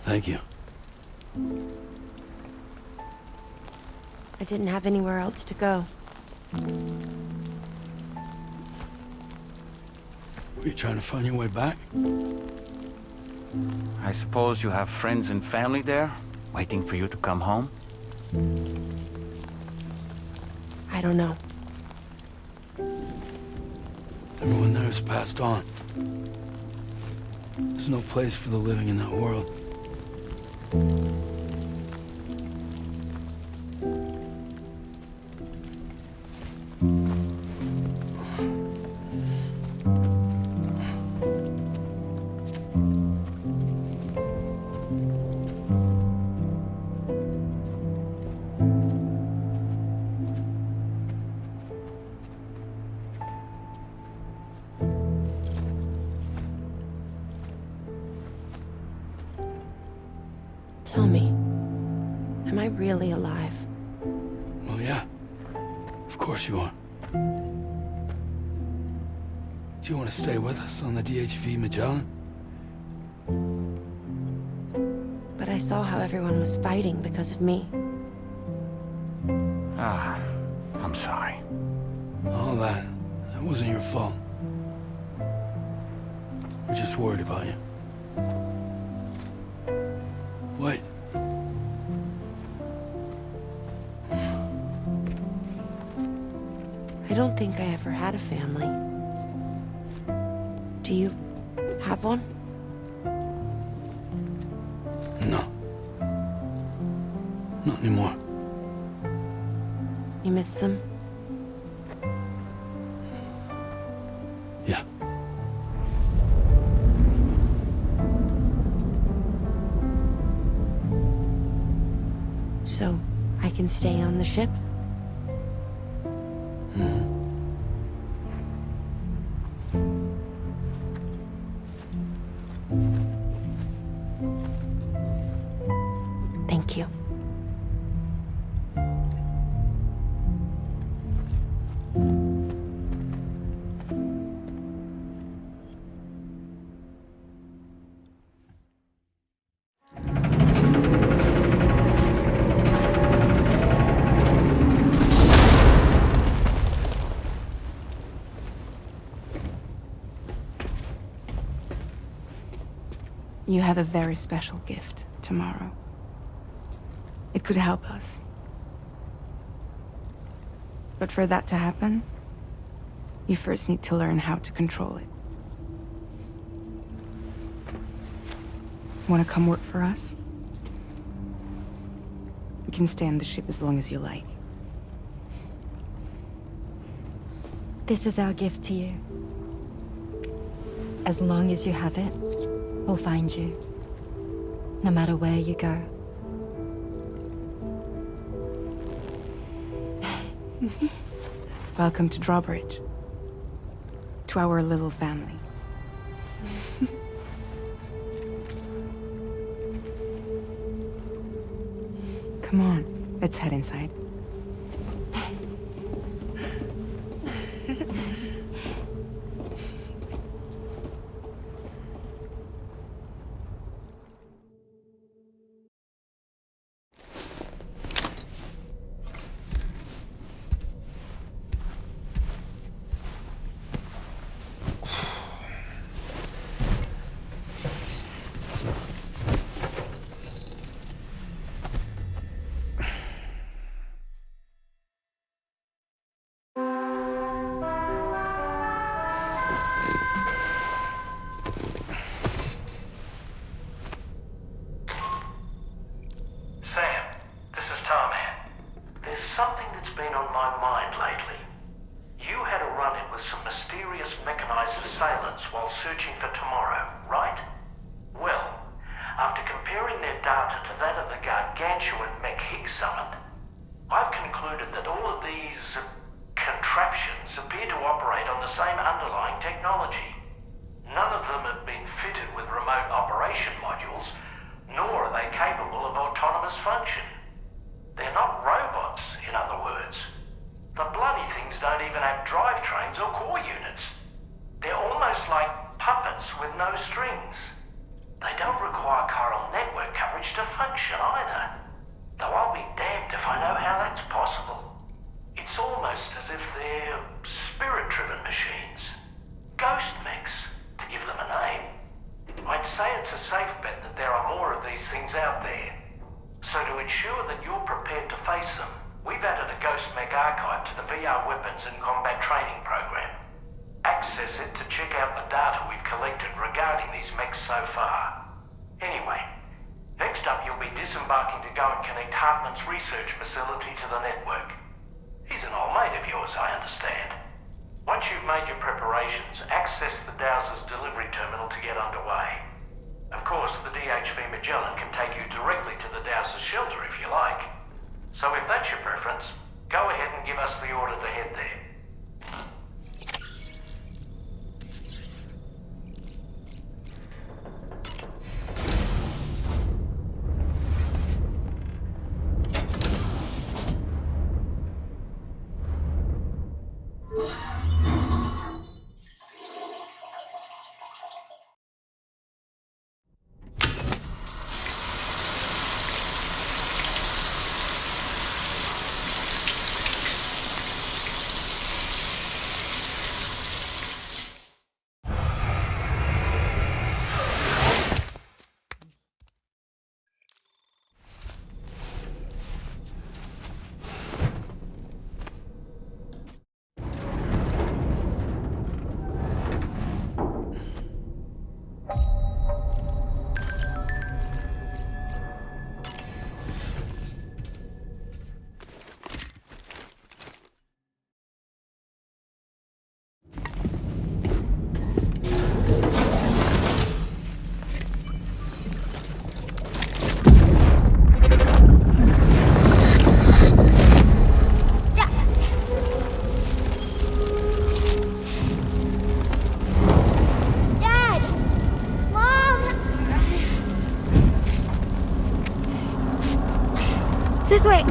Thank you. I didn't have anywhere else to go. Were you trying to find your way back? I suppose you have friends and family there, waiting for you to come home? I don't know. Everyone there has passed on. There's no place for the living in that world. Tell me, am I really alive? Well, yeah. Of course you are. Do you want to stay with us on the DHV Magellan? But I saw how everyone was fighting because of me. I'm sorry. All that wasn't your fault. We're just worried about you. Wait. I don't think I ever had a family. Do you have one? No. Not anymore. You miss them? Yeah. So, I can stay on the ship? Thank you. You have a very special gift tomorrow. It could help us. But for that to happen, you first need to learn how to control it. Want to come work for us? You can stay on the ship as long as you like. This is our gift to you. As long as you have it, we'll find you. No matter where you go. Welcome to DRAWBRIDGE. To our little family. Come on, let's head inside. while searching for tomorrow, right? Well, after comparing their data to that of the gargantuan mech Higgs summit, I've concluded that all of these contraptions appear to operate on the same underlying technology. None of them have been fitted with remote operation modules, nor are they capable of autonomous function. They're not robots, in other words. The bloody things don't even have drivetrains or core units. They're almost like puppets with no strings. They don't require chiral network archive to the VR weapons and combat training program. Access it to check out the data we've collected regarding these mechs so far. Anyway, next up you'll be disembarking to go and connect Hartman's research facility to the network. He's an old mate of yours, I understand. Once you've made your preparations, access the Dowser's delivery terminal to get underway. Of course, the DHV Magellan can take you directly to the Dowser's shelter if you like. So if that's your preference, go ahead and give us the order to head there. This way.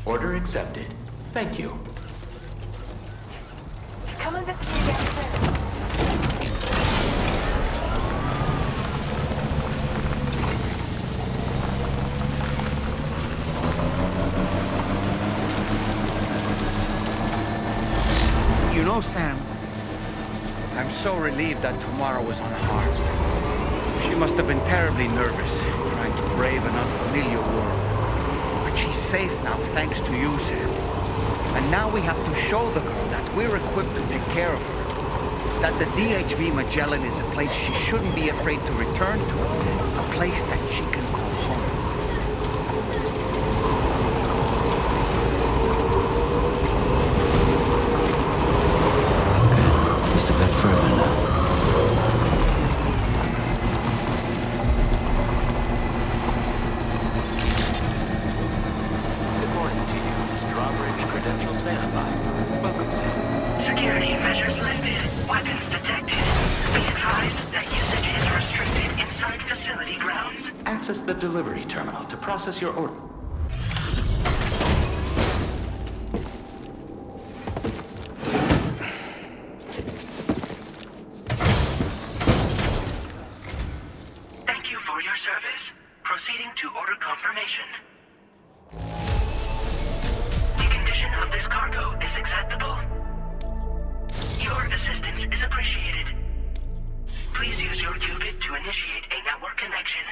Order accepted. Thank you. Come on this way downstairs. You know, Sam, I'm so relieved that Tomorrow was unharmed. She must have been terribly nervous, trying to brave an unfamiliar world. But she's safe now, thanks to you, Sam. And now we have to show the girl that we're equipped to take care of her. That the DHV Magellan is a place she shouldn't be afraid to return to. A place that she can call home. Just a bit further now. Good morning to you. DRAWBRIDGE credentials verified. Welcome, Sam. Security measures lifted. Weapons detected. Be advised that usage is restricted inside facility grounds. Access the delivery terminal to process your order. Thank you for your service. Proceeding to order confirmation. The condition of this cargo is acceptable. Your assistance is appreciated. Please use your qubit to initiate a network connection.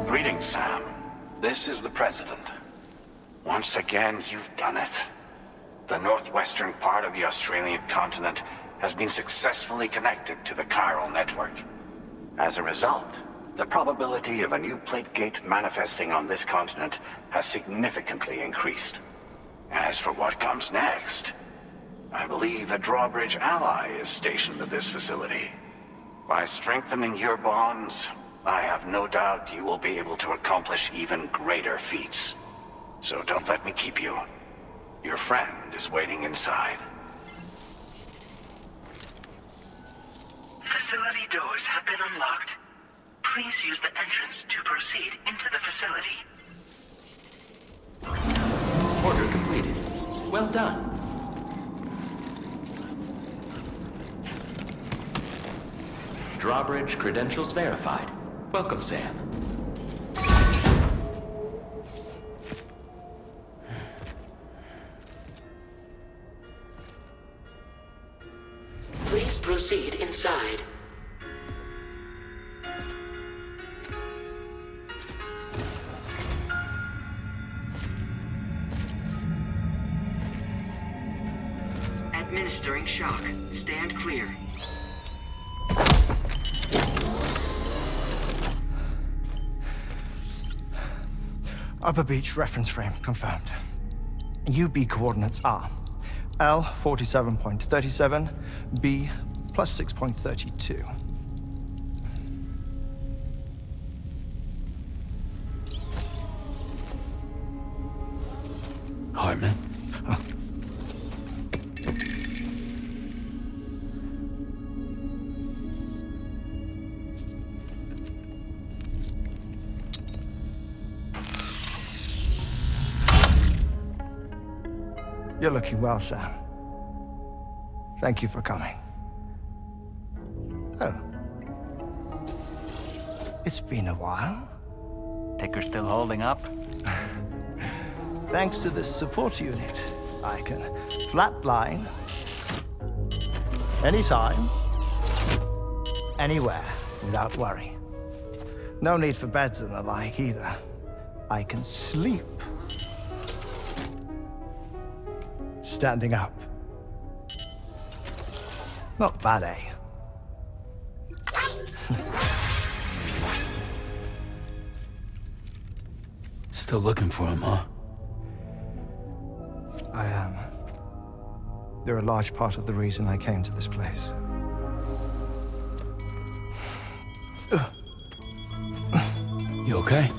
Greetings, Sam. This is the President. Once again, you've done it. The northwestern part of the Australian continent has been successfully connected to the chiral network. As a result, the probability of a new plate gate manifesting on this continent has significantly increased. As for what comes next, I believe a DRAWBRIDGE ally is stationed at this facility. By strengthening your bonds, I have no doubt you will be able to accomplish even greater feats. So don't let me keep you. Your friend is waiting inside. Facility doors have been unlocked. Please use the entrance to proceed into the facility. Order completed. Well done. DRAWBRIDGE credentials verified. Welcome, Sam. Please proceed inside. Administering shock. Stand clear. Upper beach reference frame confirmed. UB coordinates are L 47.37, B plus 6.32. Hartman? Huh. You're looking well, Sam. Thank you for coming. Oh. It's been a while. Ticker still holding up? Thanks to this support unit, I can flatline anytime, anywhere, without worry. No need for beds and the like either. I can sleep standing up. Not bad, eh? Still looking for him, huh? I am. They're a large part of the reason I came to this place. You okay?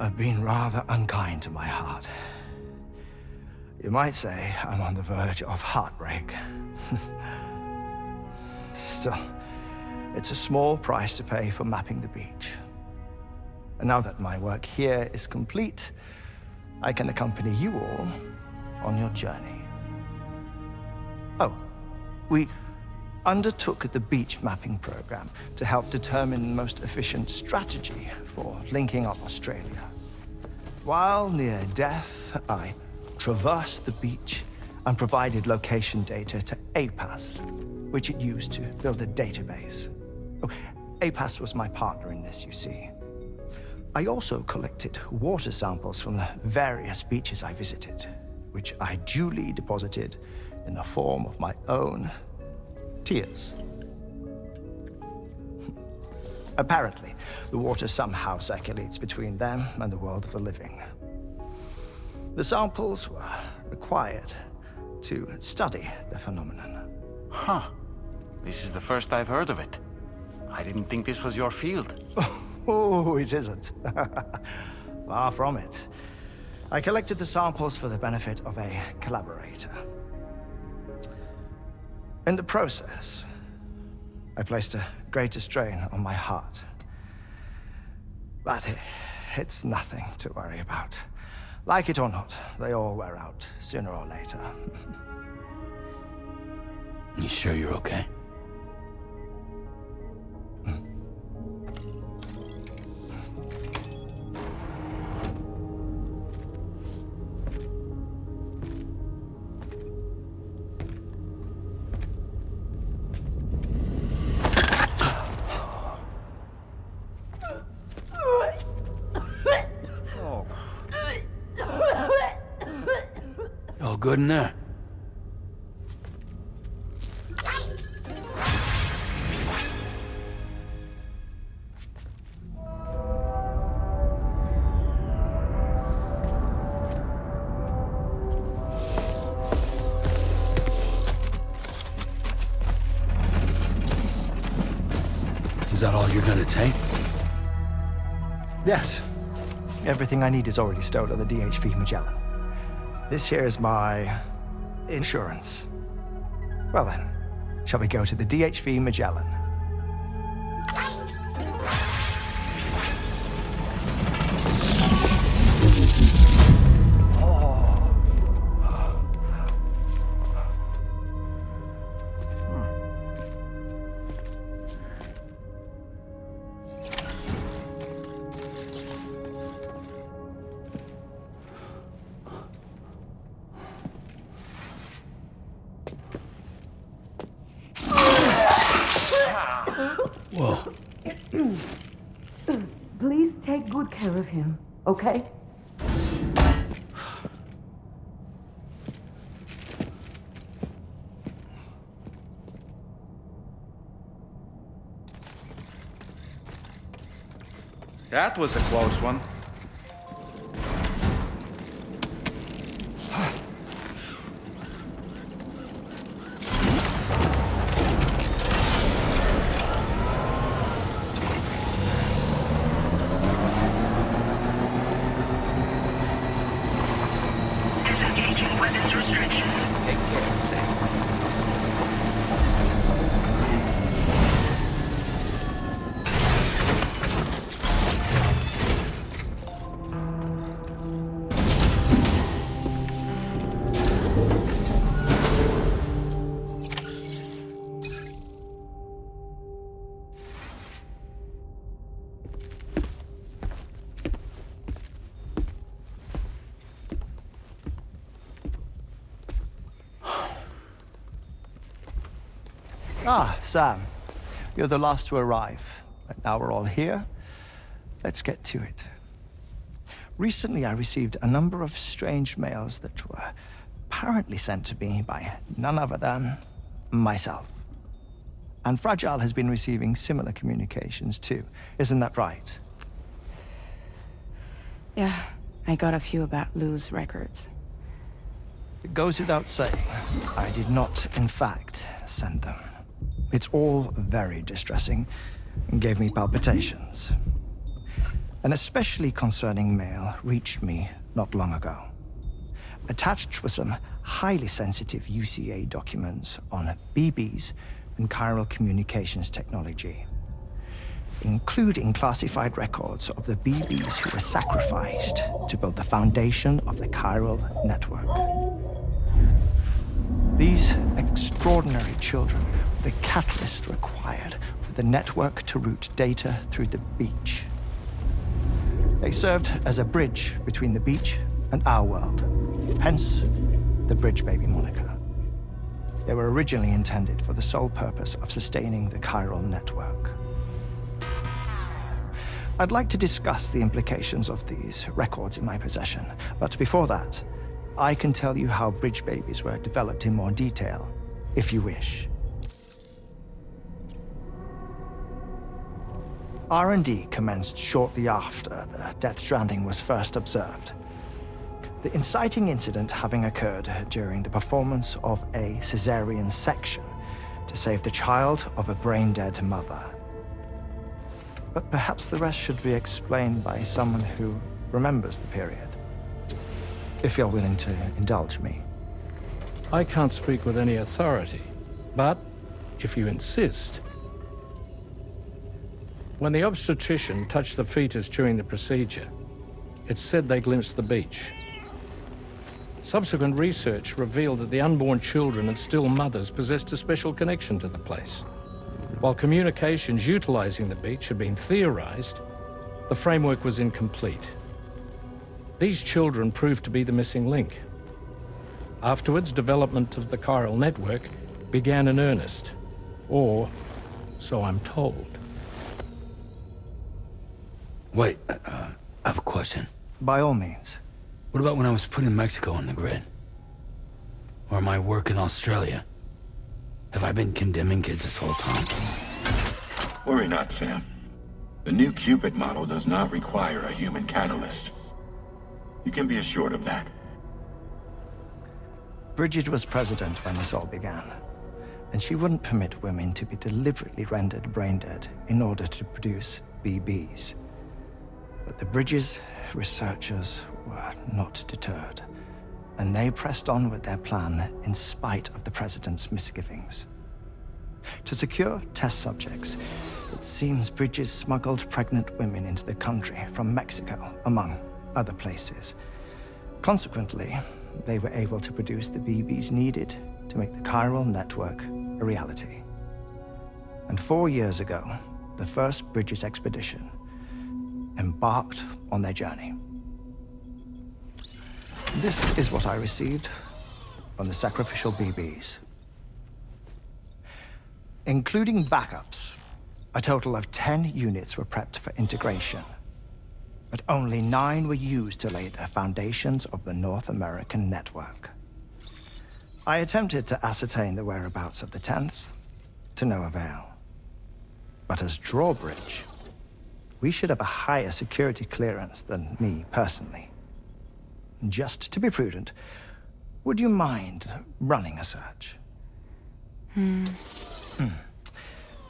I've been rather unkind to my heart. You might say I'm on the verge of heartbreak. Still, it's a small price to pay for mapping the beach. And now that my work here is complete, I can accompany you all on your journey. Oh, we undertook the beach mapping program to help determine the most efficient strategy for linking up Australia. While near death, I traversed the beach and provided location data to APAS, which it used to build a database. Oh, APAS was my partner in this, you see. I also collected water samples from the various beaches I visited, which I duly deposited in the form of my own tears. Apparently, the water somehow circulates between them and the world of the living. The samples were required to study the phenomenon. Huh. This is the first I've heard of it. I didn't think this was your field. Oh, it isn't. Far from it. I collected the samples for the benefit of a collaborator. In the process, I placed a greater strain on my heart. But it's nothing to worry about. Like it or not, they all wear out sooner or later. You sure you're okay? All good in there? Is that all you're gonna take? Yes. Everything I need is already stored on the DHV Magellan. This here is my insurance. Well then, shall we go to the DHV Magellan? Whoa. Please take good care of him, okay? That was a close one. Disengaging weapons restrictions. Take care, Sam. Ah, Sam. You're the last to arrive. But now we're all here. Let's get to it. Recently, I received a number of strange mails that were apparently sent to me by none other than myself. And Fragile has been receiving similar communications too. Isn't that right? Yeah, I got a few about Lou's records. It goes without saying, I did not, in fact, send them. It's all very distressing and gave me palpitations. An especially concerning mail reached me not long ago. Attached were some highly sensitive UCA documents on BBs and chiral communications technology, including classified records of the BBs who were sacrificed to build the foundation of the chiral network. These extraordinary children were the catalyst required for the network to route data through the beach. They served as a bridge between the beach and our world, hence the Bridge Baby moniker. They were originally intended for the sole purpose of sustaining the chiral network. I'd like to discuss the implications of these records in my possession, but before that, I can tell you how Bridge Babies were developed in more detail, if you wish. R&D commenced shortly after the Death Stranding was first observed. The inciting incident having occurred during the performance of a cesarean section to save the child of a brain-dead mother. But perhaps the rest should be explained by someone who remembers the period. If you're willing to indulge me. I can't speak with any authority, but if you insist. When the obstetrician touched the fetus during the procedure, it's said they glimpsed the beach. Subsequent research revealed that the unborn children and still mothers possessed a special connection to the place. While communications utilizing the beach had been theorized, the framework was incomplete. These children proved to be the missing link. Afterwards, development of the chiral network began in earnest, or so I'm told. Wait, I have a question. By all means. What about when I was putting Mexico on the grid? Or my work in Australia? Have I been condemning kids this whole time? Worry not, Sam. The new Cupid model does not require a human catalyst. You can be assured of that. Bridget was president when this all began, and she wouldn't permit women to be deliberately rendered brain-dead in order to produce BBs. But the Bridges researchers were not deterred, and they pressed on with their plan in spite of the president's misgivings. To secure test subjects, it seems Bridges smuggled pregnant women into the country from Mexico, among other places. Consequently, they were able to produce the BBs needed to make the chiral network a reality. And 4 years ago, the first Bridges expedition embarked on their journey. This is what I received from the sacrificial BBs. Including backups, a total of 10 units were prepped for integration, but only 9 were used to lay the foundations of the North American network. I attempted to ascertain the whereabouts of the 10th, to no avail. But as DRAWBRIDGE, we should have a higher security clearance than me personally. Just to be prudent, would you mind running a search?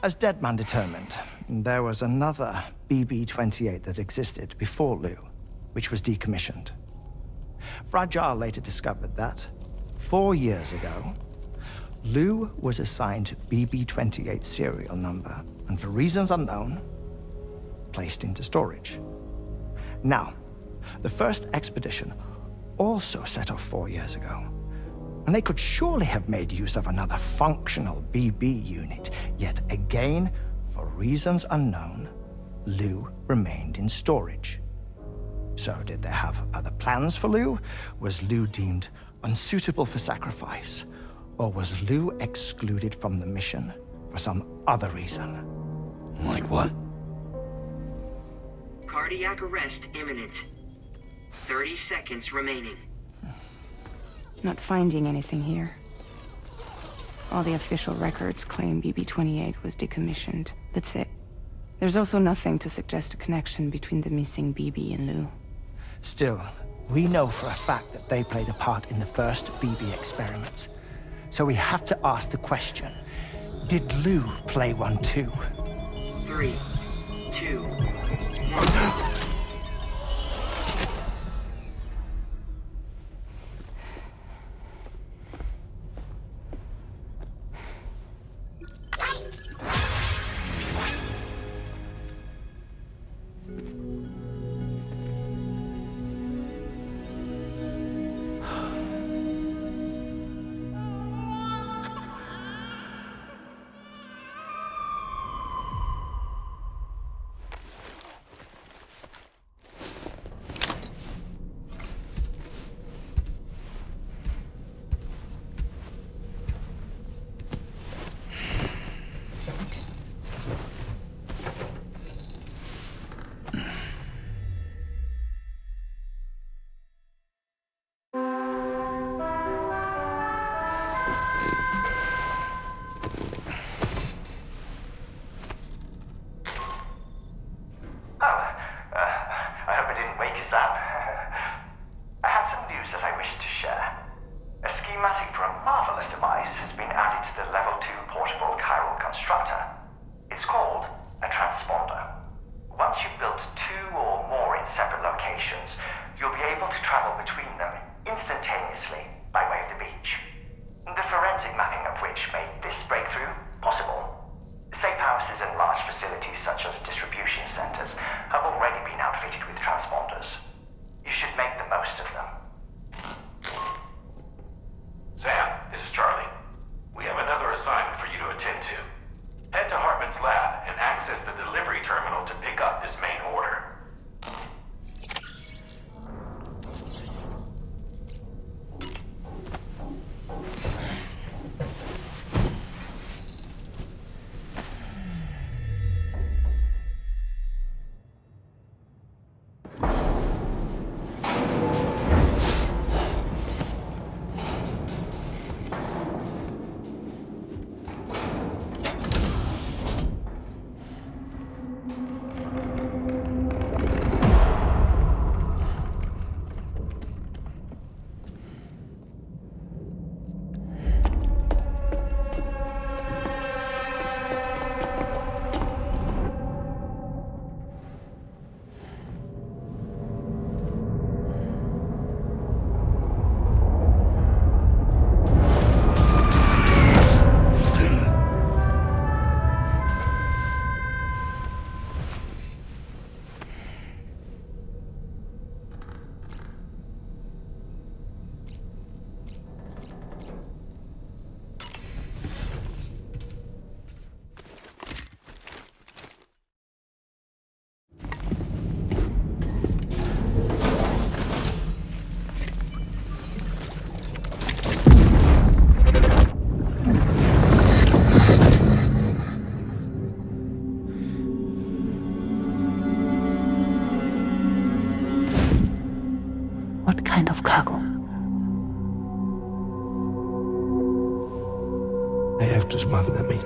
As Deadman determined, there was another BB-28 that existed before Lu, which was decommissioned. Fragile later discovered that, 4 years ago, Lu was assigned BB-28 serial number, and for reasons unknown, placed into storage. Now, the first expedition also set off 4 years ago, and they could surely have made use of another functional BB unit, yet again, for reasons unknown, Lu remained in storage. So did they have other plans for Lu? Was Lu deemed unsuitable for sacrifice? Or was Lu excluded from the mission for some other reason? Like what? Cardiac arrest imminent. 30 seconds remaining. Not finding anything here. All the official records claim BB-28 was decommissioned. That's it. There's also nothing to suggest a connection between the missing BB and Lu. Still, we know for a fact that they played a part in the first BB experiments. So we have to ask the question, did Lu play one too? 3, 2, 1. instantaneously by way of the beach. The forensic mapping of which made this breakthrough possible. Safe houses and large facilities such as distribution centers have already been outfitted with transponders. You should make the most of them. Sam, this is Charlie. We have another assignment for you to attend to. Head to Hartman's lab and access the delivery terminal to pick up this main order. What kind of cargo? I have to smuggle them in.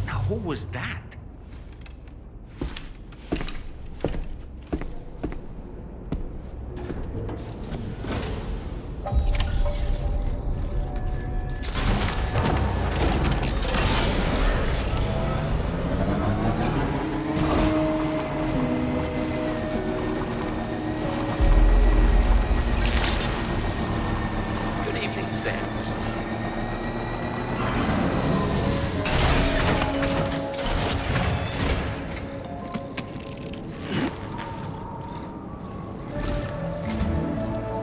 Now, who was that?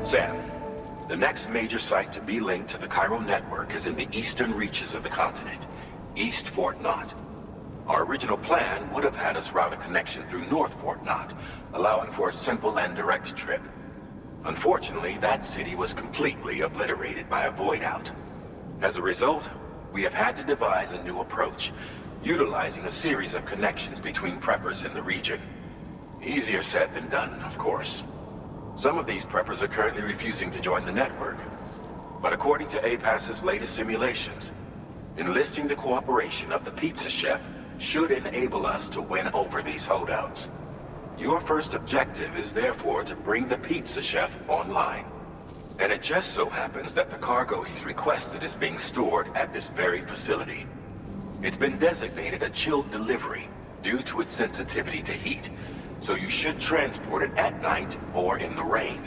Sam, the next major site to be linked to the chiral network is in the eastern reaches of the continent, East Fort Knott. Our original plan would have had us route a connection through North Fort Knott, allowing for a simple and direct trip. Unfortunately, that city was completely obliterated by a void out. As a result, we have had to devise a new approach, utilizing a series of connections between preppers in the region. Easier said than done, of course. Some of these preppers are currently refusing to join the network. But according to APAS's latest simulations, enlisting the cooperation of the pizza chef should enable us to win over these holdouts. Your first objective is therefore to bring the pizza chef online. And it just so happens that the cargo he's requested is being stored at this very facility. It's been designated a chilled delivery due to its sensitivity to heat, so you should transport it at night or in the rain.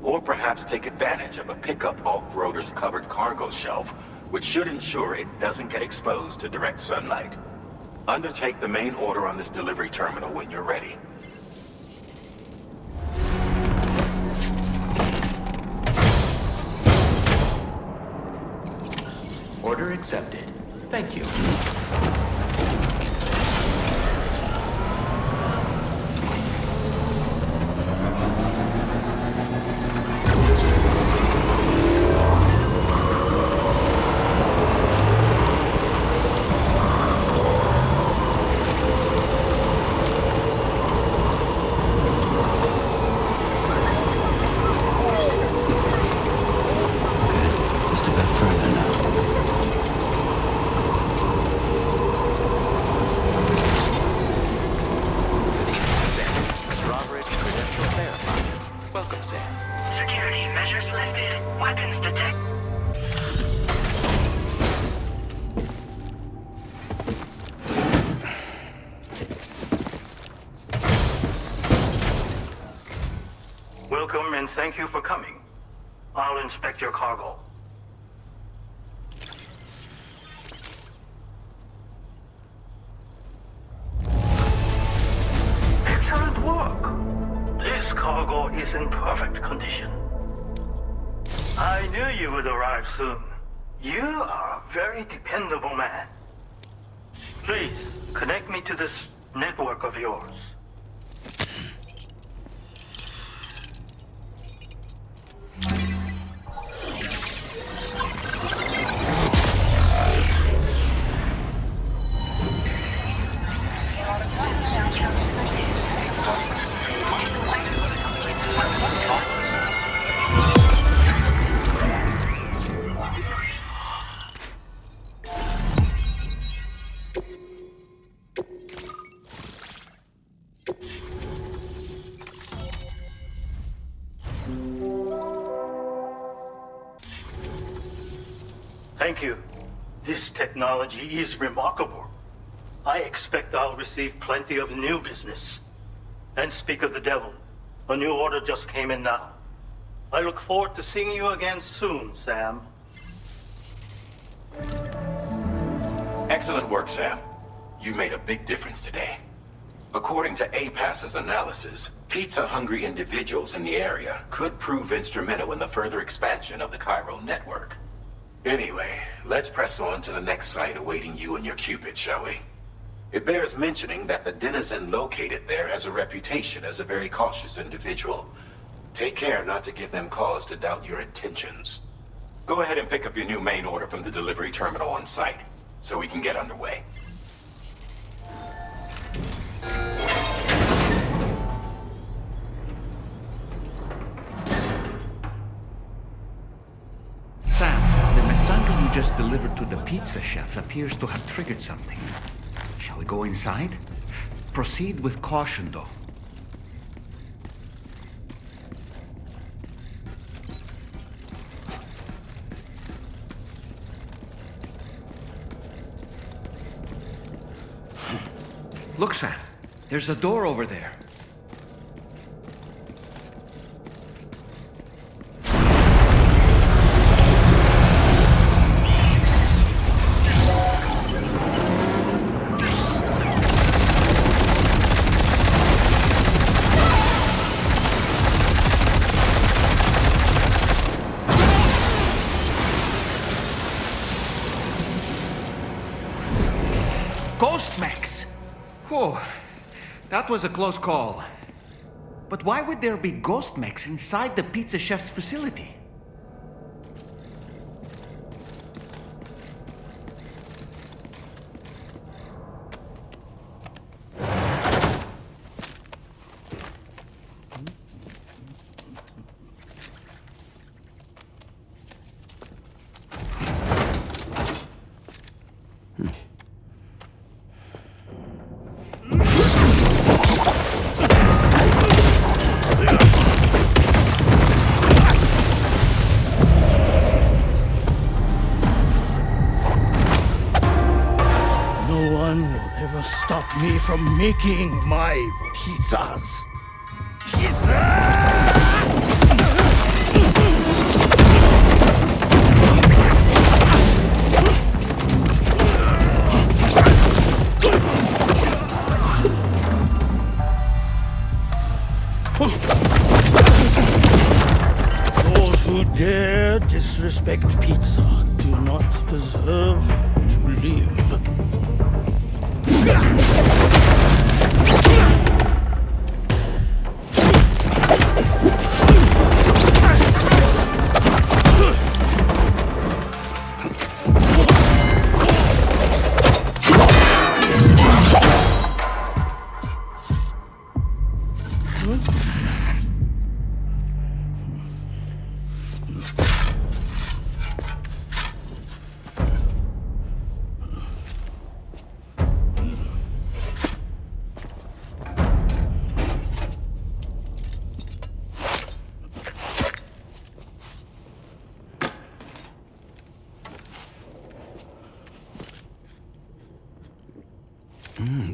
Or perhaps take advantage of a pickup off-roader's covered cargo shelf, which should ensure it doesn't get exposed to direct sunlight. Undertake the main order on this delivery terminal when you're ready. Order accepted. Thank you. Just a bit further now. thank you for coming. I'll inspect your cargo. Excellent work. This cargo is in perfect condition. I knew you would arrive soon. You are a very dependable man. Please, connect me to this network of yours. Thank you. This technology is remarkable. I expect I'll receive plenty of new business. And speak of the devil, a new order just came in now. I look forward to seeing you again soon, Sam. Excellent work, Sam. You made a big difference today. According to APAS's analysis, pizza-hungry individuals in the area could prove instrumental in the further expansion of the chiral network. Anyway, let's press on to the next site awaiting you and your Cupid, shall we? It bears mentioning that the denizen located there has a reputation as a very cautious individual. Take care not to give them cause to doubt your intentions. Go ahead and pick up your new main order from the delivery terminal on site, so we can get underway. Sam, the mesanga you just delivered to the pizza chef appears to have triggered something. Shall we go inside? Proceed with caution, though. Look, Sam. There's a door over there. Ghost mechs! Whoa, that was a close call. But why would there be ghost mechs inside the pizza chef's facility? Stop me from making my pizzas. Those who dare disrespect pizza do not deserve to live.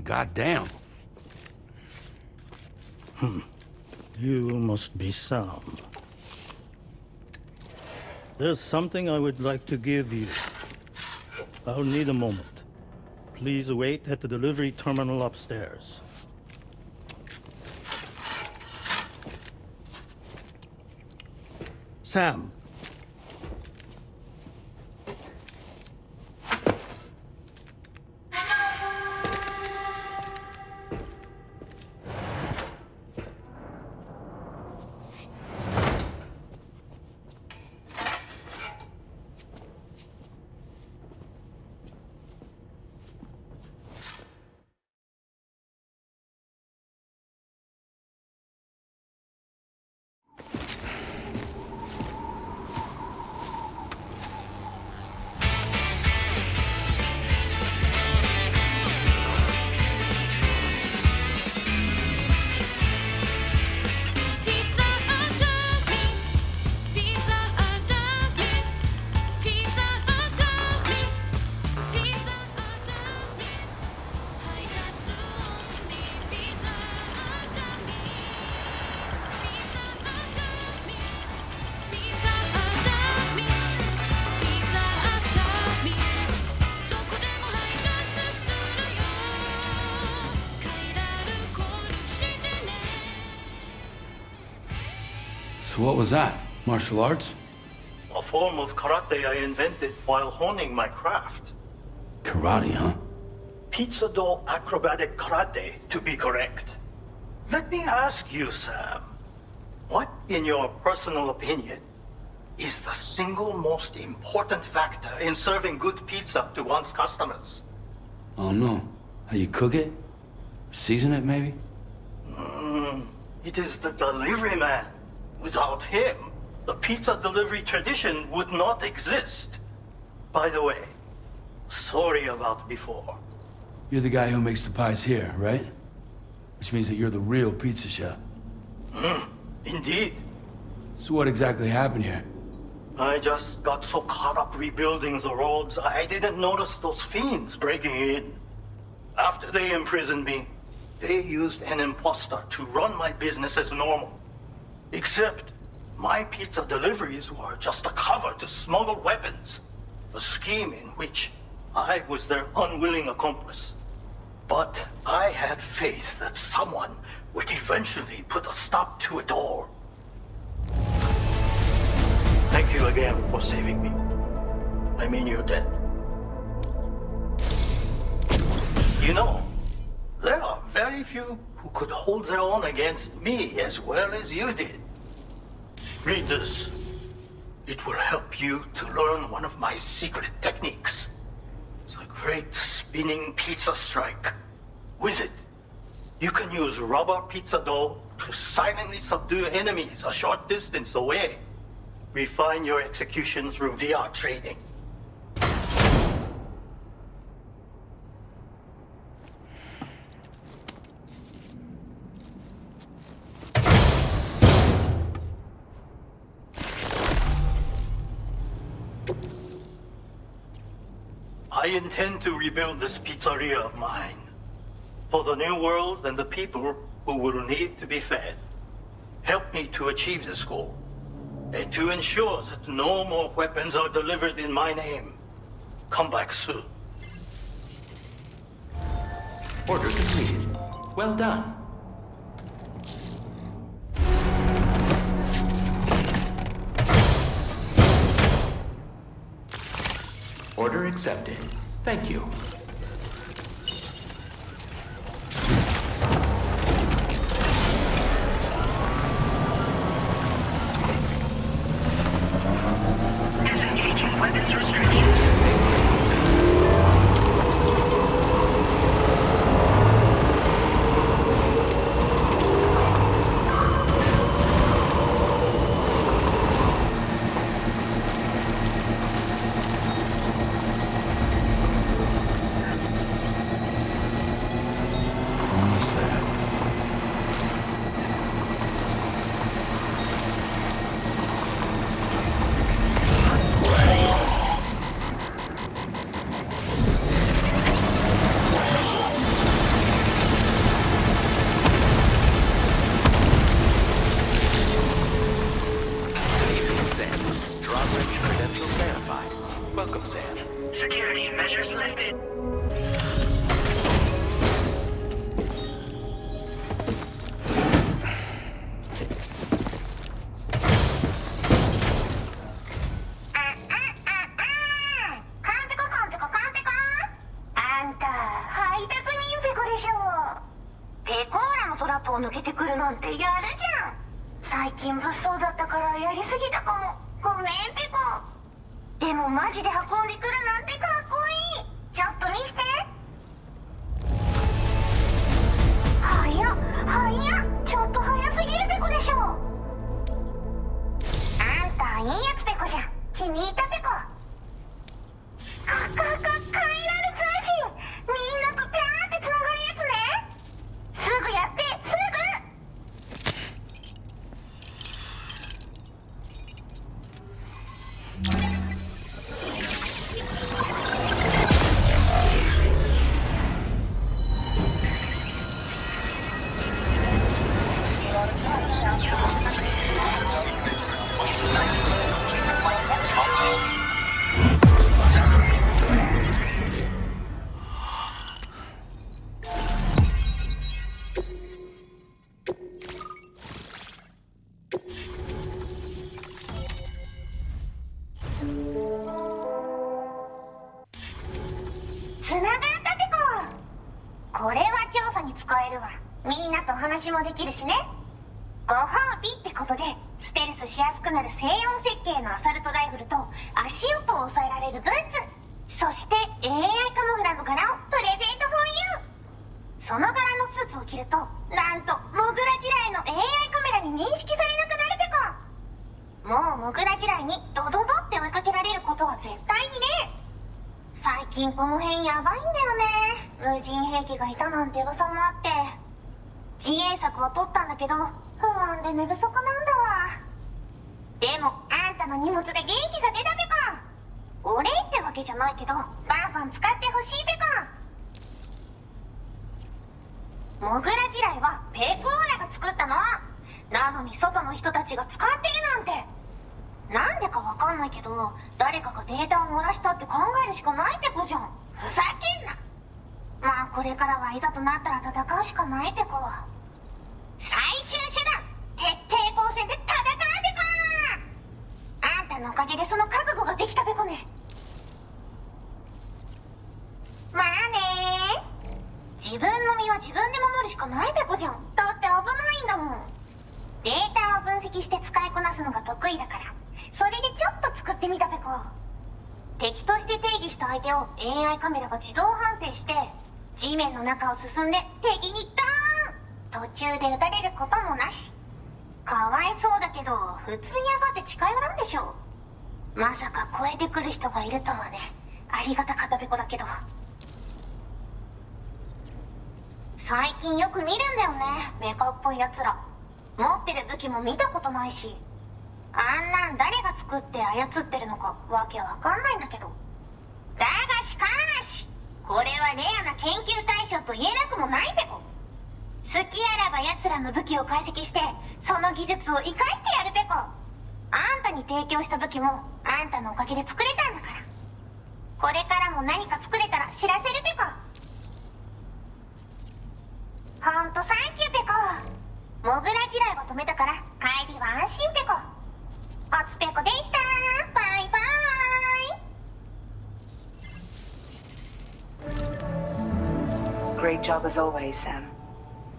Goddamn. You must be Sam. There's something I would like to give you. I'll need a moment. Please wait at the delivery terminal upstairs. Sam. So what was that? Martial arts? A form of karate I invented while honing my craft. Karate, huh? Pizza dough acrobatic karate, to be correct. Let me ask you, Sam. What, in your personal opinion, is the single most important factor in serving good pizza to one's customers? I don't know. How you cook it? Season it, maybe? It is the delivery man. Without him, the pizza delivery tradition would not exist. By the way, sorry about before. You're the guy who makes the pies here, right? Which means that you're the real pizza chef. Indeed. So what exactly happened here? I just got so caught up rebuilding the roads, I didn't notice those fiends breaking in. After they imprisoned me, they used an imposter to run my business as normal. Except, my pizza deliveries were just a cover to smuggle weapons. A scheme in which I was their unwilling accomplice. But I had faith that someone would eventually put a stop to it all. Thank you again for saving me. I mean your debt. You know, there are very few who could hold their own against me as well as you did. Read this. It will help you to learn one of my secret techniques. The great spinning pizza strike. With it, you can use rubber pizza dough to silently subdue enemies a short distance away. Refine your execution through VR training. I intend to rebuild this pizzeria of mine. For the new world and the people who will need to be fed. Help me to achieve this goal. And to ensure that no more weapons are delivered in my name. Come back soon. Order completed. Well done. Order accepted. Thank you. Disengaging weapons restrictions. ペコーラのトラップを抜けてくるなんてやるじゃん。最近物騒だったからやりすぎたかも。ごめんペコ。でもマジで運んでくるなんてかっこいい。ちょっと見せて。早っちょっと早すぎるペコでしょ。あんたいいやつペコじゃん。気に入ったペコ。カイラル通信。みんなとピャーってつながるやつね。すぐやってすぐ。話もできるしね。ご褒美ってことでステルスしやすくなる静音設計のアサルトライフルと足音を抑えられるブーツ、そして AI カモフラの柄をプレゼントフォーユー。その柄のスーツを着るとなんとモグラ地雷の AI カメラに認識されなくなるペコ。もうモグラ地雷にドドドって追いかけられることは絶対にね。最近この辺やばいんだよね。無人兵器がいたなんて噂もあって自衛策は取ったんだけど不安で寝不足なんだわ。でもあんたの荷物で元気が出たペコ。お礼ってわけじゃないけどバンバン使ってほしいペコ。モグラ地雷はペコーラが作ったの。なのに外の人たちが使ってるなんて。なんでかわかんないけど誰かがデータを漏らしたって考えるしかないペコじゃん。ふざけんな。まあこれからはいざとなったら戦うしかないペコ。最終手段徹底抗戦で戦うペコ。あんたのおかげでその覚悟ができたペコね。まあね。自分の身は自分で守るしかないペコじゃん。だって危ないんだもん。データを分析して使いこなすのが得意だからそれでちょっと作ってみたペコ。敵として定義した相手を AI カメラが自動判定して地面の中を進んで敵にドーン。途中で撃たれることもなし。かわいそうだけど普通に上がって近寄らんでしょ。まさか超えてくる人がいるとはね。ありがたかったペコだけど。最近よく見るんだよねメカっぽいやつら。持ってる武器も見たことないしあんなん誰が作って操ってるのかわけわかんないんだけど。だがしかしこれはレアな研究対象と言えなくもないペコ。好きあらば奴らの武器を解析してその技術を生かしてやるペコ。あんたに提供した武器もあんたのおかげで作れたんだから。これからも何か作れたら知らせるペコ。ほんとサンキューペコ。モグラ地雷は止めたから帰りは安心ペコ。おつペコでした。バイバイ。 Great job as always, Sam.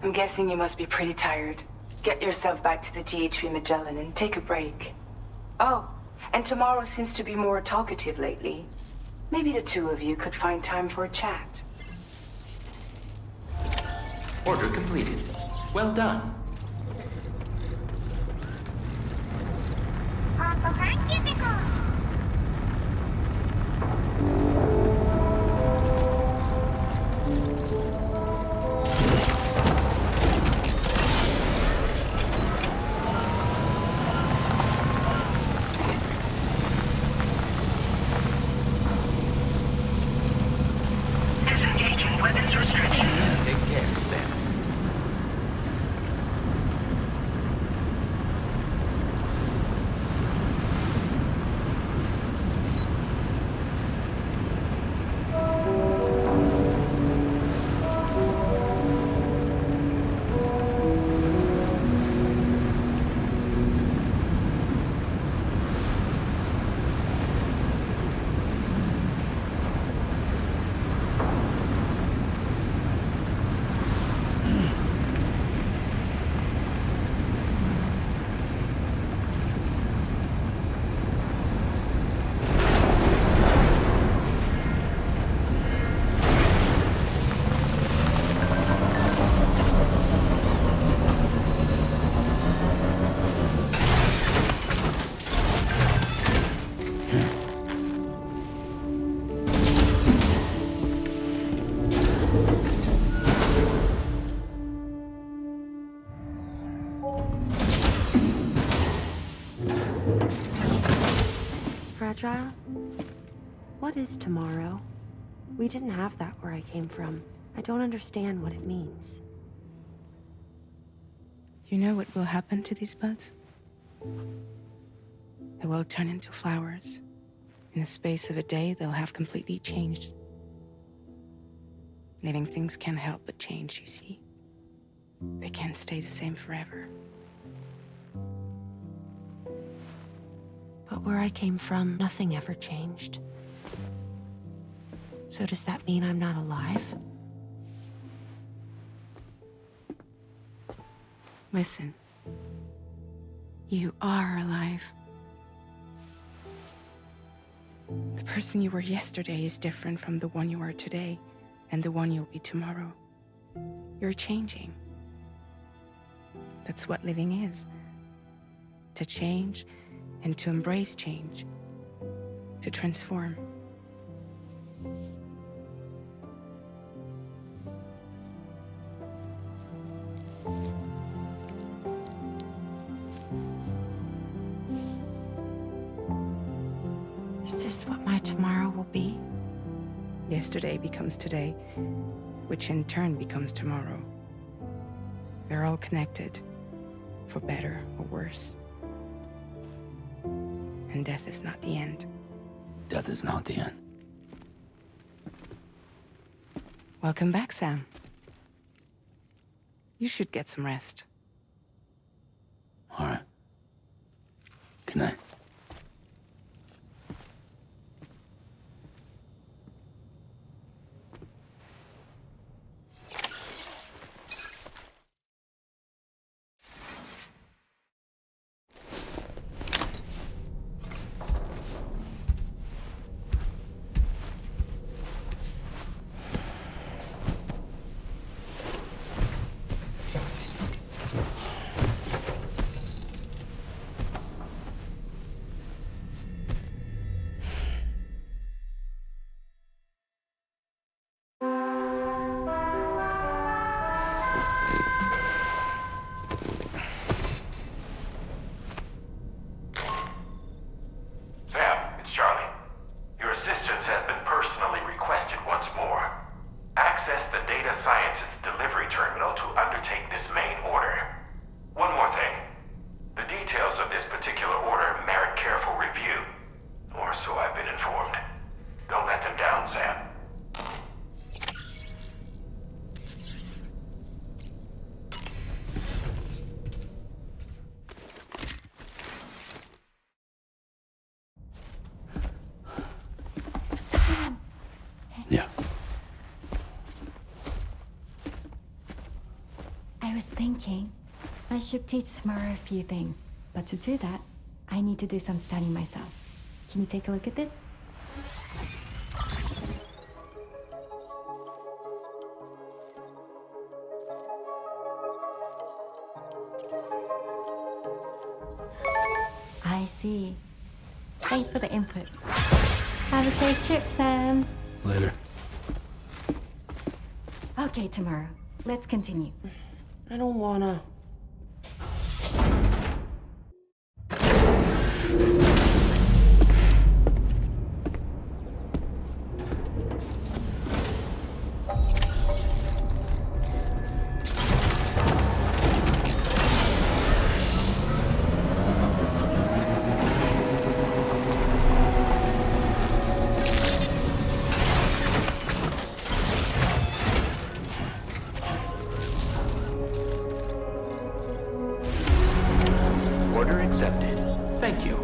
I'm guessing you must be pretty tired. Get yourself back to the DHV Magellan and take a break. Oh, and tomorrow seems to be more talkative lately. Maybe the two of you could find time for a chat. Order completed. Well done. ほんとサンキューペコ。Disengaging weapons restriction. Take care, Sam. fragile? What is tomorrow? We didn't have that where I came from. I don't understand what it means. You know what will happen to these buds? They will turn into flowers. In the space of a day, they'll have completely changed. Living things can't help but change, you see. They can't stay the same forever. But where I came from, nothing ever changed. So does that mean I'm not alive? Listen. You are alive. The person you were yesterday is different from the one you are today, and the one you'll be tomorrow. You're changing. That's what living is. To change and to embrace change. To transform. Is this what my tomorrow will be? Yesterday becomes today, which in turn becomes tomorrow. They're all connected, for better or worse. And death is not the end. Death is not the end. Welcome back, Sam. You should get some rest. All right. Good night. I was thinking, I should teach Tamara a few things, but to do that, I need to do some studying myself. Can you take a look at this? I see. Thanks for the input. Have a safe trip, Sam. Later. Okay, Tamara, let's continue. I don't wanna. Order accepted. Thank you.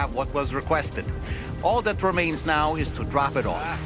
have what was requested. All that remains now is to drop it off.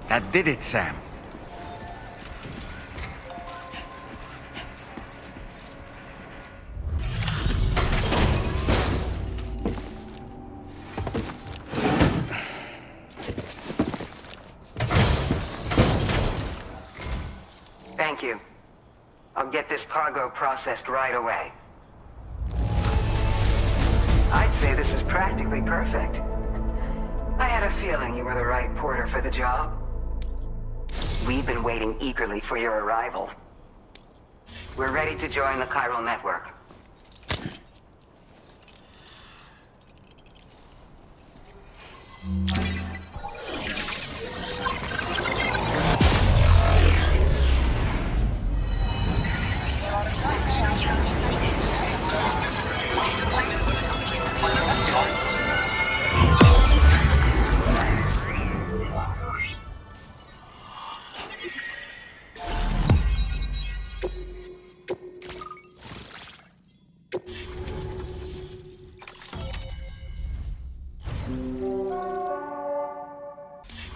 That did it, Sam. Thank you. I'll get this cargo processed right away. I'd say this is practically perfect. I had a feeling you were the right porter for the job. We've been waiting eagerly for your arrival. We're ready to join the chiral network.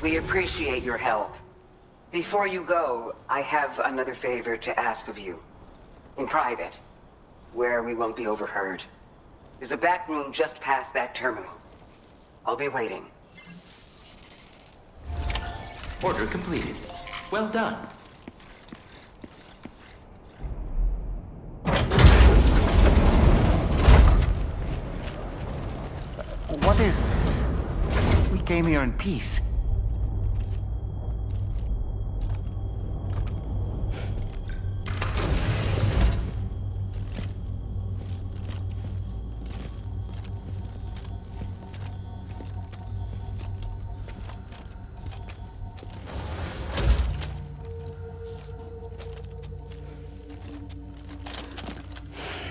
We appreciate your help. Before you go, I have another favor to ask of you. In private, where we won't be overheard. There's a back room just past that terminal. I'll be waiting. Order completed. Well done. What is this? We came here in peace.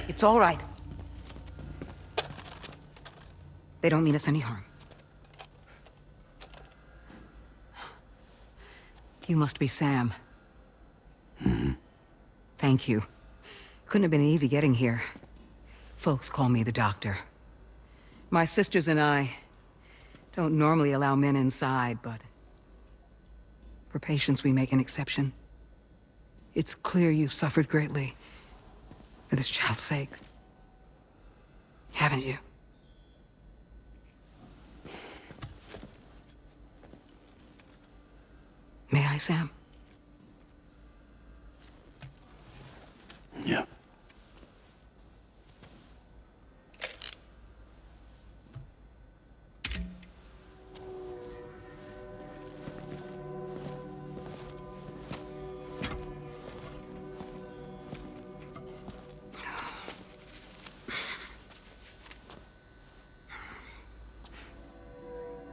It's all right. They don't mean us any harm. You must be Sam. Thank you. Couldn't have been easy getting here. Folks call me the doctor. My sisters and I don't normally allow men inside, but for patients we make an exception. It's clear you suffered greatly for this child's sake. Haven't you? May I, Sam? Yeah.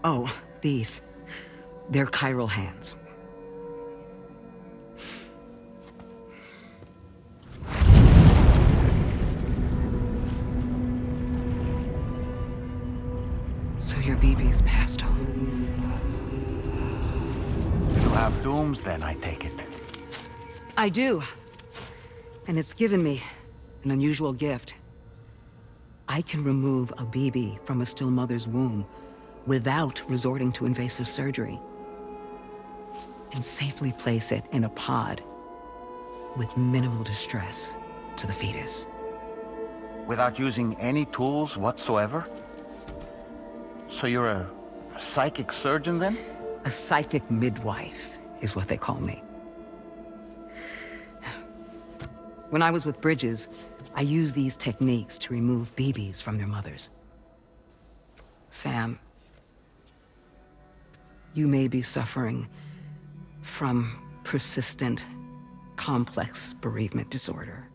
Oh, these. They're chiral hands. arms then, I take it. I do. And it's given me an unusual gift. I can remove a BB from a still mother's womb without resorting to invasive surgery, and safely place it in a pod with minimal distress to the fetus. Without using any tools whatsoever? So you're a psychic surgeon then? A psychic midwife is what they call me. When I was with Bridges, I used these techniques to remove BBs from their mothers. Sam, you may be suffering from persistent, complex bereavement disorder.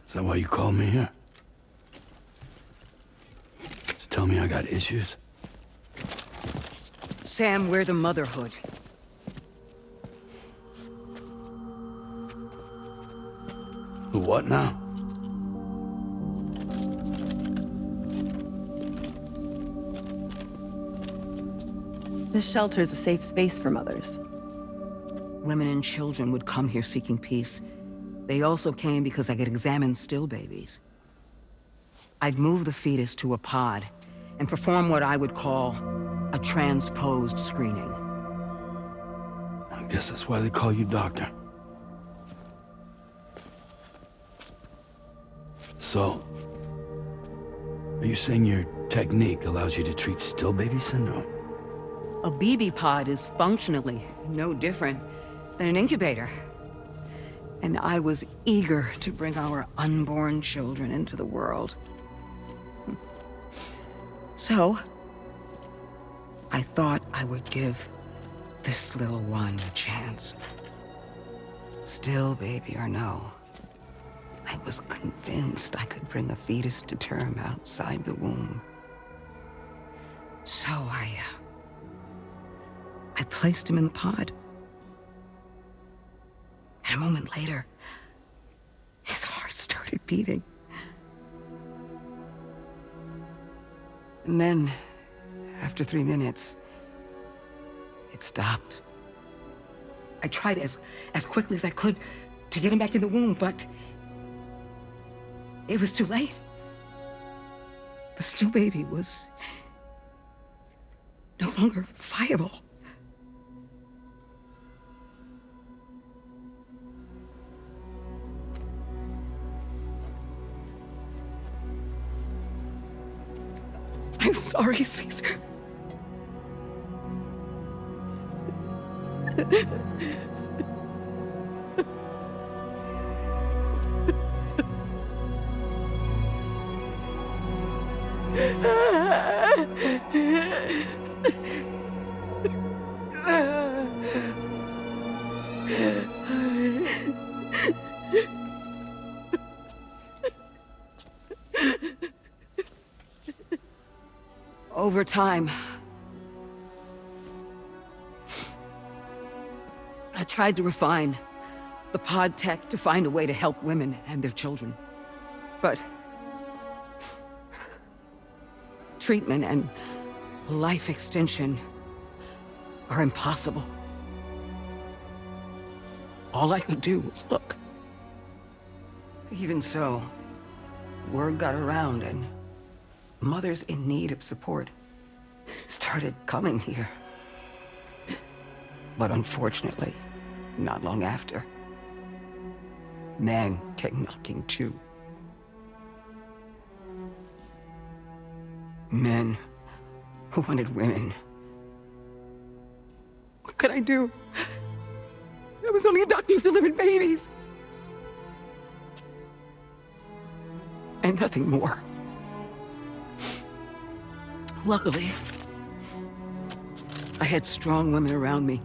Is that why you called me here? To tell me I got issues? Sam, we're the motherhood. The what now? This shelter is a safe space for mothers. Women and children would come here seeking peace. They also came because I could examine still babies. I'd move the fetus to a pod and perform what I would call a transposed screening. I guess that's why they call you doctor. So, are you saying your technique allows you to treat still baby syndrome? A BB pod is functionally no different than an incubator. And I was eager to bring our unborn children into the world. So, I thought I would give this little one a chance. Still baby or no, I was convinced I could bring a fetus to term outside the womb. So I placed him in the pod. And a moment later, his heart started beating. And then, after 3 minutes, it stopped. I tried as quickly as I could to get him back in the womb, but it was too late. The still baby was no longer viable. I'm sorry, Caesar. Over time, I tried to refine the pod tech to find a way to help women and their children. But treatment and life extension are impossible. All I could do was look. Even so, word got around and mothers in need of support started coming here. But unfortunately, not long after, men came knocking too. Men who wanted women. What could I do? I was only a doctor who delivered babies. And nothing more. Luckily, I had strong women around me.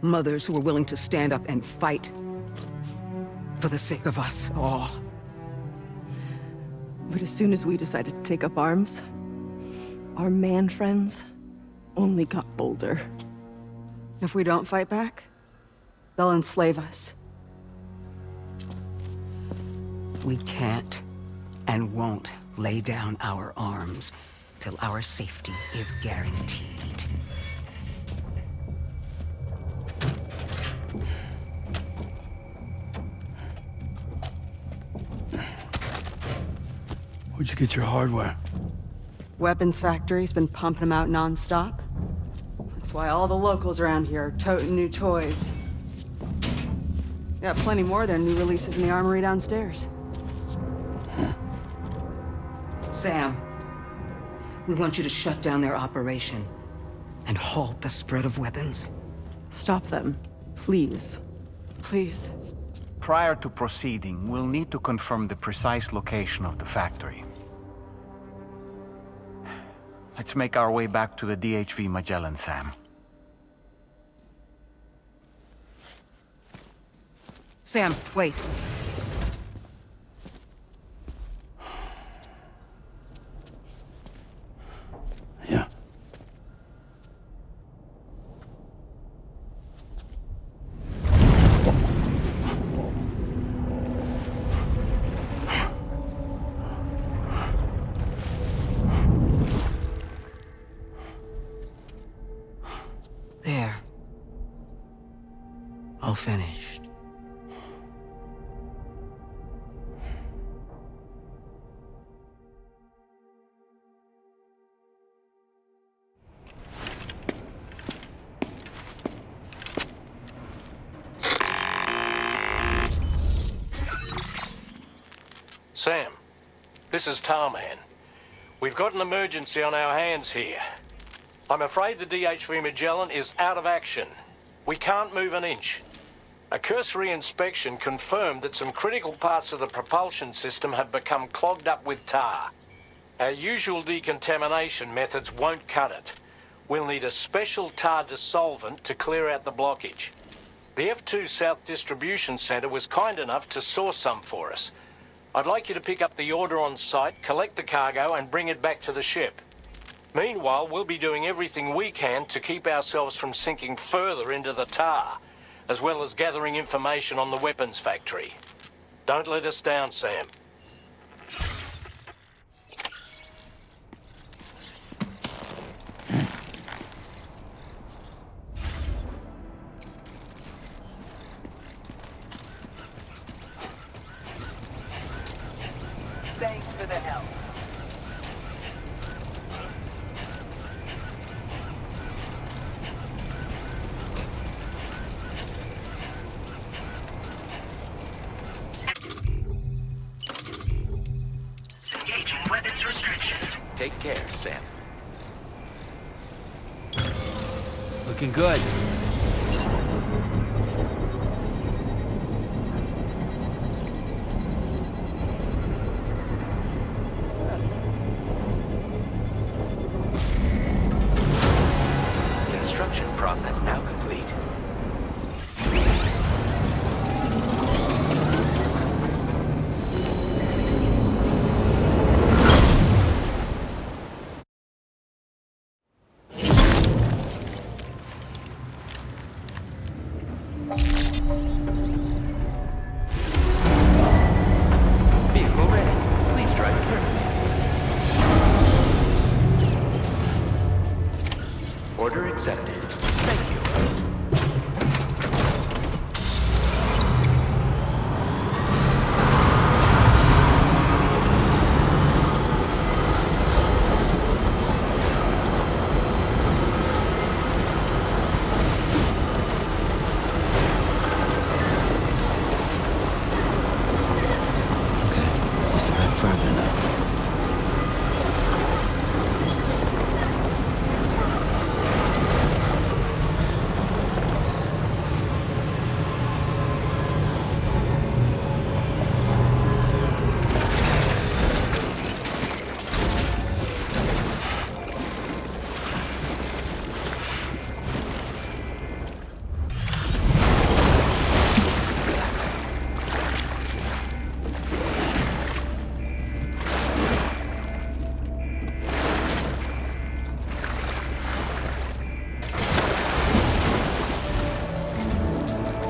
Mothers who were willing to stand up and fight for the sake of us all. But as soon as we decided to take up arms, our man friends only got bolder. If we don't fight back, they'll enslave us. We can't and won't lay down our arms till our safety is guaranteed. Where'd you get your hardware? Weapons factory's been pumping them out non-stop. That's why all the locals around here are toting new toys. Got plenty more of their new releases in the armory downstairs. Sam, we want you to shut down their operation and halt the spread of weapons. Stop them, please. Please. Prior to proceeding, we'll need to confirm the precise location of the factory. Let's make our way back to the DHV Magellan, Sam. Sam, wait. Yeah. There. All finished. Sam, this is Tarman. We've got an emergency on our hands here. I'm afraid the DHV Magellan is out of action. We can't move an inch. A cursory inspection confirmed that some critical parts of the propulsion system have become clogged up with tar. Our usual decontamination methods won't cut it. We'll need a special tar dissolvent to clear out the blockage. The F2 South Distribution Center was kind enough to source some for us. I'd like you to pick up the order on site, collect the cargo, and bring it back to the ship. Meanwhile, we'll be doing everything we can to keep ourselves from sinking further into the tar, as well as gathering information on the weapons factory. Don't let us down, Sam. Thanks for the help. Engaging weapons restrictions. Take care, Sam. Looking good. Construction process now complete. Vehicle ready. Please drive carefully. Order accepted. Thank you. Just a bit further now.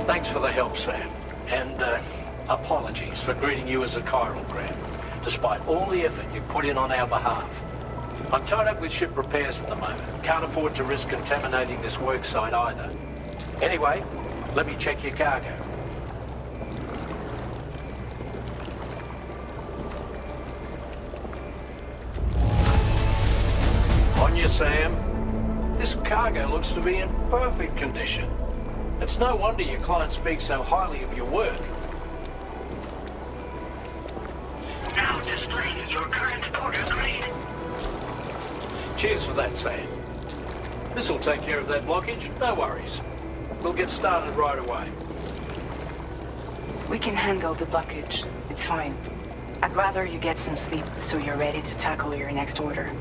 Thanks for the help, Sam. And apologies for greeting you as a chiralgram, despite all the effort you put in on our behalf. I'm tied up with ship repairs at the moment. Can't afford to risk contaminating this work site either. Anyway, let me check your cargo. you, Sam. This cargo looks to be in perfect condition. It's no wonder your client speaks so highly of your work. Now displaying your current order grade. Cheers for that, Sam. This'll take care of that blockage, no worries. We'll get started right away. We can handle the blockage. It's fine. I'd rather you get some sleep so you're ready to tackle your next order.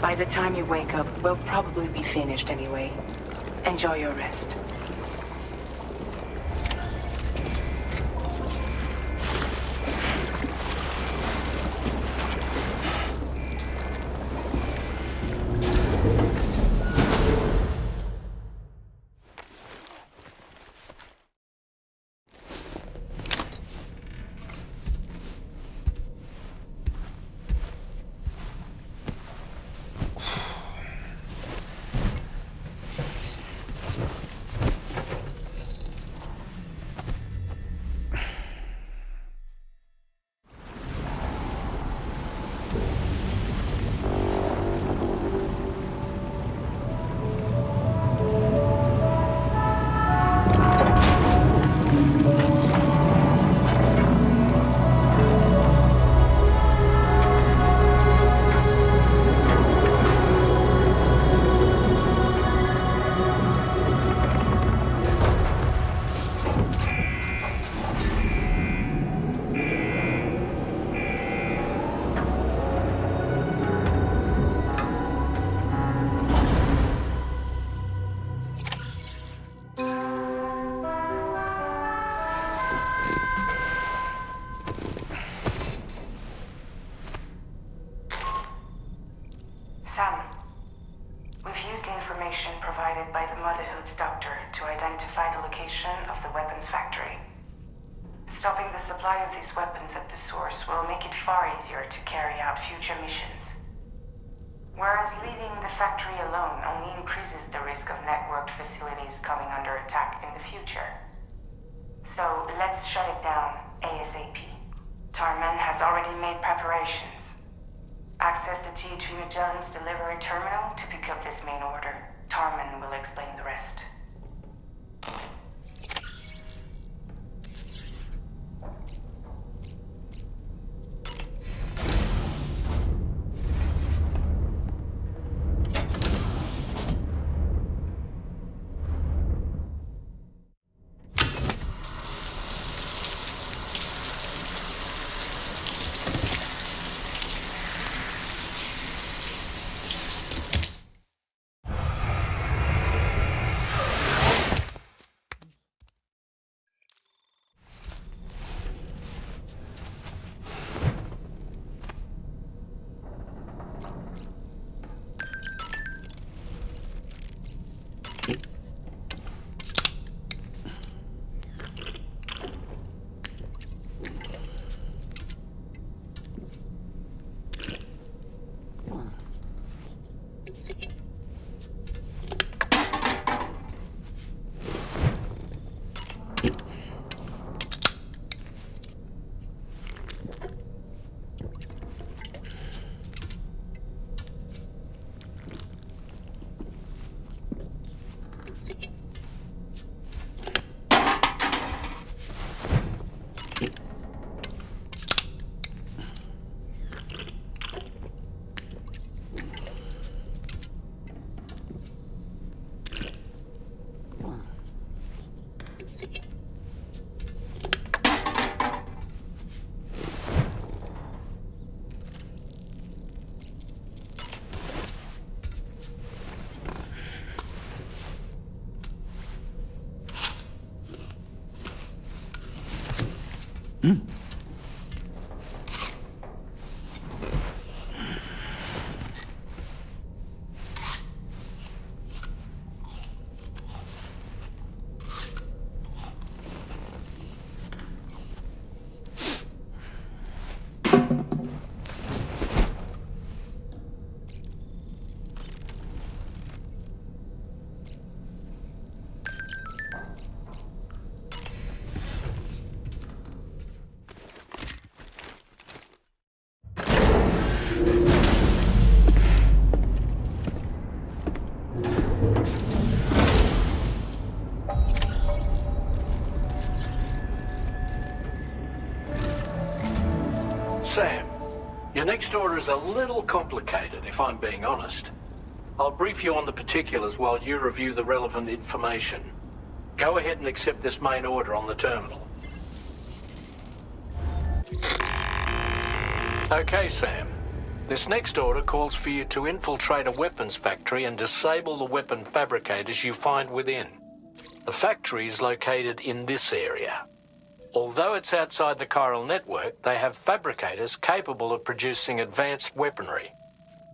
By the time you wake up, we'll probably be finished anyway. Enjoy your rest. Stopping the supply of these weapons at the source will make it far easier to carry out future missions. Whereas leaving the factory alone only increases the risk of networked facilities coming under attack in the future. So let's shut it down ASAP. Tarman has already made preparations. Access the T3 Magellan's delivery terminal to pick up this main order. Tarman will explain the rest. Sam, your next order is a little complicated, if I'm being honest. I'll brief you on the particulars while you review the relevant information. Go ahead and accept this main order on the terminal. Okay, Sam. This next order calls for you to infiltrate a weapons factory and disable the weapon fabricators you find within. The factory is located in this area. Although it's outside the chiral network, they have fabricators capable of producing advanced weaponry.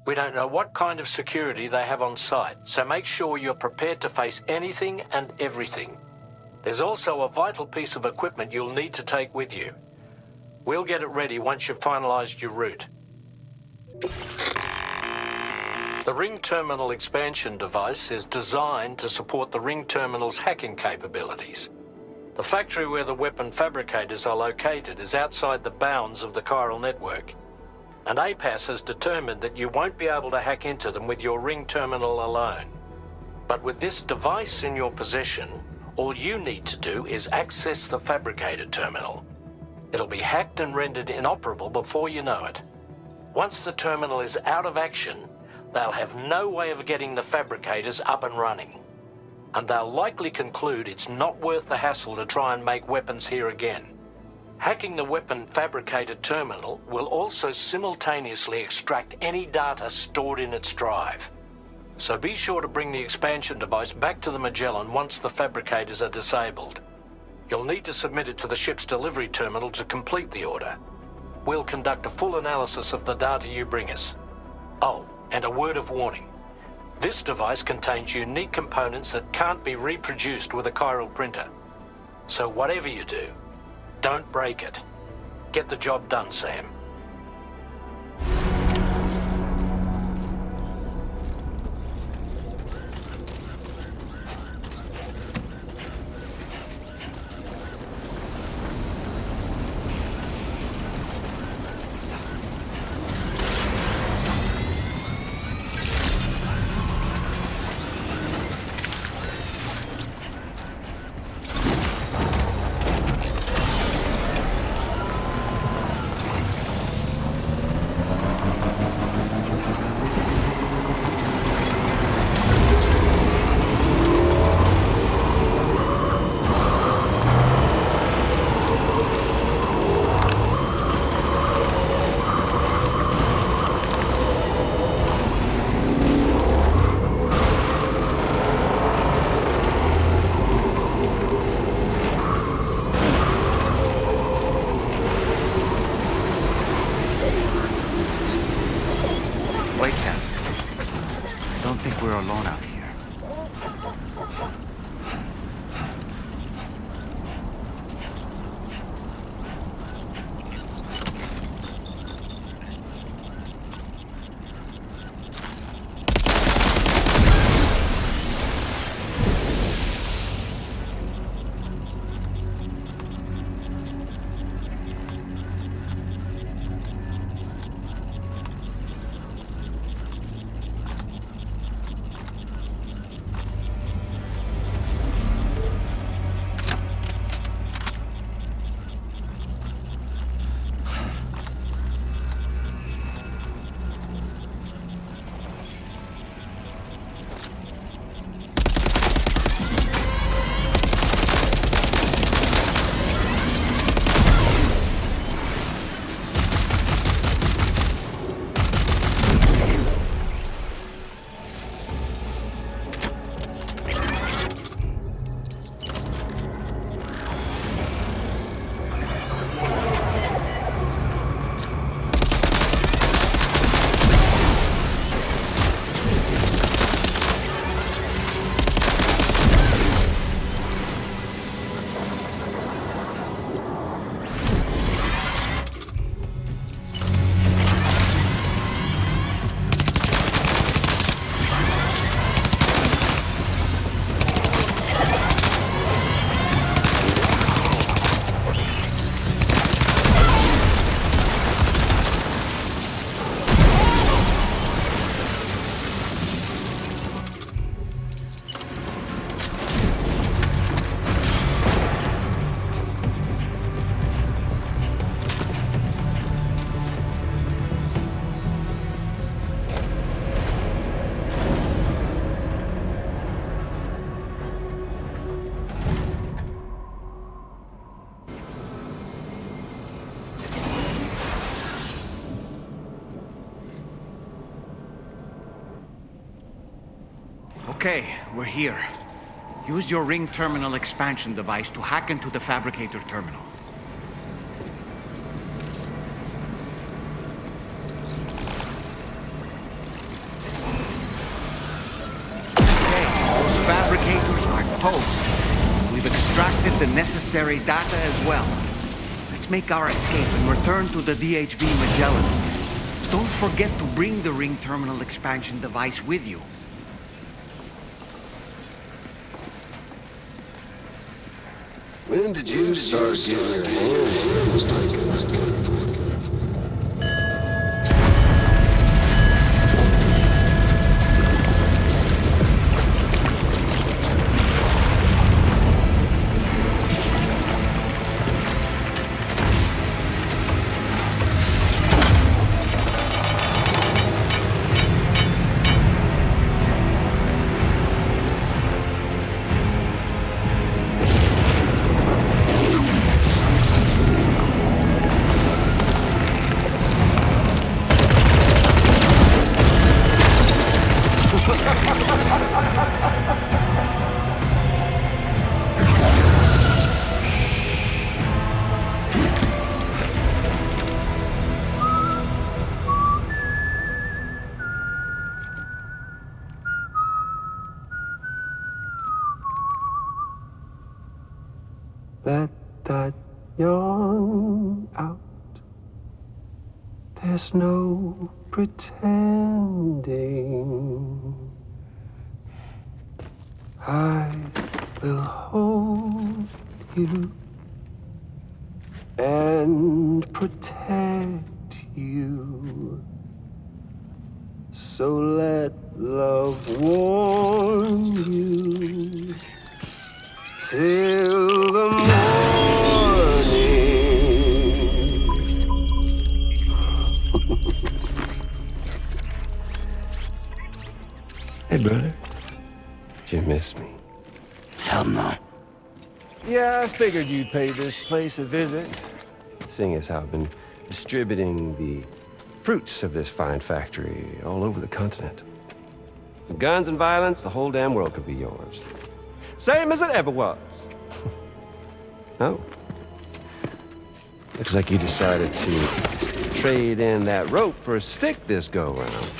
We don't know what kind of security they have on site, so make sure you're prepared to face anything and everything. There's also a vital piece of equipment you'll need to take with you. We'll get it ready once you've finalized your route. The Ring Terminal expansion device is designed to support the Ring Terminal's hacking capabilities. The factory where the weapon fabricators are located is outside the bounds of the chiral network, and APAS has determined that you won't be able to hack into them with your Ring Terminal alone. But with this device in your possession, all you need to do is access the fabricator terminal. It'll be hacked and rendered inoperable before you know it. Once the terminal is out of action, they'll have no way of getting the fabricators up and running. And they'll likely conclude it's not worth the hassle to try and make weapons here again. Hacking the weapon fabricator terminal will also simultaneously extract any data stored in its drive. So be sure to bring the expansion device back to the Magellan once the fabricators are disabled. You'll need to submit it to the ship's delivery terminal to complete the order. We'll conduct a full analysis of the data you bring us. Oh, and a word of warning. This device contains unique components that can't be reproduced with a chiral printer. So whatever you do, don't break it. Get the job done, Sam. Okay, we're here. Use your ring terminal expansion device to hack into the fabricator terminal. Okay, those fabricators are toast. We've extracted the necessary data as well. Let's make our escape and return to the DHV Magellan. Don't forget to bring the ring terminal expansion device with you. When did you start getting your hands on this thing? Let that yawn out. There's no pretending. I will hold you and protect you. So let love warm you till the morning. Hey, brother. Did you miss me? Hell no. Yeah, I figured you'd pay this place a visit, seeing as how I've been distributing the fruits of this fine factory all over the continent. With guns and violence, the whole damn world could be yours. Same as it ever was. Oh. Looks like you decided to trade in that rope for a stick this go-round.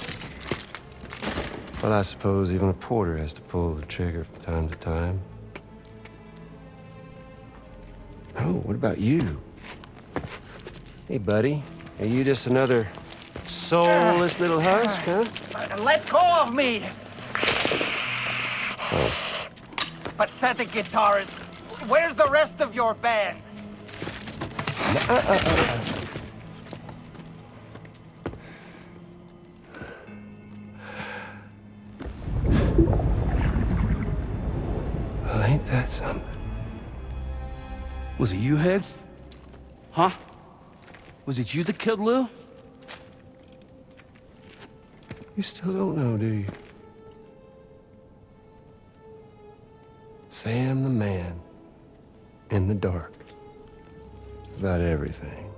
Well, I suppose even a porter has to pull the trigger from time to time. Oh, what about you? Hey, buddy. Are you just another soulless little husk, huh? Let go of me! Oh. Pathetic guitarist. Where's the rest of your band? Well, ain't that something? Was it you, Higgs? Huh? Was it you that killed Lou? You still don't know, do you? Sam the man. In the dark. About everything.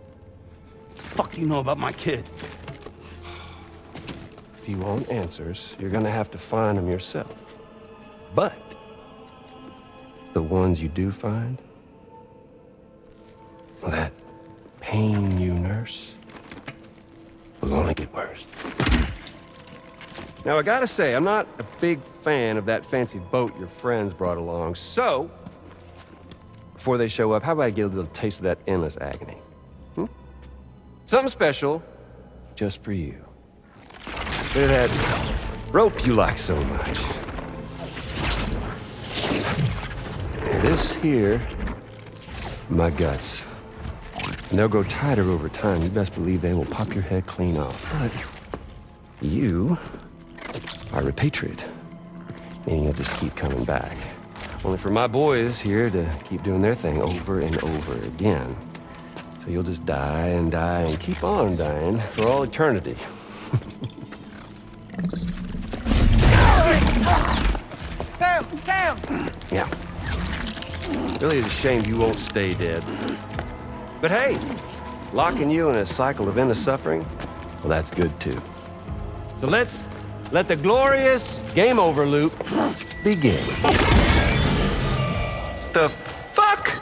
The fuck do you know about my kid? If you want answers, you're gonna have to find them yourself. But the ones you do find, well, that pain you nurse will only get worse. Now, I gotta say, I'm not a big fan of that fancy boat your friends brought along, so before they show up, how about I get a little taste of that endless agony? Something special, just for you. Bit of that rope you like so much. This here, my guts. And they'll grow tighter over time. You best believe they will pop your head clean off. But you are a patriot, meaning you'll just keep coming back. Only for my boys here to keep doing their thing over and over again. So you'll just die and die and keep on dying for all eternity. Sam! Sam! Yeah. Really, it's a shame you won't stay dead. But hey, locking you in a cycle of endless suffering, well, that's good too. So let's let the glorious game over loop begin. The fuck?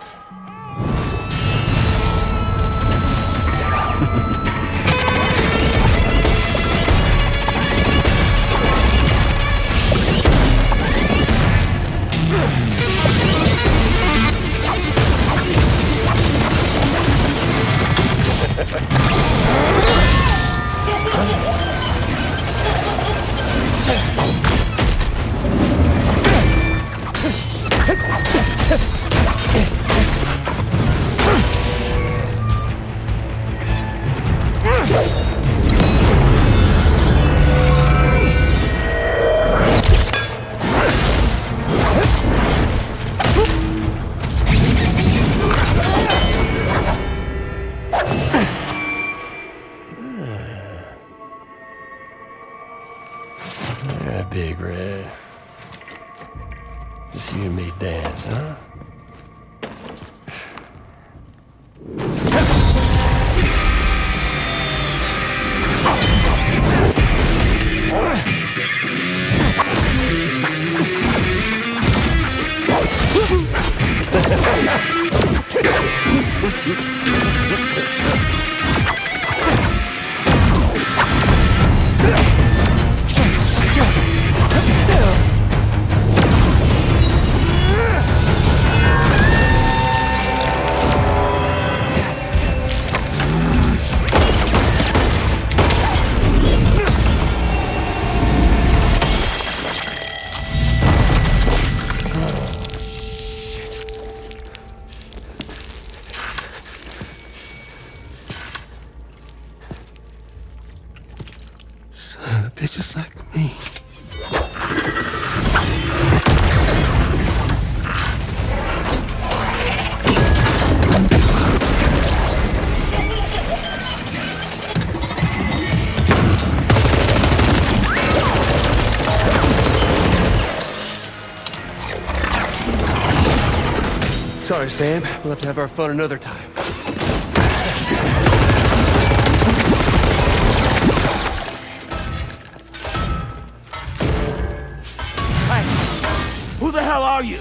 Big Red. Just you and me dance, huh? Bitches like me. Sorry, Sam. We'll have to have our fun another time. Who the hell are you?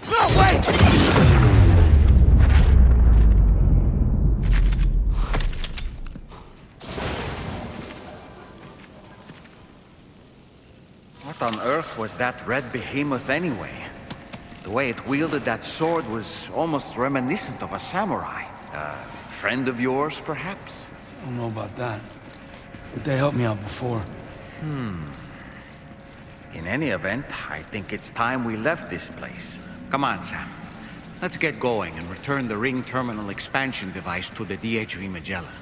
No, wait! What on earth was that red behemoth anyway? The way it wielded that sword was almost reminiscent of a samurai. A friend of yours, perhaps? I don't know about that. But they helped me out before. In any event, I think it's time we left this place. Come on, Sam. Let's get going and return the ring terminal expansion device to the DHV Magellan.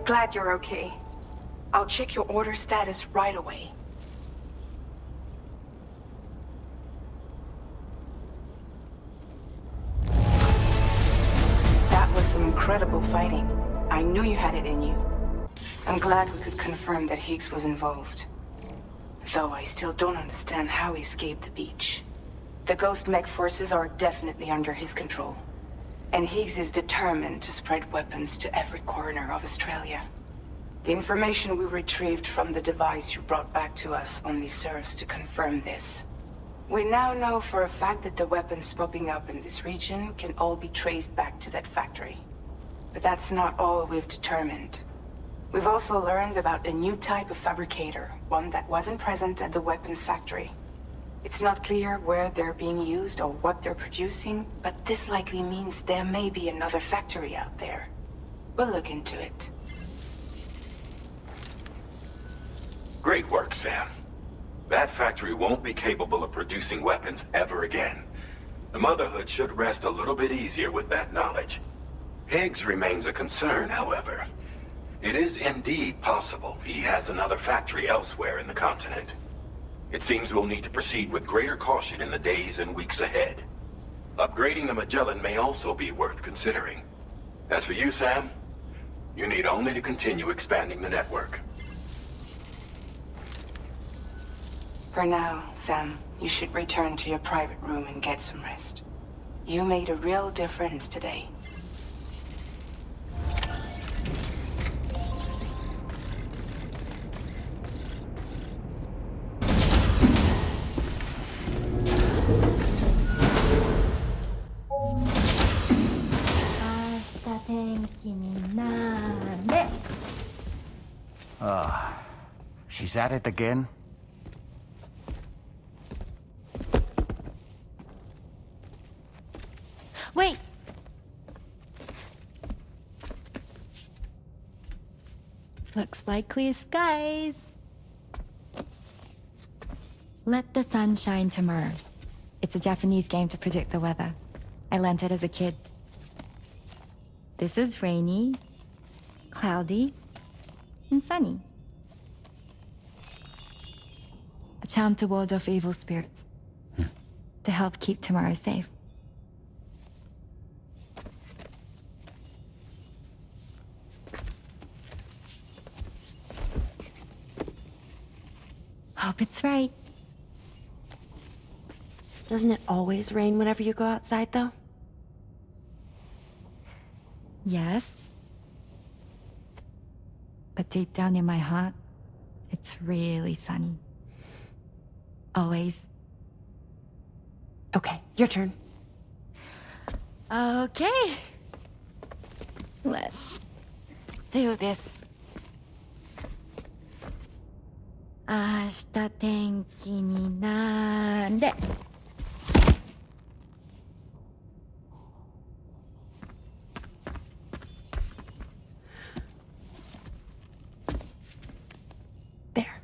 Glad you're okay. I'll check your order status right away. That was some incredible fighting. I knew you had it in you. I'm glad we could confirm that Higgs was involved. Though I still don't understand how he escaped the beach. The Ghost Mech forces are definitely under his control. And Higgs is determined to spread weapons to every corner of Australia. The information we retrieved from the device you brought back to us only serves to confirm this. We now know for a fact that the weapons popping up in this region can all be traced back to that factory. But that's not all we've determined. We've also learned about a new type of fabricator, one that wasn't present at the weapons factory. It's not clear where they're being used or what they're producing, but this likely means there may be another factory out there. We'll look into it. Great work, Sam. That factory won't be capable of producing weapons ever again. The Motherhood should rest a little bit easier with that knowledge. Higgs remains a concern, however. It is indeed possible he has another factory elsewhere in the continent. It seems we'll need to proceed with greater caution in the days and weeks ahead. Upgrading the Magellan may also be worth considering. As for you, Sam, you need only to continue expanding the network. For now, Sam, you should return to your private room and get some rest. You made a real difference today. She's at it again? Wait! Looks like clear skies. Let the sun shine tomorrow. It's a Japanese game to predict the weather. I learned it as a kid. This is rainy, cloudy, and sunny. A charm to ward off evil spirits. To help keep tomorrow safe. Hope it's right. Doesn't it always rain whenever you go outside, though? Yes. But deep down in my heart, it's really sunny. Always. Okay, your turn. Okay. Let's do this. 明日天気になれ。There.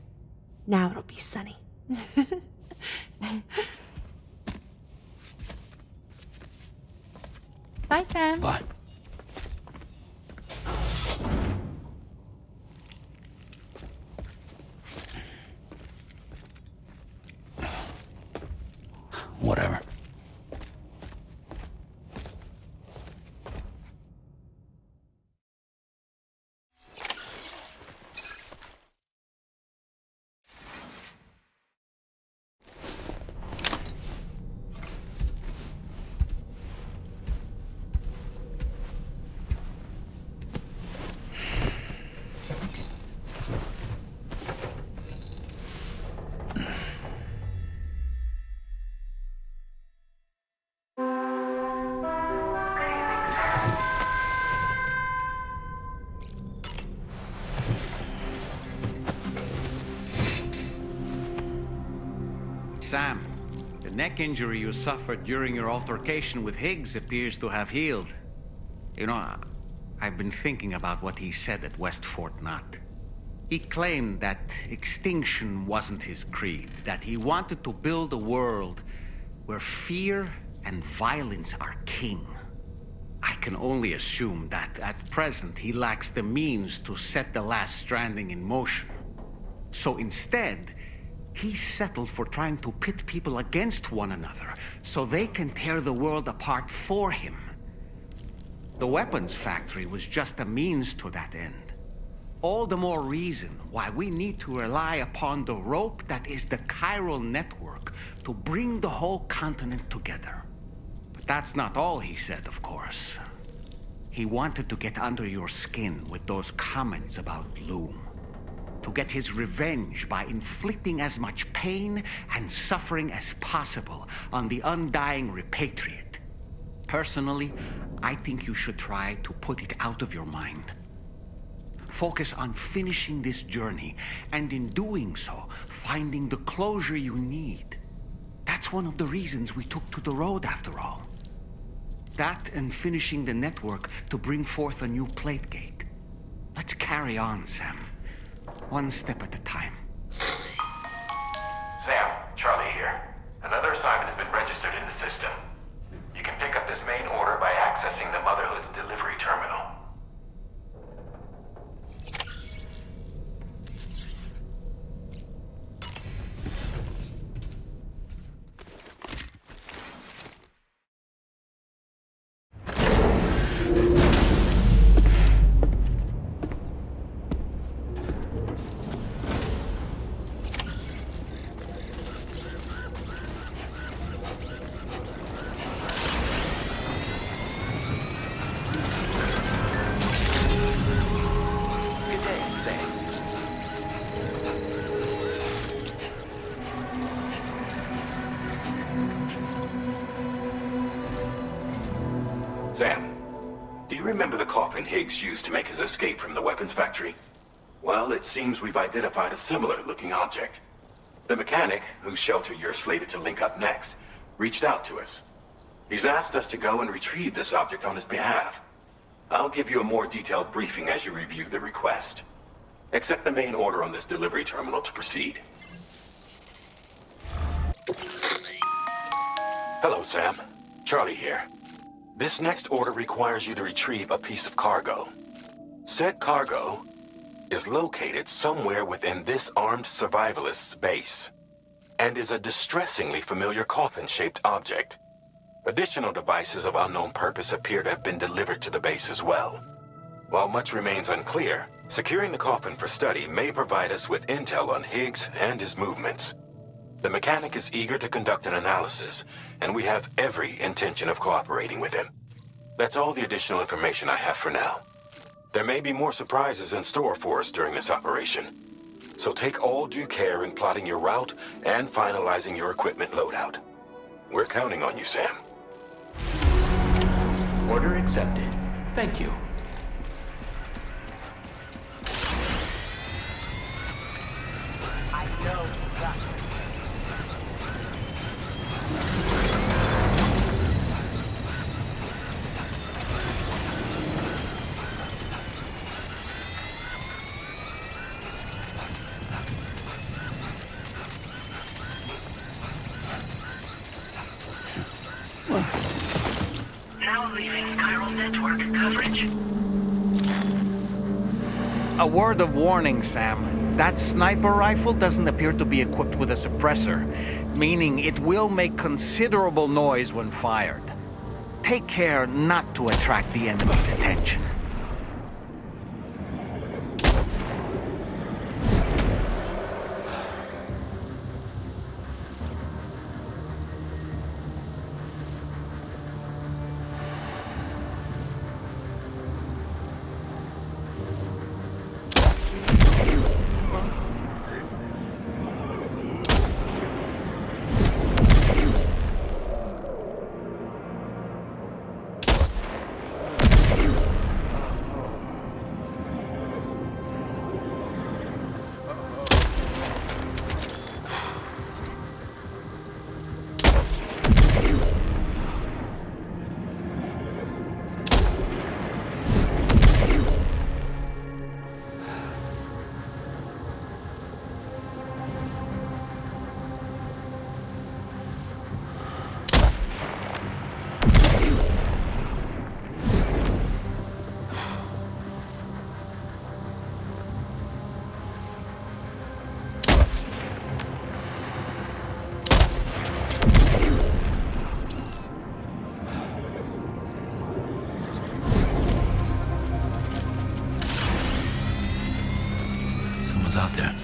Now it'll be sunny. Bye, Sam. Bye. Whatever. Sam, the neck injury you suffered during your altercation with Higgs appears to have healed. You know, I've been thinking about what he said at West Fort Knot. He claimed that extinction wasn't his creed, that he wanted to build a world where fear and violence are king. I can only assume that at present he lacks the means to set the last Stranding in motion. So instead, he settled for trying to pit people against one another so they can tear the world apart for him. The weapons factory was just a means to that end. All the more reason why we need to rely upon the rope that is the chiral network to bring the whole continent together. But that's not all he said, of course. He wanted to get under your skin with those comments about Loom. To get his revenge by inflicting as much pain and suffering as possible on the undying repatriate. Personally, I think you should try to put it out of your mind. Focus on finishing this journey, and in doing so, finding the closure you need. That's one of the reasons we took to the road, after all. That and finishing the network to bring forth a new plate gate. Let's carry on, Sam. One step at a time. Sam, Charlie here. Another assignment has been registered in the system. You can pick up this main order by accessing the Motherhood's delivery terminal. Sam, do you remember the coffin Higgs used to make his escape from the weapons factory? Well, it seems we've identified a similar-looking object. The mechanic, whose shelter you're slated to link up next, reached out to us. He's asked us to go and retrieve this object on his behalf. I'll give you a more detailed briefing as you review the request. Accept the main order on this delivery terminal to proceed. Hello, Sam. Charlie here. This next order requires you to retrieve a piece of cargo. Said cargo is located somewhere within this armed survivalist's base, and is a distressingly familiar coffin-shaped object. Additional devices of unknown purpose appear to have been delivered to the base as well. While much remains unclear, securing the coffin for study may provide us with intel on Higgs and his movements. The mechanic is eager to conduct an analysis, and we have every intention of cooperating with him. That's all the additional information I have for now. There may be more surprises in store for us during this operation, so take all due care in plotting your route and finalizing your equipment loadout. We're counting on you, Sam. Order accepted. Thank you. I know that. Now leaving chiral network coverage. A word of warning, Sam. That sniper rifle doesn't appear to be equipped with a suppressor, meaning it will make considerable noise when fired. Take care not to attract the enemy's attention. out there.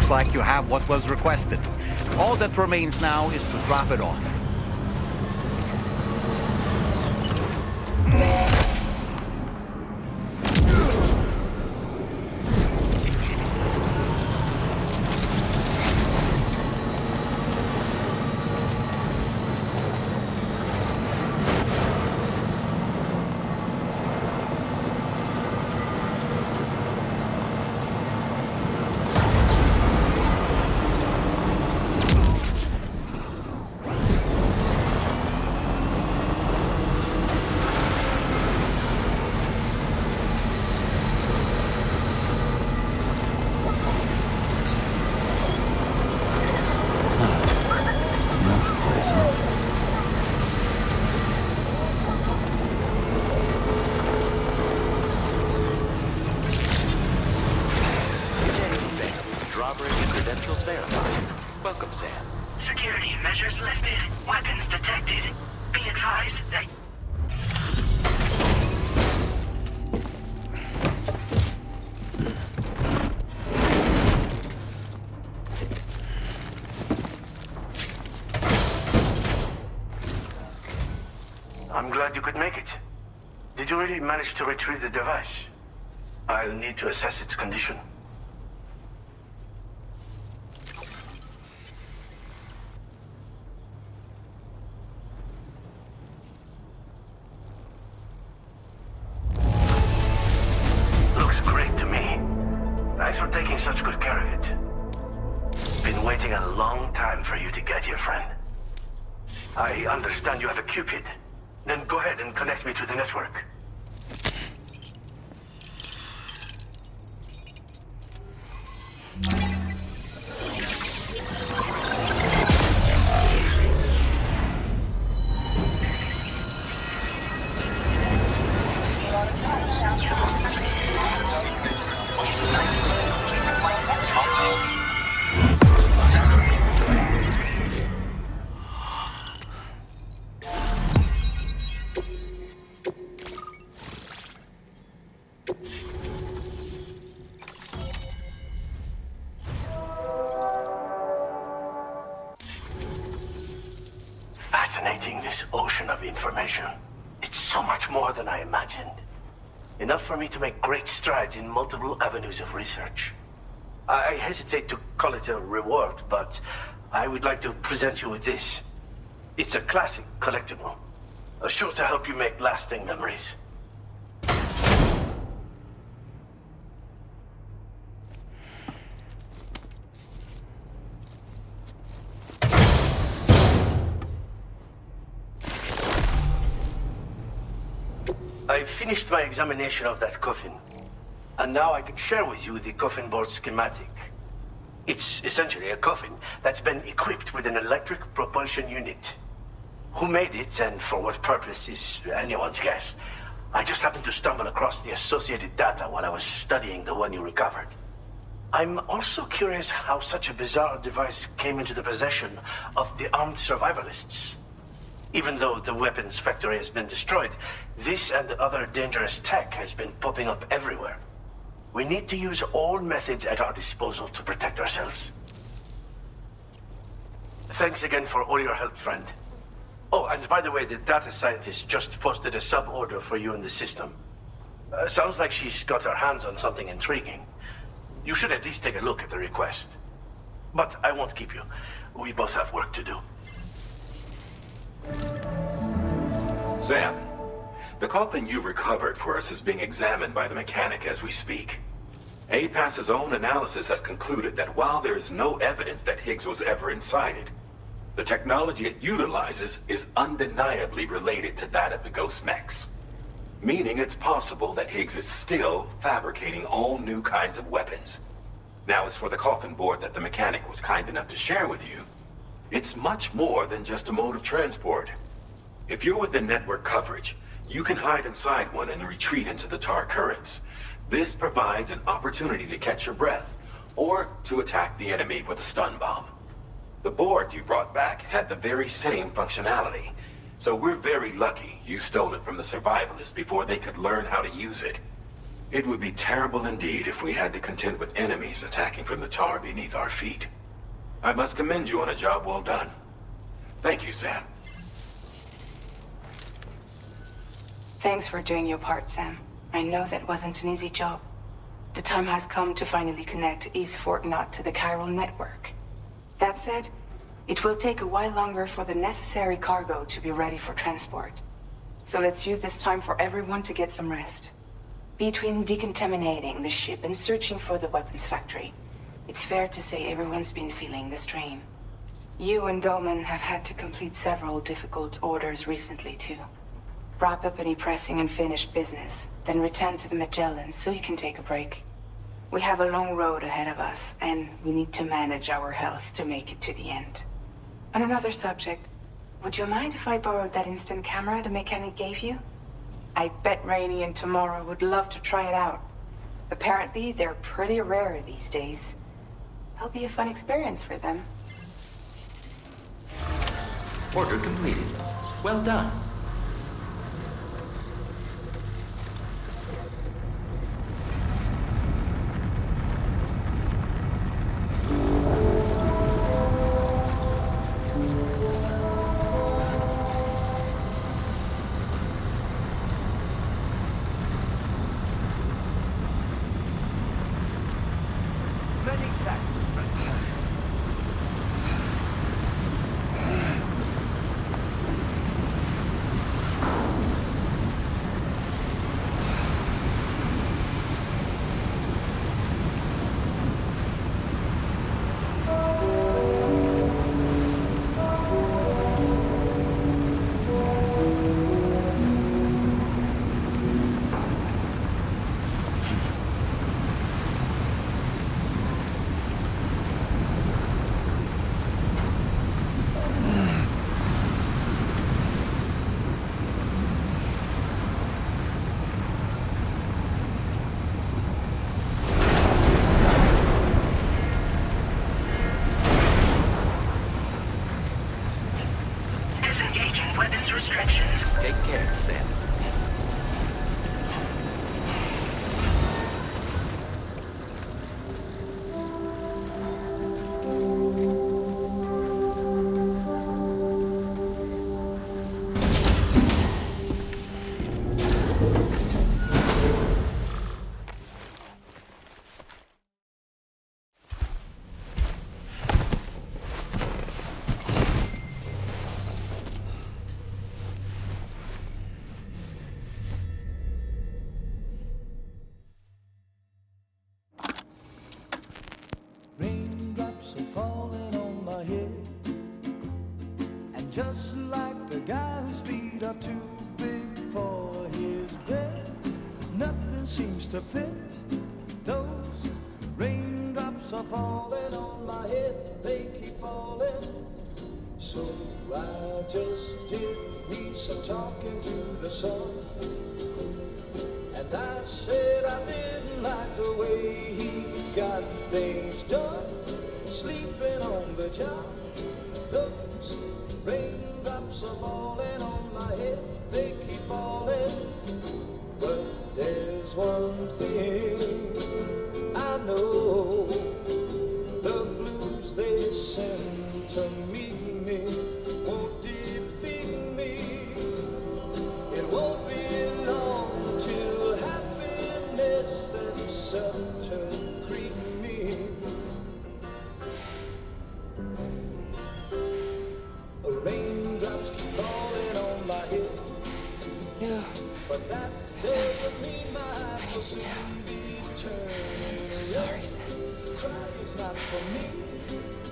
Like you have what was requested. All that remains now is to drop it off. DRAWBRIDGE credentials verified. Welcome, Sam. Security measures lifted. Weapons detected. Be advised that... I'm glad you could make it. Did you really manage to retrieve the device? I'll need to assess its condition. Looks great to me. Thanks for taking such good care of it. Been waiting a long time for you to get here, friend. I understand you have a Cupid. Then go ahead and connect me to the network. Fascinating, this ocean of information. It's so much more than I imagined. Enough for me to make great strides in multiple avenues of research. I hesitate to call it a reward, but I would like to present you with this. It's a classic collectible, sure to help you make lasting memories. I finished my examination of that coffin, and now I can share with you the coffin board schematic. It's essentially a coffin that's been equipped with an electric propulsion unit. Who made it and for what purpose is anyone's guess. I just happened to stumble across the associated data while I was studying the one you recovered. I'm also curious how such a bizarre device came into the possession of the armed survivalists. Even though the weapons factory has been destroyed, this and other dangerous tech has been popping up everywhere. We need to use all methods at our disposal to protect ourselves. Thanks again for all your help, friend. Oh, and by the way, the data scientist just posted a sub-order for you in the system. Sounds like she's got her hands on something intriguing. You should at least take a look at the request. But I won't keep you. We both have work to do. Sam, the coffin you recovered for us is being examined by the mechanic as we speak. APAS's own analysis has concluded that while there is no evidence that Higgs was ever inside it, the technology it utilizes is undeniably related to that of the Ghost Mechs. Meaning it's possible that Higgs is still fabricating all new kinds of weapons. Now, as for the coffin board that the mechanic was kind enough to share with you, it's much more than just a mode of transport. If you're within network coverage, you can hide inside one and retreat into the tar currents. This provides an opportunity to catch your breath, or to attack the enemy with a stun bomb. The board you brought back had the very same functionality, so we're very lucky you stole it from the survivalists before they could learn how to use it. It would be terrible indeed if we had to contend with enemies attacking from the tar beneath our feet. I must commend you on a job well done. Thank you, Sam. Thanks for doing your part, Sam. I know that wasn't an easy job. The time has come to finally connect East Fort Knot to the chiral network. That said, it will take a while longer for the necessary cargo to be ready for transport. So let's use this time for everyone to get some rest. Between decontaminating the ship and searching for the weapons factory, it's fair to say everyone's been feeling the strain. You and Dolman have had to complete several difficult orders recently too. Wrap up any pressing and finished business, then return to the Magellan so you can take a break. We have a long road ahead of us, and we need to manage our health to make it to the end. On another subject, would you mind if I borrowed that instant camera the mechanic gave you? I bet Rainey and Tomorrow would love to try it out. Apparently, they're pretty rare these days. It'll be a fun experience for them. Order completed. Well done. Restrictions. Take care, Sam. Raindrops are falling on my head, and just like the guy whose feet are too big for his bed, nothing seems to fit. Those raindrops are falling on my head, they keep falling. So I just did me some talking to the sun. And I said I didn't like the way he got things done. Sleeping on the job, those raindrops are falling on my head, they keep falling. But there's one thing I know, the blues they send to meet me won't defeat me. It won't be long till happiness themselves to greet me. Raindrops keep falling on my head. No. But that doesn't mean my eyes will soon be turning. I'm so sorry, Sam. Crying's not for me,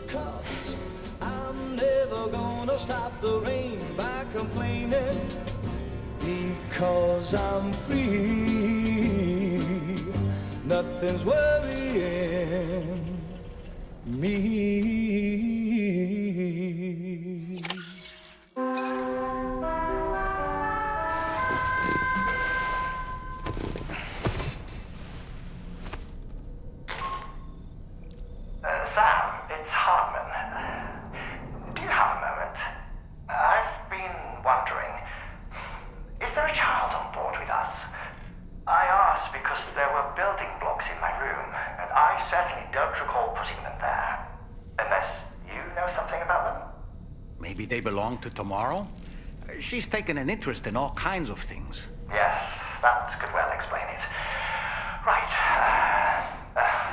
'cause I'm never gonna stop the rain by complaining, because I'm free. Nothing's worrying me. Sam, it's Hartman. Do you have a moment? I've been wondering, is there a child on board with us? I asked because there were building blocks in my room, and I certainly don't recall putting them there. Unless you know something about them? Maybe they belong to Tomorrow? She's taken an interest in all kinds of things. Yes, that could well explain it. Right.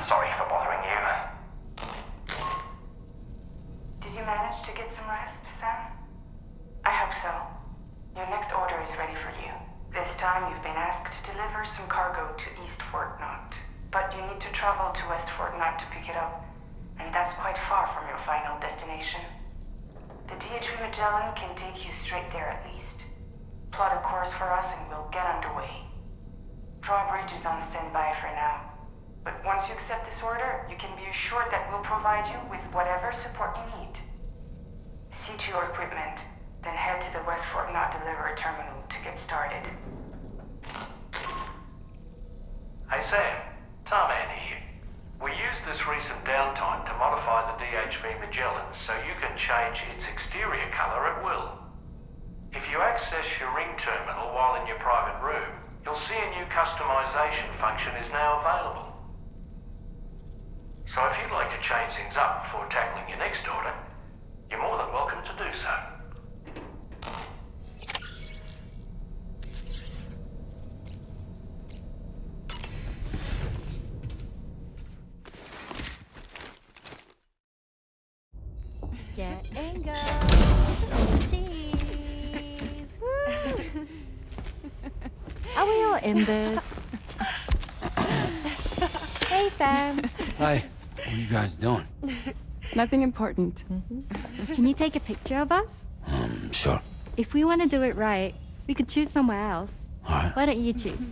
Sorry for bothering you. Did you manage to get some rest, Sam? I hope so. Your next order is ready for you. This time you've been asked to deliver some cargo to East Fort Knott. But you need to travel to West Fort Knott to pick it up. And that's quite far from your final destination. The DHV Magellan can take you straight there at least. Plot a course for us and we'll get underway. DRAWBRIDGE is on standby for now. But once you accept this order, you can be assured that we'll provide you with whatever support you need. See to your equipment, then head to the West Fort Knott delivery terminal to get started. Hey Sam, Tarman here. We used this recent downtime to modify the DHV Magellan so you can change its exterior colour at will. If you access your ring terminal while in your private room, you'll see a new customization function is now available. So if you'd like to change things up before tackling your next order, you're more than welcome to do so. Get and go. Cheese. Woo. Are we all in this? Hey, Sam. Hi. What are you guys doing? Nothing important. Can you take a picture of us? Sure. If we want to do it right, we could choose somewhere else. All right. Why don't you choose?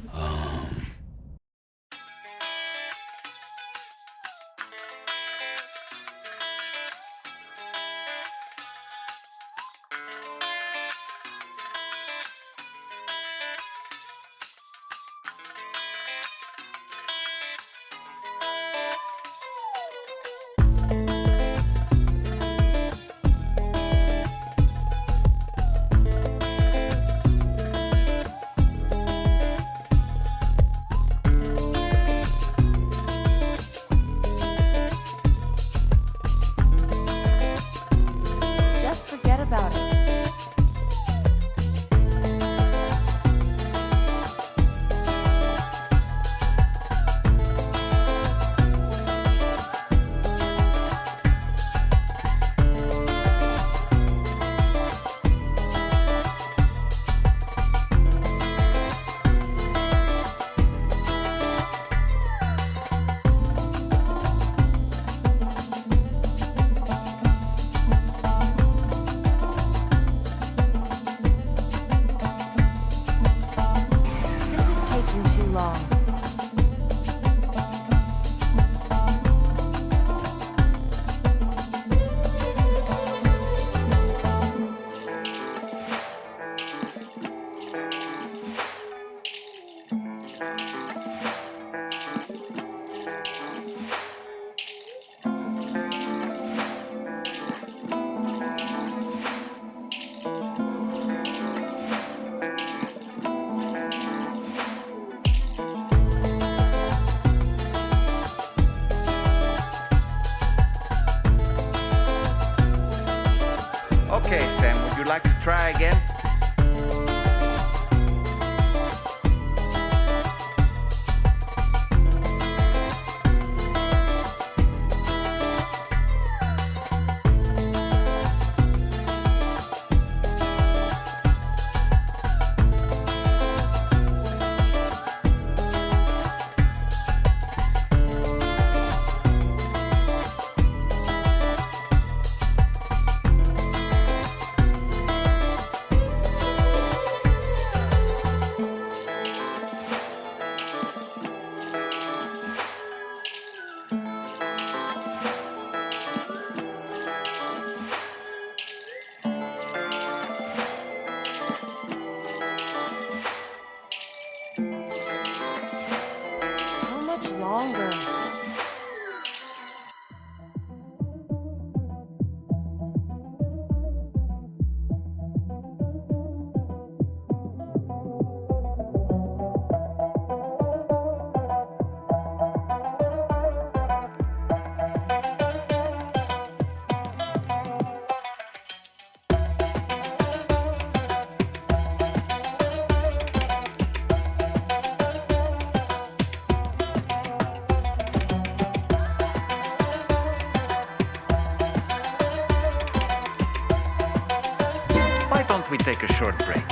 try again? Longer. We take a short break.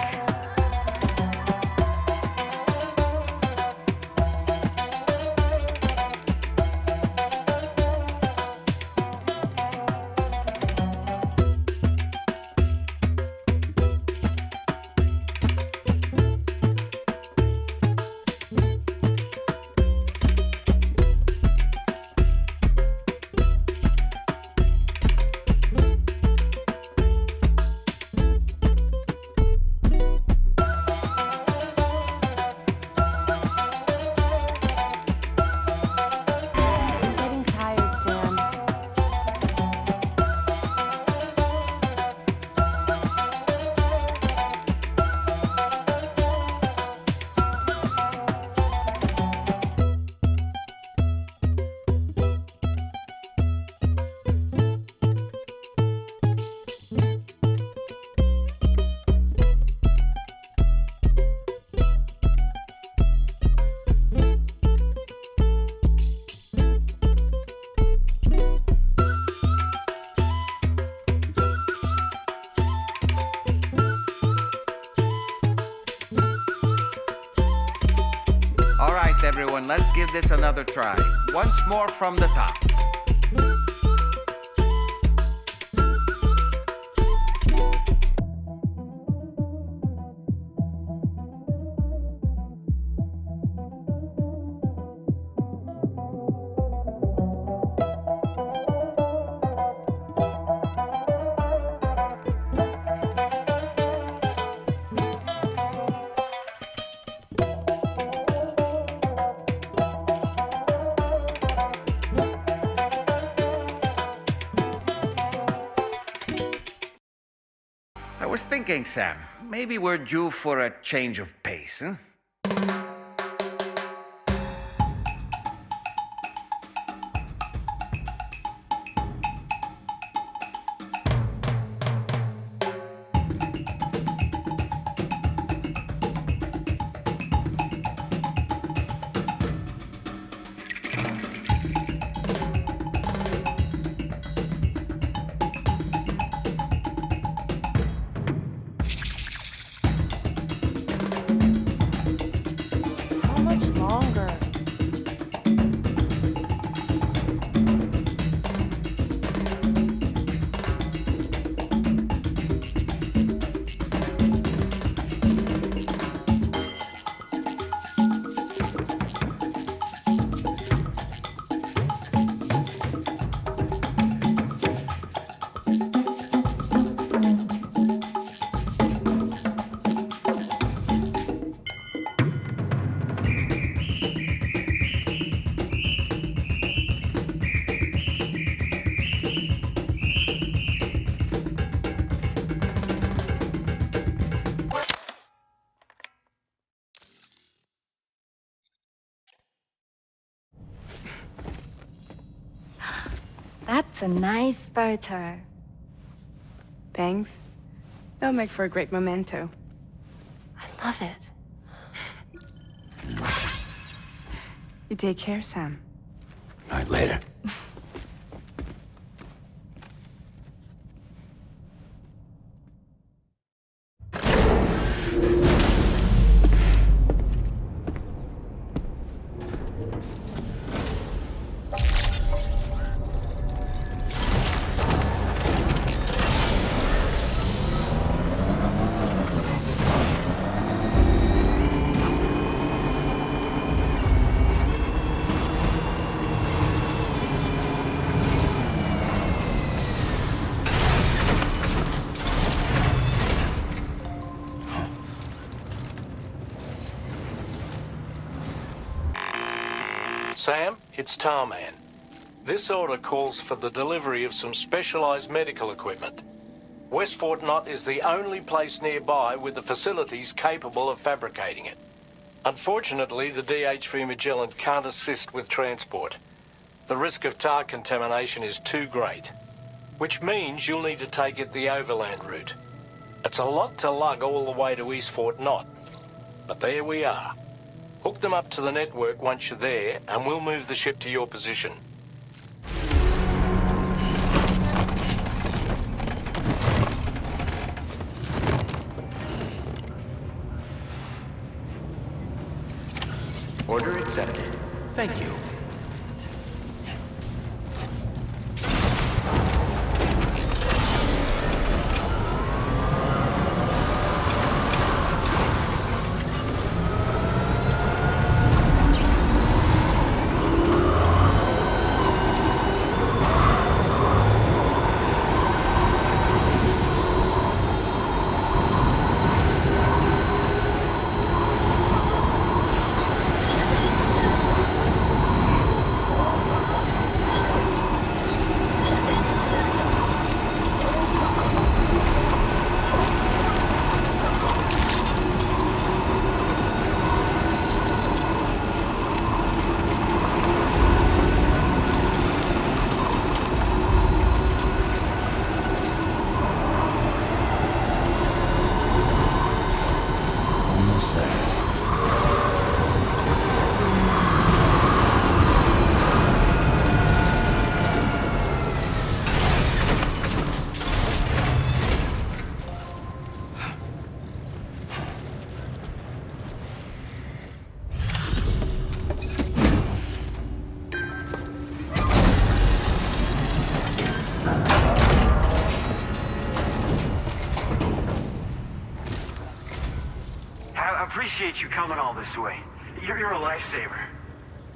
Everyone, let's give this another try. Once more from the top. I was thinking, Sam, maybe we're due for a change of pace, huh? That's a nice photo. Thanks. They'll make for a great memento. I love it. You take care, Sam. All right, later. Sam, it's Tarman. This order calls for the delivery of some specialized medical equipment. West Fort Knott is the only place nearby with the facilities capable of fabricating it. Unfortunately, the DHV Magellan can't assist with transport. The risk of tar contamination is too great, which means you'll need to take it the overland route. It's a lot to lug all the way to East Fort Knott, but there we are. Hook them up to the network once you're there, and we'll move the ship to your position. Order accepted. Thank you. Appreciate you coming all this way. You're a lifesaver.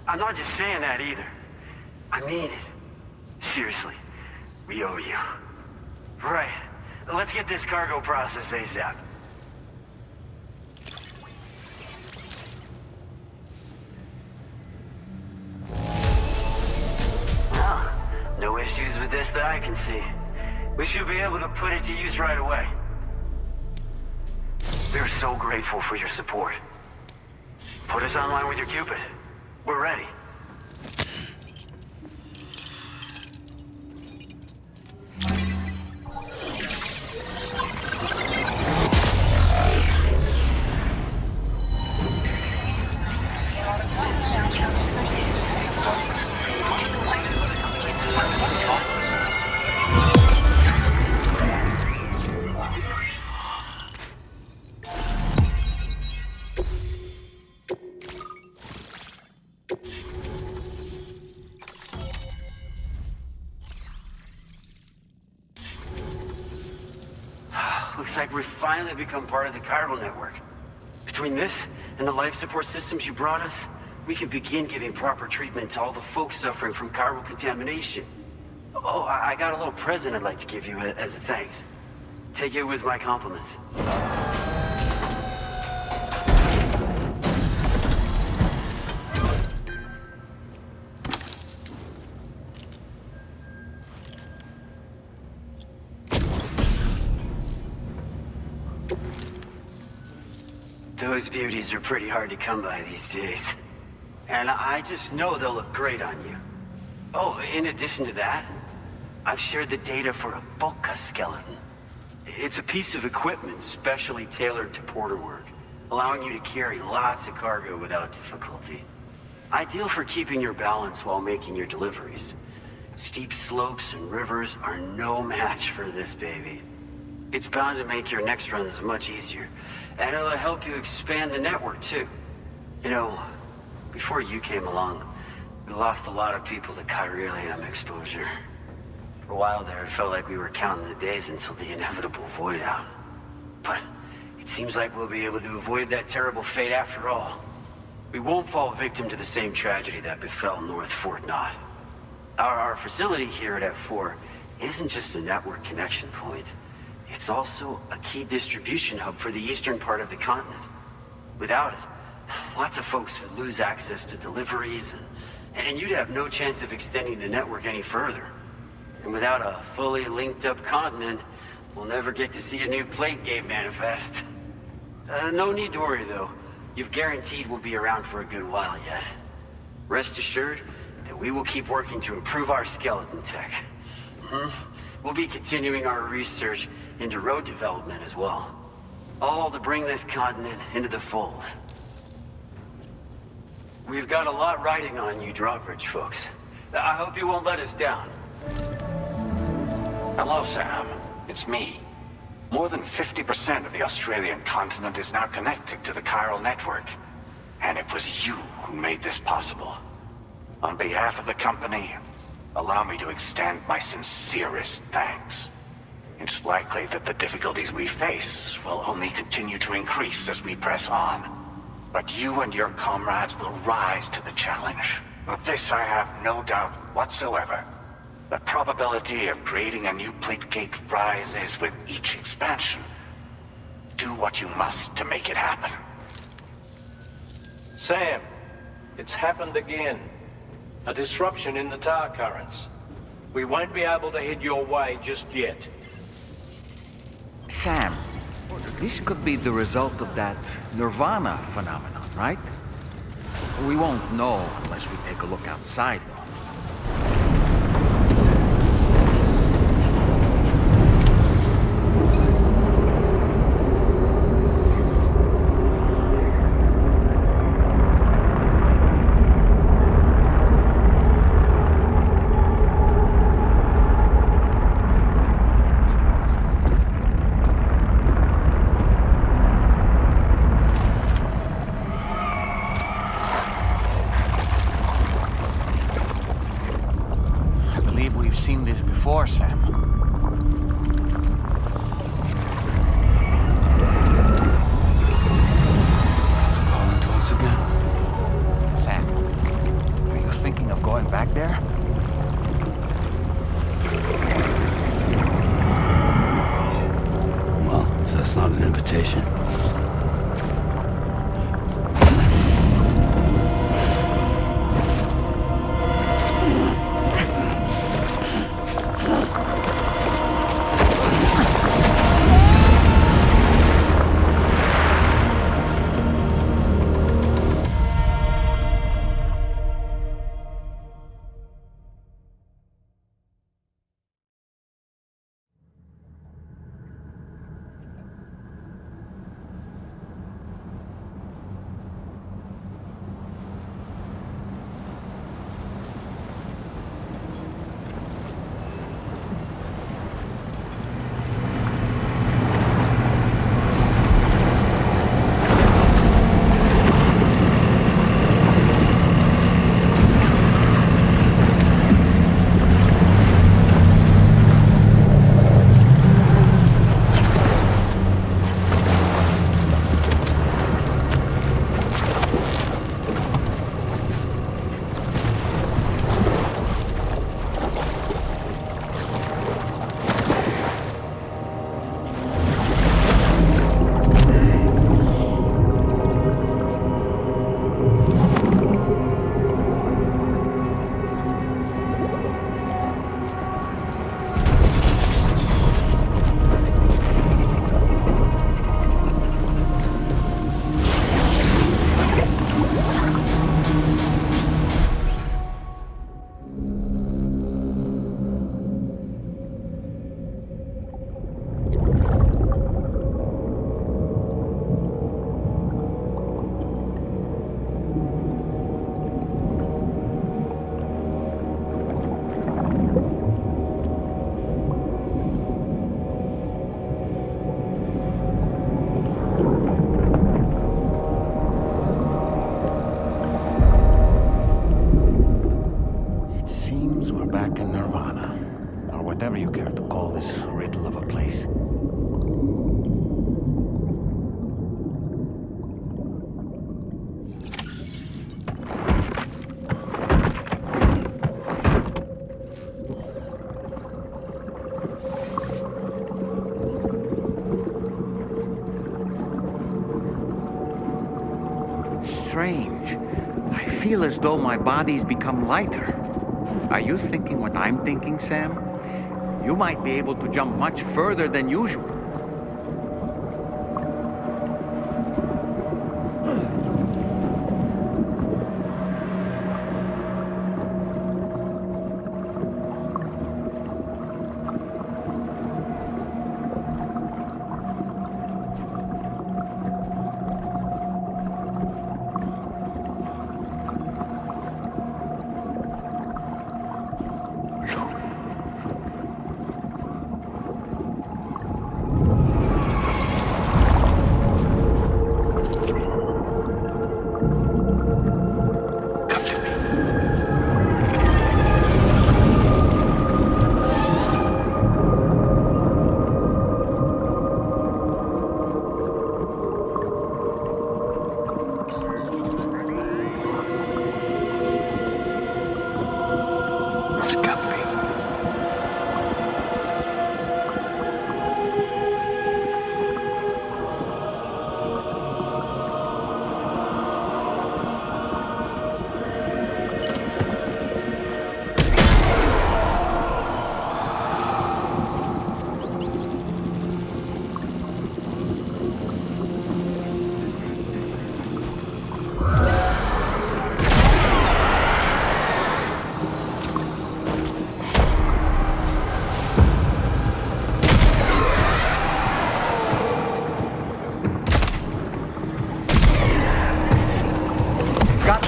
I'm not just saying that either. I mean it. Seriously. We owe you. Right. Let's get this cargo process ASAP. Well, no issues with this that I can see. We should be able to put it to use right away. We're so grateful for your support. Put us online with your Cupid. We're ready. Looks like we've finally become part of the chiral network. Between this and the life support systems you brought us, we can begin giving proper treatment to all the folks suffering from chiral contamination. Oh, I got a little present I'd like to give you as a thanks. Take it with my compliments. Those beauties are pretty hard to come by these days. And I just know they'll look great on you. Oh, in addition to that, I've shared the data for a Boca skeleton. It's a piece of equipment specially tailored to porter work, allowing you to carry lots of cargo without difficulty. Ideal for keeping your balance while making your deliveries. Steep slopes and rivers are no match for this baby. It's bound to make your next runs much easier, and it'll help you expand the network too. You know, before you came along, we lost a lot of people to chiralium exposure. For a while there, it felt like we were counting the days until the inevitable void out. But it seems like we'll be able to avoid that terrible fate after all. We won't fall victim to the same tragedy that befell North Fort Knott. Our facility here at F4 isn't just a network connection point. It's also a key distribution hub for the eastern part of the continent. Without it, lots of folks would lose access to deliveries, and you'd have no chance of extending the network any further. And without a fully linked up continent, we'll never get to see a new plate game manifest. No need to worry though. You've guaranteed we'll be around for a good while yet. Rest assured that we will keep working to improve our skeleton tech. We'll be continuing our research into road development as well. All to bring this continent into the fold. We've got a lot riding on you DRAWBRIDGE folks. I hope you won't let us down. Hello, Sam. It's me. More than 50% of the Australian continent is now connected to the chiral network. And it was you who made this possible. On behalf of the company, allow me to extend my sincerest thanks. It's likely that the difficulties we face will only continue to increase as we press on. But you and your comrades will rise to the challenge. Of this I have no doubt whatsoever. The probability of creating a new plate gate rises with each expansion. Do what you must to make it happen. Sam, it's happened again. A disruption in the tar currents. We won't be able to head your way just yet. Sam, this could be the result of that Nirvana phenomenon, right? We won't know unless we take a look outside, though. Seen this before, Sam. It's calling to us again. Sam, are you thinking of going back there? Well, if that's not an invitation. whatever you care to call this riddle of a place. Strange. I feel as though my body's become lighter. Are you thinking what I'm thinking, Sam? You might be able to jump much further than usual.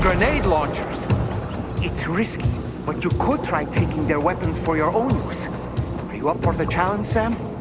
Grenade launchers. It's risky, but you could try taking their weapons for your own use. Are you up for the challenge, Sam?